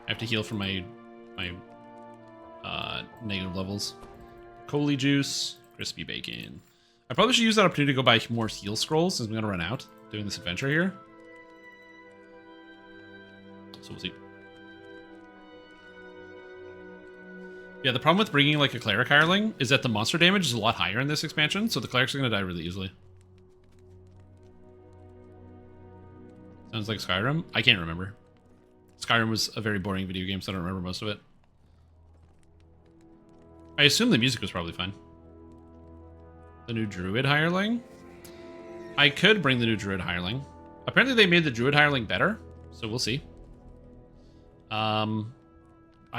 I have to heal from my negative levels. Coley juice, crispy bacon. I probably should use that opportunity to go buy more heal scrolls since I'm gonna run out doing this adventure here. so we'll see. Yeah, the problem with bringing like a cleric hireling is that the monster damage is a lot higher in this expansion, so the clerics are going to die really easily. Sounds like Skyrim? I can't remember. Skyrim was a very boring video game, so I don't remember most of it. I assume the music was probably fine. The new druid hireling? I could bring the new druid hireling. Apparently they made the druid hireling better, so we'll see. I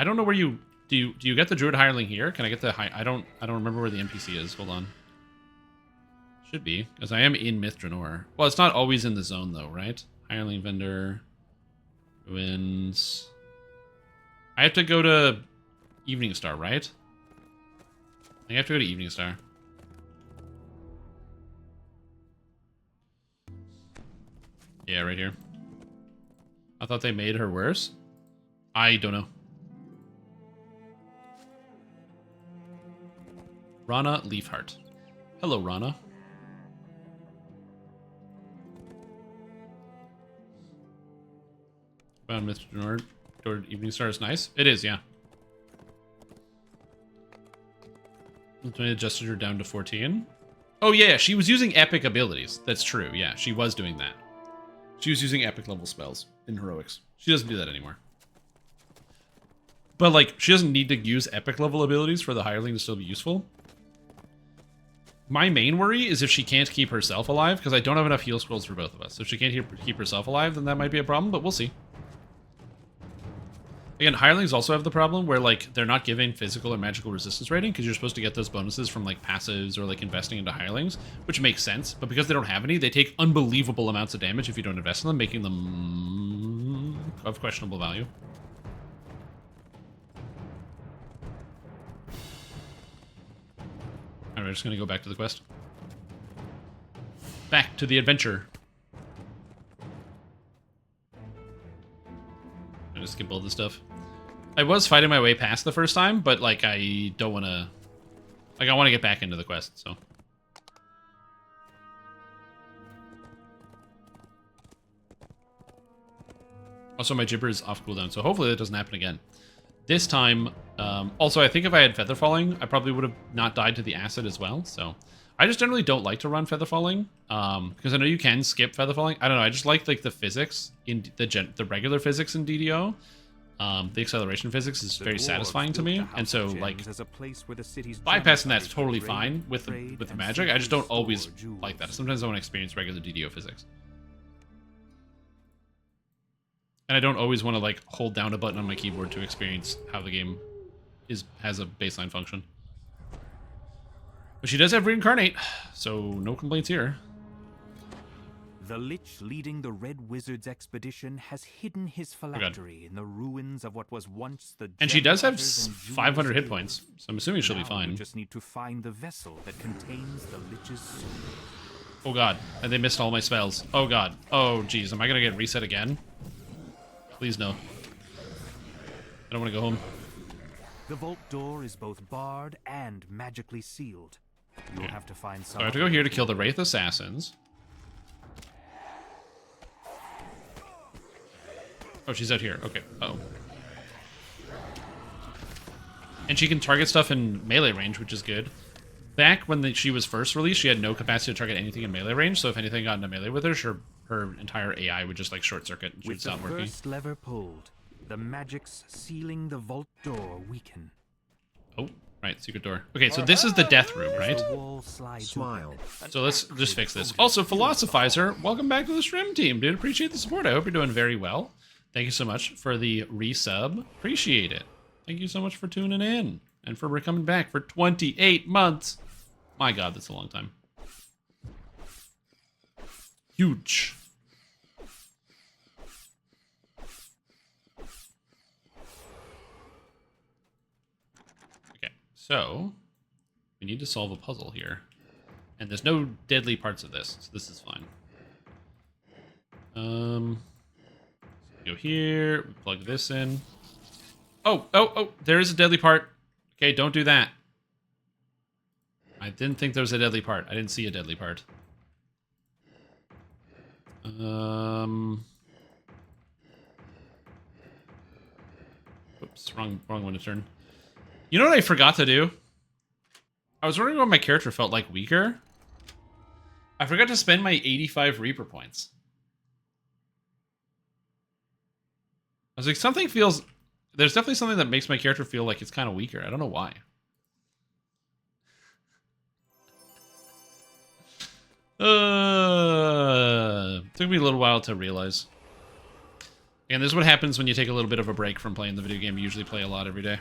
don't know where you... Do you get the druid hireling here? Can I get the... I don't remember where the NPC is. Hold on. Should be, because I am in Myth Drannor. Well, it's not always in the zone, though, right? Hireling vendor... Ruins... I have to go to Evening Star, right? I think I have to go to Evening Star. Yeah, right here. I thought they made her worse. I don't know. Rana Leafheart. Hello, Rana. Found Mr. Nord. Toward Evening Star is nice. It is, yeah. That's when I adjusted her down to 14. Oh, yeah, she was using epic abilities. That's true, yeah. She was doing that. She was using epic level spells in Heroics. She doesn't do that anymore. But, like, she doesn't need to use epic level abilities for the hireling to still be useful. My main worry is if she can't keep herself alive, because I don't have enough heal scrolls for both of us. If she can't keep herself alive, then that might be a problem, but we'll see. Again, hirelings also have the problem where, like, they're not giving physical or magical resistance rating, because you're supposed to get those bonuses from, like, passives or, like, investing into hirelings, which makes sense. But because they don't have any, they take unbelievable amounts of damage if you don't invest in them, making them of questionable value. Alright, we're just going to go back to the quest. Back to the adventure. I just skip all this stuff. I was fighting my way past the first time, but, like, I don't want to... Like, I want to get back into the quest, so... Also, my Gibber is off cooldown, so hopefully that doesn't happen again. This time... also, I think if I had Feather Falling, I probably would have not died to the acid as well, so... I just generally don't like to run Feather Falling, because I know you can skip Feather Falling. I don't know, I just like the physics, in the regular physics in DDO. The acceleration physics is very satisfying to me, and so, like, bypassing that's totally fine with the magic. I just don't always like that. Sometimes I want to experience regular DDO physics. And I don't always want to, like, hold down a button on my keyboard to experience how the game has a baseline function. But she does have Reincarnate, so no complaints here. The Lich leading the Red Wizard's expedition has hidden his phylactery in the ruins of what was once the... And she does have 500 hit points, so I'm assuming she'll be fine. You just need to find the vessel that contains the Lich's soul. Oh god, and they missed all my spells. Oh god. Oh jeez, am I gonna get reset again? Please no. I don't want to go home. The vault door is both barred and magically sealed. You'll have to find some... So I have to go here to kill the Wraith Assassins. Oh, she's out here. Okay. Uh-oh. And she can target stuff in melee range, which is good. Back when she was first released, she had no capacity to target anything in melee range, so if anything got into melee with her, her entire AI would just, like, short circuit and she'd stop working. With the first lever pulled, the magics sealing the vault door weaken. Oh, right, secret door. Okay, so this is the death room, right? Smile. So let's just fix this. Also, Philosophizer, welcome back to the stream team, dude. Appreciate the support. I hope you're doing very well. Thank you so much for the resub. Appreciate it. Thank you so much for tuning in and for coming back for 28 months. My god, that's a long time. Huge. Okay, so we need to solve a puzzle here. And there's no deadly parts of this, so this is fine. Go here, we plug this in. Oh, there is a deadly part. Okay, don't do that. I didn't think there was a deadly part. I didn't see a deadly part. Whoops, wrong one to turn. You know what I forgot to do? I was wondering why my character felt like weaker. I forgot to spend my 85 Reaper points. I was like, something feels... There's definitely something that makes my character feel like it's kind of weaker. I don't know why. Took me a little while to realize. And this is what happens when you take a little bit of a break from playing the video game. You usually play a lot every day.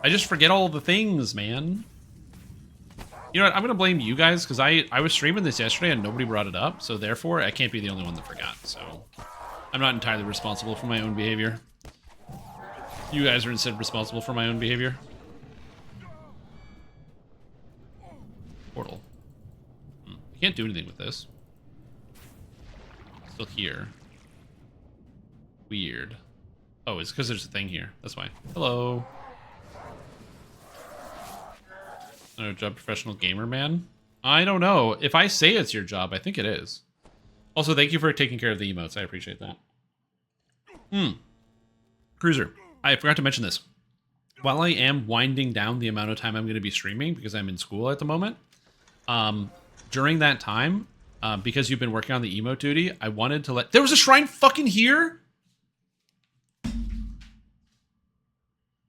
I just forget all the things, man. You know what? I'm going to blame you guys because I was streaming this yesterday and nobody brought it up. So therefore, I can't be the only one that forgot. So I'm not entirely responsible for my own behavior. You guys are instead responsible for my own behavior. Portal. I can't do anything with this. Still here. Weird. Oh, it's because there's a thing here. That's why. Hello. Oh, job professional gamer man? I don't know. If I say it's your job, I think it is. Also, thank you for taking care of the emotes. I appreciate that. Cruiser. I forgot to mention this. While I am winding down the amount of time I'm going to be streaming, because I'm in school at the moment, during that time, because you've been working on the emote duty, I wanted to let... There was a shrine fucking here?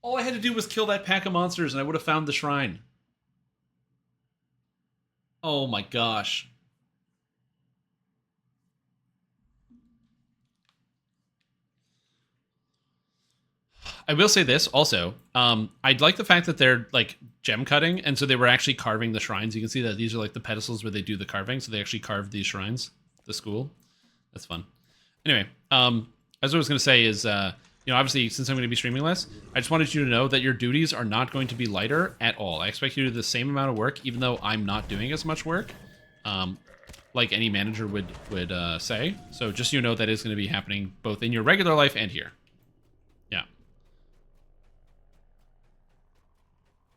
All I had to do was kill that pack of monsters and I would have found the shrine. Oh my gosh. I will say this also. I'd like the fact that they're like gem cutting, and so they were actually carving the shrines. You can see that these are like the pedestals where they do the carving, so they actually carved these shrines. The school. That's fun. Anyway, as I was going to say is, you know, obviously since I'm going to be streaming less, I just wanted you to know that your duties are not going to be lighter at all. I expect you to do the same amount of work, even though I'm not doing as much work, like any manager would say. So just so you know, that is going to be happening both in your regular life and here. Yeah.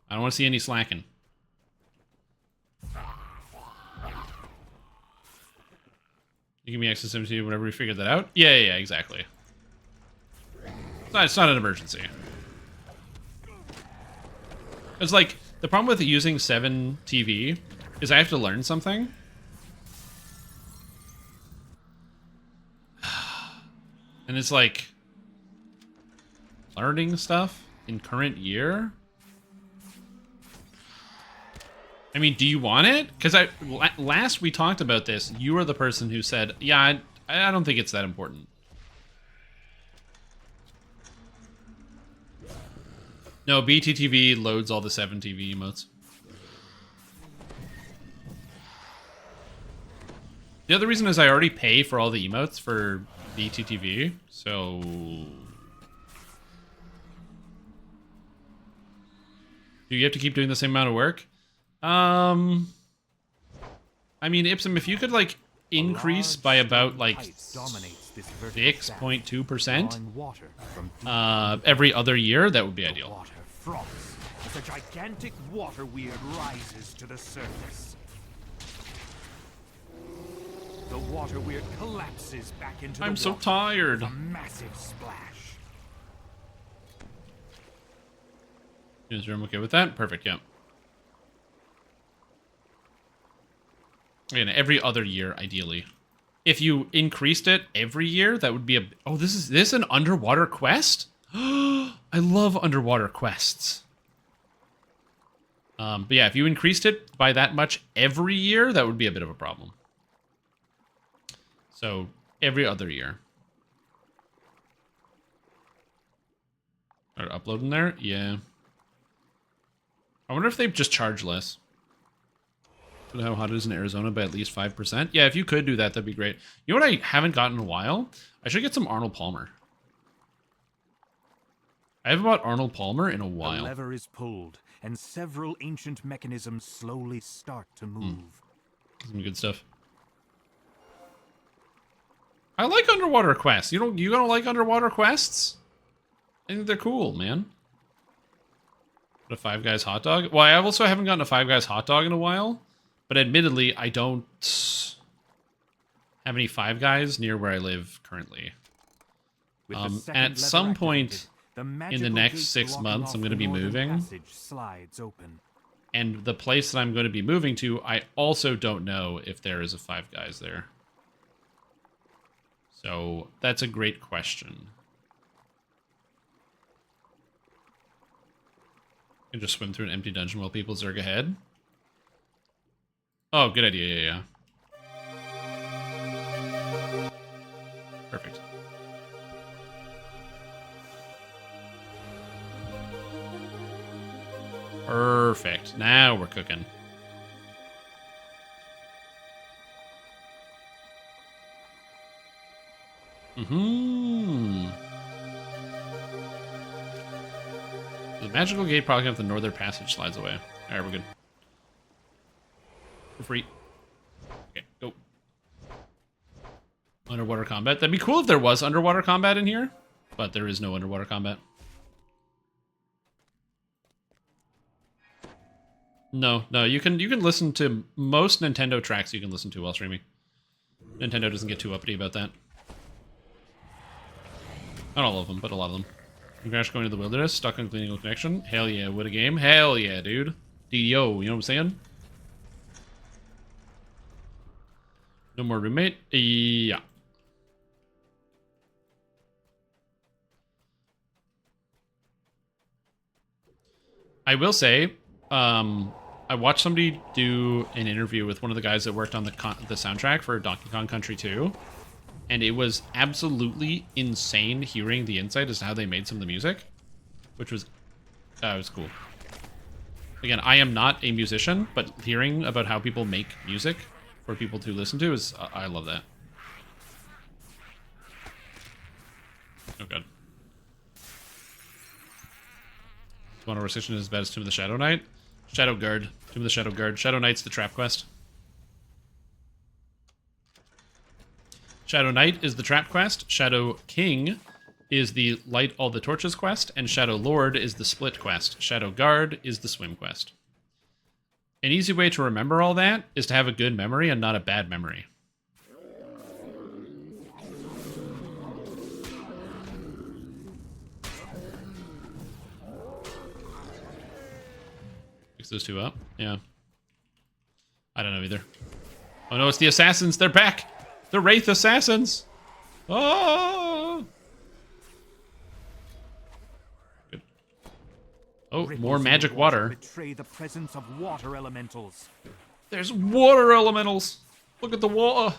I don't want to see any slacking. You give me access to whenever we figured that out? Yeah, exactly. It's not an emergency. It's like, the problem with using 7 TV is I have to learn something. And it's like, learning stuff in current year? I mean, do you want it? Because last we talked about this, you were the person who said, yeah, I don't think it's that important. No, BTTV loads all the 7 TV emotes. The other reason is I already pay for all the emotes for BTTV, so... Do you have to keep doing the same amount of work? I mean, Ipsum, if you could, like, increase by about, like, 6.2% every other year, that would be ideal. Water froths as a gigantic water weird rises to the surface. The water weird collapses back into the I'm so water tired. with a massive splash. Is room okay with that? Perfect, yeah. Again, every other year, ideally. If you increased it every year, that would be a... Oh, is this an underwater quest? I love underwater quests. But yeah, if you increased it by that much every year, that would be a bit of a problem. So, every other year. Are uploading there? Yeah. I wonder if they just charge less. How hot it is in Arizona by at least 5%. Yeah, if you could do that, that'd be great. You know what I haven't gotten in a while? I should get some Arnold Palmer. I haven't bought Arnold Palmer in a while. The lever is pulled, and several ancient mechanisms slowly start to move. Some good stuff. I like underwater quests. You don't like underwater quests? I think they're cool, man. A Five Guys hot dog? Well, I also haven't gotten a Five Guys hot dog in a while. But admittedly, I don't have any Five Guys near where I live currently. With the And at second some lever point activated, the in the magical next gate 6 blocking months, off I'm going to the be northern moving. passage slides open. And the place that I'm going to be moving to, I also don't know if there is a Five Guys there. So that's a great question. You can just swim through an empty dungeon while people zerg ahead. Oh, good idea. Yeah. Perfect. Perfect. Now we're cooking. The magical gate blocking up the northern passage slides away. Alright, we're good. We're free. Okay, go. Underwater combat. That'd be cool if there was underwater combat in here, but there is no underwater combat. No, you can listen to most Nintendo tracks you can listen to while streaming. Nintendo doesn't get too uppity about that. Not all of them, but a lot of them. Crash going to the wilderness, stuck on cleaning connection. Hell yeah, what a game. Hell yeah, dude. DDO, you know what I'm saying? No more roommate? Yeah. I will say, I watched somebody do an interview with one of the guys that worked on the soundtrack for Donkey Kong Country 2, and it was absolutely insane hearing the insight as to how they made some of the music, which was cool. Again, I am not a musician, but hearing about how people make music for people to listen to is, I love that. Oh god. One restriction is as bad as Tomb of the Shadow Knight. Shadow Guard. Tomb of the Shadow Guard. Shadow Knight's the trap quest. Shadow Knight is the trap quest. Shadow King is the light all the torches quest. And Shadow Lord is the split quest. Shadow Guard is the swim quest. An easy way to remember all that is to have a good memory and not a bad memory. Fix those two up. Yeah. I don't know either. Oh no, it's the assassins. They're back. The Wraith Assassins. Oh. Good. Oh, more magic water. Betray the presence of water elementals. There's water elementals. Look at the water.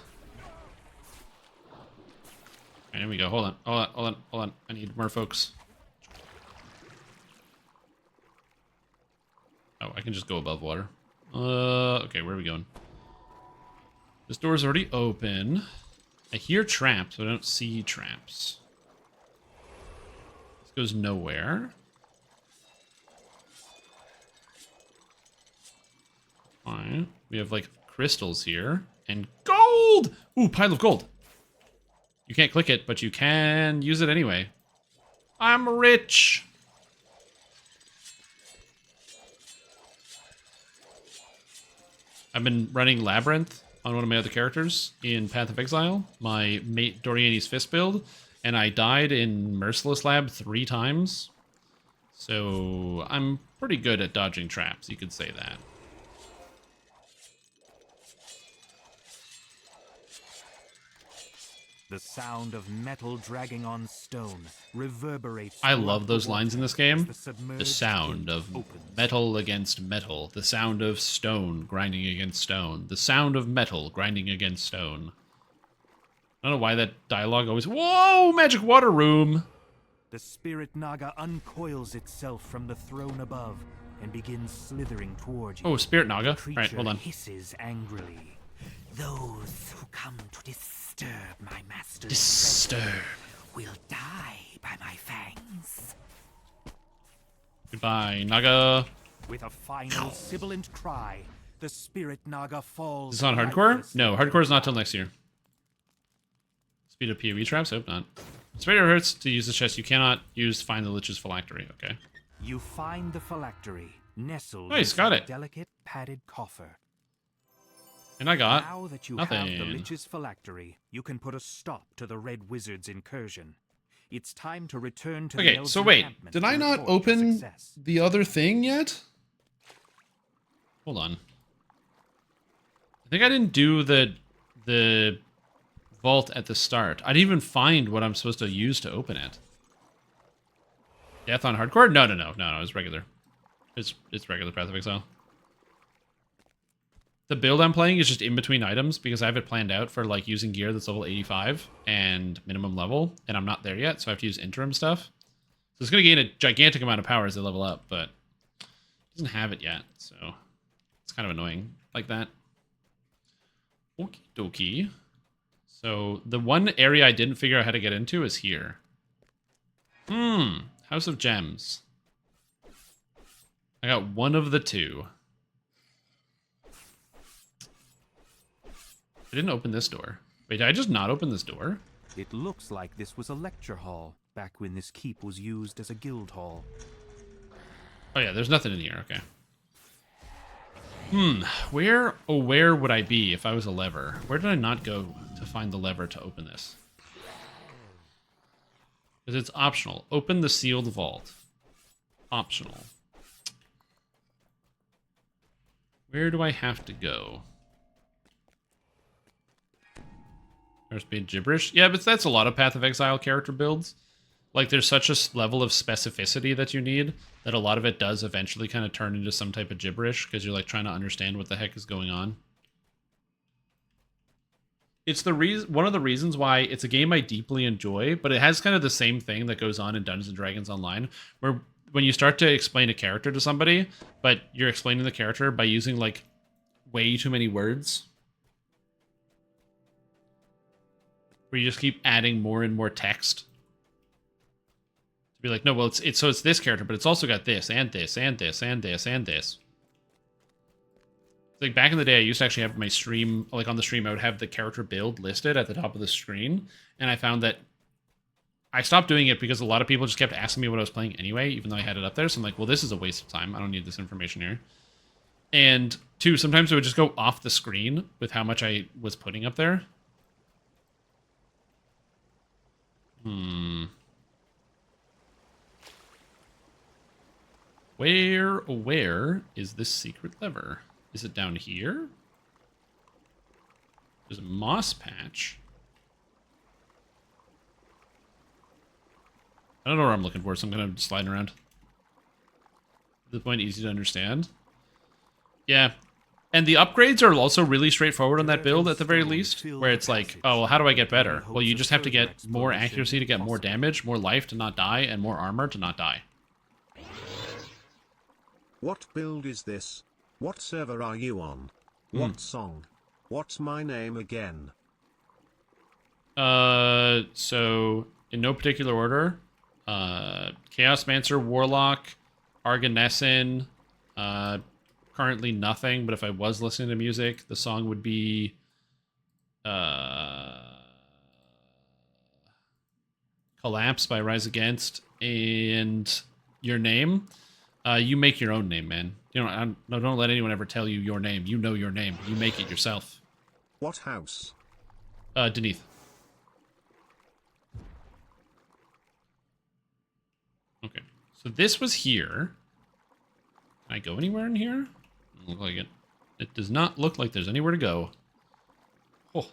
Right, here we go. Hold on. I need more folks. Oh, I can just go above water. Okay, where are we going? This door's already open. I hear traps, but I don't see traps. This goes nowhere. Fine. We have, like, crystals here. And gold! Ooh, pile of gold. You can't click it, but you can use it anyway. I'm rich! I've been running Labyrinth on one of my other characters in Path of Exile, my mate Doriani's Fist build, and I died in Merciless Lab 3 times. So I'm pretty good at dodging traps, you could say that. The sound of metal dragging on stone reverberates. I love those throughout lines in this the game. water as the The submerged sound gate of opens. metal against metal. The sound of stone grinding against stone. The sound of metal grinding against stone. I don't know why that dialogue always... Whoa! Magic water room! The spirit Naga uncoils itself from the throne above and begins slithering toward you. Oh, Spirit Naga. The All right, hold on. creature hisses angrily. Those who come to disturb my master's Disturb. treasure will die by my fangs. Goodbye, Naga. With a final sibilant cry, the spirit Naga falls. Is this on hardcore? lifeless. No, hardcore is not till next year. Speed up PoE traps? Hope not. Spirit hurts to use the chest. You cannot use Find the Lich's phylactery. Okay. You find the phylactery nestled Nice, inside got a it. delicate padded coffer. And I got Now that you nothing. have the Lich's phylactery, you can put a stop to the Red Wizard's incursion. It's time to return to the Okay, elves' so wait. encampment Did and I not report your open success. the other thing yet? Hold on. I think I didn't do the vault at the start. I didn't even find what I'm supposed to use to open it. Death on hardcore? No, it's regular. It's regular Path of Exile. The build I'm playing is just in between items because I have it planned out for like using gear that's level 85 and minimum level, and I'm not there yet, so I have to use interim stuff. So it's going to gain a gigantic amount of power as they level up, but it doesn't have it yet, so it's kind of annoying like that. Okie dokie. So the one area I didn't figure out how to get into is here. House of Gems. I got one of the two. I didn't open this door. Wait, did I just not open this door? It looks like this was a lecture hall back when this keep was used as a guild hall. Oh yeah, there's nothing in here. Okay. Where would I be if I was a lever? Where did I not go to find the lever to open this? Because it's optional. Open the sealed vault. Optional. Where do I have to go? There's been gibberish. Yeah, but that's a lot of Path of Exile character builds. Like, there's such a level of specificity that you need that a lot of it does eventually kind of turn into some type of gibberish because you're like trying to understand what the heck is going on. It's the one of the reasons why it's a game I deeply enjoy, but it has kind of the same thing that goes on in Dungeons and Dragons Online, where when you start to explain a character to somebody, but you're explaining the character by using like way too many words, where you just keep adding more and more text. To be like, no, well, it's this character, but it's also got this, and this, and this, and this, and this. Like, back in the day, I used to actually have my stream, like on the stream, I would have the character build listed at the top of the screen, and I found that I stopped doing it because a lot of people just kept asking me what I was playing anyway, even though I had it up there, so I'm like, well, this is a waste of time. I don't need this information here. And two, sometimes it would just go off the screen with how much I was putting up there. Where is this secret lever? Is it down here? There's a moss patch. I don't know where I'm looking for, so I'm going to slide around. At the point, easy to understand. Yeah. And the upgrades are also really straightforward on that build, at the very least, where it's like, oh, well, how do I get better? Well, you just have to get more accuracy to get more damage, more life to not die, and more armor to not die. What build is this? What server are you on? What song? What's my name again? So, in no particular order, Chaosmancer, Warlock, Arganessin, currently nothing, but if I was listening to music, the song would be Collapse by Rise Against, and Your Name. You make your own name, man. You know, don't let anyone ever tell you your name. You know your name. You make it yourself. What house? Deneath. Okay, so this was here. Can I go anywhere in here? Doesn't look like it. It does not look like there's anywhere to go. Oh.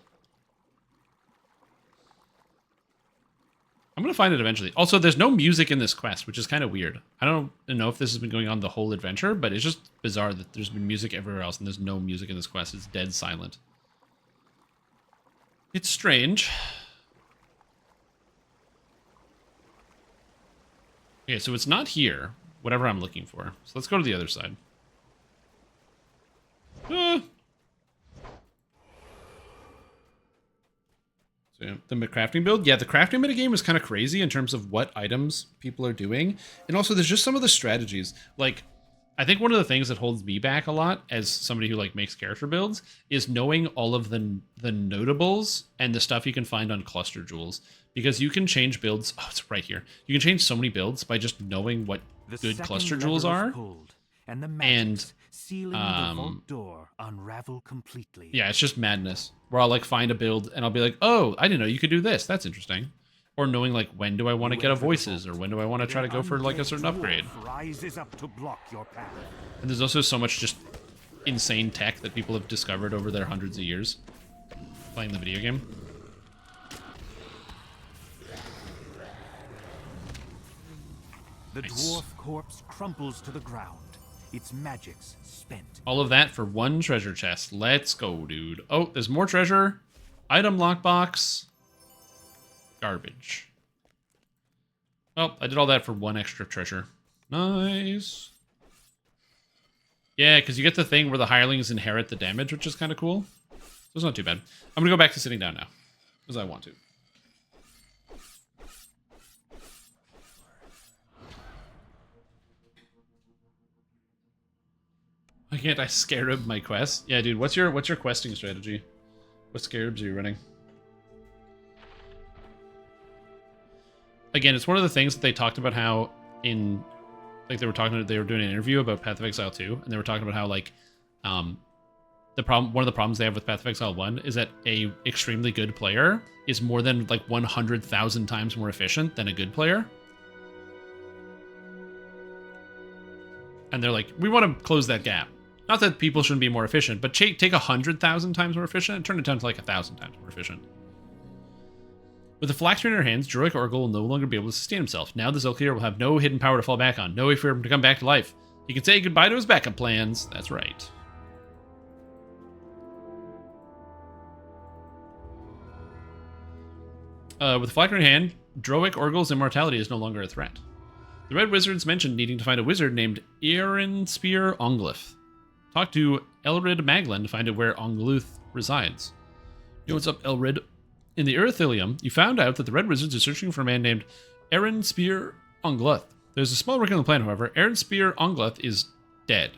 I'm going to find it eventually. Also, there's no music in this quest, which is kind of weird. I don't know if this has been going on the whole adventure, but it's just bizarre that there's been music everywhere else and there's no music in this quest. It's dead silent. It's strange. Okay, so it's not here, whatever I'm looking for. So let's go to the other side. So the crafting build, yeah, the crafting metagame is kind of crazy in terms of what items people are doing. And also there's just some of the strategies. Like, I think one of the things that holds me back a lot as somebody who like makes character builds is knowing all of the notables and the stuff you can find on cluster jewels. Because you can change builds. Oh, it's right here. You can change so many builds by just knowing what good cluster jewels are. And the magics sealing the vault door unravel completely. Yeah, it's just madness. Where I'll like find a build and I'll be like, oh, I didn't know you could do this. That's interesting. Or knowing, like, when do I want to get a voices, or when do I want to try to go for, like, a certain upgrade. Rises up to block your path. And there's also so much just insane tech that people have discovered over their hundreds of years playing the video game. The Nice. dwarf corpse crumples to the ground, its magics spent. All of that for one treasure chest. Let's go, dude. Oh, there's more treasure. Item lockbox. Garbage. Well, I did all that for one extra treasure. Nice. Yeah, because you get the thing where the hirelings inherit the damage, which is kind of cool. So it's not too bad. I'm going to go back to sitting down now, because I want to. Why can't I scarab my quest? Yeah, dude, what's your questing strategy? What scarabs are you running? Again, it's one of the things that they talked about how in, like they were doing an interview about Path of Exile 2, and they were talking about how like, one of the problems they have with Path of Exile 1 is that a extremely good player is more than like 100,000 times more efficient than a good player. And they're like, we want to close that gap. Not that people shouldn't be more efficient, but take 100,000 times more efficient and turn it down to like 1,000 times more efficient. With the flax in her hands, Druic Orgel will no longer be able to sustain himself. Now the Zilkir will have no hidden power to fall back on, no way for him to come back to life. He can say goodbye to his backup plans. That's right. With the flax in her hand, Druic Orgel's immortality is no longer a threat. The Red Wizards mentioned needing to find a wizard named Spear Onglith. Talk to Elrid Maglan to find out where Ongluth resides. Yo, what's up, Elrid? In the Erythilium, you found out that the Red Wizards are searching for a man named Spear Onglith. There's a small work on the plan, however. Spear Onglith is dead.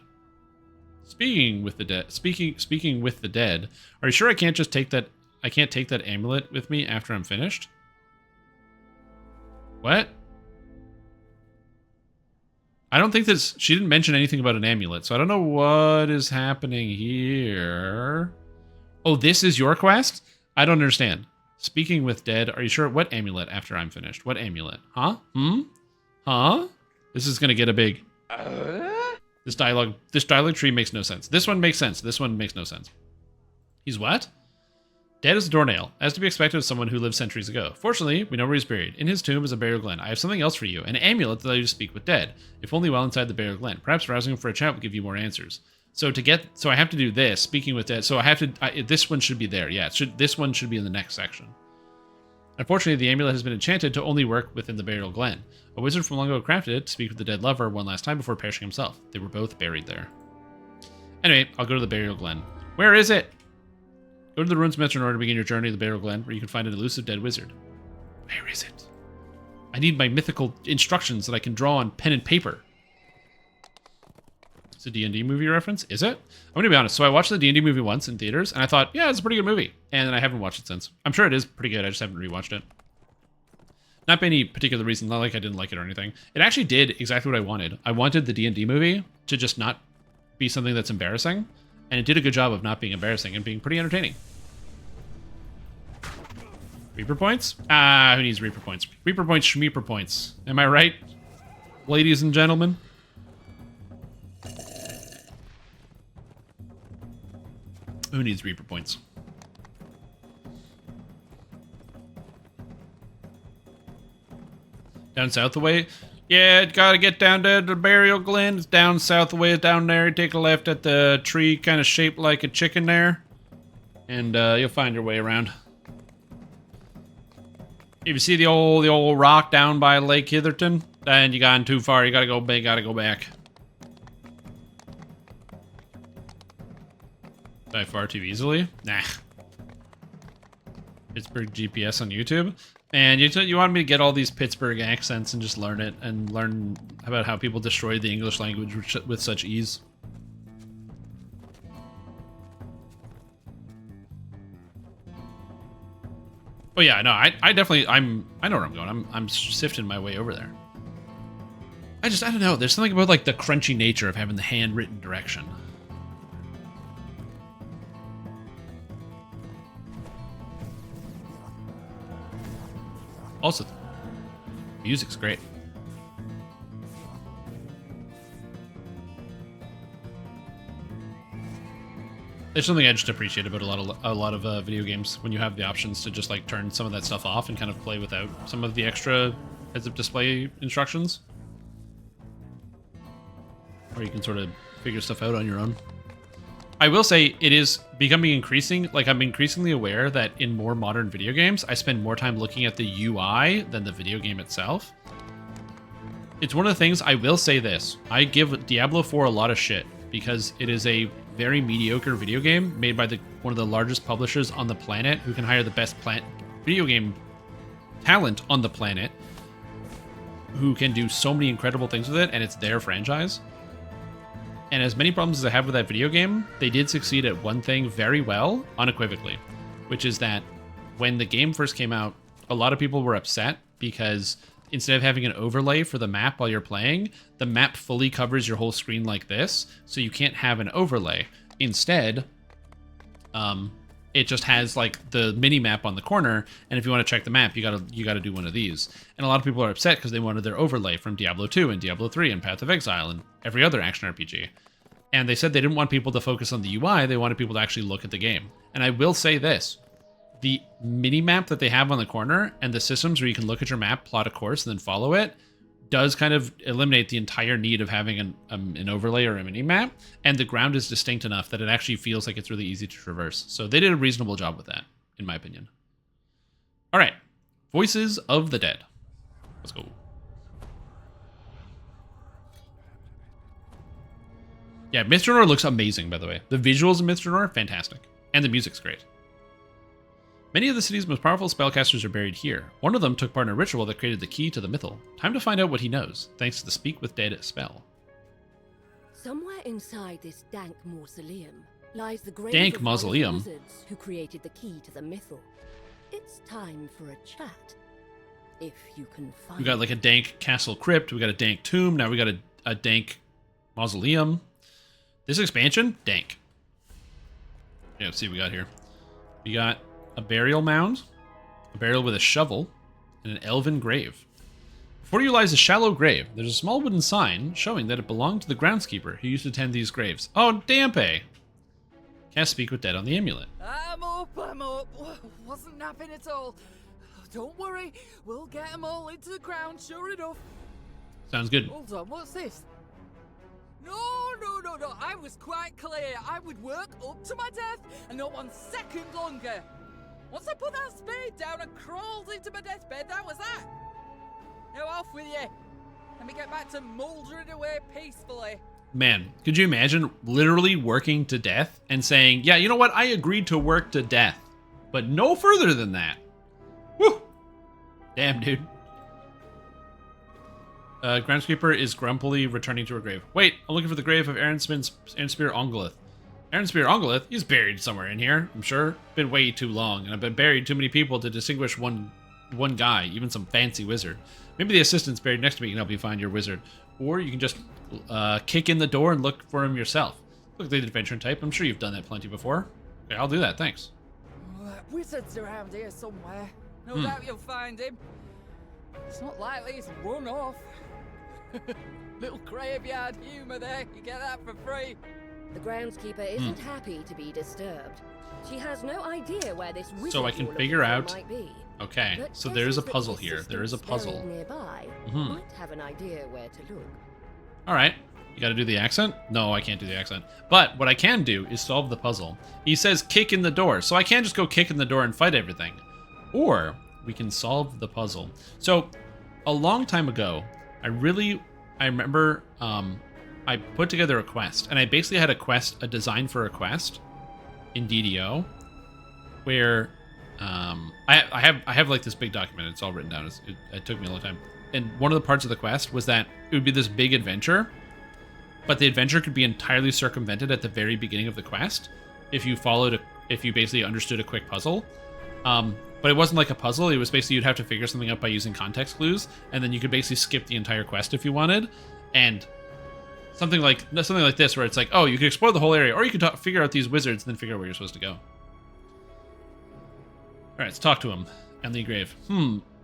Speaking with the dead, are you sure I can't just take that? I can't take that amulet with me after I'm finished? What? I don't think this... She didn't mention anything about an amulet, so I don't know what is happening here. Oh, this is your quest? I don't understand. Speaking with dead, are you sure? What amulet after I'm finished? What amulet? Huh? Huh? This is gonna get a big... This dialogue tree makes no sense. This one makes sense. This one makes no sense. He's what? Dead as a doornail, as to be expected of someone who lived centuries ago. Fortunately, we know where he's buried. In his tomb is a burial glen. I have something else for you, an amulet that allows you to speak with dead, if only while inside the burial glen. Perhaps rousing him for a chat will give you more answers. So I have to do this, speaking with dead. So I have to, this one should be there. Yeah, this one should be in the next section. Unfortunately, the amulet has been enchanted to only work within the burial glen. A wizard from long ago crafted it to speak with the dead lover one last time before perishing himself. They were both buried there. Anyway, I'll go to the burial glen. Where is it? Go to the ruins metro in order to begin your journey to the burial glen, where you can find an elusive dead wizard. Where is it? I need my mythical instructions that I can draw on pen and paper. It's a D&D movie reference? Is it? I'm going to be honest. So I watched the D&D movie once in theaters, and I thought, yeah, it's a pretty good movie. And then I haven't watched it since. I'm sure it is pretty good. I just haven't rewatched it. Not by any particular reason. Not like I didn't like it or anything. It actually did exactly what I wanted. I wanted the D&D movie to just not be something that's embarrassing. And it did a good job of not being embarrassing and being pretty entertaining. Reaper points? Ah, who needs Reaper points? Reaper points, Schmeeper points. Am I right, ladies and gentlemen? Who needs Reaper points? Down south the way? Yeah, gotta get down to the burial glen. It's down south the way, down there. Take a left at the tree kind of shaped like a chicken there. And you'll find your way around. If you see the old rock down by Lake Hitherton, then you gone too far. You gotta go back. Die far too easily? Nah. Pittsburgh GPS on YouTube. And you want me to get all these Pittsburgh accents and just learn it and learn about how people destroyed the English language with such ease. Oh yeah, no, I definitely, I know where I'm going. I'm sifting my way over there. I don't know. There's something about like the crunchy nature of having the handwritten direction. Also, music's great. There's something I just appreciate about a lot of video games when you have the options to just like turn some of that stuff off and kind of play without some of the extra heads-up display instructions. Or you can sort of figure stuff out on your own. I will say it is becoming I'm increasingly aware that in more modern video games, I spend more time looking at the UI than the video game itself. It's one of the things, I will say this, I give Diablo 4 a lot of shit because it is a very mediocre video game made by one of the largest publishers on the planet who can hire the best video game talent on the planet who can do so many incredible things with it, and it's their franchise. And as many problems as I have with that video game, they did succeed at one thing very well, unequivocally, which is that when the game first came out, a lot of people were upset because instead of having an overlay for the map while you're playing, the map fully covers your whole screen like this, so you can't have an overlay. Instead, it just has like the mini map on the corner, and if you want to check the map, you gotta do one of these. And a lot of people are upset because they wanted their overlay from Diablo 2 and Diablo 3 and Path of Exile and every other action RPG. And they said they didn't want people to focus on the UI, they wanted people to actually look at the game. And I will say this, the mini map that they have on the corner and the systems where you can look at your map, plot a course, and then follow it does kind of eliminate the entire need of having an overlay or a mini map, and the ground is distinct enough that it actually feels like it's really easy to traverse. So they did a reasonable job with that, in my opinion. All right, Voices of the Dead. Let's go. Yeah, Myth Drannor looks amazing, by the way. The visuals in Myth Drannor, fantastic. And the music's great. Many of the city's most powerful spellcasters are buried here. One of them took part in a ritual that created the key to the mythal. Time to find out what he knows, thanks to the Speak with Dead spell. Somewhere inside this dank mausoleum lies the grave Dank of mausoleum? one of the wizards who created the key to the mythal. It's time for a chat, if you can find We got like a dank castle crypt, we got a dank tomb, now we got a dank mausoleum. This expansion, dank. Yeah, let's see what we got here. We got a burial mound, a burial with a shovel, and an elven grave. Before you lies a shallow grave. There's a small wooden sign showing that it belonged to the groundskeeper who used to tend these graves. Oh, Dampe! Can't speak with dead on the amulet. I'm up. Wasn't napping at all. Don't worry, we'll get them all into the ground, sure enough. Sounds good. Hold on, what's this? No, I was quite clear. I would work up to my death and not 1 second longer. Once I put that spade down and crawled into my deathbed, that was that. Now off with you. Let me get back to mouldering away peacefully. Man, could you imagine literally working to death and saying, yeah, you know what, I agreed to work to death, but no further than that. Woo! Damn, dude. Groundskeeper is grumpily returning to her grave. Wait, I'm looking for the grave of Aaron Spear Ongolith. Aaron Spear Ongolith, he's buried somewhere in here, I'm sure. Been way too long, and I've been buried too many people to distinguish one guy, even some fancy wizard. Maybe the assistant's buried next to me can help you find your wizard. Or you can just kick in the door and look for him yourself. Look at the adventure type, I'm sure you've done that plenty before. Okay, I'll do that, thanks. That wizard's around here somewhere. No doubt you'll find him. It's not likely he's run off. Little graveyard humour there, you get that for free. The groundskeeper isn't happy to be disturbed. She has no idea where this wizard So I can figure out. might be. Okay, But so there is a guesses that puzzle the here. There is a assistants puzzle. buried nearby Mhm. might have an idea where to look. All right. You got to do the accent? No, I can't do the accent. But what I can do is solve the puzzle. He says kick in the door, so I can't just go kick in the door and fight everything. Or we can solve the puzzle. So a long time ago, I remember I put together a quest, and I basically had a design for a quest in DDO where I have like this big document. It's all written down. It took me a long time. And one of the parts of the quest was that it would be this big adventure, but the adventure could be entirely circumvented at the very beginning of the quest if you basically understood a quick puzzle. But it wasn't like a puzzle. It was basically you'd have to figure something out by using context clues, and then you could basically skip the entire quest if you wanted. And something like this, where it's like, oh, you could explore the whole area, or you could figure out these wizards and then figure out where you're supposed to go. All right, let's talk to him. Emily Grave.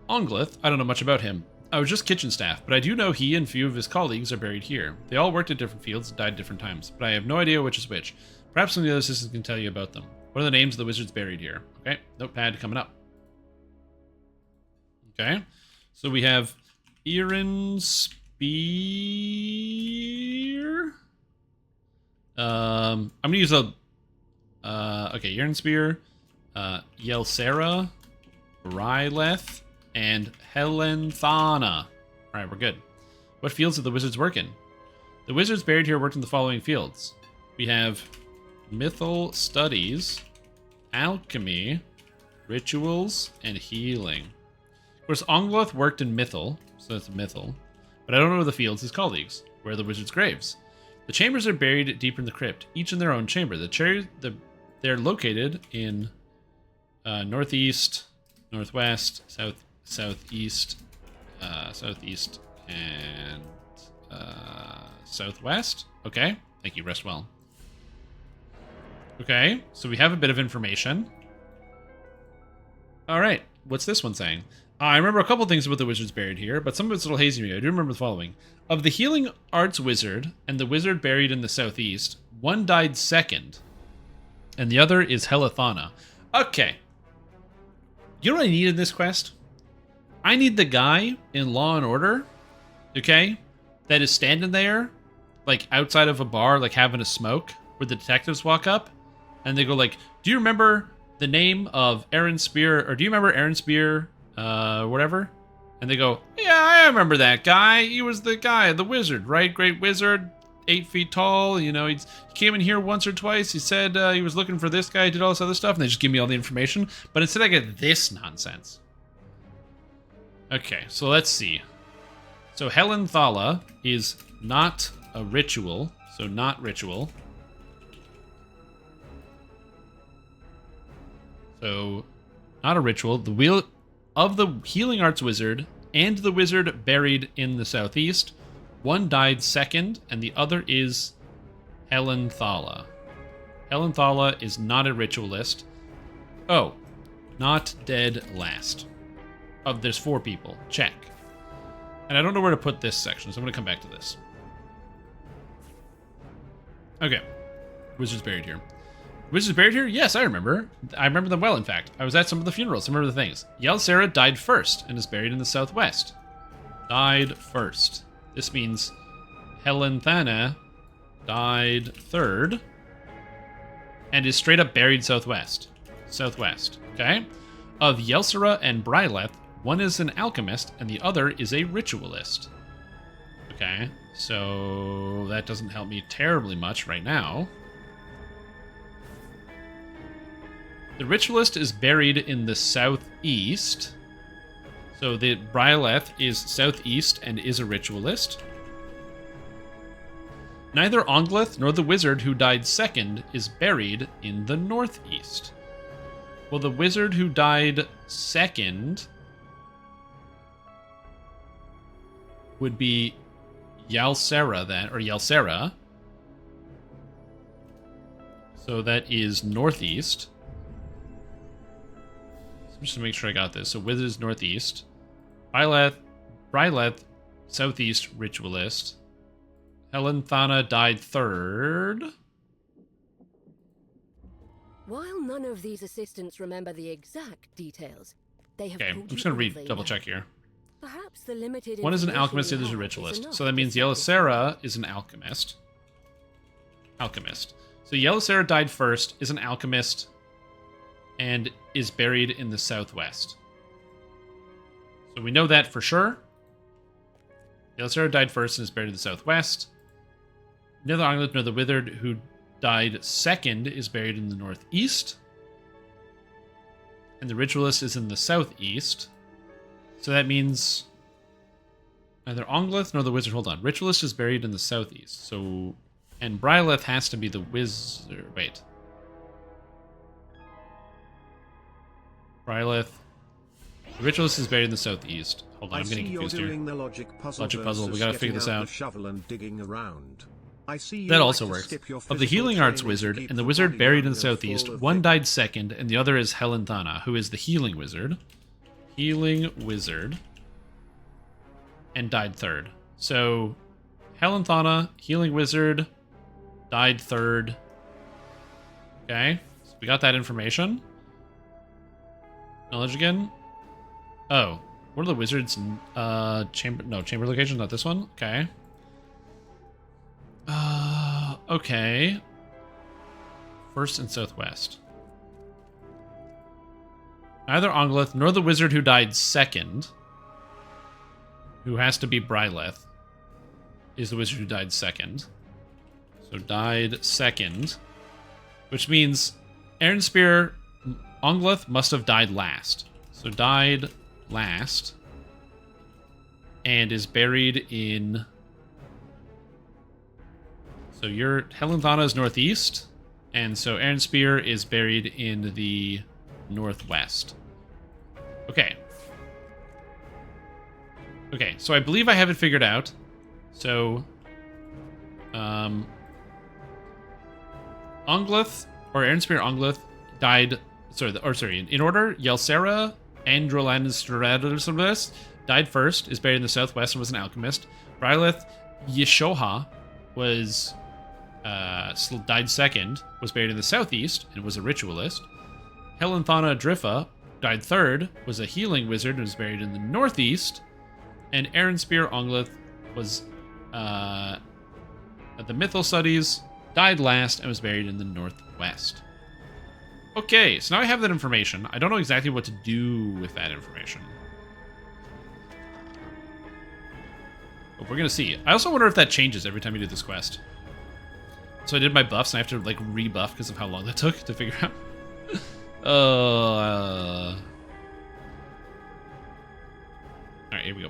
Ongleth, I don't know much about him. I was just kitchen staff, but I do know he and a few of his colleagues are buried here. They all worked at different fields and died at different times, but I have no idea which is which. Perhaps some of the other assistants can tell you about them. What are the names of the wizards buried here? Okay, notepad coming up. Okay, so we have Iron Spear. I'm gonna use a. Okay, Iron Spear, Yelsera, Ryleth, and Helenthana. All right, we're good. What fields did the wizards work in? The wizards buried here worked in the following fields. We have Mythal Studies, Alchemy, Rituals, and Healing. Of course, Ongleth worked in Mythal, so that's Mythal. But I don't know the fields his colleagues. Where are the wizards' graves? The chambers are buried deeper in the crypt, each in their own chamber. They're located in northeast, northwest, southeast, and southwest. Okay, thank you. Rest well. Okay, so we have a bit of information. All right, what's this one saying? I remember a couple things about the wizards buried here, but some of it's a little hazy to me. I do remember the following. Of the healing arts wizard and the wizard buried in the southeast, one died second, and the other is Helenthana. Okay. You know what I need in this quest? I need the guy in Law and Order, okay, that is standing there, like, outside of a bar, like, having a smoke, where the detectives walk up, and they go, like, do you remember the name of Aaron Spear, or do you remember Aaron Spear, whatever? And they go, yeah, I remember that guy. He was the guy, the wizard, right? Great wizard, 8 feet tall. You know, he came in here once or twice. He said he was looking for this guy, did all this other stuff, and they just give me all the information. But instead I get this nonsense. Okay, so let's see. So Helenthala is not a ritual, so not ritual. So, not a ritual. The wheel of the healing arts wizard and the wizard buried in the southeast. One died second, and the other is Helenthala. Helenthala is not a ritualist. Oh, not dead last. Oh, there's 4 people. Check. And I don't know where to put this section, so I'm going to come back to this. Okay. Wizards buried here. Wizards buried here? Yes, I remember. I remember them well, in fact. I was at some of the funerals. I remember the things. Yelsera died first and is buried in the southwest. Died first. This means Helenthana died third and is straight up buried southwest. Southwest, okay? Of Yelsera and Bryleth, one is an alchemist and the other is a ritualist. Okay, so that doesn't help me terribly much right now. The ritualist is buried in the southeast. So the Bryleth is southeast and is a ritualist. Neither Ongleth nor the wizard who died second is buried in the northeast. Well, the wizard who died second would be Yelsera then, or Yelsera. So that is northeast. Just to make sure I got this. So wizard is northeast. Bryleth, southeast ritualist. Helenthana died third. While none of these assistants remember the exact details, they have. Okay, I'm just gonna double check here. Perhaps the limited one is an alchemist, the other is a ritualist. So that means Yelsera is an alchemist. Alchemist. So Yelsera died first, is an alchemist, and is buried in the southwest. So we know that for sure. Yelsera died first and is buried in the southwest. Neither Ongleth nor the wizard who died second is buried in the northeast. And the ritualist is in the southeast. So that means neither Ongleth nor the wizard. Hold on. Ritualist is buried in the southeast. So, and Bryleth has to be the wizard. Wait. Bryleth. The ritualist is buried in the southeast. Hold on, I'm getting confused here. The logic puzzle. We gotta figure this out. The shovel and digging around. I see that also works. Of the healing arts wizard and the wizard buried in the southeast, one died second, and the other is Helenthana, who is the healing wizard. healing wizard, and died third. So, Helenthana, healing wizard, died third. Okay, so we got that information. Knowledge again. Oh, what are the wizards? Chamber? No, chamber location, not this one. Okay. Okay. First and southwest. Neither Ongleth nor the wizard who died second, who has to be Bryleth, is the wizard who died second. So died second, which means Aaron Ongleth must have died last. So died last and is buried in... So your Helenthana is northeast, and so Aaron Spear is buried in the northwest. Okay. Okay, so I believe I have it figured out. So, Ongleth, or Aaron Spear Ongleth, died... Sorry, in order, Yelsera Androlanstratus died first, is buried in the southwest, and was an alchemist. Bryleth Yeshoha was... died second, was buried in the southeast, and was a ritualist. Helenthana Driffa died third, was a healing wizard, and was buried in the northeast. And Aaron Spear Ongleth was at the Mythal Studies, died last, and was buried in the northwest. Okay, so now I have that information. I don't know exactly what to do with that information. But we're going to see. I also wonder if that changes every time you do this quest. So I did my buffs, and I have to, like, rebuff because of how long that took to figure out. Alright, here we go.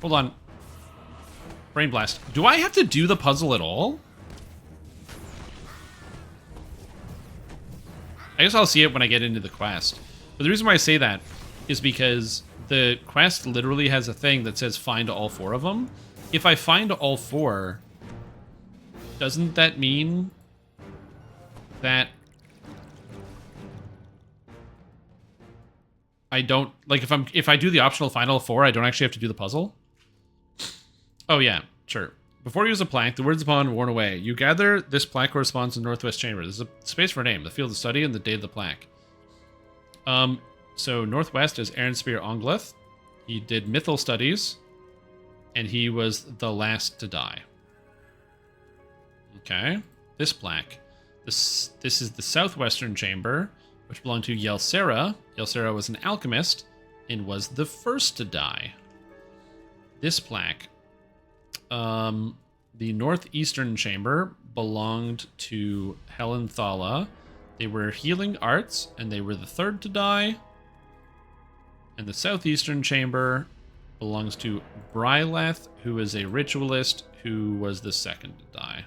Hold on. Brain blast. Do I have to do the puzzle at all? I guess I'll see it when I get into the quest. But the reason why I say that is because the quest literally has a thing that says find all 4 of them. If I find all 4, doesn't that mean that I don't, like, if I do the optional find all 4, I don't actually have to do the puzzle? Oh yeah, sure. Before you use a plaque, the words upon worn away. You gather this plaque corresponds to the Northwest Chamber. There's a space for a name, the field of study, and the date of the plaque. So Northwest is Aaron Spear Ongleth. He did Mythal Studies, and he was the last to die. Okay, this plaque. This is the Southwestern Chamber, which belonged to Yelsera. Yelsera was an alchemist and was the first to die. This plaque. The Northeastern Chamber belonged to Helenthala. They were healing arts, and they were the third to die. And the Southeastern Chamber belongs to Bryleth, who is a ritualist, who was the second to die.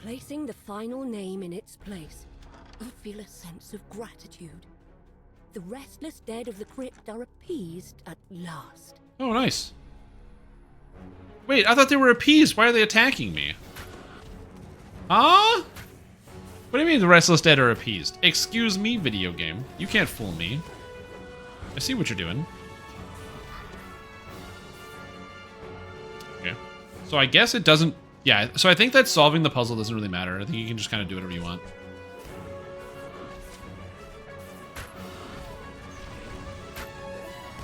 Placing the final name in its place, I feel a sense of gratitude. The restless dead of the crypt are appeased at last. Oh, nice. Wait, I thought they were appeased. Why are they attacking me? Huh? What do you mean the restless dead are appeased? Excuse me, video game. You can't fool me. I see what you're doing. Okay. So I guess it doesn't... Yeah, so I think that solving the puzzle doesn't really matter. I think you can just kind of do whatever you want.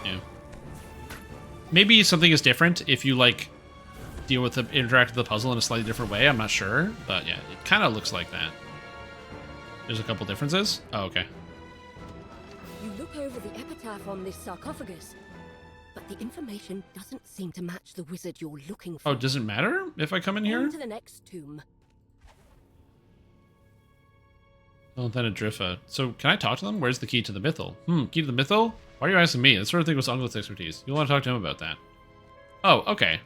Yeah. Maybe something is different if you, like, deal with the interact with the puzzle in a slightly different way. I'm not sure, but yeah, it kind of looks like that. There's a couple differences. Oh, okay. You look over the epitaph on this sarcophagus, but the information doesn't seem to match the wizard you're looking for. Oh, does it matter if I come in here? On to the next tomb. Oh, then a Driffa. So, can I talk to them? Where's the key to the Mythal? Key to the Mythal? Why are you asking me? That sort of thing was Ongleth's expertise. You'll want to talk to him about that. Oh, okay.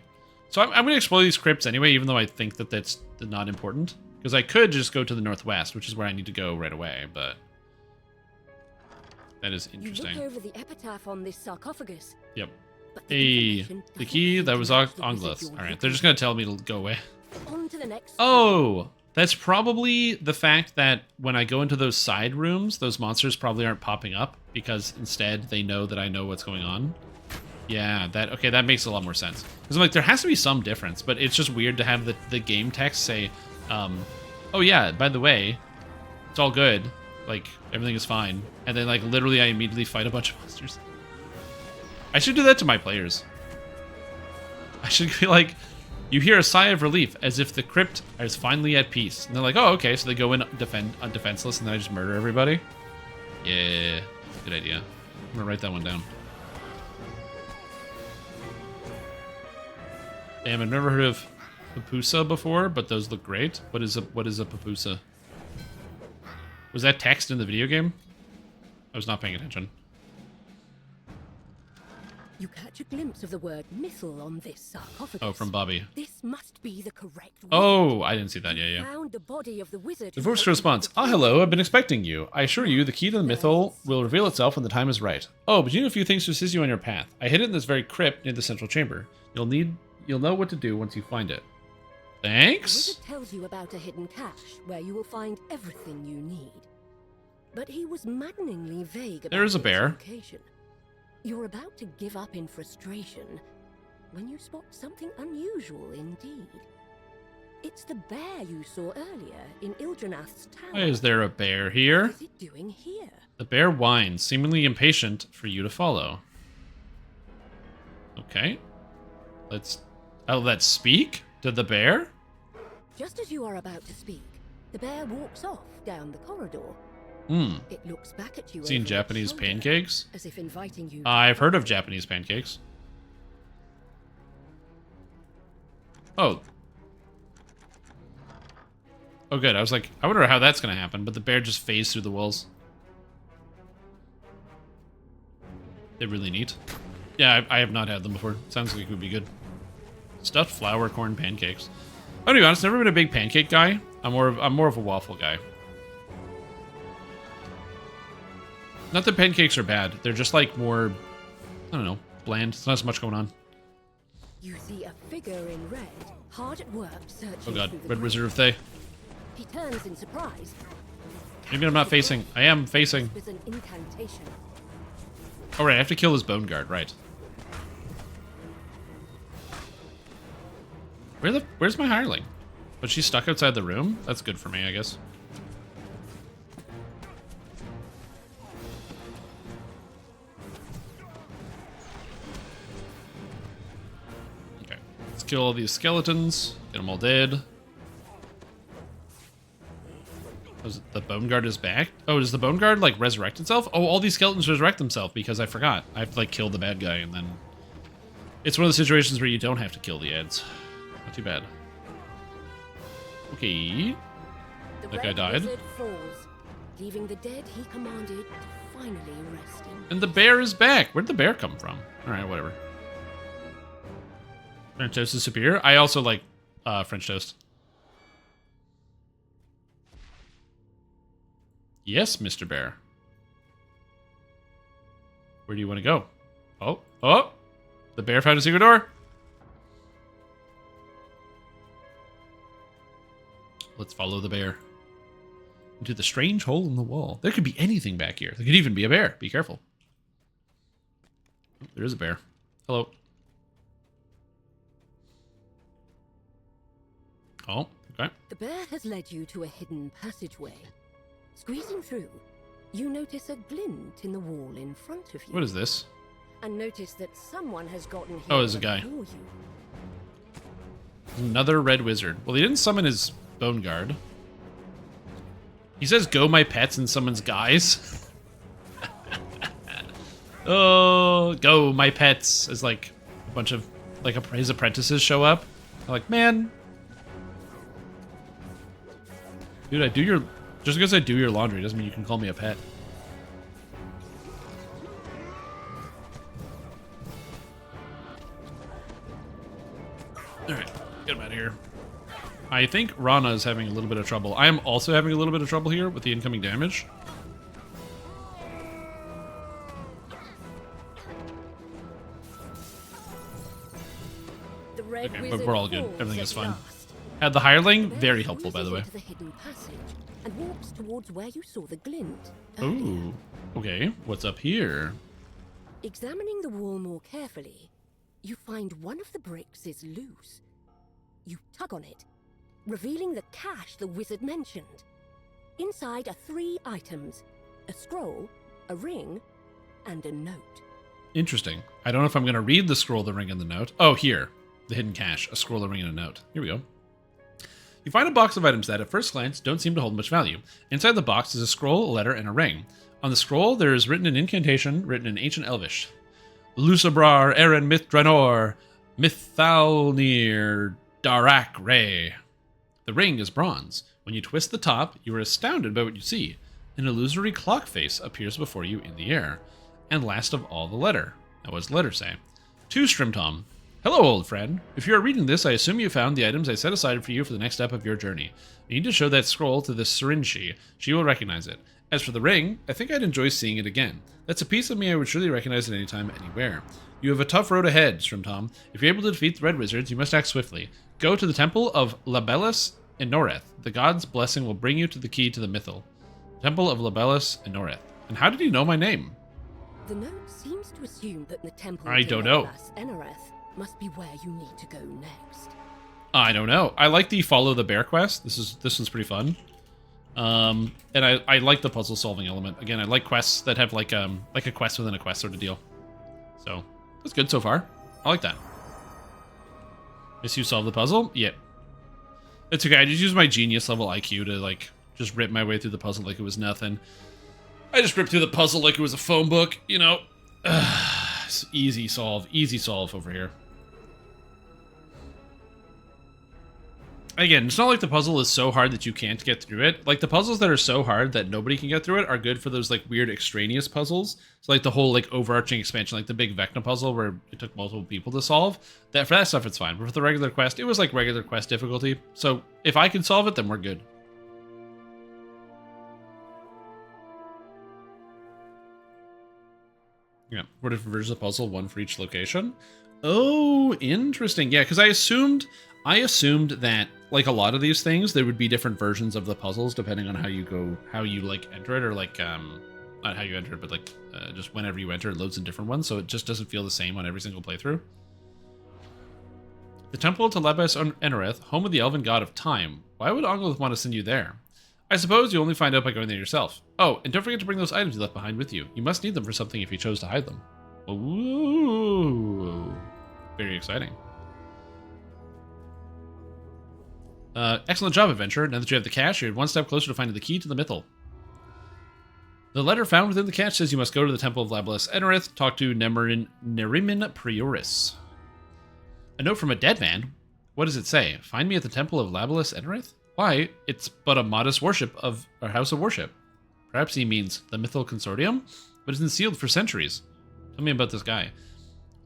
So I'm going to explore these crypts anyway, even though I think that that's not important. Because I could just go to the northwest, which is where I need to go right away, but... That is interesting. You look over the epitaph on this sarcophagus. Yep. But Hey, information the doesn't key, seem that to was match the Onglath. wizard you're Alright, looking they're just gonna tell me to go away. for. On to the next. Oh, that's probably the fact that when I go into those side rooms, those monsters probably aren't popping up because instead they know that I know what's going on. Yeah, that makes a lot more sense. Because I'm like, there has to be some difference, but it's just weird to have the game text say, oh yeah, by the way, it's all good. Like, everything is fine. And then, like, literally I immediately fight a bunch of monsters. I should do that to my players. I should be like, you hear a sigh of relief as if the crypt is finally at peace. And they're like, oh, okay, so they go in defenseless and then I just murder everybody? Yeah, that's a good idea. I'm gonna write that one down. Damn, I've never heard of pupusa before, but those look great. What is a pupusa? Was that text in the video game? I was not paying attention. You catch a glimpse of the word missile on this sarcophagus. Oh, from Bobby. This must be the correct word. Oh, I didn't see that. Yeah. Found the body of the wizard. The voice response. Ah, hello. I've been expecting you. I assure you, the key to the mythal will reveal itself when the time is right. Oh, but you know a few things to assist you on your path. I hid it in this very crypt near the central chamber. You'll know what to do once you find it. Thanks. The wizard tells you about a hidden cache where you will find everything you need. But he was maddeningly vague about There is a its bear. location. You're about to give up in frustration when you spot something unusual indeed. It's the bear you saw earlier in Ildranath's tower. Why is there a bear here? What is it doing here? The bear whines, seemingly impatient for you to follow. Okay. Let's speak to the bear? Just as you are about to speak, the bear walks off down the corridor. It looks back at you. Seen over its Japanese shoulder, pancakes? as if inviting you. I've heard of Japanese pancakes. Oh. Oh, good. I was like, I wonder how that's going to happen, but the bear just phased through the walls. They're really neat. Yeah, I have not had them before. Sounds like it would be good. Stuffed flour corn pancakes. I'm gonna be honest, never been a big pancake guy. I'm more of a waffle guy. Not that pancakes are bad. They're just like more, I don't know, bland. There's not as much going on. You see a figure in red, hard at work searching. Oh god, through the Red crowd. Wizard of Thay. He turns in surprise. Maybe I'm not facing. I am facing. With an incantation. Oh right, I have to kill his bone guard, right. Where's my hireling? But she's stuck outside the room? That's good for me, I guess. Okay, let's kill all these skeletons. Get them all dead. The bone guard is back? Oh, does the bone guard, like, resurrect itself? Oh, all these skeletons resurrect themselves because I forgot. I have to, like, kill the bad guy and then... It's one of the situations where you don't have to kill the ads. Not too bad. Okay. That guy died. Wizard falls, leaving the dead he commanded to finally rest in. And the bear is back. Where'd the bear come from? Alright, whatever. French toast is superior. I also like French toast. Yes, Mr. Bear. Where do you want to go? Oh! The bear found a secret door. Let's follow the bear into the strange hole in the wall. There could be anything back here. There could even be a bear. Be careful. Oh, there is a bear. Hello. Oh, okay. The bear has led you to a hidden passageway. Squeezing through, you notice a glint in the wall in front of you. What is this? And notice that someone has gotten here. Oh, there's a guy. before you. Another red wizard. Well, he didn't summon his bone guard. He says, go my pets, and summons guys. Oh, go my pets. As like a bunch of like his apprentices show up. I'm like, man. Dude, just because I do your laundry doesn't mean you can call me a pet. Alright, get him out of here. I think Rana is having a little bit of trouble. I am also having a little bit of trouble here with the incoming damage. Red Okay, Wizard we're all good. falls Everything is at fine. last. Had the hireling, The bear very helpful, by cruises the way. into the hidden passage and walks towards where you saw the glint earlier. Ooh. Okay, what's up here? Examining the wall more carefully, you find one of the bricks is loose. You tug on it, revealing the cache the wizard mentioned. Inside are 3 items: a scroll, a ring, and a note. Interesting. I don't know if I'm going to read the scroll, the ring, and the note. Oh, here. The hidden cache. A scroll, a ring, and a note. Here we go. You find a box of items that, at first glance, don't seem to hold much value. Inside the box is a scroll, a letter, and a ring. On the scroll, there is written an incantation written in ancient Elvish. Lusabrar Eren Myth Drannor Mithalnir Darak Ray. The ring is bronze. When you twist the top, you are astounded by what you see. An illusory clock face appears before you in the air. And last of all, the letter. Now, what does the letter say? To Strimtom. Hello, old friend. If you are reading this, I assume you found the items I set aside for you for the next step of your journey. You need to show that scroll to the Syrinchi. She will recognize it. As for the ring, I think I'd enjoy seeing it again. That's a piece of me I would surely recognize at any time, anywhere. You have a tough road ahead, Strimtom. If you're able to defeat the Red Wizards, you must act swiftly. Go to the Temple of Labellus in Noreth. The god's blessing will bring you to the key to the Mythal. Temple of Labellus in Noreth. And how did he know my name? The note seems to assume that the temple I to don't know. Labellus Enereth must be where you need to go next. I don't know. I like the follow the bear quest. This one's pretty fun. And I like the puzzle solving element. Again, I like quests that have like a quest within a quest sort of deal. So that's good so far. I like that. Miss you solve the puzzle? Yep. It's okay. I just use my genius level IQ to like just rip my way through the puzzle like it was nothing. I just ripped through the puzzle like it was a phone book, you know. It's easy solve over here. Again, it's not like the puzzle is so hard that you can't get through it. Like, the puzzles that are so hard that nobody can get through it are good for those, like, weird extraneous puzzles. So, like, the whole, like, overarching expansion, like the big Vecna puzzle where it took multiple people to solve. For that stuff, it's fine. But for the regular quest, it was, like, regular quest difficulty. So, if I can solve it, then we're good. Yeah, 4 different versions of the puzzle, 1 for each location. Oh, interesting. Yeah, because I assumed that, like, a lot of these things, there would be different versions of the puzzles depending on how you like enter it, or like not how you enter it, but like just whenever you enter, it loads in different ones, so it just doesn't feel the same on every single playthrough. The Temple to Labellus Enereth, home of the elven god of time. Why would Onglith want to send you there? I suppose you only find out by going there yourself. Oh, and don't forget to bring those items you left behind with you. You must need them for something if you chose to hide them. Ooh, very exciting. Excellent job, adventurer. Now that you have the cache, you're one step closer to finding the key to the Mythal. The letter found within the cache says you must go to the Temple of Labellus Enereth, talk to Neriman Prioris. A note from a dead man? What does it say? Find me at the Temple of Labellus Enereth? Why, it's but a modest house of worship. Perhaps he means the Mythal Consortium, but it's been sealed for centuries. Tell me about this guy.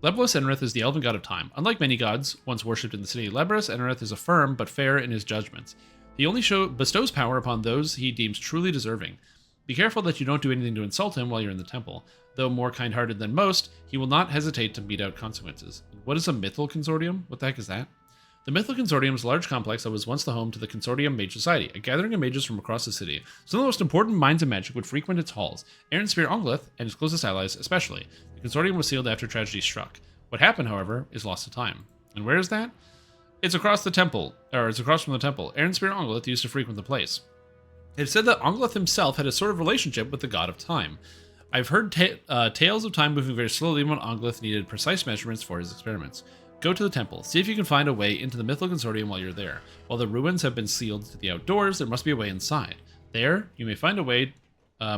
Labellus Enereth is the elven god of time. Unlike many gods once worshipped in the city, Labellus Enereth is a firm but fair in his judgments. He only bestows power upon those he deems truly deserving. Be careful that you don't do anything to insult him while you're in the temple. Though more kind-hearted than most, he will not hesitate to mete out consequences. What is a Mythal Consortium? What the heck is that? The Mythal Consortium is a large complex that was once the home to the Consortium Mage Society, a gathering of mages from across the city. Some of the most important minds of magic would frequent its halls, Eren Spear Onglith and his closest allies especially. The Consortium was sealed after tragedy struck. What happened, however, is lost to time. And where is that? It's across from the temple. Eren Spear Onglith used to frequent the place. It is said that Onglith himself had a sort of relationship with the god of time. I've heard tales of time moving very slowly when Onglith needed precise measurements for his experiments. Go to the temple. See if you can find a way into the Mythal Consortium while you're there. While the ruins have been sealed to the outdoors, there must be a way inside. There, you may find a way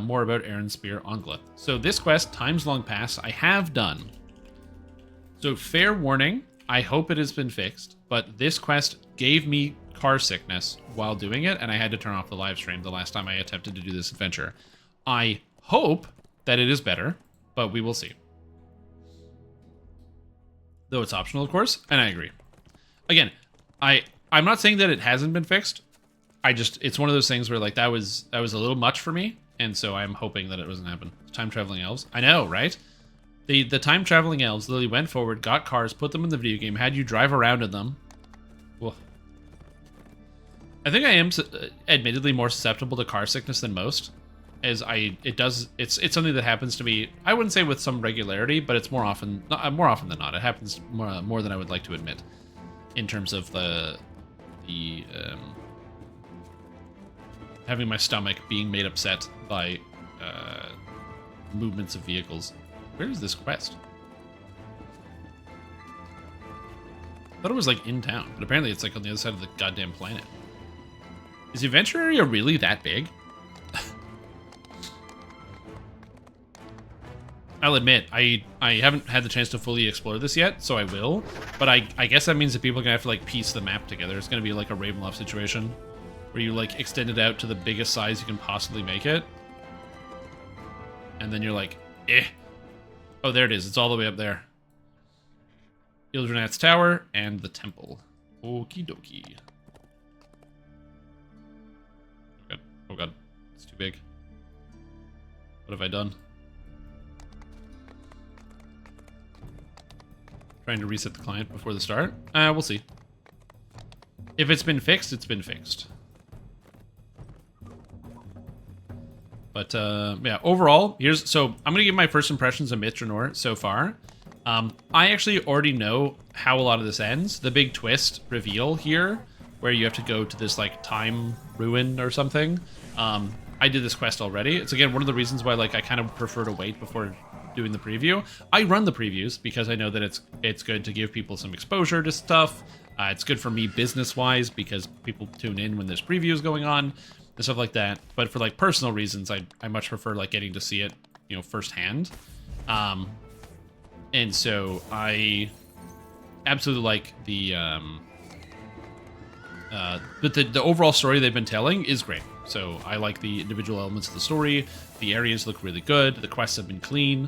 more about Eren Spear Onglith. So this quest, Times Long Past, I have done. So fair warning, I hope it has been fixed, but this quest gave me car sickness while doing it, and I had to turn off the live stream the last time I attempted to do this adventure. I hope that it is better, but we will see. Though it's optional, of course, and I agree. Again, I'm not saying that it hasn't been fixed. It's one of those things where like that was a little much for me, and so I'm hoping that it doesn't happen. Time traveling elves. I know, right? The time-traveling elves literally went forward, got cars, put them in the video game, had you drive around in them. Whoa. I think I am admittedly more susceptible to car sickness than most, as it's something that happens to me. I wouldn't say with some regularity, but it's more often than not. It happens more than I would like to admit, in terms of the having my stomach being made upset by movements of vehicles. Where is this quest? I thought it was like in town, but apparently it's like on the other side of the goddamn planet. Is the adventure area really that big? I'll admit, I haven't had the chance to fully explore this yet, so I will. But I guess that means that people are gonna have to like piece the map together. It's gonna be like a Ravenloft situation, where you like extend it out to the biggest size you can possibly make it. And then you're like, eh. Oh, there it is. It's all the way up there. Ildrenat's Tower and the temple. Okie dokie. Oh god. It's too big. What have I done? Trying to reset the client before the start? We'll see. If it's been fixed, it's been fixed. But, yeah, overall, so I'm going to give my first impressions of Myth Drannor so far. I actually already know how a lot of this ends. The big twist reveal here, where you have to go to this, like, time ruin or something. I did this quest already. It's, again, one of the reasons why, like, I kind of prefer to wait before doing the preview. I run the previews because I know that it's good to give people some exposure to stuff. It's good for me business-wise because people tune in when there's previews going on and stuff like that. But for like personal reasons, I much prefer like getting to see it, you know, firsthand. And so I absolutely like but the overall story they've been telling is great. So I like the individual elements of the story. The areas look really good. The quests have been clean.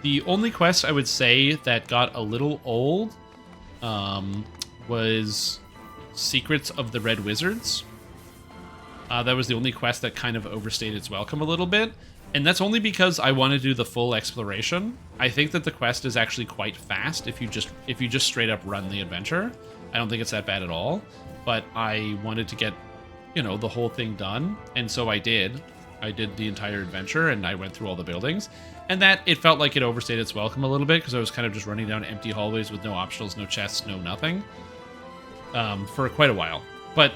The only quest I would say that got a little old was Secrets of the Red Wizards. That was the only quest that kind of overstayed its welcome a little bit. And that's only because I want to do the full exploration. I think that the quest is actually quite fast if you just straight up run the adventure. I don't think it's that bad at all. But I wanted to get, you know, the whole thing done. And so I did. I did the entire adventure and I went through all the buildings. And that, it felt like it overstayed its welcome a little bit because I was kind of just running down empty hallways with no optionals, no chests, no nothing. For quite a while. But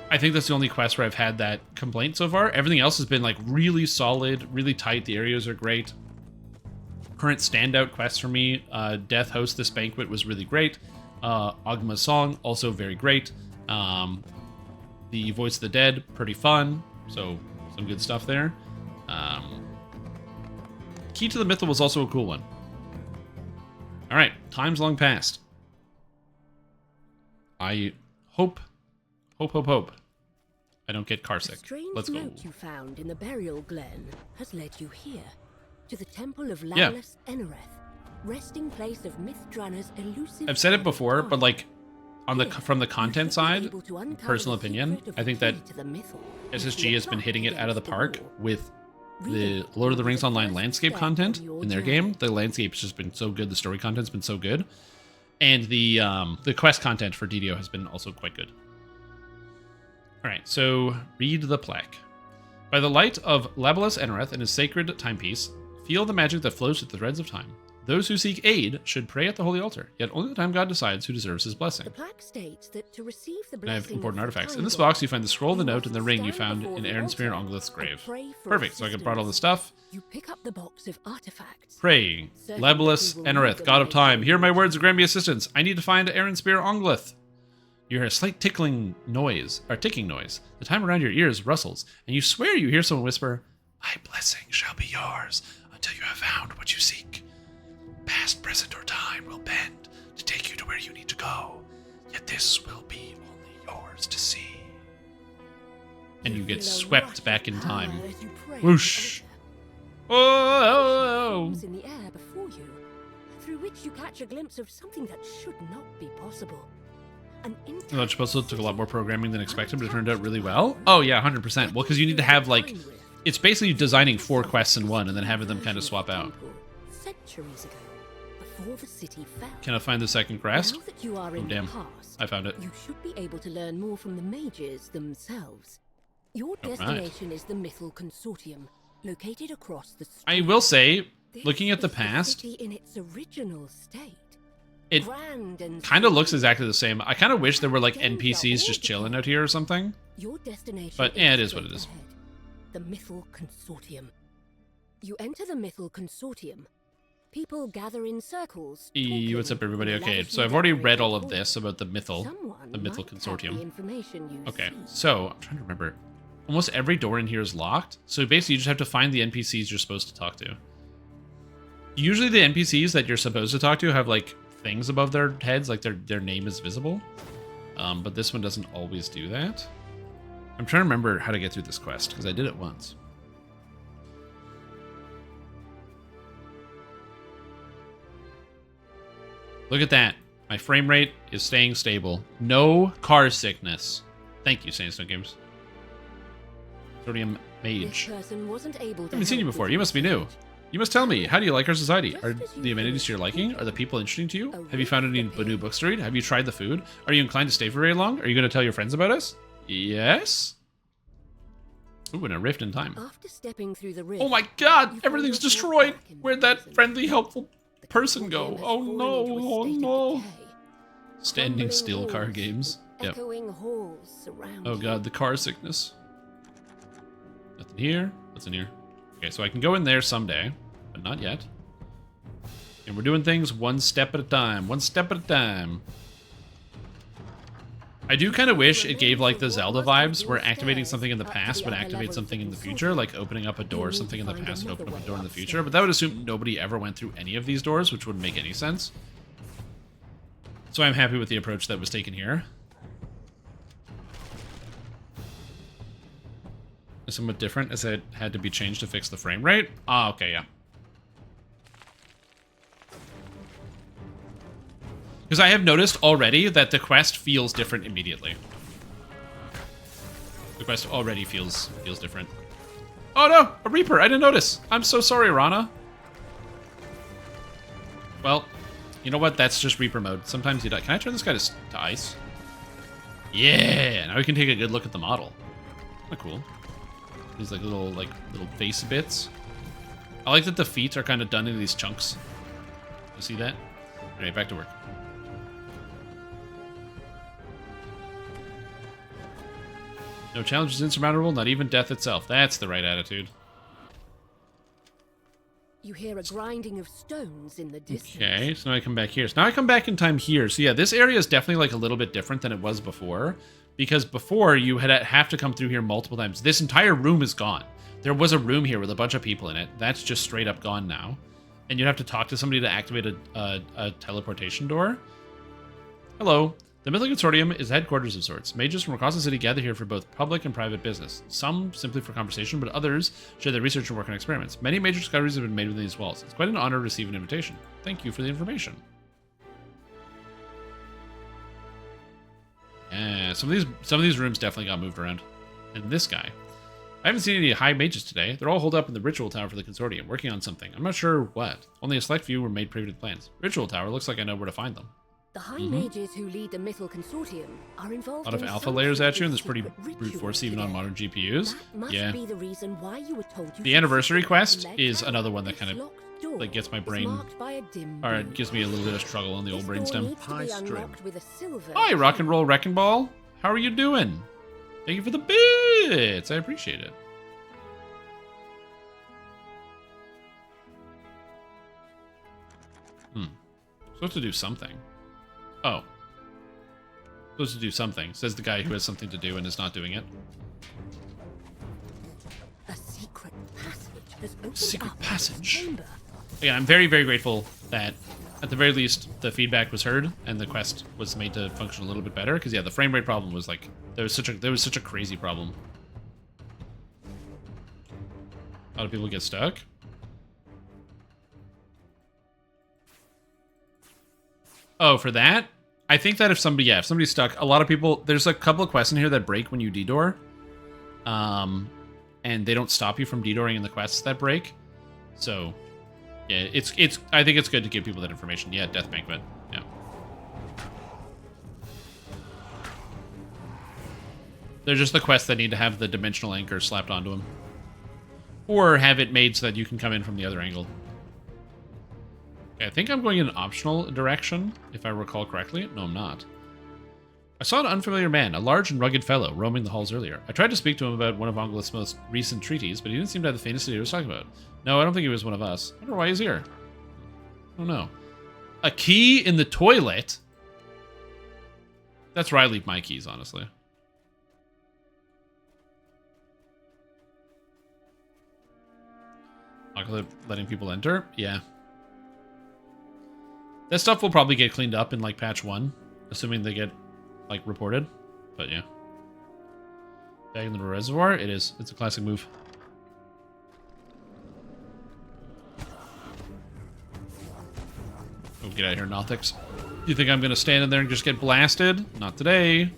I think that's the only quest where I've had that complaint so far. Everything else has been like really solid, really tight. The areas are great. Current standout quests for me, Death Host This Banquet was really great. Oghma's Song, also very great. The Voice of the Dead, pretty fun. So some good stuff there. Key to the Mythal was also a cool one. All right, time's long past. I hope I don't get car sick. Let's go. A strange note you found in the burial glen has led you here, to the temple of Laveless Enereth, resting place of Myth Drannor's elusive. I've said it before, but like from the content side, personal opinion, I think that SSG has been hitting it out of the park with the Lord of the Rings Online landscape content in their game. The landscape's just been so good. The story content's been so good. And the quest content for DDO has been also quite good. All right, so read the plaque. By the light of Laveless Enereth and his sacred timepiece, feel the magic that flows through the threads of time. Those who seek aid should pray at the holy altar, yet only the time God decides who deserves his blessing. The plaque states that to receive the I have blessing important of artifacts. the In this time box, you find the scroll, the note, and the ring you stand found before in the Aaron altar Ongleth's grave. and pray for Perfect, so I can brought all the stuff. You pick up the box of artifacts. Praying. Certain Laveless that you will Enereth, need God of them time, later. hear my words and grant me assistance. I need to find Aaron Ongleth. You hear a slight ticking noise. The time around your ears rustles, and you swear you hear someone whisper, "My blessing shall be yours until you have found what you seek. Past, present, or time will bend to take you to where you need to go. Yet this will be only yours to see." And you get feel a swept rush back of in power time. as you pray Whoosh. to Oh! forms in the air before you, through which you catch a glimpse of something that should not be possible. An Electric Puzzle took a lot more programming than expected, but it turned out really well. Oh yeah, 100%. Well, because you need to have like it's basically designing 4 quests in one and then having them kind of swap out. Centuries ago, before the city fell. Can I find the second quest? Now that you are in damn. the past, I found it. You should be able to learn more from the mages themselves. Your All right. destination is the Mythal Consortium, located across the street. I will say, This looking at the is past, city in its original state. it Grand and kind of looks exactly the same. I kind of wish there were like Games are NPCs all just chilling different. out here or something. Your destination But, yeah, it is what it straight is. ahead. The Mythal Consortium. You enter the Mythal Consortium. People gather in circles. What's up, everybody? talking, Okay, lavishly so I've already read all of decorated this about the Mythal Someone Mythal might have Consortium. the information you Okay, seek. so I'm trying to remember. Almost every door in here is locked, so basically you just have to find the NPCs you're supposed to talk to. Usually the NPCs that you're supposed to talk to have like things above their heads, like their name is visible. But this one doesn't always do that. I'm trying to remember how to get through this quest, because I did it once. Look at that. My frame rate is staying stable. No car sickness. Thank you, Sandstone Games. Sodium Mage. This person wasn't able to I haven't seen you help before. with You your must be new. search. You must tell me, how do you like our society? Just Are as you the amenities to your finished liking? thinking, Are the people interesting to you? a Have you found any rift new books to read? Have you tried the food? Are you inclined to stay for very long? Are you going to tell your friends about us? Yes? Ooh, and a rift in time. After stepping through the rift, Oh my god! you find Everything's yourself destroyed! back in Where'd that prison. friendly, helpful The person go? consortium has Oh fallen no, into a oh state of no. decay. Standing Crumbling still car walls, games. Yep. Echoing halls surround Oh you. god, the car sickness. Nothing here. What's in here? Okay, so I can go in there someday, but not yet. And we're doing things one step at a time. One step at a time. I do kind of wish it gave like the Zelda vibes, where activating something in the past would activate something in the future, like opening up a door or something in the past would open up a door in the future. But that would assume nobody ever went through any of these doors, which wouldn't make any sense. So I'm happy with the approach that was taken here. It's somewhat different, as it had to be changed to fix the frame rate. Ah, okay, yeah. Because I have noticed already that the quest feels different immediately. The quest already feels different. Oh no, a Reaper! I didn't notice. I'm so sorry, Rana. Well, you know what? That's just Reaper mode. Sometimes you die. Can I turn this guy to ice? Yeah. Now we can take a good look at the model. Kinda cool. These like little face bits. I like that the feet are kind of done in these chunks. You see that? Anyway, back to work. No challenge is insurmountable, not even death itself. That's the right attitude. You hear a grinding of stones in the distance. Okay, so now I come back here. So now I come back in time here. So yeah, this area is definitely like a little bit different than it was before. Because before, you have to come through here multiple times. This entire room is gone. There was a room here with a bunch of people in it. That's just straight up gone now. And you'd have to talk to somebody to activate a teleportation door. Hello. The Mythal Consortium is the headquarters of sorts. Mages from across the city gather here for both public and private business. Some simply for conversation, but others share their research and work on experiments. Many major discoveries have been made within these walls. It's quite an honor to receive an invitation. Thank you for the information. Yeah, some of these rooms definitely got moved around. And this guy. I haven't seen any high mages today. They're all holed up in the ritual tower for the consortium, working on something. I'm not sure what. Only a select few were made privy to the plans. Ritual tower looks like I know where to find them. The high mages who lead the Mythal Consortium are involved A lot of in alpha some layers sort at you, of and there's pretty secret brute force ritual even on today. modern GPUs. That must Yeah. be the reason why you were told you The should anniversary secretly quest select is out. another one that This kind of locked door like gets my is brain, marked by a dim or it beam. gives me a little bit of struggle on the old This door brainstem. needs to High be stream. unlocked with a silver Hi, Rock and key. Roll Wrecking Ball. How are you doing? Thank you for the bits. I appreciate it. Supposed to do something. Oh. Supposed to do something, says the guy who has something to do and is not doing it. A secret passage has opened Secret up in this passage. chamber. Again, I'm very, very grateful that, at the very least, the feedback was heard and the quest was made to function a little bit better. Because yeah, the frame rate problem was like there was such a crazy problem. A lot of people get stuck. Oh, for that? I think that if somebody's stuck, a lot of people, there's a couple of quests in here that break when you D-door. and they don't stop you from DDOing in the quests that break. So, yeah, I think it's good to give people that information. Yeah, Death Banquet. Yeah. They're just the quests that need to have the dimensional anchor slapped onto them. Or have it made so that you can come in from the other angle. Okay, I think I'm going in an optional direction, if I recall correctly. No, I'm not. I saw an unfamiliar man, a large and rugged fellow, roaming the halls earlier. I tried to speak to him about one of Ongolith's most recent treaties, but he didn't seem to have the faintest idea what he was talking about. No, I don't think he was one of us. I wonder why he's here. I don't know. A key in the toilet? That's where I leave my keys, honestly. Letting people enter? Yeah. That stuff will probably get cleaned up in, like, patch 1. Assuming they get, like, reported. But, yeah. Back in the reservoir? It is. It's a classic move. Oh, get out of here, Nothics. You think I'm going to stand in there and just get blasted? Not today.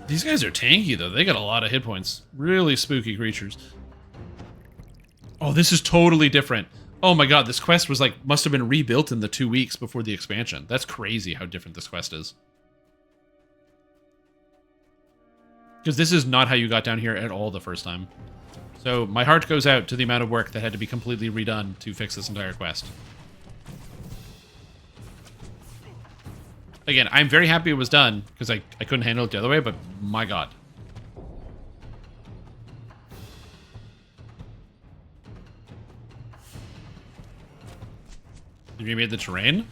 These guys are tanky, though. They got a lot of hit points. Really spooky creatures. Oh, this is totally different. Oh my god, this quest was like, must have been rebuilt in the 2 weeks before the expansion. That's crazy how different this quest is. Because this is not how you got down here at all the first time. So my heart goes out to the amount of work that had to be completely redone to fix this entire quest. Again, I'm very happy it was done, because I couldn't handle it the other way, but my god. Have you made the terrain?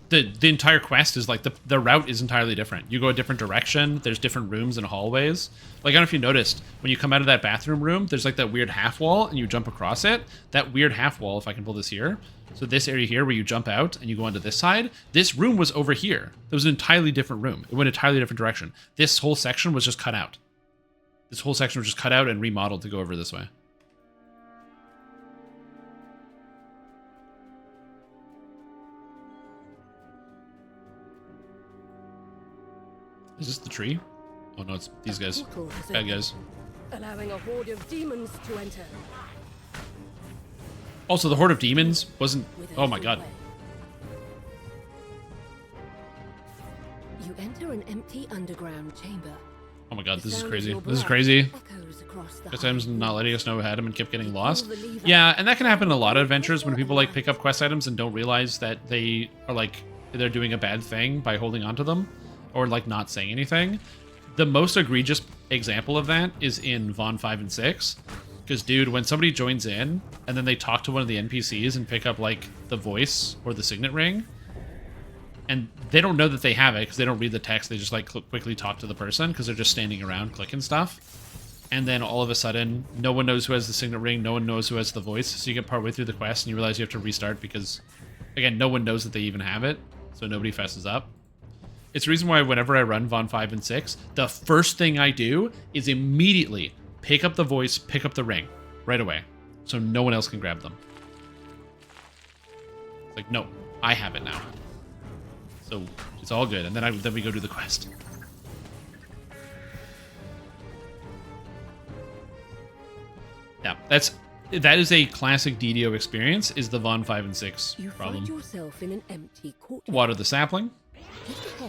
The entire quest is like, the route is entirely different. You go a different direction, there's different rooms and hallways. Like, I don't know if you noticed, when you come out of that bathroom room, there's like that weird half wall, and you jump across it. That weird half wall, if I can pull this here. So this area here where you jump out and you go onto this side, this room was over here. It was an entirely different room. It went an entirely different direction. This whole section was just cut out. This whole section was just cut out and remodeled to go over this way. Is this the tree? Oh no, it's these guys. Bad guys. Allowing a horde of demons to enter. Also, the horde of demons wasn't... Oh my god. You enter an empty underground chamber. Oh my god, this is crazy. This is crazy. Guess items not letting us know who had them and kept getting lost. Yeah, and that can happen in a lot of adventures when people like pick up quest items and don't realize that they are like, they're doing a bad thing by holding onto them. Or like not saying anything. The most egregious example of that is in Vaughn 5 and 6. Because, dude, when somebody joins in and then they talk to one of the NPCs and pick up like the voice or the signet ring, and they don't know that they have it because they don't read the text, they just like quickly talk to the person because they're just standing around clicking stuff. And then all of a sudden, no one knows who has the signet ring, no one knows who has the voice. So you get partway through the quest and you realize you have to restart because, again, no one knows that they even have it. So nobody fesses up. It's the reason why whenever I run Vaughn 5 and 6, the first thing I do is immediately pick up the voice, pick up the ring, right away. So no one else can grab them. It's like, no, I have it now. So it's all good. And then we go do the quest. Yeah, that is a classic DDO experience, is the Vaughn 5 and 6 problem. You find yourself in an empty courtyard. Water the sapling.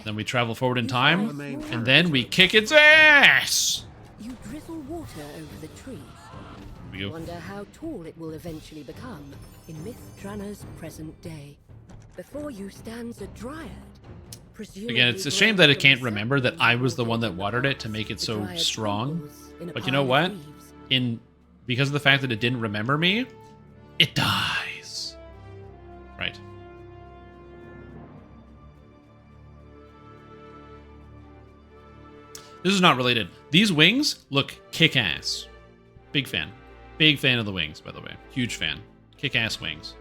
Then we travel forward in time, and then we kick its ass! You drizzle water over the trees. Here we go. Wonder how tall it will eventually become in Myth Drannor's present day. Before you stands a dryad. Again, it's a shame that it can't remember that I was the one that watered it to make it so strong. But you know what? Because of the fact that it didn't remember me, it dies. Right. This is not related. These wings look kick-ass. Big fan. Big fan of the wings, by the way. Huge fan. Kick-ass wings.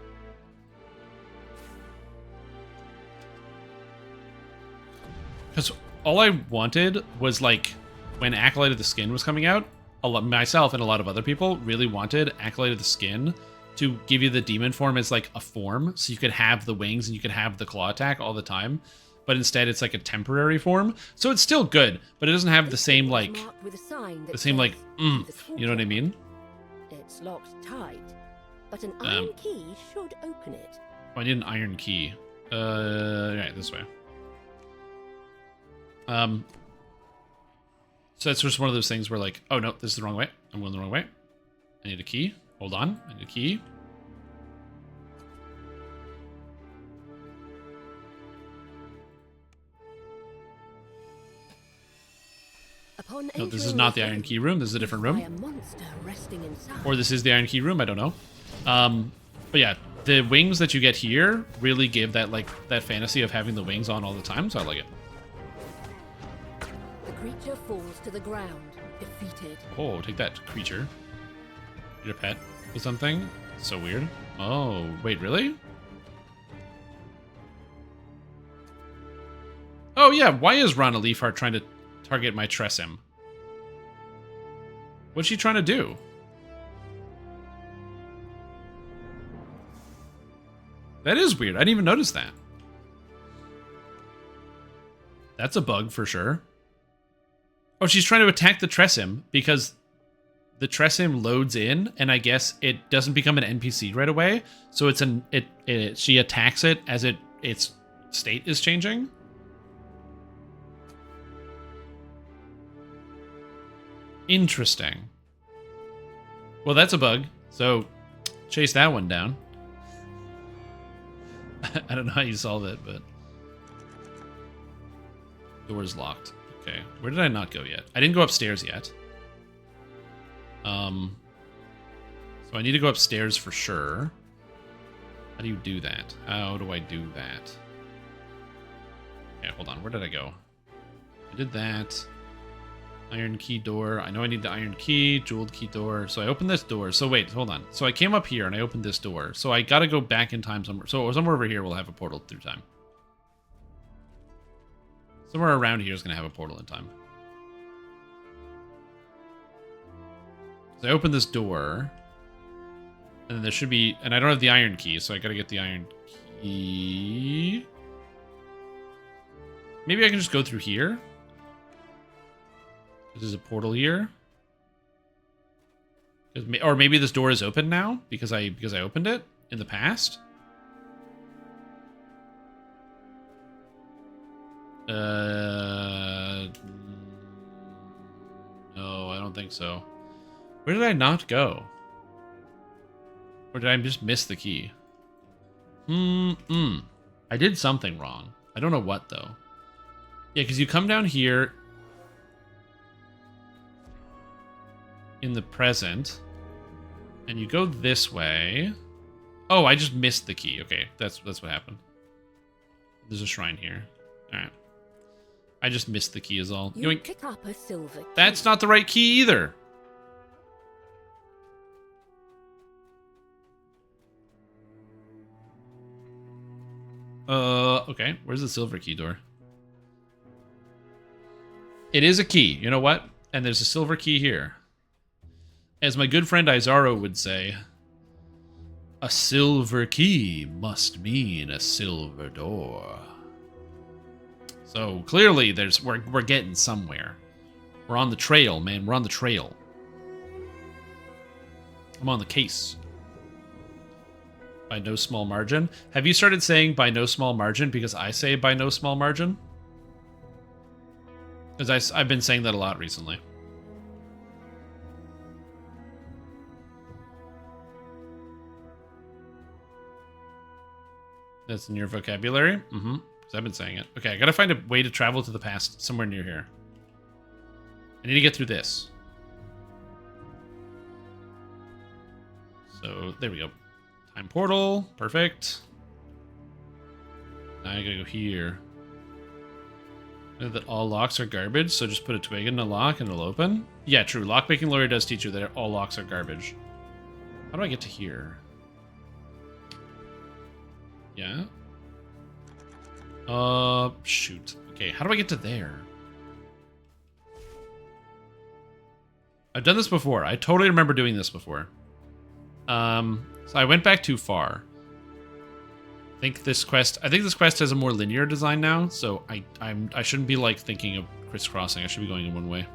Because all I wanted was, like, when Acolyte of the Skin was coming out, myself and a lot of other people really wanted Acolyte of the Skin to give you the demon form as, like, a form, so you could have the wings and you could have the claw attack all the time. but instead it's like a temporary form. So it's still good, but it doesn't have the same like oomph. You know what I mean? It's locked tight, but an iron key should open it. Oh, I need an iron key. Right, this way. So it's just one of those things where like, oh no, this is the wrong way. I'm going the wrong way. I need a key. Hold on, I need a key. No, this is not the Iron Key room. This is a different room. Or this is the Iron Key room. I don't know. But yeah, the wings that you get here really give that like that fantasy of having the wings on all the time. So I like it. The creature falls to the ground, defeated. Oh, take that, creature. Your pet or something? So weird. Oh, wait, really? Oh yeah, why is Rana Leafheart trying to target my Tresem? What's she trying to do? That is weird. I didn't even notice that. That's a bug for sure. Oh, she's trying to attack the Tresem because the Tresem loads in, and I guess it doesn't become an NPC right away. So it's she attacks it as its state is changing. Interesting. Well, that's a bug. So chase that one down. I don't know how you solve it, but door's locked. Okay, where did I not go yet? I didn't go upstairs yet. So I need to go upstairs for sure. How do you do that? How do I do that? Okay, hold on. Where did I go? I did that. Iron key door. I know I need the iron key. Jeweled key door. So I opened this door. So wait, hold on. So I came up here and I opened this door. So I gotta go back in time somewhere. So somewhere over here we'll have a portal through time. Somewhere around here is gonna have a portal in time. So I opened this door. And then there should be... And I don't have the iron key, so I gotta get the iron key. Maybe I can just go through here. There's a portal here. Or maybe this door is open now because I opened it in the past. No, I don't think so. Where did I not go? Or did I just miss the key? I did something wrong. I don't know what though. Yeah, because you come down here in the present, and you go this way. Oh, I just missed the key. Okay, that's what happened. There's a shrine here. All right, I just missed the key is all. You pick up a silver key. That's not the right key either. Okay, where's the silver key door? It is a key. You know what? And there's a silver key here. As my good friend Izaro would say, a silver key must mean a silver door. So clearly we're getting somewhere. We're on the trail, man. We're on the trail. I'm on the case. By no small margin. Have you started saying by no small margin because I say by no small margin? Because I've been saying that a lot recently. That's in your vocabulary? Mm-hmm. Because I've been saying it. Okay, I gotta find a way to travel to the past somewhere near here. I need to get through this. So, there we go. Time portal. Perfect. Now I gotta go here. I know that all locks are garbage, so just put a twig in a lock and it'll open. Yeah, true. Lockpicking lawyer does teach you that all locks are garbage. How do I get to here? Yeah. Shoot. Okay, how do I get to there? I've done this before. I totally remember doing this before. So I went back too far. I think this quest has a more linear design now, so I shouldn't be like thinking of crisscrossing. I should be going in one way.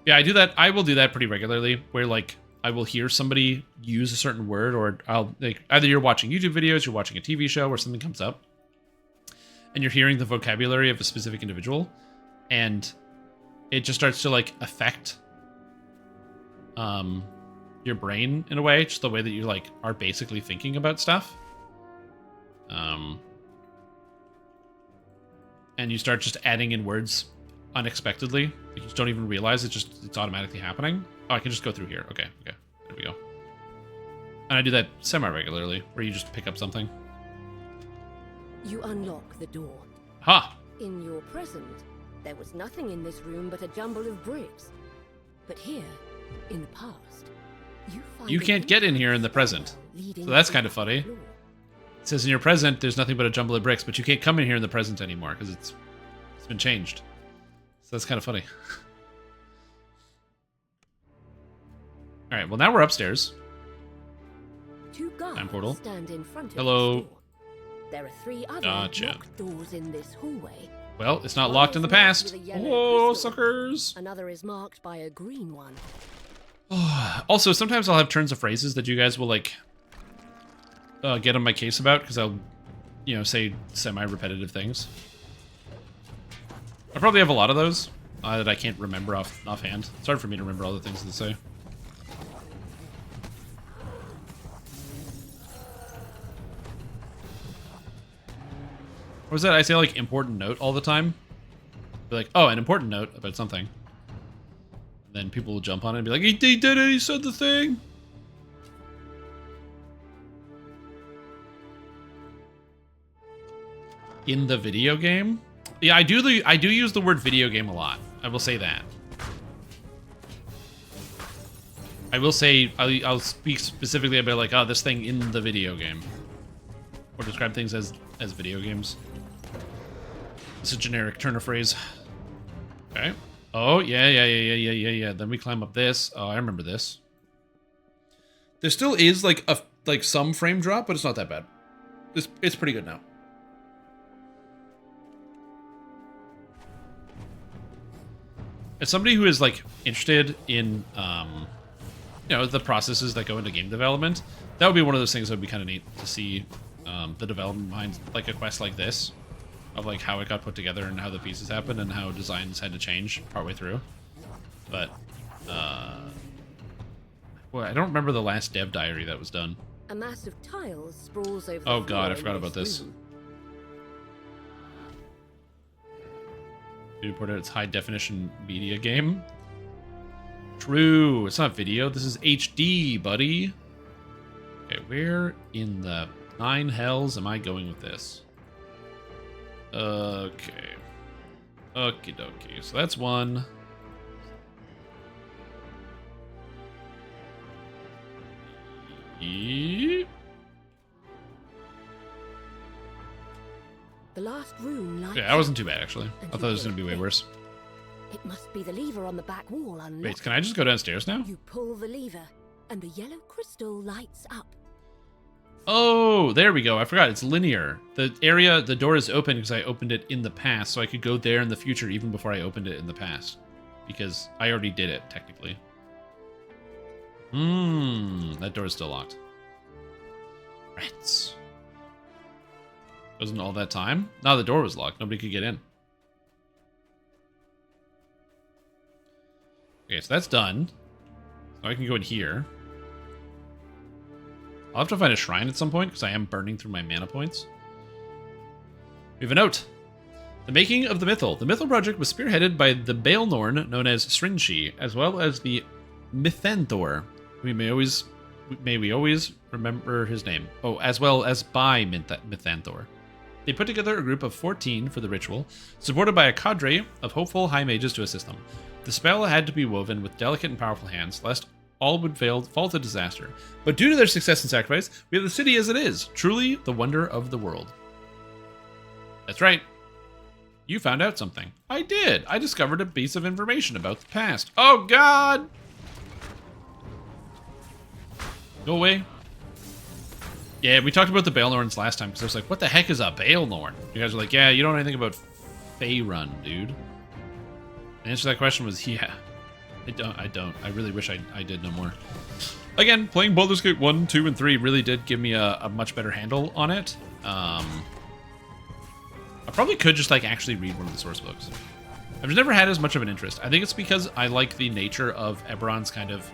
Yeah, I do that. I will do that pretty regularly, where like I will hear somebody use a certain word, or I'll like either you're watching YouTube videos, you're watching a TV show, or something comes up, and you're hearing the vocabulary of a specific individual, and it just starts to like affect your brain in a way, just the way that you like are basically thinking about stuff. And you start just adding in words unexpectedly. You just don't even realize it's automatically happening. Oh, I can just go through here. Okay, there we go. And I do that semi-regularly, where you just pick up something. You unlock the door. Ha! In your present, there was nothing in this room but a jumble of bricks. But here, in the past, you can't get in here in the present. So that's kind of funny. It says in your present, there's nothing but a jumble of bricks, but you can't come in here in the present anymore because it's been changed. So that's kind of funny. All right, well now we're upstairs. Two guards portal. stand in front of Hello. this door. There are 3 other locked doors in this hallway. Well, it's not locked in the past. Oh, suckers! Another is marked by a green one. Also, sometimes I'll have turns of phrases that you guys will like get on my case about, because I'll, say semi-repetitive things. I probably have a lot of those that I can't remember offhand. It's hard for me to remember all the things to say. What was that? I say like important note all the time. Be like, oh, an important note about something. And then people will jump on it and be like, he did it, he said the thing. In the video game? Yeah, I do use the word video game a lot. I will say that. I will say, I'll speak specifically about like, oh, this thing in the video game. Or describe things as video games. It's a generic turn of phrase. Okay. Oh, yeah. Then we climb up this. Oh, I remember this. There still is like some frame drop, but it's not that bad. It's pretty good now. As somebody who is like interested in the processes that go into game development, that would be one of those things that would be kind of neat to see the development behind like a quest like this, of like how it got put together and how the pieces happened and how designs had to change partway through. But well, I don't remember the last dev diary that was done. A mass of tiles sprawls over. Oh god, I forgot about this. You reported its high definition media game. True, it's not video. This is HD, buddy. Okay, where in the 9 hells am I going with this? Okay. Okie dokie. So that's one. Yep. The last room lights. Yeah, that wasn't too bad actually. I thought it was gonna be way worse. It must be the lever on the back wall unlocked. Wait, can I just go downstairs now? You pull the lever, and the yellow crystal lights up. Oh, there we go. I forgot. It's linear. The door is open because I opened it in the past, so I could go there in the future even before I opened it in the past. Because I already did it, technically. That door is still locked. Rats. Wasn't all that time? No, the door was locked. Nobody could get in. Okay, so that's done. So I can go in here. I'll have to find a shrine at some point, because I am burning through my mana points. We have a note. The making of the Mythal. The Mythal project was spearheaded by the Baelnorn, known as Srinshi, as well as the Mythanthor. May we always remember his name. Oh, as well as by Mythanthor. They put together a group of 14 for the ritual, supported by a cadre of hopeful high mages to assist them. The spell had to be woven with delicate and powerful hands, lest all would fall to disaster. But due to their success and sacrifice, we have the city as it is, truly the wonder of the world. That's right. You found out something. I did. I discovered a piece of information about the past. Oh, God! Go away. Yeah, we talked about the Baelnorns last time because I was like, what the heck is a Baelnorn? You guys were like, yeah, you don't know anything about Faerun, dude. The answer to that question was, yeah. I don't. I really wish I did know more. Again, playing Baldur's Gate 1, 2, and 3 really did give me a much better handle on it. I probably could just like actually read one of the source books. I've never had as much of an interest. I think it's because I like the nature of Eberron's kind of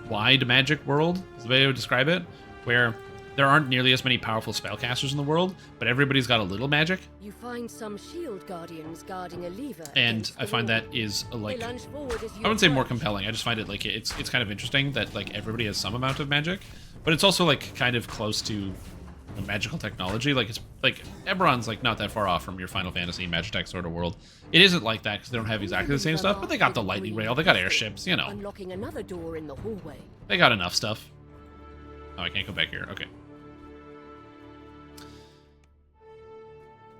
wide magic world, is the way I would describe it, where there aren't nearly as many powerful spellcasters in the world, but everybody's got a little magic. You find some shield guardians guarding a lever. And I find that is like, I wouldn't say more compelling. I just find it like it's kind of interesting that like everybody has some amount of magic, but it's also like kind of close to magical technology. Like it's like Eberron's like not that far off from your Final Fantasy Magitech sort of world. It isn't like that because they don't have exactly the same stuff, but they got the lightning rail, they got airships, you know. Unlocking another door in the hallway. They got enough stuff. Oh, I can't go back here. Okay.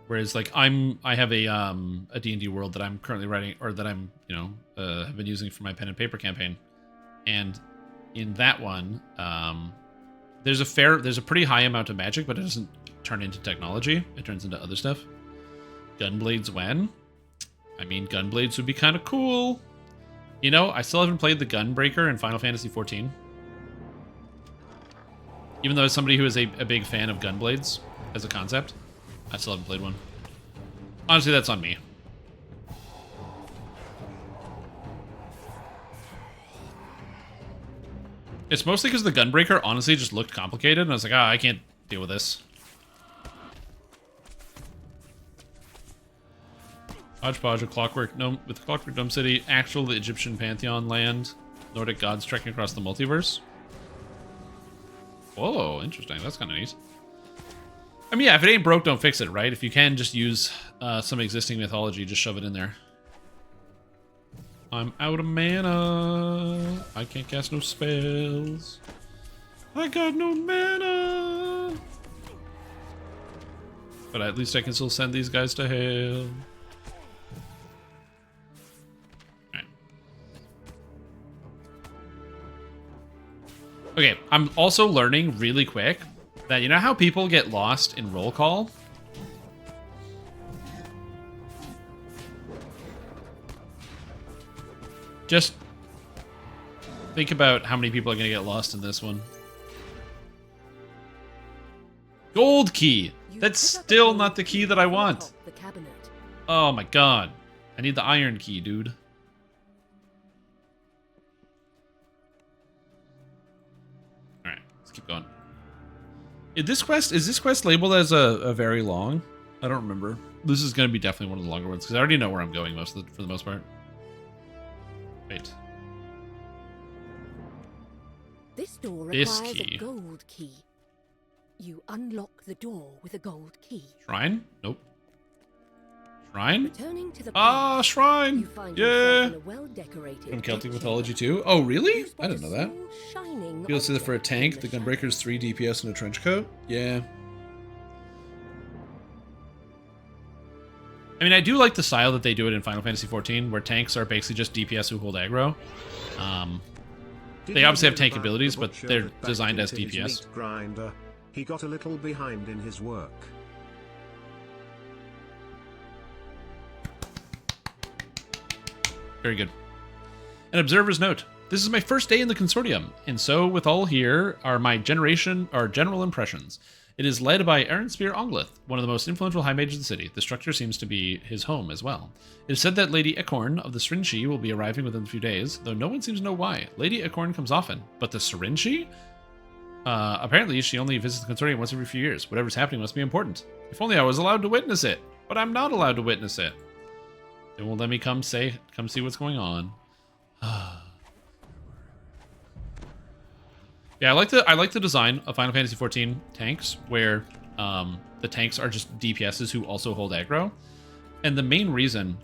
Whereas like I have a D&D world that I'm currently writing, or that I'm, you know, have been using for my pen and paper campaign. And in that one, there's a pretty high amount of magic, but it doesn't turn into technology. It turns into other stuff. Gunblades when? I mean, gunblades would be kind of cool. You know, I still haven't played the Gunbreaker in Final Fantasy XIV. Even though as somebody who is a big fan of gunblades as a concept, I still haven't played one. Honestly, that's on me. It's mostly because the Gunbreaker honestly just looked complicated, and I was like, I can't deal with this. Hodgepodge of Clockwork Gnome with Clockwork Gnome City, actual Egyptian pantheon land, Nordic gods trekking across the multiverse. Whoa, interesting. That's kind of neat. I mean, yeah, if it ain't broke, don't fix it, right? If you can just use some existing mythology, just shove it in there. I'm out of mana. I can't cast no spells. I got no mana. But at least I can still send these guys to hell. Alright. Okay, I'm also learning really quick that, you know how people get lost in roll call? Just think about how many people are going to get lost in this one. Gold key! That's still not the key that I want. Oh my god. I need the iron key, dude. Alright, let's keep going. Is this quest labeled as a very long? I don't remember. This is going to be definitely one of the longer ones, because I already know where I'm going for the most part. Wait. This door requires a gold key. You unlock the door with a gold key. Shrine? Nope. Shrine? Returning to the shrine! You find yeah! in a well-decorated From Celtic mythology too? Oh, really? I didn't know that. You'll see that for a tank, the Gunbreaker's 3 DPS and a trench coat? Yeah. I mean, I do like the style that they do it in Final Fantasy XIV, where tanks are basically just DPS who hold aggro. They obviously have tank abilities, but they're designed as DPS. Grinder. He got a little behind in his work. Very good. An observer's note. This is my first day in the consortium, and so with all here are my general impressions. It is led by Arenspear Onglith, one of the most influential high mages of the city. The structure seems to be his home as well. It is said that Lady Ekorn of the Syrinchi will be arriving within a few days, though no one seems to know why. Lady Ekorn comes often, but the Syrinchi? Apparently she only visits the consortium once every few years. Whatever's happening must be important. If only I was allowed to witness it, but I'm not allowed to witness it. They won't let me come see what's going on. Yeah, I like the design of Final Fantasy XIV tanks, where the tanks are just DPSs who also hold aggro. And the main reason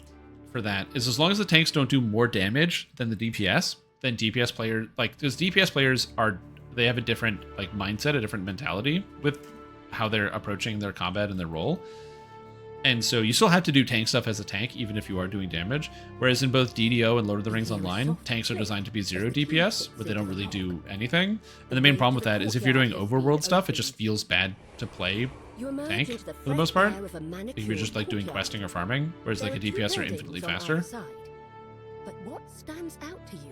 for that is as long as the tanks don't do more damage than the DPS, then DPS players, because DPS players they have a different mindset, a different mentality with how they're approaching their combat and their role. And so you still have to do tank stuff as a tank, even if you are doing damage. Whereas in both DDO and Lord of the Rings Online, tanks are designed to be 0 DPS, where they don't really do anything. And the main problem with that is if you're doing overworld stuff, it just feels bad to play tank for the most part. If you're just like doing questing or farming, whereas like a DPS are infinitely faster. But what stands out to you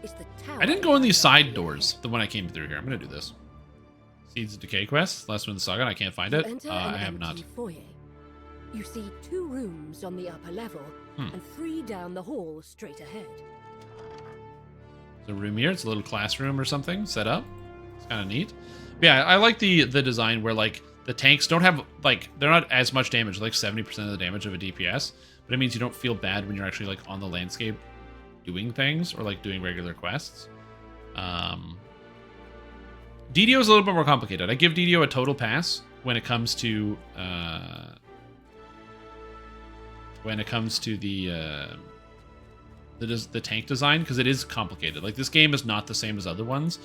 is the tower. I didn't go in these side doors, the one I came through here. I'm going to do this. Seeds of Decay quest, last one in the saga, I can't find it. I have not. You see 2 rooms on the upper level and 3 down the hall straight ahead. There's a room here. It's a little classroom or something set up. It's kind of neat. But yeah, I like the design where like the tanks don't have like they're not as much damage, like 70% of the damage of a DPS, but it means you don't feel bad when you're actually like on the landscape doing things or like doing regular quests. DDO is a little bit more complicated. I give DDO a total pass when it comes to the tank design, because it is complicated. Like this game is not the same as other ones,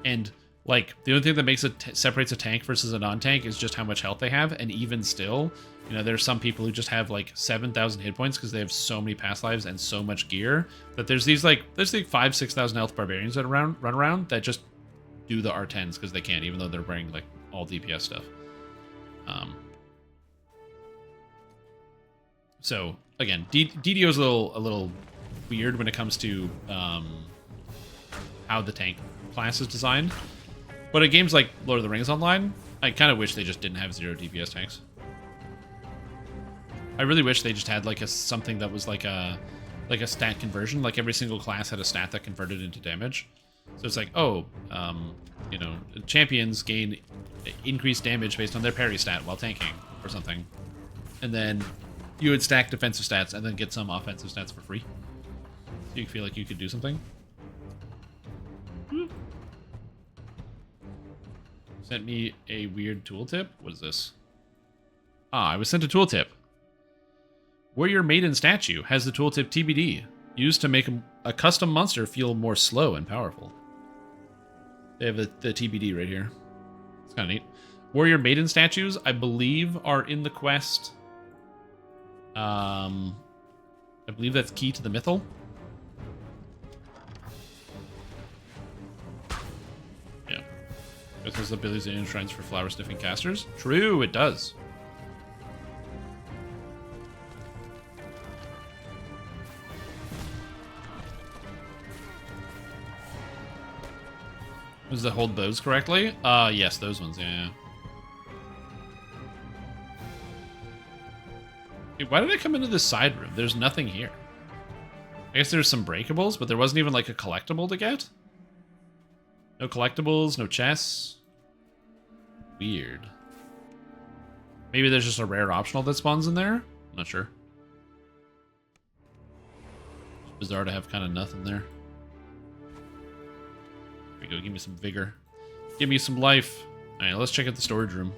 and like the only thing that makes it separates a tank versus a non-tank is just how much health they have. And even still, you know, there's some people who just have like 7,000 hit points because they have so many past lives and so much gear that there's like 5,000-6,000 health barbarians that run around that just do the R10s because they can, even though they're wearing like all DPS stuff. So again, DDO is a little weird when it comes to how the tank class is designed. But at games like Lord of the Rings Online, I kind of wish they just didn't have 0 DPS tanks. I really wish they just had like something that was like a stat conversion. Like every single class had a stat that converted into damage. So it's like, oh, you know, champions gain increased damage based on their parry stat while tanking or something. And then you would stack defensive stats and then get some offensive stats for free. So you feel like you could do something. Sent me a weird tooltip. What is this? Ah, I was sent a tooltip. Warrior Maiden statue has the tooltip TBD, used to make a custom monster feel more slow and powerful. They have the TBD right here. It's kind of neat. Warrior Maiden statues, I believe, are in the quest. I believe that's key to the Mythal. Yeah. This has abilities and shrines for Flower Sniffing casters. True, it does. Does it hold those correctly? Yes, those ones, yeah. Dude, why did I come into this side room? There's nothing here. I guess there's some breakables, but there wasn't even like a collectible to get? No collectibles, no chests. Weird. Maybe there's just a rare optional that spawns in there? I'm not sure. It's bizarre to have kind of nothing there. Here we go, give me some vigor. Give me some life. Alright, let's check out the storage room.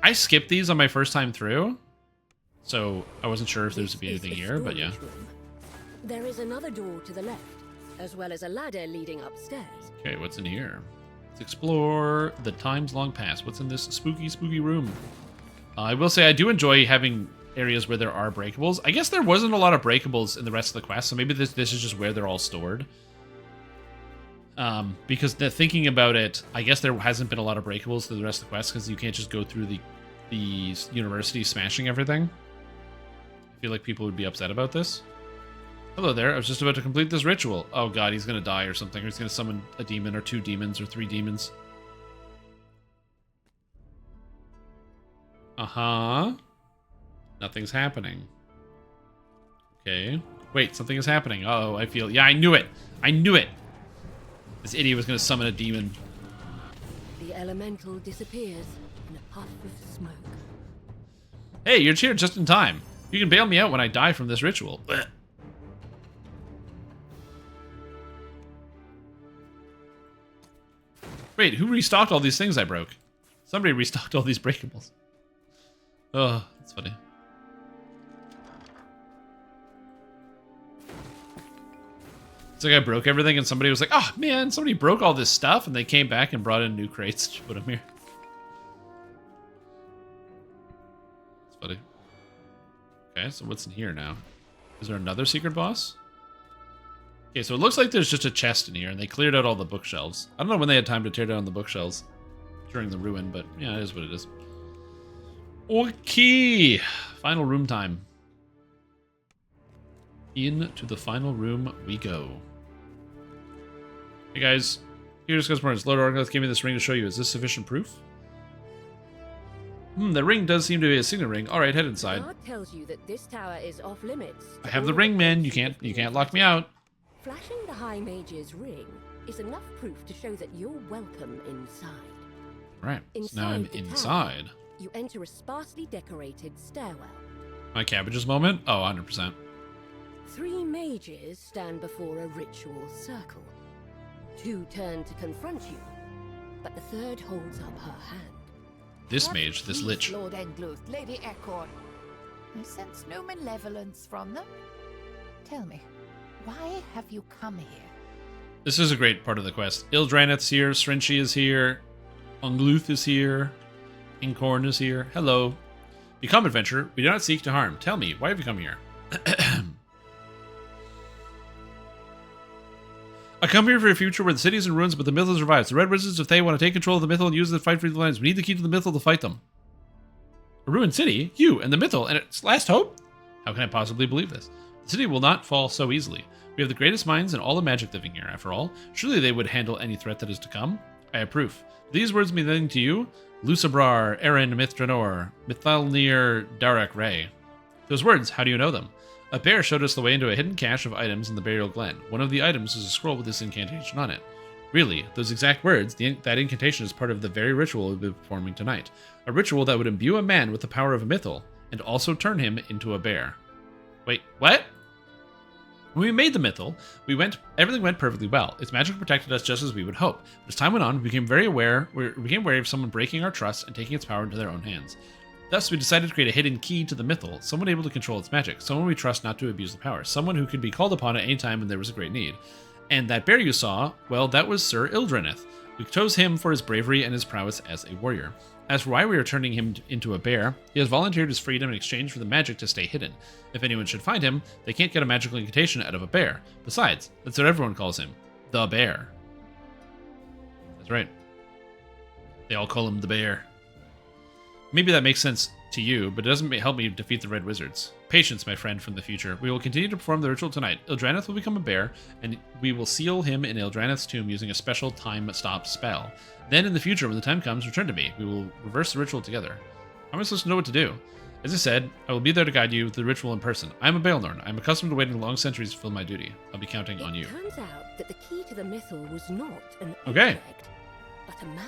I skipped these on my first time through, so I wasn't sure if there's to be anything here, but yeah. There is another door to the left, as well as a ladder leading upstairs. Okay, what's in here? Let's explore the times long past. What's in this spooky room? I will say I do enjoy having areas where there are breakables. I guess there wasn't a lot of breakables in the rest of the quest, so maybe this is just where they're all stored. Because thinking about it, I guess there hasn't been a lot of breakables to the rest of the quest because you can't just go through the university smashing everything. I feel like people would be upset about this. Hello there, I was just about to complete this ritual. Oh god, he's gonna die or something, or he's gonna summon a demon or 2 demons or 3 demons. Uh-huh. Nothing's happening. Okay. Wait, something is happening. Uh-oh, I feel... Yeah, I knew it! I knew it! This idiot was gonna summon a demon. The elemental disappears in a puff of smoke. Hey, you're here just in time. You can bail me out when I die from this ritual. Blech. Wait, who restocked all these things I broke? Somebody restocked all these breakables. Oh, that's funny. It's like I broke everything and somebody was like, oh man, somebody broke all this stuff, and they came back and brought in new crates to put them here. It's funny. Okay, so what's in here now? Is there another secret boss? Okay, so it looks like there's just a chest in here, and they cleared out all the bookshelves. I don't know when they had time to tear down the bookshelves during the ruin, but yeah, it is what it is. Okay, final room time. Into the final room we go. Hey guys, here's Cosmorans. Lord Orgloth gave me this ring to show you. Is this sufficient proof? The ring does seem to be a signet ring. All right, head inside. Guard tells you that this tower is off limits. I have the ring, man. You can't lock me out. Flashing the High Mage's ring is enough proof to show that you're welcome inside. Right. So now I'm inside. You enter a sparsely decorated stairwell. My cabbages moment? Oh, 100%. 3 mages stand before a ritual circle. 2 turn to confront you, but the 3rd holds up her hand. This mage, this lich. Lord Engluth, Lady Ecorn. I sense no malevolence from them. Tell me, why have you come here? This is a great part of the quest. Ildraneth's here, Srinchi is here, Ungluth is here, Incorn is here. Hello. You come, adventurer. We do not seek to harm. Tell me, why have you come here? I come here for a future where the city is in ruins, but the Mythos revives. The Red Wizards, if they want to take control of the Mythal and use it to fight for the lands, we need the key to the Mythal to fight them. A ruined city? You and the Mythal, and its last hope? How can I possibly believe this? The city will not fall so easily. We have the greatest minds in all of magic living here, after all. Surely they would handle any threat that is to come. I approve. These words mean nothing to you? Lucibrar, Erin, Myth Drannor, Mithalnir, Darak Ray. Those words, how do you know them? A bear showed us the way into a hidden cache of items in the burial glen. One of the items is a scroll with this incantation on it. Really, those exact words, that incantation is part of the very ritual we'll be performing tonight. A ritual that would imbue a man with the power of a mythal, and also turn him into a bear. Wait, what? When we made the mythal, everything went perfectly well. Its magic protected us just as we would hope. But as time went on, we became wary of someone breaking our trust and taking its power into their own hands. Thus, we decided to create a hidden key to the mythal, someone able to control its magic, someone we trust not to abuse the power, someone who could be called upon at any time when there was a great need. And that bear you saw, well, that was Sir Ildraneth. We chose him for his bravery and his prowess as a warrior. As for why we are turning him into a bear, he has volunteered his freedom in exchange for the magic to stay hidden. If anyone should find him, they can't get a magical incantation out of a bear. Besides, that's what everyone calls him, the bear. That's right. They all call him the bear. Maybe that makes sense to you, but it doesn't help me defeat the Red Wizards. Patience, my friend from the future. We will continue to perform the ritual tonight. Ildraneth will become a bear, and we will seal him in Ildraneth's tomb using a special time-stop spell. Then, in the future, when the time comes, return to me. We will reverse the ritual together. How am I supposed to know what to do? As I said, I will be there to guide you through the ritual in person. I am a Baelnorn. I am accustomed to waiting long centuries to fulfill my duty. I'll be counting on you. It turns out that the key to the mythal was not an Okay. object, but a man.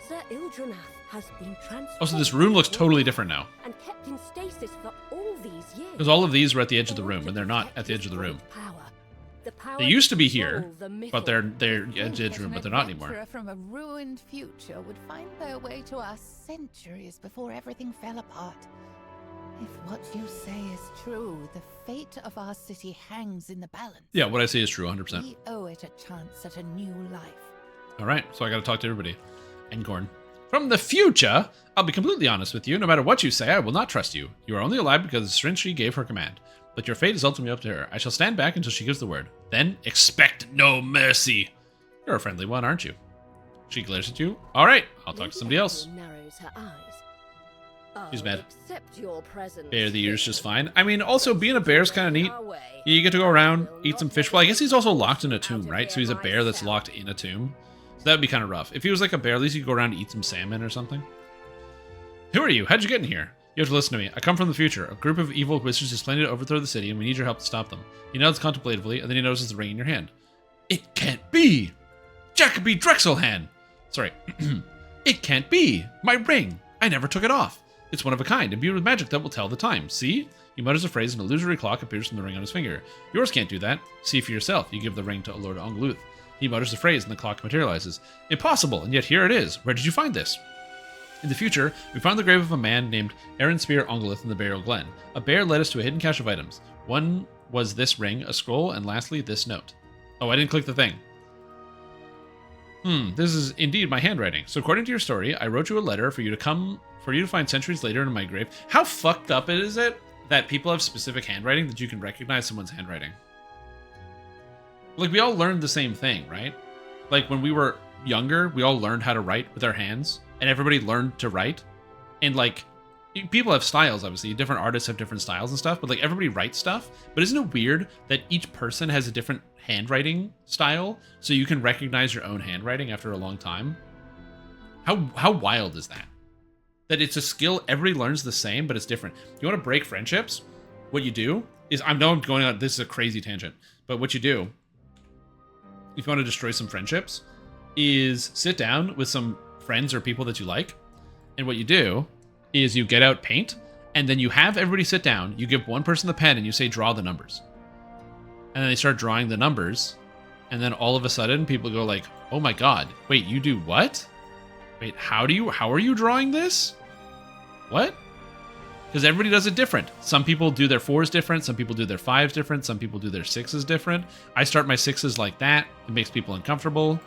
Sir Ildraneth has been transformed. Also, this room looks totally different now. And kept in stasis for all these years. Because all of these were at the edge of the room, and they're not at the edge of the room. They used to be here, but they're at the edge of the room, but they're not anymore. An adventurer from a ruined future would find their way to us centuries before everything fell apart. If what you say is true, the fate of our city hangs in the balance. Yeah, what I say is true, 100%. We owe it a chance at a new life. All right, so I got to talk to everybody. Encorn. From the future, I'll be completely honest with you. No matter what you say, I will not trust you. You are only alive because Srinchi gave her command. But your fate is ultimately up to her. I shall stand back until she gives the word. Then, expect no mercy. You're a friendly one, aren't you? She glares at you. All right, I'll talk to somebody else. Narrows her eyes. She's mad. Accept your presence. Bear the ears just fine. I mean, also, being a bear is kind of neat. You get to go around, eat some fish. Well, I guess he's also locked in a tomb, right? So he's a bear that's locked in a tomb. So that would be kind of rough. If he was like a bear, at least you could go around and eat some salmon or something. Who are you? How'd you get in here? You have to listen to me. I come from the future. A group of evil wizards is planning to overthrow the city, and we need your help to stop them. He nods contemplatively, and then he notices the ring in your hand. It can't be! Jacoby Drexelhan! Sorry. It can't be! My ring! I never took it off. It's one of a kind, imbued with magic that will tell the time. See? He mutters a phrase, and an illusory clock appears from the ring on his finger. Yours can't do that. See for yourself. You give the ring to Lord Ongluth. He mutters a phrase, and the clock materializes. Impossible, and yet here it is. Where did you find this? In the future, we found the grave of a man named Aaron Spear Ongluth in the burial glen. A bear led us to a hidden cache of items. One was this ring, a scroll, and lastly, this note. Oh, I didn't click the thing. This is indeed my handwriting. So according to your story, I wrote you a letter for you to find centuries later in my grave. How fucked up is it that people have specific handwriting that you can recognize someone's handwriting. Like, we all learned the same thing, right? Like, when we were younger, we all learned how to write with our hands, and everybody learned to write. And, like, people have styles, obviously. Different artists have different styles and stuff, but, like, everybody writes stuff. But isn't it weird that each person has a different handwriting style, so you can recognize your own handwriting after a long time? How wild is that? That it's a skill, everybody learns the same, but it's different. You want to break friendships? What you do is, I know I'm going on, this is a crazy tangent, but what you do, if you want to destroy some friendships, is sit down with some friends or people that you like, and what you do is you get out paint, and then you have everybody sit down, you give one person the pen, and you say, draw the numbers. And then they start drawing the numbers, and then all of a sudden, people go like, oh my god, wait, you do what? Wait, how are you drawing this? What? Because everybody does it different. Some people do their 4s different, some people do their 5s different, some people do their 6s different. I start my 6s like that. It makes people uncomfortable.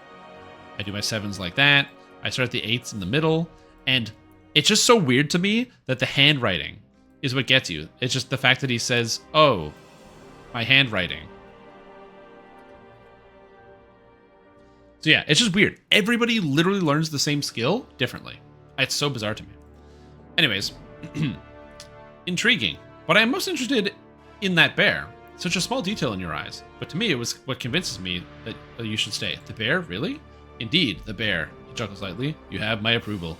I do my 7s like that. I start the 8s in the middle. And it's just so weird to me that the handwriting is what gets you. It's just the fact that he says, oh, my handwriting. So yeah, it's just weird. Everybody literally learns the same skill differently. It's so bizarre to me. Anyways, intriguing. But I am most interested in that bear. Such a small detail in your eyes. But to me, it was what convinces me that you should stay. The bear? Really? Indeed, the bear. He chuckles lightly. You have my approval.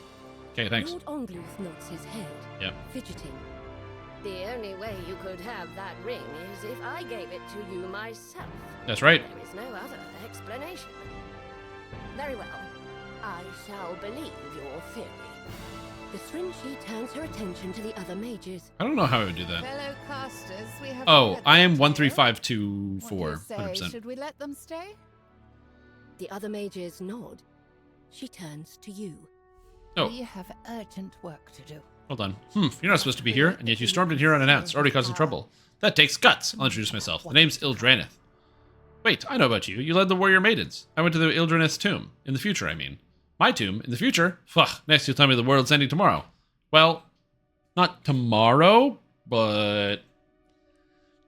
Okay, thanks. Lord Ongluth nods his head, Yep. fidgeting. The only way you could have that ring is if I gave it to you myself. That's right. There is no other explanation. Very well. I shall believe your theory. The Stringy turns her attention to the other mages. I don't know how I would do that. Fellow casters, we have Oh, I am What do you 13524. say? 100%. Should we let them stay? The other mages nod. She turns to you. Oh, We have urgent work to do. hold on. You're not supposed to be here, and yet you stormed in here unannounced, already causing trouble. That takes guts. I'll introduce myself. The name's Ildranith. Wait, I know about you. You led the warrior maidens. I went to the Ildranith's tomb. In the future, I mean. My tomb? In the future? Fuck, next you'll tell me the world's ending tomorrow. Well, not tomorrow, but...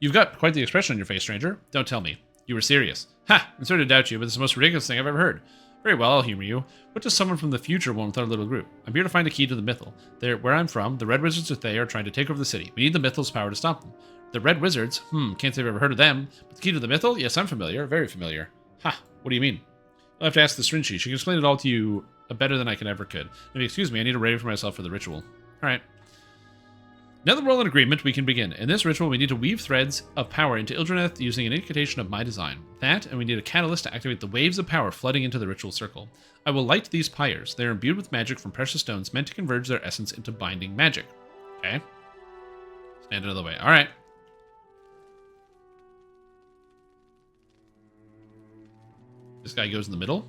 You've got quite the expression on your face, stranger. Don't tell me. You were serious. Ha! I'm sorry to doubt you, but it's the most ridiculous thing I've ever heard. Very well, I'll humor you. What does someone from the future want with our little group? I'm here to find a key to the Mythal. Where I'm from, the Red Wizards of Thay are trying to take over the city. We need the Mythal's power to stop them. The Red Wizards? Can't say I've ever heard of them. But the key to the Mythal? Yes, I'm familiar. Very familiar. Ha! What do you mean? I'll have to ask the Stringy. She can explain it all to you better than I can ever could. Maybe, excuse me, I need to ready for myself for the ritual. Alright. Now that we're all in agreement, we can begin. In this ritual, we need to weave threads of power into Ildranith using an incantation of my design. That, and we need a catalyst to activate the waves of power flooding into the ritual circle. I will light these pyres. They are imbued with magic from precious stones meant to converge their essence into binding magic. Okay. Stand out of the way. Alright. This guy goes in the middle.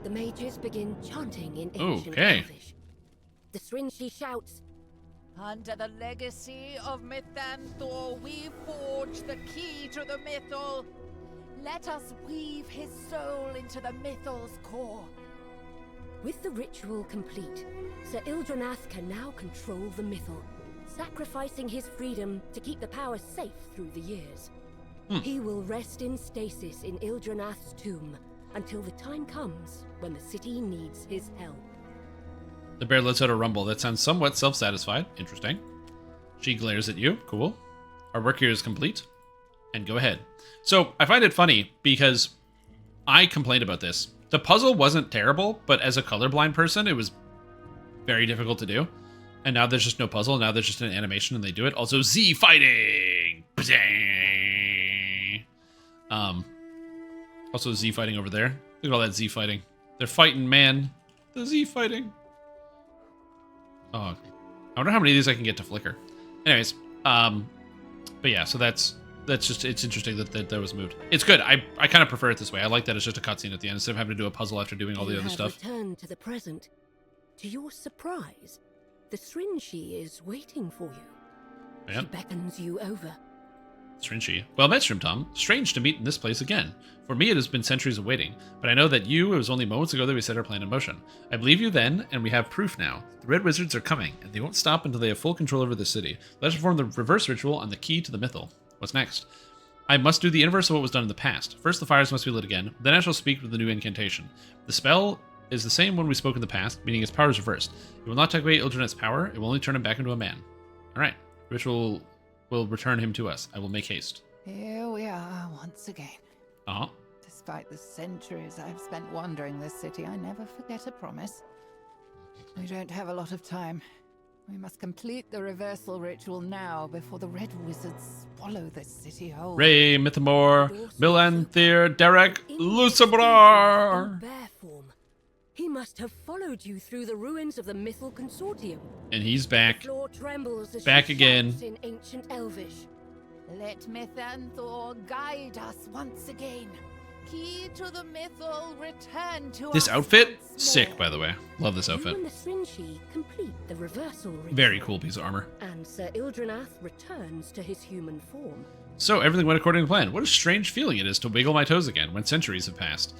The mages begin chanting in ancient Okay. Elvish. The Stringy shouts, Under the legacy of Mythanthor, we forge the key to the Mythal. Let us weave his soul into the Mythal's core. With the ritual complete, Sir Ildranath can now control the Mythal, sacrificing his freedom to keep the power safe through the years. He will rest in stasis in Ildranath's tomb until the time comes when the city needs his help. The bear lets out a rumble that sounds somewhat self-satisfied. Interesting. She glares at you. Cool. Our work here is complete. And go ahead. So, I find it funny because I complained about this. The puzzle wasn't terrible, but as a colorblind person, it was very difficult to do. And now there's just no puzzle. Now there's just an animation and they do it. Also, Z fighting! Also, Z fighting over there. Look at all that Z fighting. They're fighting, man. The Z fighting. Oh, I wonder how many of these I can get to flicker. Anyways, but yeah, so that's just, it's interesting that was moved. It's good. I kind of prefer it this way. I like that it's just a cutscene at the end instead of having to do a puzzle after doing all the other stuff. Return to the present. To your surprise, the Stringy is waiting for you. Yeah. She beckons you over. Strange. Well met, Shrimtom. Strange to meet in this place again. For me, it has been centuries of waiting, but I know that it was only moments ago that we set our plan in motion. I believe you then, and we have proof now. The Red Wizards are coming, and they won't stop until they have full control over the city. Let us perform the reverse ritual on the key to the Mythal. What's next? I must do the inverse of what was done in the past. First, the fires must be lit again, then I shall speak with the new incantation. The spell is the same one we spoke in the past, meaning its power is reversed. It will not take away Ildreneth's power, it will only turn him back into a man. Alright, ritual will return him to us. I will make haste. Here we are once again. Uh-huh. Despite the centuries I've spent wandering this city, I never forget a promise. We don't have a lot of time. We must complete the reversal ritual now before the Red Wizards swallow this city whole. Ray, Mythamore, Milanther, Derek, Lucibrar! Bear form. He must have followed you through the ruins of the Mythal Consortium. And he's back. The floor trembles as Back she again. shouts in ancient Elvish. Let Mythanthor guide us once again. Key to the Mythal, return to This us outfit? once more. Sick, by the way. Love this You outfit. and the Srinchi complete the reversal ritual. Very cool piece of armor. And Sir Ildrenath returns to his human form. So, everything went according to plan. What a strange feeling it is to wiggle my toes again when centuries have passed.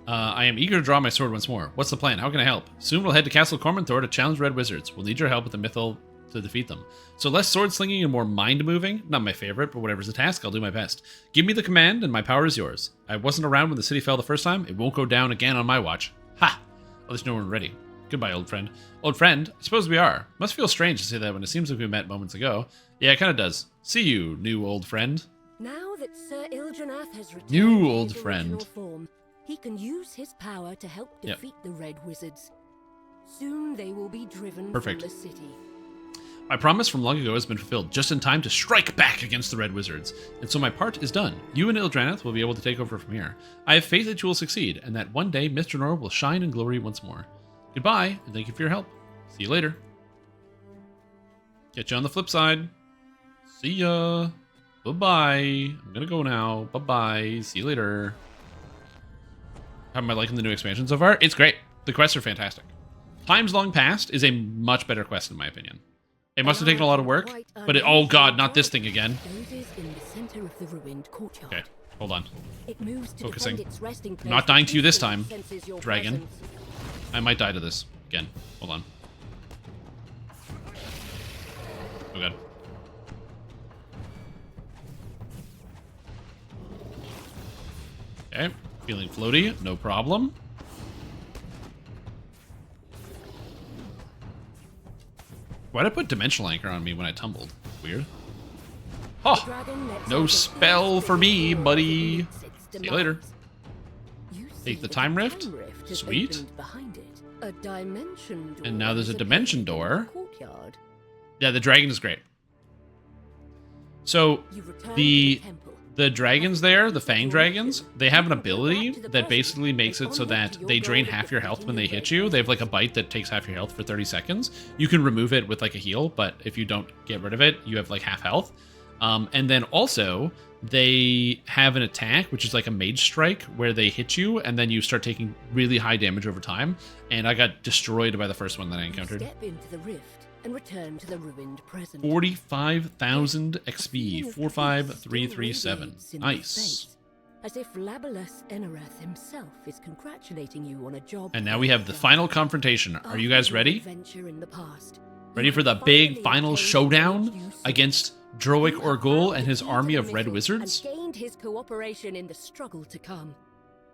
I am eager to draw my sword once more. What's the plan? How can I help? Soon we'll head to Castle Cormanthor to challenge Red Wizards. We'll need your help with the Mythal to defeat them. So less sword slinging and more mind moving. Not my favorite, but whatever's the task, I'll do my best. Give me the command and my power is yours. I wasn't around when the city fell the first time. It won't go down again on my watch. Ha! At least no one ready. Goodbye, old friend. Old friend? I suppose we are. Must feel strange to say that when it seems like we met moments ago. Yeah, it kind of does. See you, new old friend. Now that Sir Ildrenath has returned New to old his friend. original form, he can use his power to help defeat the Red Wizards. Soon they will be driven Perfect. from the city. My promise from long ago has been fulfilled just in time to strike back against the Red Wizards, and so my part is done. You and Ildrenath will be able to take over from here. I have faith that you will succeed, and that one day Myth Drannor will shine in glory once more. Goodbye, and thank you for your help. See you later. Catch you on the flip side. See ya. Bye-bye. I'm gonna go now. Bye-bye. See you later. How am I liking the new expansion so far? It's great. The quests are fantastic. Times Long Past is a much better quest in my opinion. It must have taken a lot of work, but oh god, not this thing again. Dozes in the center of the ruined courtyard. Okay, hold on. It moves to Focusing. defend its resting place. Not dying to you this Instantly time, senses your dragon. presence. I might die to this again. Hold on. Oh god. Okay, feeling floaty, no problem. Why'd I put Dimensional Anchor on me when I tumbled? Weird. Oh, Dragon lets no out a spell for me, buddy. its See you later. You Take see the that Time a Rift? time rift has Sweet. opened behind it. A dimension door. And now there's a has dimension appeared in door. the courtyard. Yeah, the dragon is great. So, You return to the temple. dragons there, the Fang dragons, they have an ability that basically makes it so that they drain half your health when they hit you. They have like a bite that takes half your health for 30 seconds. You can remove it with like a heal, but if you don't get rid of it, you have like half health. And then also, they have an attack, which is like a mage strike, where they hit you, and then you start taking really high damage over time. And I got destroyed by the first one that I encountered. Step into the rift and return to the ruined present. 45,000 A XP, feeling of peace 45337. still radiates in Nice. space, as if Labalus Enerath himself is congratulating you on a job. And now we have the final confrontation. Are you guys ready? Adventure in the past, Ready you for the have big finally final obtained showdown what you sought. against Droic You have Orgul found and the his key to army the of Red Mythal Wizards? And gained his cooperation in the struggle to come.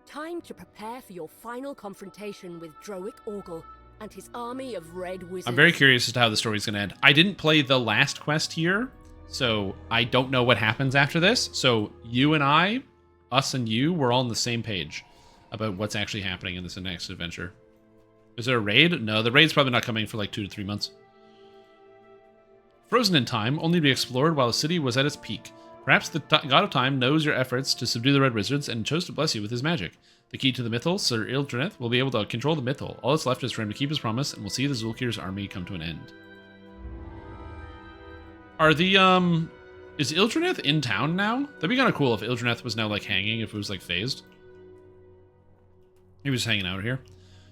Time to prepare for your final confrontation with Droic Orgul and his army of Red Wizards. I'm very curious as to how the story's going to end. I didn't play the last quest here, so I don't know what happens after this. So you and I, us and you, we're all on the same page about what's actually happening in this next adventure. Is there a raid? No, the raid's probably not coming for like 2 to 3 months. Frozen in time, only to be explored while the city was at its peak. Perhaps the God of Time knows your efforts to subdue the Red Wizards and chose to bless you with his magic. The key to the Mythal, Sir Ildreneth, will be able to control the Mythal. All that's left is for him to keep his promise, and we'll see the Zulkir's army come to an end. Are the, is Ildreneth in town now? That'd be kind of cool if Ildreneth was now, like, hanging, if it was, like, phased. He was just hanging out here.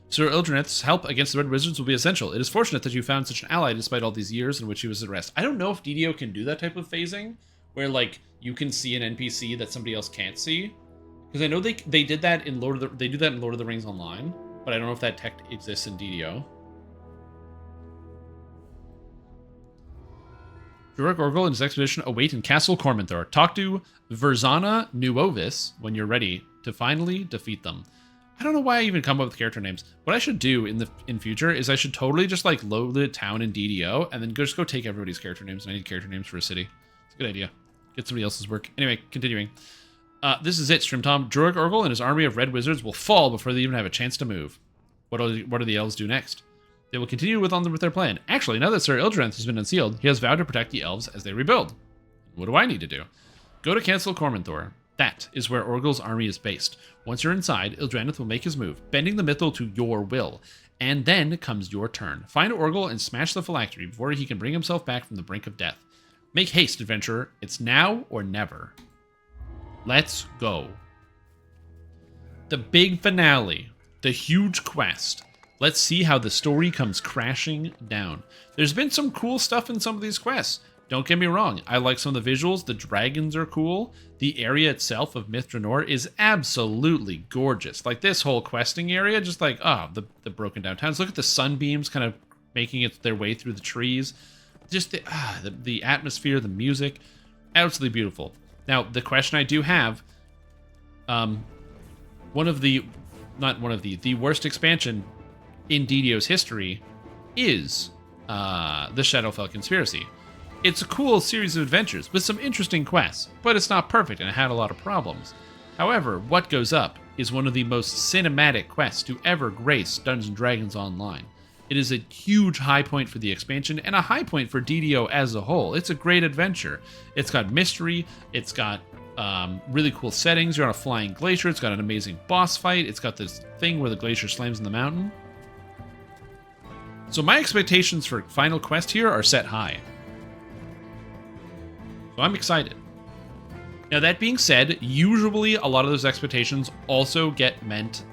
Sir Ildreneth's help against the Red Wizards will be essential. It is fortunate that you found such an ally despite all these years in which he was at rest. I don't know if DDO can do that type of phasing, where like you can see an NPC that somebody else can't see. Because I know they did that in they do that in Lord of the Rings Online, but I don't know if that tech exists in DDO. Jurek Orgel and his expedition await in Castle Cormanthor. Talk to Verzana Nuovis when you're ready to finally defeat them. I don't know why I even come up with character names. What I should do in future is I should totally just like load the town in DDO and then just go take everybody's character names. I need character names for a city. It's a good idea. Get somebody else's work. Anyway, continuing. This is it, Strimtom. Jurek Orgel and his army of red wizards will fall before they even have a chance to move. What do the elves do next? They will continue with their plan. Actually, now that Sir Ildrenth has been unsealed, he has vowed to protect the elves as they rebuild. What do I need to do? Go to Castle Cormanthor. That is where Orgel's army is based. Once you're inside, Ildrenth will make his move, bending the mythal to your will. And then comes your turn. Find Orgel and smash the phylactery before he can bring himself back from the brink of death. Make haste, adventurer. It's now or never. Let's go. The big finale. The huge quest. Let's see how the story comes crashing down. There's been some cool stuff in some of these quests. Don't get me wrong, I like some of the visuals. The dragons are cool. The area itself of Myth Drannor is absolutely gorgeous. Like this whole questing area, just like, the broken down towns. Look at the sunbeams kind of making their way through the trees. Just the atmosphere, the music, absolutely beautiful. Now, the question I do have, the worst expansion in DDO's history is the Shadowfell Conspiracy. It's a cool series of adventures with some interesting quests, but it's not perfect and it had a lot of problems. However, What Goes Up is one of the most cinematic quests to ever grace Dungeons & Dragons Online. It is a huge high point for the expansion and a high point for DDO as a whole. It's a great adventure. It's got mystery, it's got really cool settings. You're on a flying glacier, it's got an amazing boss fight, it's got this thing where the glacier slams in the mountain. So my expectations for Final Quest here are set high. So I'm excited. Now that being said, usually a lot of those expectations also get met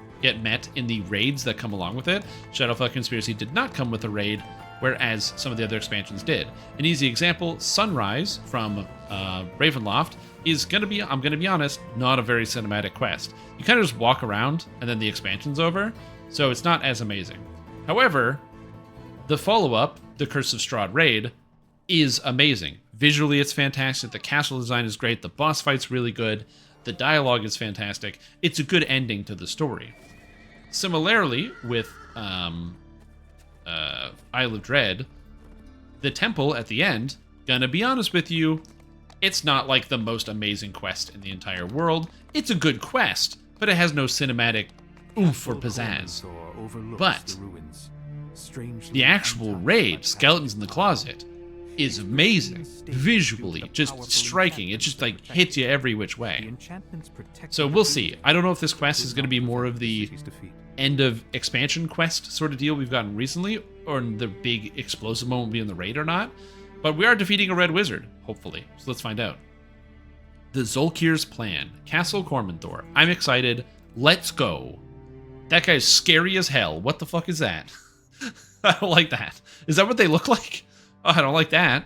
in the raids that come along with it. Shadowfell Conspiracy did not come with a raid, whereas some of the other expansions did. An easy example, Sunrise from Ravenloft is going to be, I'm going to be honest, not a very cinematic quest. You kind of just walk around and then the expansion's over, so it's not as amazing. However, the follow-up, the Curse of Strahd raid, is amazing. Visually, it's fantastic. The castle design is great. The boss fight's really good. The dialogue is fantastic. It's a good ending to the story. Similarly, with Isle of Dread, the temple at the end, gonna be honest with you, it's not like the most amazing quest in the entire world. It's a good quest, but it has no cinematic oomph or pizzazz. But the actual raid, Skeletons in the Closet, is amazing. Visually, just striking. It just like hits you every which way. So we'll see. I don't know if this quest is going to be more of the end of expansion quest sort of deal we've gotten recently, or the big explosive moment will be in the raid or not. But we are defeating a red wizard, hopefully. So let's find out. The Zolkir's Plan. Castle Cormanthor. I'm excited. Let's go. That guy's scary as hell. What the fuck is that? I don't like that. Is that what they look like? Oh, I don't like that.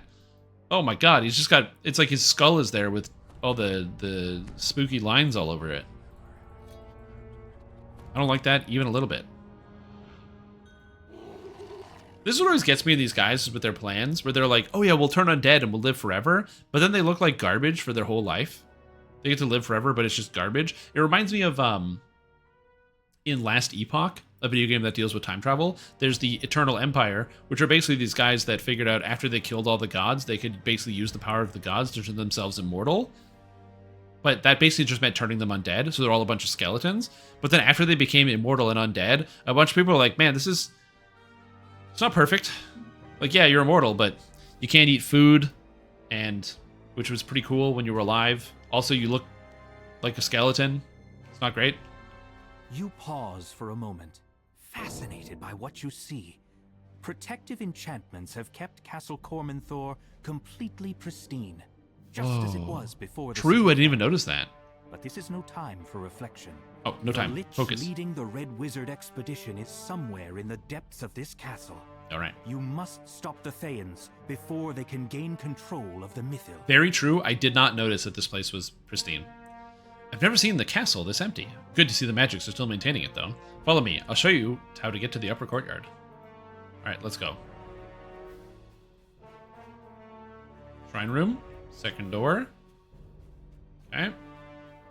Oh my god, he's just got... It's like his skull is there with all the spooky lines all over it. I don't like that even a little bit. This is what always gets me, these guys with their plans, where they're like, oh yeah, we'll turn undead and we'll live forever, but then they look like garbage for their whole life. They get to live forever, but it's just garbage. It reminds me of, in Last Epoch, a video game that deals with time travel, there's the Eternal Empire, which are basically these guys that figured out after they killed all the gods, they could basically use the power of the gods to turn themselves immortal. But that basically just meant turning them undead, so they're all a bunch of skeletons. But then after they became immortal and undead, a bunch of people are like, man, it's not perfect. Like, yeah, you're immortal, but you can't eat food, and which was pretty cool when you were alive. Also, you look like a skeleton. It's not great. You pause for a moment, fascinated by what you see. Protective enchantments have kept Castle Cormanthor completely pristine, just as it was before the True, I didn't even notice that. But this is no time for reflection. Oh, no time. The Lich Focus. leading the Red Wizard expedition is somewhere in the depths of this castle. All right. You must stop the Thayans before they can gain control of the Mythil. Very true. I did not notice that this place was pristine. I've never seen the castle this empty. Good to see the magics are still maintaining it, though. Follow me. I'll show you how to get to the upper courtyard. All right, let's go. Shrine room. Second door. Okay.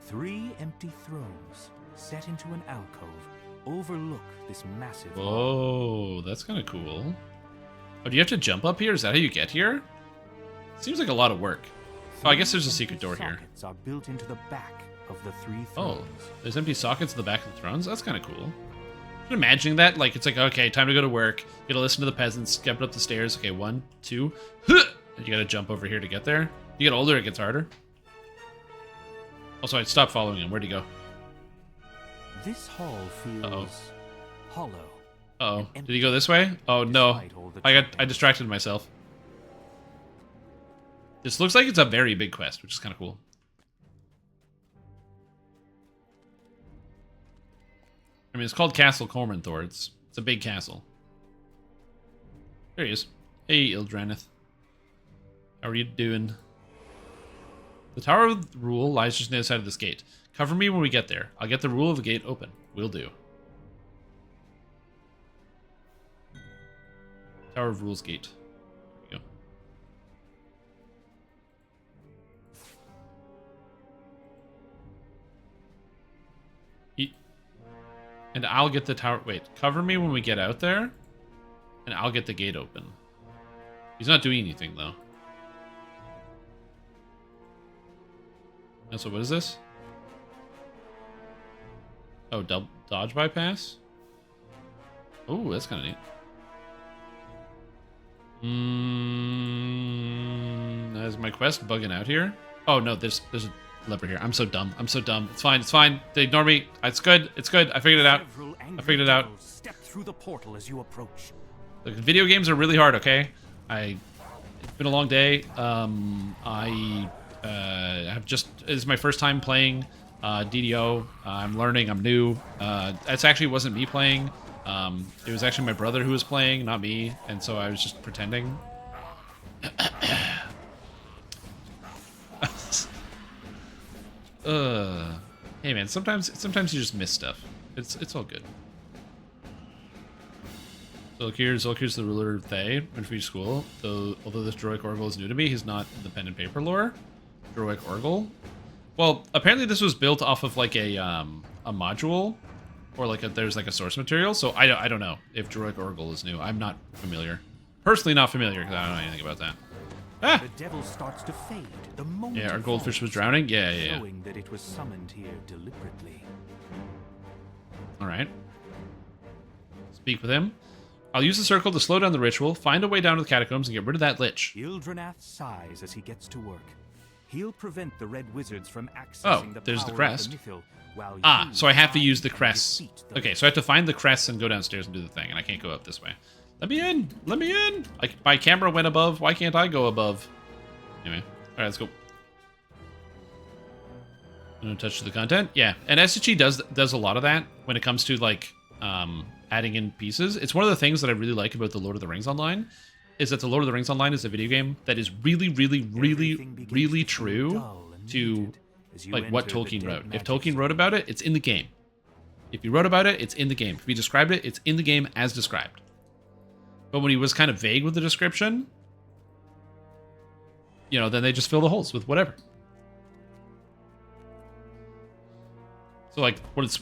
3 empty thrones set into an alcove overlook this massive Whoa, that's kind of cool. Oh, do you have to jump up here? Is that how you get here? Seems like a lot of work. Oh, I guess there's a secret door here. Sockets are built into the back of the 3 thrones. Oh, there's empty sockets in the back of the thrones? That's kind of cool. I'm imagining that. Like, it's like, okay, time to go to work. You gotta listen to the peasants, get up the stairs. Okay, 1, 2. And you gotta jump over here to get there. You get older, it gets harder. Also, I'd stop following him. Where'd he go? This hall feels hollow. Uh-oh. Did he go this way? Oh, no. I distracted myself. This looks like it's a very big quest, which is kind of cool. I mean, it's called Castle Cormanthor. It's a big castle. There he is. Hey, Ildranith. How are you doing? The Tower of Rule lies just on the other side of this gate. Cover me when we get there. I'll get the rule of the gate open. Will do. Tower of Rule's gate. There we go. And I'll get the tower... Wait, cover me when we get out there, and I'll get the gate open. He's not doing anything, though. And so what is this? Oh, dodge bypass? Oh, that's kind of neat. Is my quest bugging out here? Oh, no, there's a lever here. I'm so dumb. I'm so dumb. It's fine. It's fine. They ignore me. It's good. It's good. I figured it out. I figured it out. Step through the portal as you approach. Look, video games are really hard, okay? It's been a long day. It's my first time playing DDO. I'm learning. I'm new. It actually wasn't me playing. It was actually my brother who was playing, not me. And so I was just pretending. Hey man, sometimes you just miss stuff. It's all good. So look here's the ruler Thay, went for school. Although this Droic Orgle is new to me, he's not in the pen and paper lore. Droic Orgle. Well, apparently this was built off of like a module, or like there's like a source material. So I don't know if Droic Orgle is new. I'm not familiar. Personally, not familiar because I don't know anything about that. Ah! The devil starts to fade the moment. Yeah, our goldfish was drowning. Yeah. Showing that it was summoned here deliberately. All right. Speak with him. I'll use the circle to slow down the ritual, find a way down to the catacombs, and get rid of that lich. Ildranith sighs as he gets to work. He'll prevent the Red Wizards from accessing there's the power crest. of the Mythil, while So I have to use the can crests. defeat the Okay, so I have to find the crests and go downstairs and do the thing, and I can't go up this way. Let me in! Let me in! My camera went above. Why can't I go above? Anyway, all right, let's go. No touch to the content. Yeah, and SHE does a lot of that when it comes to like adding in pieces. It's one of the things that I really like about the Lord of the Rings Online, is that the Lord of the Rings Online is a video game that is really, really, really, really true to like what Tolkien wrote. If Tolkien wrote about it, it's in the game. If he wrote about it, it's in the game. If he described it, it's in the game as described. But when he was kind of vague with the description, then they just fill the holes with whatever. So like what it's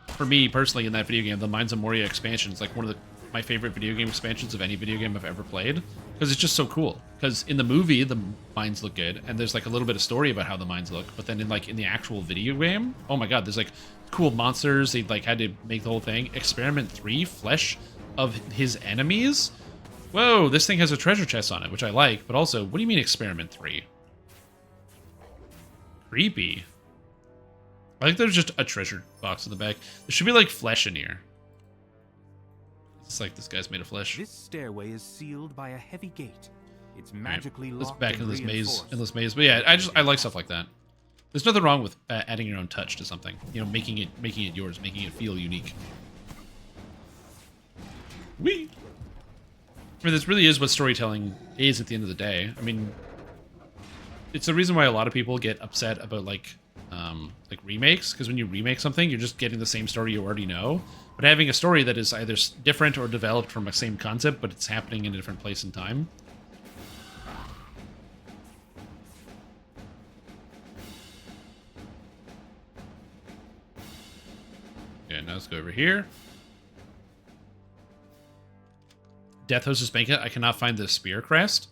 for me personally in that video game, the Mines of Moria expansion is like one of my favorite video game expansions of any video game I've ever played, because it's just so cool. Because in the movie the mines look good, and there's like a little bit of story about how the mines look, but then in the actual video game, oh my god, there's like cool monsters. They like had to make the whole thing. Experiment 3, flesh of his enemies. Whoa, this thing has a treasure chest on it, which I like, but also, what do you mean Experiment 3? Creepy. I think there's just a treasure box in the back. There should be like flesh in here. It's like this guy's made of flesh. This stairway is sealed by a heavy gate. It's magically Let's locked back and into this reinforced. endless maze. But yeah, I like stuff like that. There's nothing wrong with adding your own touch to something. Making it yours, making it feel unique. Whee! I mean, this really is what storytelling is at the end of the day. I mean, it's the reason why a lot of people get upset about like remakes, because when you remake something, you're just getting the same story you already know. But having a story that is either different or developed from a same concept, but it's happening in a different place and time. Okay, now let's go over here. Death Hostess Banquet. I cannot find the spear crest.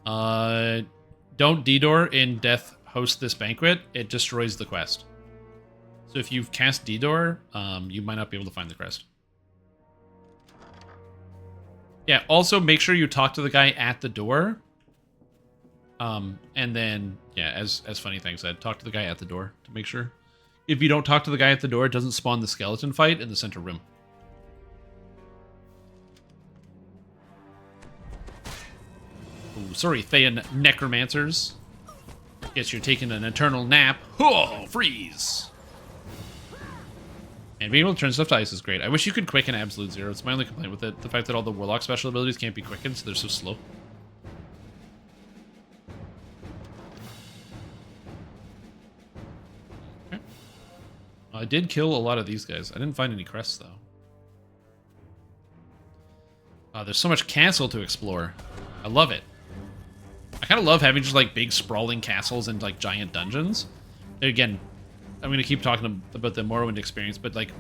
Don't D-door in Death Host this banquet. It destroys the quest. So if you've cast D-door, you might not be able to find the crest. Yeah, also make sure you talk to the guy at the door. And then, yeah, as Funny Thing said, talk to the guy at the door to make sure. If you don't talk to the guy at the door, it doesn't spawn the skeleton fight in the center room. Ooh, sorry, Thayan Necromancers. Guess you're taking an eternal nap. Oh, freeze! And being able to turn stuff to ice is great. I wish you could quicken Absolute Zero. It's my only complaint with it. The fact that all the Warlock special abilities can't be quickened, so they're so slow. Okay. I did kill a lot of these guys. I didn't find any crests, though. There's so much castle to explore. I love it. I kind of love having just like big sprawling castles and like giant dungeons. Again, I'm going to keep talking about the Morrowind experience, but like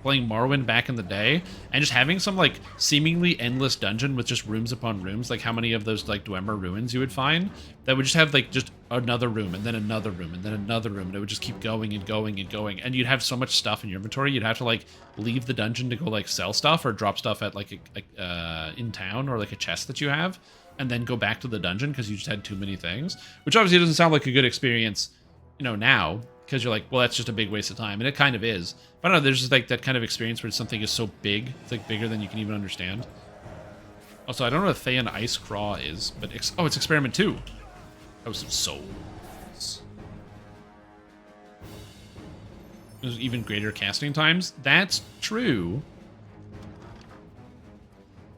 playing Morrowind back in the day and just having some like seemingly endless dungeon with just rooms upon rooms, like how many of those like Dwemer ruins you would find that would just have like just another room and then another room and then another room, and it would just keep going and going and going, and you'd have so much stuff in your inventory you'd have to like leave the dungeon to go like sell stuff or drop stuff at like in town or like a chest that you have, and then go back to the dungeon because you just had too many things, which obviously doesn't sound like a good experience, you know, now, because you're like, well, that's just a big waste of time, and it kind of is. But I don't know, there's just like that kind of experience where something is so big, it's like bigger than you can even understand. Also, I don't know what Thayan Ice Craw is, but oh, it's Experiment 2. House of Souls. There's even greater casting times. That's true.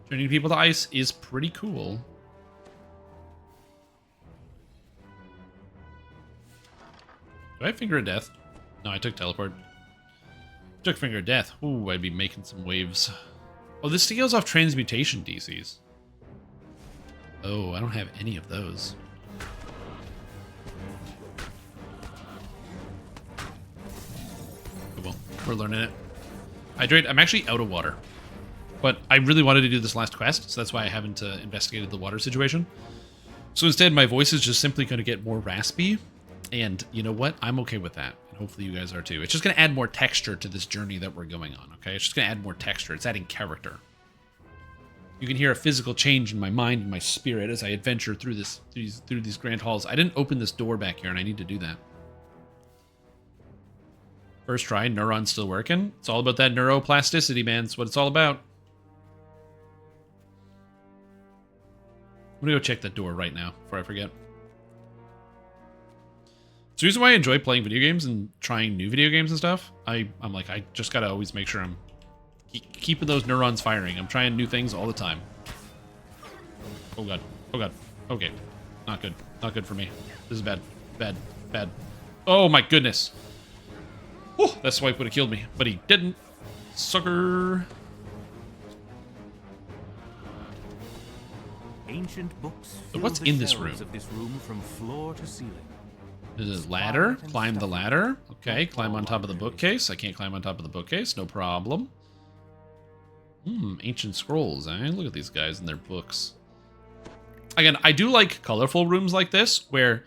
Turning people to ice is pretty cool. Do I have Finger of Death? No, I took Teleport. Took Finger of Death. Ooh, I'd be making some waves. Oh, this scales off Transmutation DCs. Oh, I don't have any of those. Oh, well, we're learning it. Hydrate. I'm actually out of water. But I really wanted to do this last quest, so that's why I haven't investigated the water situation. So instead, my voice is just simply going to get more raspy. And you know what? I'm okay with that. And hopefully you guys are too. It's just going to add more texture to this journey that we're going on, okay? It's just going to add more texture. It's adding character. You can hear a physical change in my mind and my spirit as I adventure through these grand halls. I didn't open this door back here, and I need to do that. First try, neuron's still working. It's all about that neuroplasticity, man. It's what it's all about. I'm going to go check that door right now before I forget. It's the reason why I enjoy playing video games and trying new video games and stuff. I'm like, I just gotta always make sure I'm keeping those neurons firing. I'm trying new things all the time. Oh god. Oh god. Okay. Not good. Not good for me. This is bad. Bad. Bad. Oh my goodness. Oh, that swipe would have killed me, but he didn't. Sucker. Ancient books. So what's in this room? Of this room from floor to ceiling. There's a ladder. Climb the ladder. Okay, climb on top of the bookcase. I can't climb on top of the bookcase. No problem. Ancient scrolls, eh? Look at these guys and their books. Again, I do like colorful rooms like this, where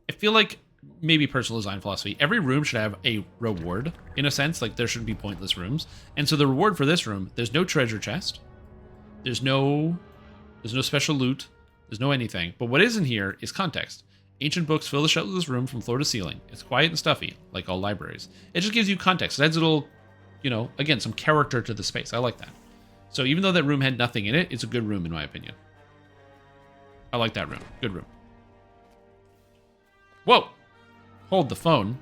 I feel like, maybe personal design philosophy, every room should have a reward, in a sense. Like, there shouldn't be pointless rooms. And so the reward for this room, there's no treasure chest. There's no special loot. There's no anything. But what is in here is context. Ancient books fill the shell of this room from floor to ceiling. It's quiet and stuffy, like all libraries. It just gives you context. It adds a little, you know, again, some character to the space. I like that. So even though that room had nothing in it, it's a good room in my opinion. I like that room. Good room. Whoa! Hold the phone.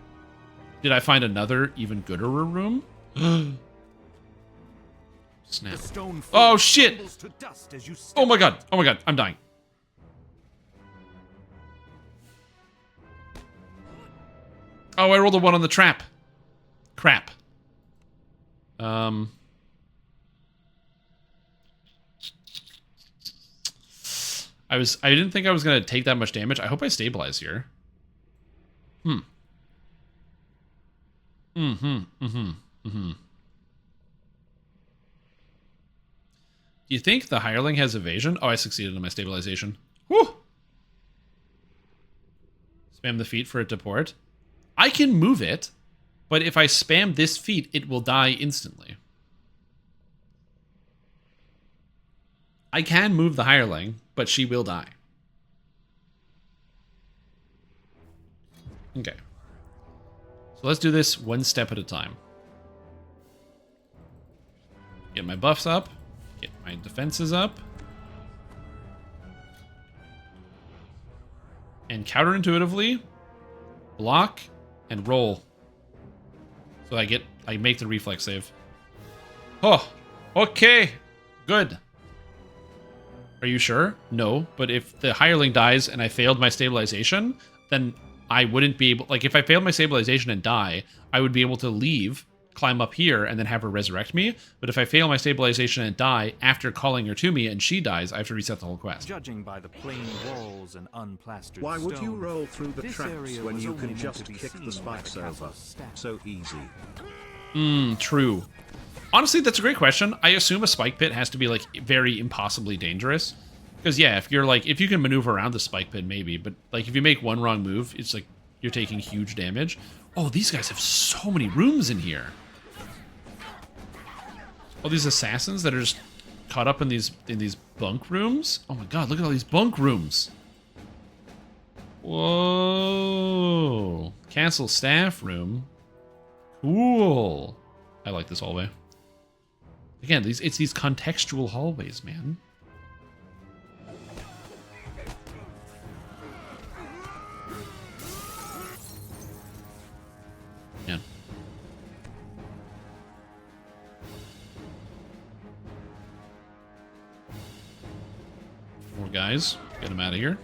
Did I find another, even gooder room? Snap. The stone Oh, forge shit! crumbles to dust as you step Oh my god. Oh my god. I'm dying. Oh, I rolled a 1 on the trap. Crap. I didn't think I was gonna take that much damage. I hope I stabilize here. Do you think the hireling has evasion? Oh, I succeeded in my stabilization. Whew! Spam the feat for it to port. I can move it, but if I spam this feat, it will die instantly. I can move the hireling, but she will die. Okay. So let's do this one step at a time. Get my buffs up. Get my defenses up. And counterintuitively, block and roll. So I make the reflex save. Oh, okay. Good. Are you sure? No, but if the hireling dies and I failed my stabilization, then I wouldn't be able... Like, if I failed my stabilization and die, I would be able to leave, climb up here, and then have her resurrect me. But if I fail my stabilization and die after calling her to me and she dies, I have to reset the whole quest. Judging by the plain walls and unplastered Why would you stone, roll through the this traps area when was you only can meant just to be kick seen the by spikes over? castle's staff. So easy. True. Honestly, that's a great question. I assume a spike pit has to be, like, very impossibly dangerous. Because, yeah, if you can maneuver around the spike pit, maybe. But, like, if you make one wrong move, it's like you're taking huge damage. Oh, these guys have so many rooms in here. All these assassins that are just caught up in these bunk rooms. Oh my god, look at all these bunk rooms. Whoa. Castle staff room. Cool. I like this hallway. Again, it's these contextual hallways, man. Yeah. More guys. Get them out of here.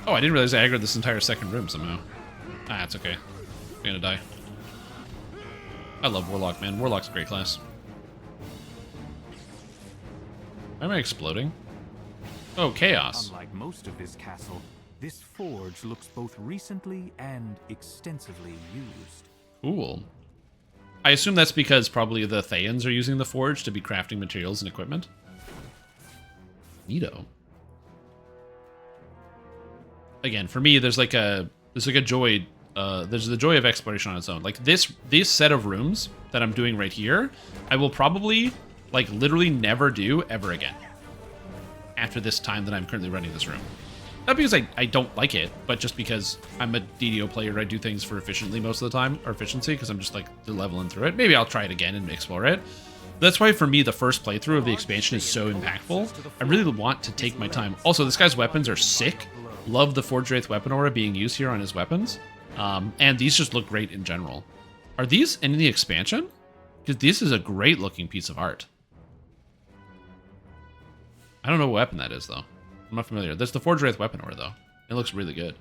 Oh, I didn't realize I aggroed this entire second room somehow. Ah, it's okay. I'm gonna die. I love Warlock, man. Warlock's a great class. Why am I exploding? Oh, chaos. Unlike most of this castle, this forge looks both recently and extensively used. Cool. I assume that's because probably the Thayans are using the forge to be crafting materials and equipment. Neato. Again, for me, there's like a joy. There's the joy of exploration on its own. Like this set of rooms that I'm doing right here, I will probably like literally never do ever again. After this time that I'm currently running this room. Not because I don't like it, but just because I'm a DDO player, I do things for efficiently most of the time, or efficiency, because I'm just like leveling through it. Maybe I'll try it again and explore it. That's why for me, the first playthrough of the expansion is so impactful. I really want to take my time. Also, this guy's weapons are sick. Love the Forge Wraith weapon aura being used here on his weapons. And these just look great in general. Are these in the expansion? Because this is a great looking piece of art. I don't know what weapon that is, though. I'm not familiar. That's the Forge Wraith weapon aura, though. It looks really good.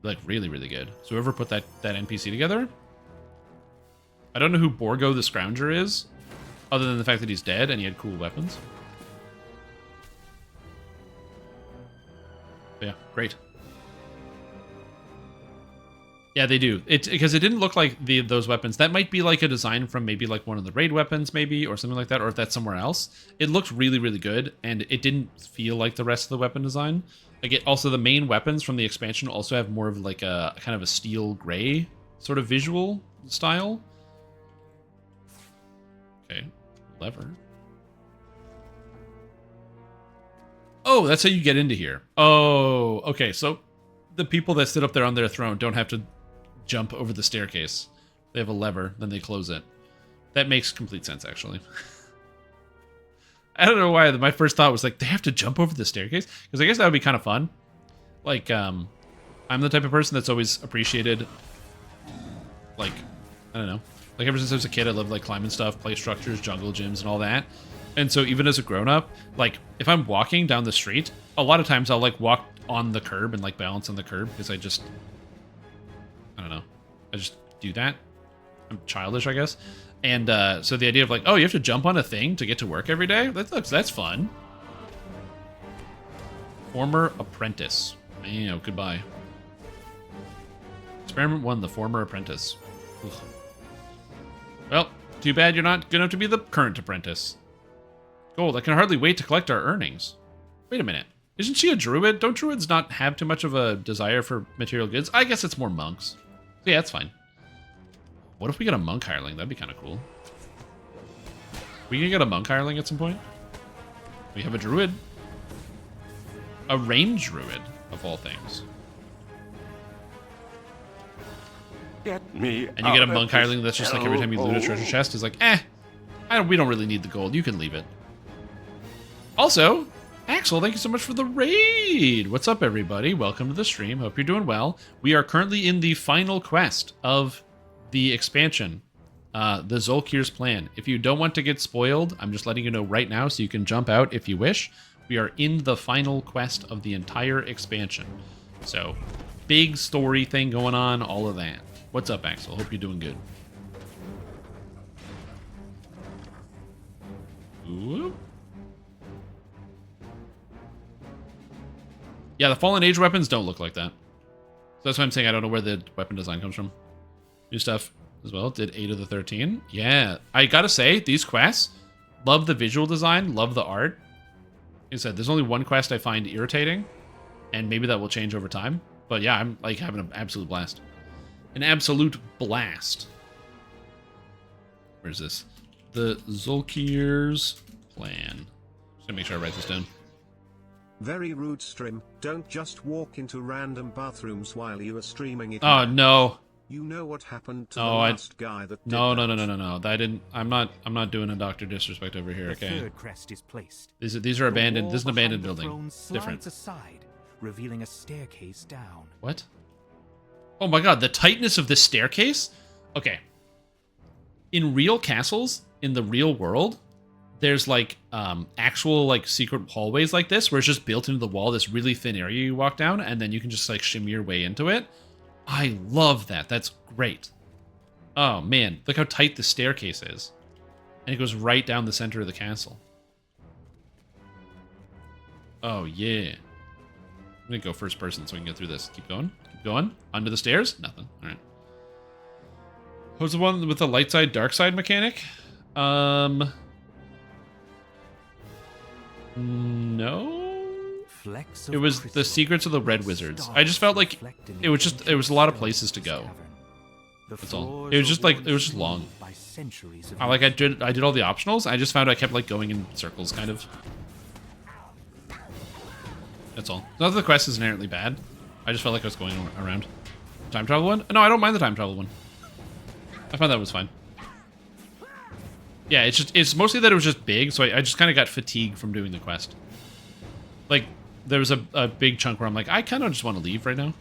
Like, really, really good. So whoever put that NPC together... I don't know who Borgo the Scrounger is, other than the fact that he's dead and he had cool weapons. But yeah, great. Yeah, they do. Because it didn't look like those weapons. That might be like a design from maybe like one of the raid weapons, maybe, or something like that, or if that's somewhere else. It looked really, really good, and it didn't feel like the rest of the weapon design. Also, the main weapons from the expansion also have more of like a kind of a steel gray sort of visual style. Okay, lever. Oh, that's how you get into here. Oh, okay, so the people that sit up there on their throne don't have to jump over the staircase. They have a lever, then they close it. That makes complete sense, actually. I don't know why my first thought was like, they have to jump over the staircase? Because I guess that would be kind of fun. Like, I'm the type of person that's always appreciated, like, I don't know, Like ever since I was a kid, I loved like climbing stuff, play structures, jungle gyms, and all that. And so even as a grown-up, like if I'm walking down the street, a lot of times I'll like walk on the curb and like balance on the curb because I don't know, I just do that. I'm childish, I guess. And so the idea of like, oh, you have to jump on a thing to get to work every day? That's fun. Former apprentice. Man, goodbye. Experiment 1, the former apprentice. Ugh. Well, too bad you're not good enough to be the current apprentice. Gold, I can hardly wait to collect our earnings. Wait a minute. Isn't she a druid? Don't druids not have too much of a desire for material goods? I guess it's more monks. So yeah, that's fine. What if we get a monk hireling? That'd be kind of cool. We can get a monk hireling at some point? We have a druid. A range druid, of all things. Get me and you get a monk hireling that's just like every time you loot a treasure chest is like, we don't really need the gold. You can leave it. Also, Axel, thank you so much for the raid. What's up, everybody? Welcome to the stream. Hope you're doing well. We are currently in the final quest of the expansion, the Zolkir's Plan. If you don't want to get spoiled, I'm just letting you know right now so you can jump out if you wish. We are in the final quest of the entire expansion. So, big story thing going on, all of that. What's up, Axel? Hope you're doing good. Ooh. Yeah, the Fallen Age weapons don't look like that. So that's why I'm saying I don't know where the weapon design comes from. New stuff as well. Did 8 of the 13. Yeah, I gotta say, these quests, love the visual design, love the art. Like I said, there's only one quest I find irritating, and maybe that will change over time. But yeah, I'm like having an absolute blast. An absolute blast. Where's this? The Zolkir's Plan. Just gonna make sure I write this down. Very rude stream. Don't just walk into random bathrooms while you are streaming it. Oh no. You know what happened to the last guy that did No. that? I'm not doing a Dr. Disrespect over here, okay? The third crest is placed. These are abandoned. This is an abandoned building. Different. Aside, revealing a staircase down. What? Oh my god, the tightness of this staircase? Okay. In real castles, in the real world, there's like actual like secret hallways like this where it's just built into the wall, this really thin area you walk down, and then you can just like shimmy your way into it. I love that. That's great. Oh man, look how tight the staircase is. And it goes right down the center of the castle. Oh yeah. I'm gonna go first person so we can get through this. Keep going. Keep going. Under the stairs? Nothing. Alright. Who's the one with the light side, dark side mechanic? No. It was the Secrets of the Red Wizards. I just felt like it was a lot of places to go. That's all. It was just long. I did all the optionals. I just found I kept like going in circles, kind of. That's all. Not that the quest is inherently bad. I just felt like I was going around. Time travel one? No, I don't mind the time travel one. I found that was fine. Yeah, it's mostly that it was just big, so I just kind of got fatigued from doing the quest. Like, there was a big chunk where I'm like, I kind of just want to leave right now.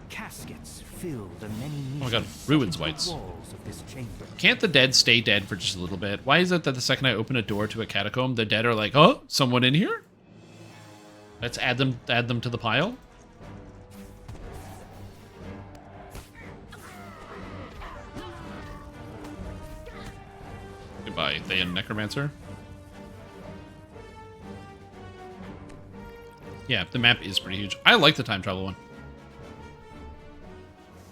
Caskets filled and many oh my god, ruins whites. Can't the dead stay dead for just a little bit? Why is it that the second I open a door to a catacomb, the dead are like, oh, someone in here? Let's add them to the pile. Goodbye, Thayan Necromancer. Yeah, the map is pretty huge. I like the time travel one.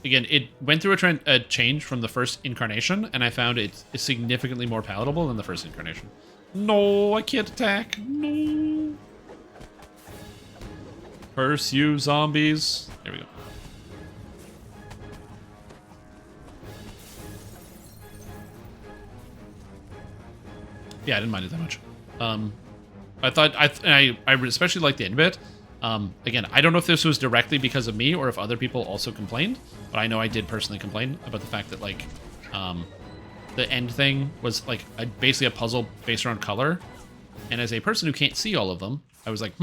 Again, it went through a change from the first incarnation, and I found it significantly more palatable than the first incarnation. No, I can't attack. No. Curse you, zombies. There we go. Yeah, I didn't mind it that much. I thought I especially liked the end bit. Again, I don't know if this was directly because of me or if other people also complained, but I know I did personally complain about the fact that like the end thing was like basically a puzzle based around color, and as a person who can't see all of them, I was like,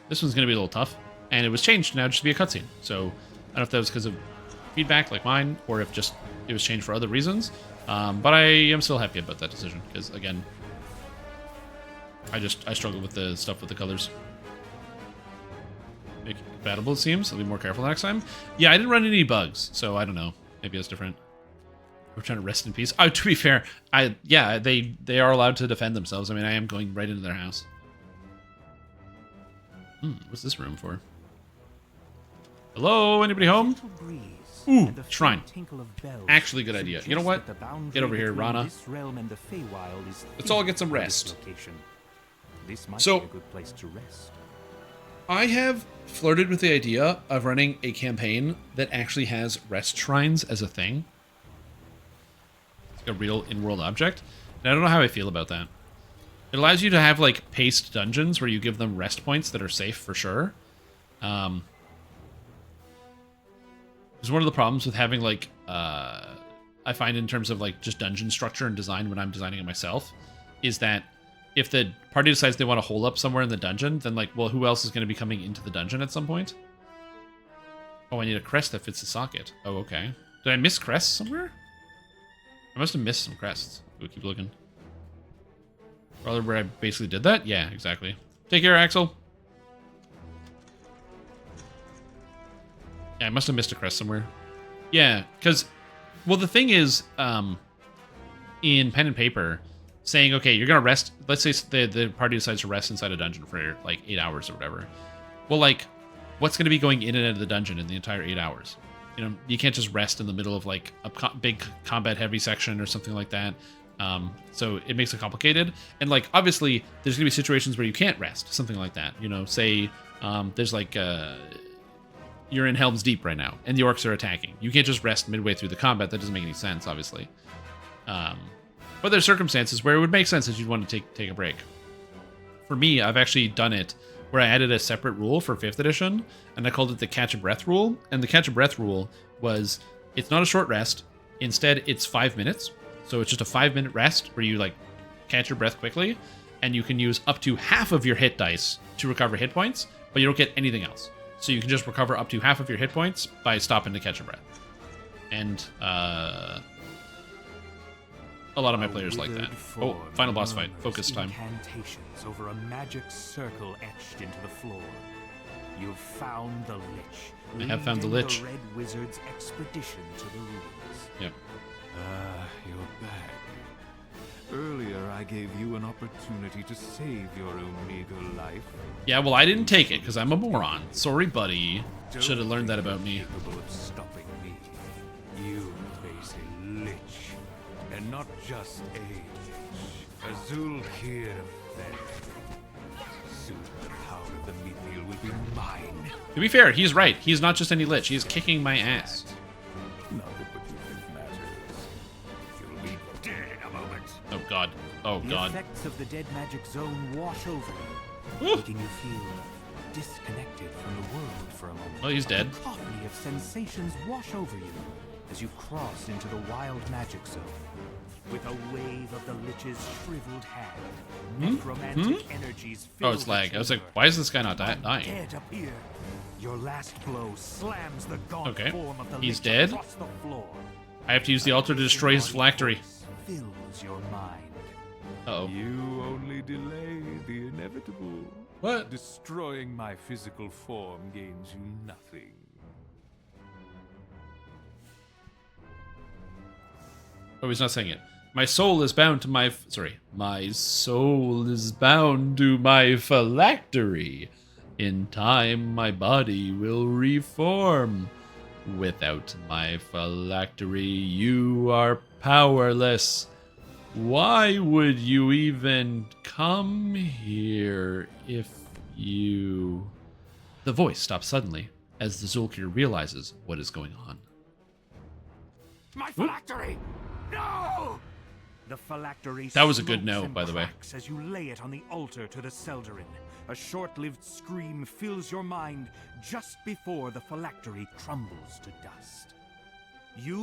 this one's gonna be a little tough, and it was changed now just to be a cutscene. So I don't know if that was because of feedback like mine, or if just it was changed for other reasons. But I am still happy about that decision because, again, I struggle with the stuff with the colors. Make it compatible, it seems. I'll be more careful next time. Yeah, I didn't run into any bugs, so I don't know. Maybe it's different. We're trying to rest in peace. Oh, to be fair, they are allowed to defend themselves. I mean, I am going right into their house. What's this room for? Hello, anybody home? Ooh, shrine. Actually, good idea. You know what? Get over here, Rana. Let's all get some rest. So, I have flirted with the idea of running a campaign that actually has rest shrines as a thing. It's like a real in-world object. And I don't know how I feel about that. It allows you to have, like, paced dungeons where you give them rest points that are safe for sure. Because one of the problems with having, like, I find in terms of, like, just dungeon structure and design when I'm designing it myself, is that if the party decides they want to hole up somewhere in the dungeon, then, like, well, who else is going to be coming into the dungeon at some point? Oh, I need a crest that fits the socket. Oh, okay. Did I miss crests somewhere? I must have missed some crests. We'll keep looking. Rather where I basically did that? Yeah, exactly. Take care, Axel. Yeah, I must have missed a crest somewhere. Yeah, because, well, the thing is, in pen and paper, saying, okay, you're going to rest, let's say the party decides to rest inside a dungeon for, like, 8 hours or whatever. Well, like, what's going to be going in and out of the dungeon in the entire 8 hours? You know, you can't just rest in the middle of, like, a big combat-heavy section or something like that. So it makes it complicated. And, like, obviously, there's going to be situations where you can't rest, something like that. You know, say there's, like, you're in Helm's Deep right now, and the orcs are attacking. You can't just rest midway through the combat. That doesn't make any sense, obviously. But there's circumstances where it would make sense that you'd want to take a break. For me, I've actually done it where I added a separate rule for 5th edition, and I called it the Catch a Breath rule. And the Catch a Breath rule was, it's not a short rest. Instead, it's 5 minutes. So it's just a 5-minute rest where you, like, catch your breath quickly, and you can use up to half of your hit dice to recover hit points, but you don't get anything else. So you can just recover up to half of your hit points by stopping to catch a breath. And a lot of my players like that. Oh, final boss fight. Focus time. Incantations over a magic circle etched into the floor. You've found the Lich. I have found the Lich. The Red Wizard's expedition to the ruins. Yep. You're back. Earlier, I gave you an opportunity to save your Omega life. Yeah, well, I didn't take it because I'm a moron. Sorry, buddy. Should have learned that about me. Capable of stopping me. You face a Lich, and not just a Lich. Azul here, then. Soon the power of the Mithril will be mine. To be fair, he's right. He's not just any Lich. He's kicking my ass. Not what you think matters. You'll be dead in a moment. Oh, God. Oh, God. The effects of the dead magic zone wash over you, making you feel disconnected from the world for a moment. Oh, he's dead. A cacophony of sensations wash over you as you cross into the wild magic zone. With a wave of the Lich's shriveled hand, necromantic energies fill Oh, it's lag. I was like, why is this guy not dying? Dead appear. Your last blow slams the gaunt Okay. form of the He's Lich dead. across the floor. I have to use the altar to destroy his phylactery. Fills your mind. Uh-oh. You only delay the inevitable. What? Destroying my physical form gains you nothing. Oh, he's not saying it. My soul is bound to my... My soul is bound to my phylactery. In time, my body will reform. Without my phylactery, you are powerless. Why would you even come here if you... The voice stops suddenly as the Zulkir realizes what is going on. My phylactery! No! The phylactery That was a good smokes no, and by the way. cracks as you lay it on the altar to the Seldarin. A short-lived scream fills your mind just before the phylactery crumbles to dust.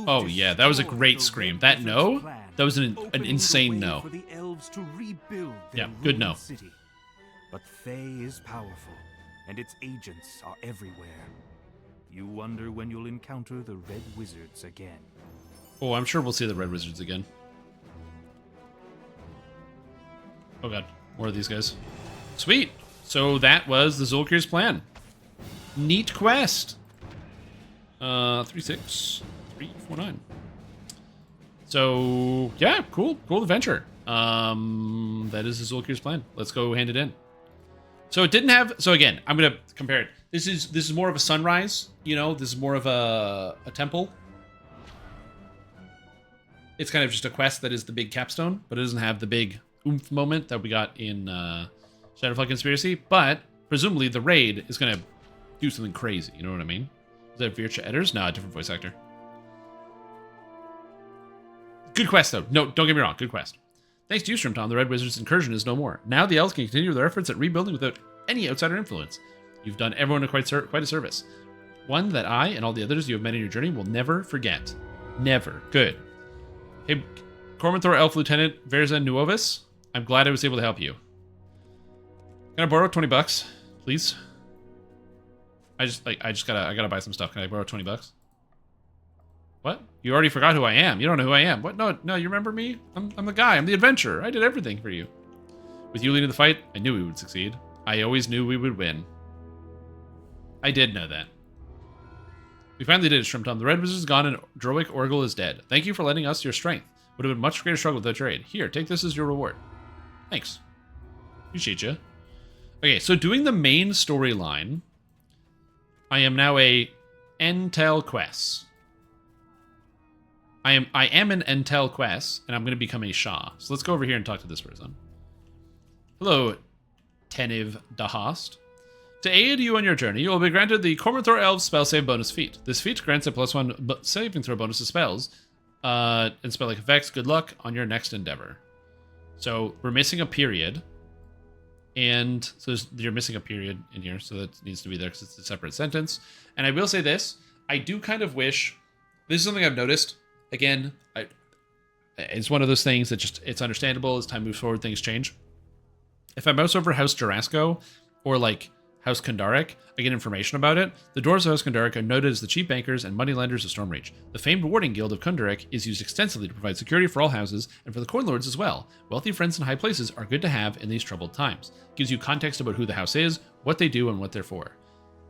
Oh yeah, that was a great scream. That no? That was an insane no. For the elves to rebuild their Yeah, good no. ruined city. But Fae is powerful, and its agents are everywhere. You wonder when you'll encounter the Red Wizards again. Oh, I'm sure we'll see the Red Wizards again. Oh god, more of these guys. Sweet! So that was the Zulkir's plan. Neat quest! 36349. So, yeah, cool adventure. That is the Zulkir's plan. Let's go hand it in. So it didn't have, so again, I'm gonna compare it. This is more of a sunrise, you know, this is more of a temple. It's kind of just a quest that is the big capstone, but it doesn't have the big oomph moment that we got in Shadowfell Conspiracy, but presumably the raid is gonna do something crazy, you know what I mean? Is that Vircha Edders? No, a different voice actor. Good quest, though. No, don't get me wrong. Good quest. Thanks to you, Shrimtom, the Red Wizard's incursion is no more. Now the elves can continue their efforts at rebuilding without any outsider influence. You've done everyone quite a service. One that I and all the others you have met in your journey will never forget. Never. Good. Hey, Cormanthor Elf Lieutenant Verzen Nuovis, I'm glad I was able to help you. Can I borrow 20 bucks, please? I gotta buy some stuff. Can I borrow 20 bucks? What? You already forgot who I am. You don't know who I am. What? No, you remember me? I'm the guy. I'm the adventurer. I did everything for you. With you leading the fight, I knew we would succeed. I always knew we would win. I did know that. We finally did it, Shrimtom. The Red Wizard is gone and Drowick Orgel is dead. Thank you for lending us your strength. Would have been much greater struggle without your aid. Here, take this as your reward. Thanks. Appreciate you. Okay, so doing the main storyline, I am now a Entel Quest. I am an Entel Quest, and I'm going to become a Shah. So let's go over here and talk to this person. Hello, Teniv Dahast. To aid you on your journey, you will be granted the Cormanthor Elves Spell Save bonus feat. This feat grants a +1 saving throw bonus to spells, and spell like effects, good luck on your next endeavor. So we're missing a period, and so you're missing a period in here, so that needs to be there because it's a separate sentence. And I will say this, I do kind of wish, this is something I've noticed, again, it's one of those things that just, it's understandable as time moves forward, things change. If I mouse over House Jarasco, or like House Kandaric, I get information about it. The doors of House Kandaric are noted as the chief bankers and moneylenders of Stormreach. The famed warding guild of Kandaric is used extensively to provide security for all houses and for the coin lords as well. Wealthy friends in high places are good to have in these troubled times. Gives you context about who the house is, what they do, and what they're for.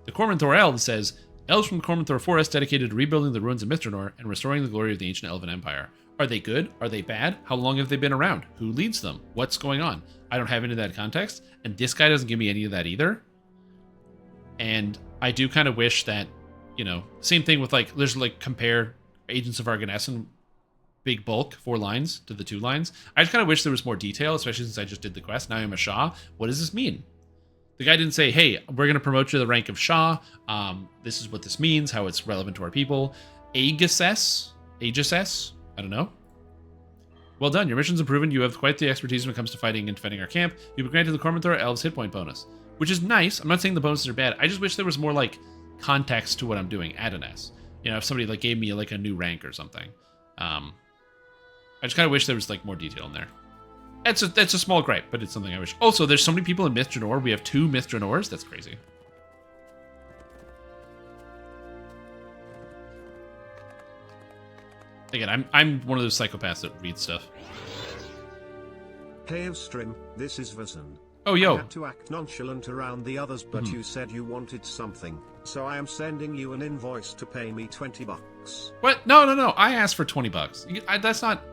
The Cormanthor Elves says, elves from the Cormanthor Forest dedicated to rebuilding the ruins of Myth Drannor and restoring the glory of the ancient Elven Empire. Are they good? Are they bad? How long have they been around? Who leads them? What's going on? I don't have any of that context, and this guy doesn't give me any of that either. And I do kind of wish that, you know, same thing with like, there's like compare Agents of Arganessen big bulk 4 lines to the 2 lines. I just kind of wish there was more detail, especially since I just did the quest. Now I'm a Shah. What does this mean? The guy didn't say, hey, we're going to promote you to the rank of Shah. This is what this means, how it's relevant to our people. Aegis? I don't know. Well done. Your mission's improving. You have quite the expertise when it comes to fighting and defending our camp. You've been granted the Cormanthor Elves hit point bonus, which is nice. I'm not saying the bonuses are bad. I just wish there was more like context to what I'm doing at an S. You know, if somebody like gave me like a new rank or something. I just kind of wish there was like more detail in there. That's a small gripe, but it's something I wish. Also, there's so many people in Myth Drannor. We have 2 Myth Drannors. That's crazy. Again, I'm one of those psychopaths that read stuff. Hey Ostrim, this is Vazan. Oh, yo. I had to act nonchalant around the others, but you said you wanted something, so I am sending you an invoice to pay me 20 bucks. What? No. I asked for 20 bucks. That's not...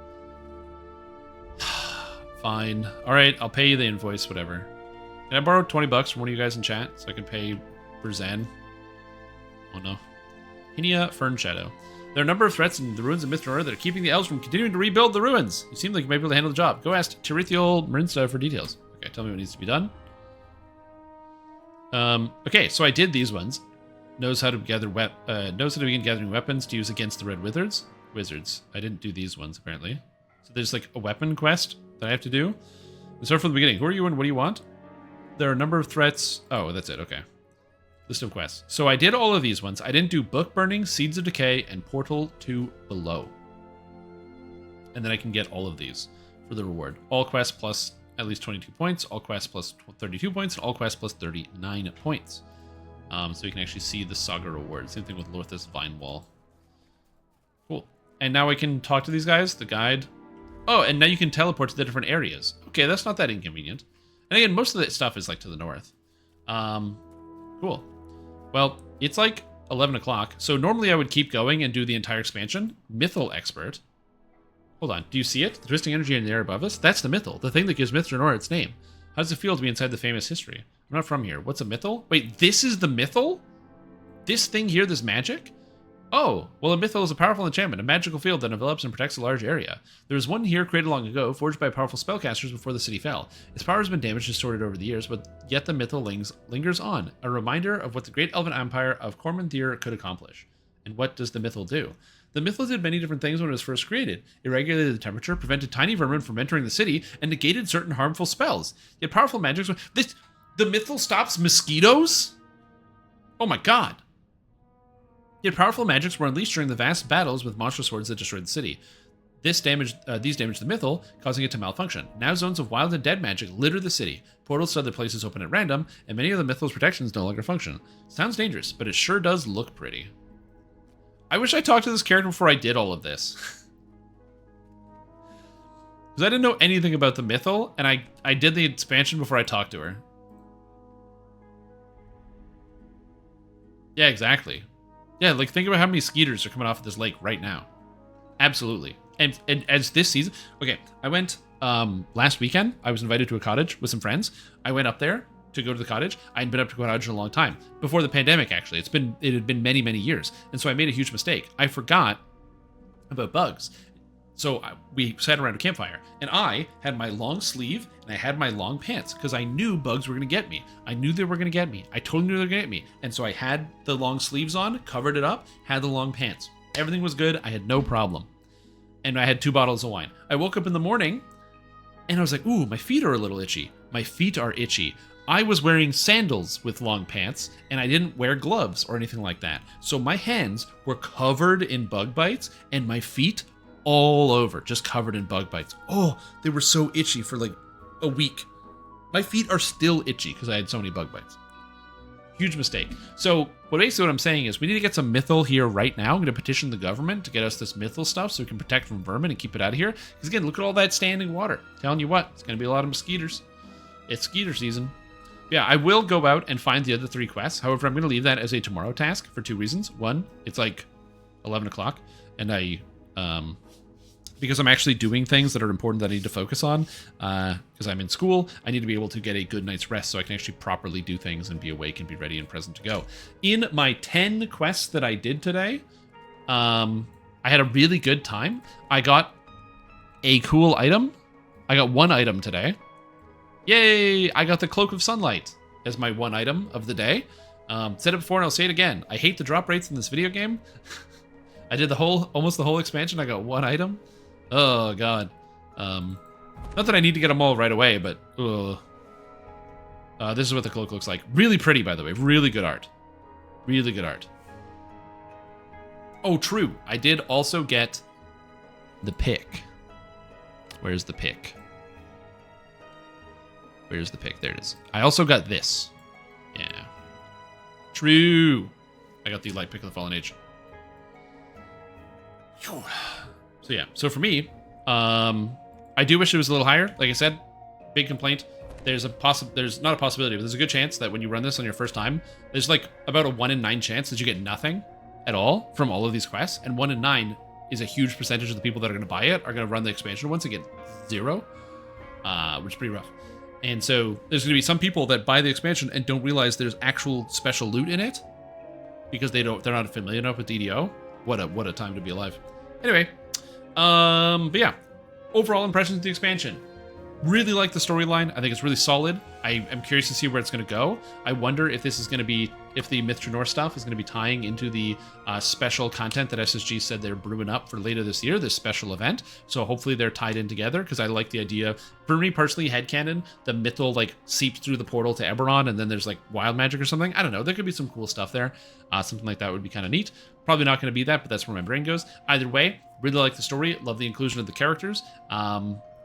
Fine. All right, I'll pay you the invoice, whatever. Can I borrow 20 bucks from one of you guys in chat so I can pay for Zen? Oh, no. Hinia Fern Shadow. There are a number of threats in the ruins of Myth Drannor that are keeping the elves from continuing to rebuild the ruins. You seem like you might be able to handle the job. Go ask Tirithiel Marinsta for details. Okay, tell me what needs to be done. Okay, so I did these ones. Knows how to begin gathering weapons to use against the Red Wizards. I didn't do these ones apparently. So there's like a weapon quest that I have to do. Let's start from the beginning. Who are you and what do you want? There are a number of threats. Oh, that's it. Okay. List of quests. So I did all of these ones. I didn't do Book Burning, Seeds of Decay, and Portal to Below. And then I can get all of these for the reward. All quests plus at least 22 points, all quests plus 32 points, and all quests plus 39 points. So you can actually see the Saga reward. Same thing with Lorthus Vine Wall. Cool. And now I can talk to these guys, the guide. Oh, and now you can teleport to the different areas. Okay, that's not that inconvenient. And again, most of the stuff is like to the north. Cool. Well, it's like 11 o'clock. So normally I would keep going and do the entire expansion. Mythal Expert. Hold on. Do you see it? The twisting energy in the air above us? That's the Mythal, the thing that gives Myth Drannor its name. How does it feel to be inside the famous history? I'm not from here. What's a Mythal? Wait, this is the Mythal? This thing here, this magic? Oh, well, a Mythal is a powerful enchantment, a magical field that envelops and protects a large area. There was one here created long ago, forged by powerful spellcasters before the city fell. Its power has been damaged and distorted over the years, but yet the Mythal lingers on, a reminder of what the great elven empire of Cormandir could accomplish. And what does the Mythal do? The Mythal did many different things when it was first created. It regulated the temperature, prevented tiny vermin from entering the city, and negated certain harmful spells. Yet powerful magics... The Mythal stops mosquitoes? Oh my god. Yet powerful magics were unleashed during the vast battles with monstrous swords that destroyed the city. These damaged the Mythal, causing it to malfunction. Now zones of wild and dead magic litter the city. Portals to other places open at random, and many of the Mythal's protections no longer function. Sounds dangerous, but it sure does look pretty. I wish I talked to this character before I did all of this. Because I didn't know anything about the Mythal, and I did the expansion before I talked to her. Yeah, exactly. Yeah, like think about how many skeeters are coming off of this lake right now. Absolutely. And as this season... Okay, I went last weekend. I was invited to a cottage with some friends. I went up there to go to the cottage. I hadn't been up to a cottage in a long time. Before the pandemic, actually. It had been many, many years. And so I made a huge mistake. I forgot about bugs. So we sat around a campfire, and I had my long sleeve, and I had my long pants, because I knew bugs were going to get me. I knew they were going to get me. I totally knew they were going to get me. And so I had the long sleeves on, covered it up, had the long pants. Everything was good. I had no problem. And I had 2 bottles of wine. I woke up in the morning, and I was like, ooh, my feet are a little itchy. My feet are itchy. I was wearing sandals with long pants, and I didn't wear gloves or anything like that. So my hands were covered in bug bites, and my feet all over, just covered in bug bites. Oh, they were so itchy for like a week. My feet are still itchy because I had so many bug bites. Huge mistake. So basically what I'm saying is we need to get some Mythal here right now. I'm going to petition the government to get us this Mythal stuff so we can protect from vermin and keep it out of here. Because again, look at all that standing water. Telling you what, it's going to be a lot of mosquitoes. It's skeeter season. Yeah, I will go out and find the other 3 quests. However, I'm going to leave that as a tomorrow task for 2 reasons. One, it's like 11 o'clock, and because I'm actually doing things that are important that I need to focus on, because I'm in school, I need to be able to get a good night's rest so I can actually properly do things and be awake and be ready and present to go. In my 10 quests that I did today, I had a really good time. I got a cool item. I got 1 item today. Yay! I got the Cloak of Sunlight as my 1 item of the day. Said it before and I'll say it again. I hate the drop rates in this video game. I did almost the whole expansion. I got 1 item. Oh, God. Not that I need to get them all right away, but... this is what the cloak looks like. Really pretty, by the way. Really good art. Really good art. Oh, true. I did also get the pick. Where's the pick? Where's the pick? There it is. I also got this. Yeah. True. I got the light pick of the Fallen Age. So yeah, so for me, I do wish it was a little higher. Like I said, big complaint. There's not a possibility, but there's a good chance that when you run this on your first time, there's like about a 1 in 9 chance that you get nothing at all from all of these quests. And 1 in 9 is a huge percentage of the people that are going to buy it are going to run the expansion once and get 0, which is pretty rough. And so there's going to be some people that buy the expansion and don't realize there's actual special loot in it because they're not familiar enough with DDO. What a time to be alive. Anyway, but yeah, overall impressions of the expansion. Really like the storyline. I think it's really solid. I am curious to see where it's going to go. I wonder if this is going to be, if the Myth Drannor stuff is going to be tying into the special content that SSG said they're brewing up for later this year, this special event. So hopefully they're tied in together because I like the idea. For me personally, headcanon, the Mythal like seeps through the portal to Eberron and then there's like wild magic or something. I don't know. There could be some cool stuff there. Something like that would be kind of neat. Probably not going to be that, but that's where my brain goes. Either way, really like the story. Love the inclusion of the characters.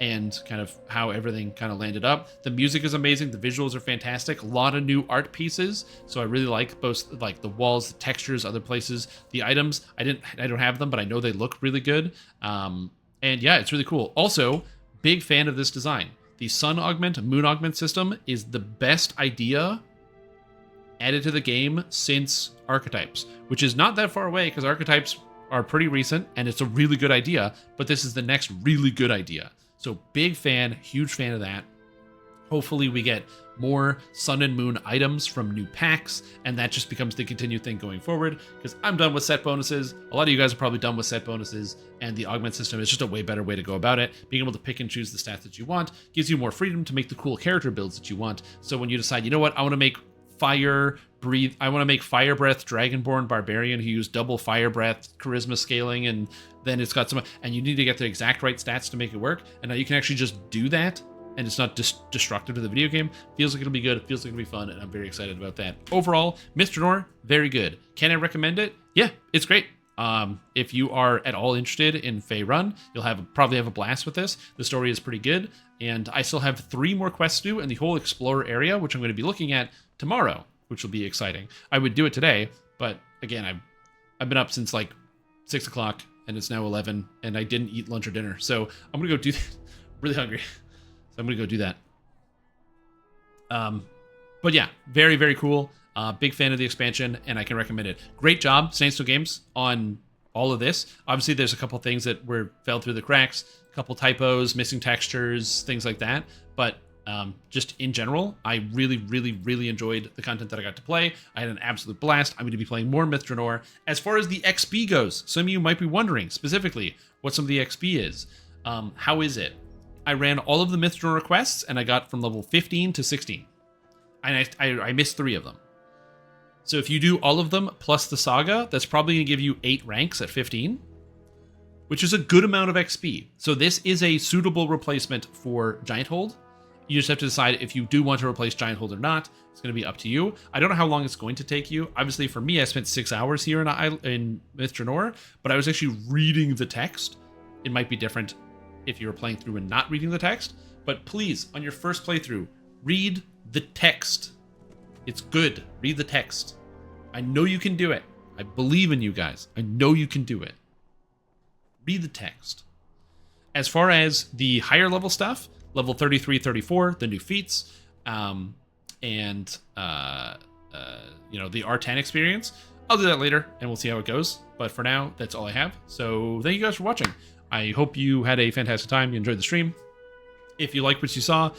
and kind of how everything kind of landed up. The music is amazing. The visuals are fantastic. A lot of new art pieces. So I really like both like the walls, the textures, other places, the items. I don't have them, but I know they look really good. And yeah, it's really cool. Also, big fan of this design. The sun augment, moon augment system is the best idea added to the game since archetypes, which is not that far away because archetypes are pretty recent and it's a really good idea, but this is the next really good idea. So big fan, huge fan of that. Hopefully we get more sun and moon items from new packs, and that just becomes the continued thing going forward, because I'm done with set bonuses. A lot of you guys are probably done with set bonuses, and the augment system is just a way better way to go about it. Being able to pick and choose the stats that you want gives you more freedom to make the cool character builds that you want. So when you decide, you know what, I want to make fire breathe, I want to make fire breath dragonborn barbarian who used double fire breath charisma scaling, and then it's got some, and you need to get the exact right stats to make it work, and now you can actually just do that, and it's not destructive to the video game. Feels like it'll be good, feels like it'll be fun, and I'm very excited about that. Overall, Myth Drannor, very good. Can I recommend it? Yeah, it's great. If you are at all interested in Fey Run, you'll probably have a blast with this. The story is pretty good, and I still have 3 more quests to do in the whole Explorer area, which I'm going to be looking at tomorrow, which will be exciting. I would do it today, but again, I've been up since like 6 o'clock, and it's now 11, and I didn't eat lunch or dinner, so I'm going to go do that. Really hungry, so I'm going to go do that. But yeah, very, very cool. Big fan of the expansion, and I can recommend it. Great job, Saints Games, on all of this. Obviously, there's a couple things that fell through the cracks, a couple typos, missing textures, things like that. But just in general, I really, really, really enjoyed the content that I got to play. I had an absolute blast. I'm going to be playing more Myth Drannor. As far as the XP goes, some of you might be wondering specifically what some of the XP is. How is it? I ran all of the Myth Drannor quests, and I got from level 15 to 16. And I missed 3 of them. So if you do all of them plus the saga, that's probably going to give you 8 ranks at 15, which is a good amount of XP. So this is a suitable replacement for Giant Hold. You just have to decide if you do want to replace Giant Hold or not. It's going to be up to you. I don't know how long it's going to take you. Obviously, for me, I spent 6 hours here in Myth Drannor, but I was actually reading the text. It might be different if you were playing through and not reading the text. But please, on your first playthrough, read the text. It's good. Read the text. I know you can do it. I believe in you guys. I know you can do it. Read the text. As far as the higher level stuff, level 33, 34, the new feats, and the R10 experience, I'll do that later, and we'll see how it goes. But for now, that's all I have. So thank you guys for watching. I hope you had a fantastic time. You enjoyed the stream. If you liked what you saw,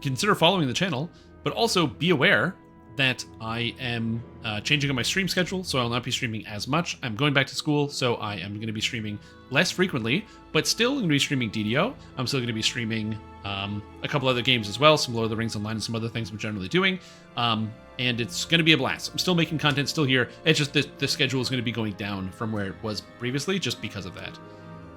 consider following the channel, but also be aware that I am changing up my stream schedule, so I will not be streaming as much. I'm going back to school, so I am going to be streaming less frequently, but still going to be streaming DDO. I'm still going to be streaming a couple other games as well, some Lord of the Rings Online and some other things I'm generally doing, and it's going to be a blast. I'm still making content, still here. It's just the schedule is going to be going down from where it was previously, just because of that.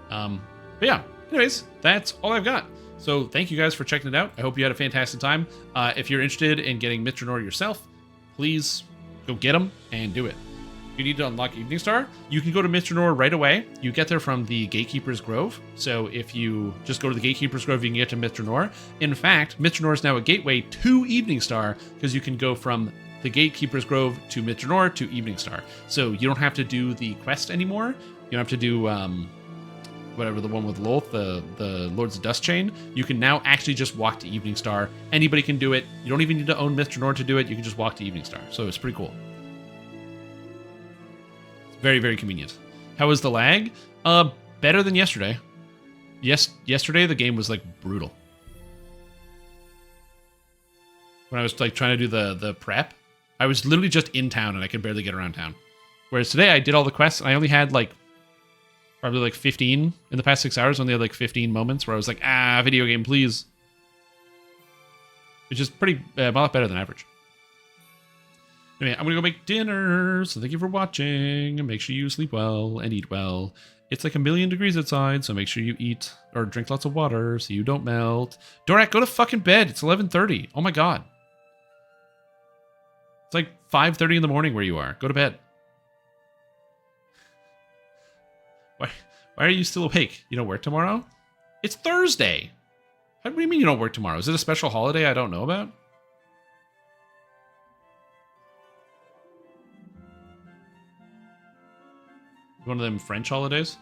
But yeah, anyways, that's all I've got. So thank you guys for checking it out. I hope you had a fantastic time. If you're interested in getting Myth Drannor yourself, please go get them and do it. If you need to unlock Evening Star, you can go to Myth Drannor right away. You get there from the Gatekeeper's Grove. So if you just go to the Gatekeeper's Grove, you can get to Myth Drannor. In fact, Myth Drannor is now a gateway to Evening Star, because you can go from the Gatekeeper's Grove to Myth Drannor to Evening Star. So you don't have to do the quest anymore. You don't have to do whatever, the one with Lolth, the Lords of Dust Chain. You can now actually just walk to Evening Star. Anybody can do it. You don't even need to own Myth Drannor to do it. You can just walk to Evening Star. So it's pretty cool. It's very, very convenient. How was the lag? Better than yesterday. Yesterday the game was like brutal. When I was like trying to do the prep, I was literally just in town and I could barely get around town. Whereas today I did all the quests and I only had like probably like 15 in the past 6 hours. Only had like 15 moments where I was like, video game, please. Which is pretty, a lot better than average. Anyway, I'm going to go make dinner. So thank you for watching. And make sure you sleep well and eat well. It's like 1,000,000 degrees outside. So make sure you eat or drink lots of water so you don't melt. Dorak, go to fucking bed. It's 11:30. Oh my God. It's like 5:30 in the morning where you are. Go to bed. Why are you still awake? You don't work tomorrow? It's Thursday. What do you mean you don't work tomorrow? Is it a special holiday I don't know about? One of them French holidays?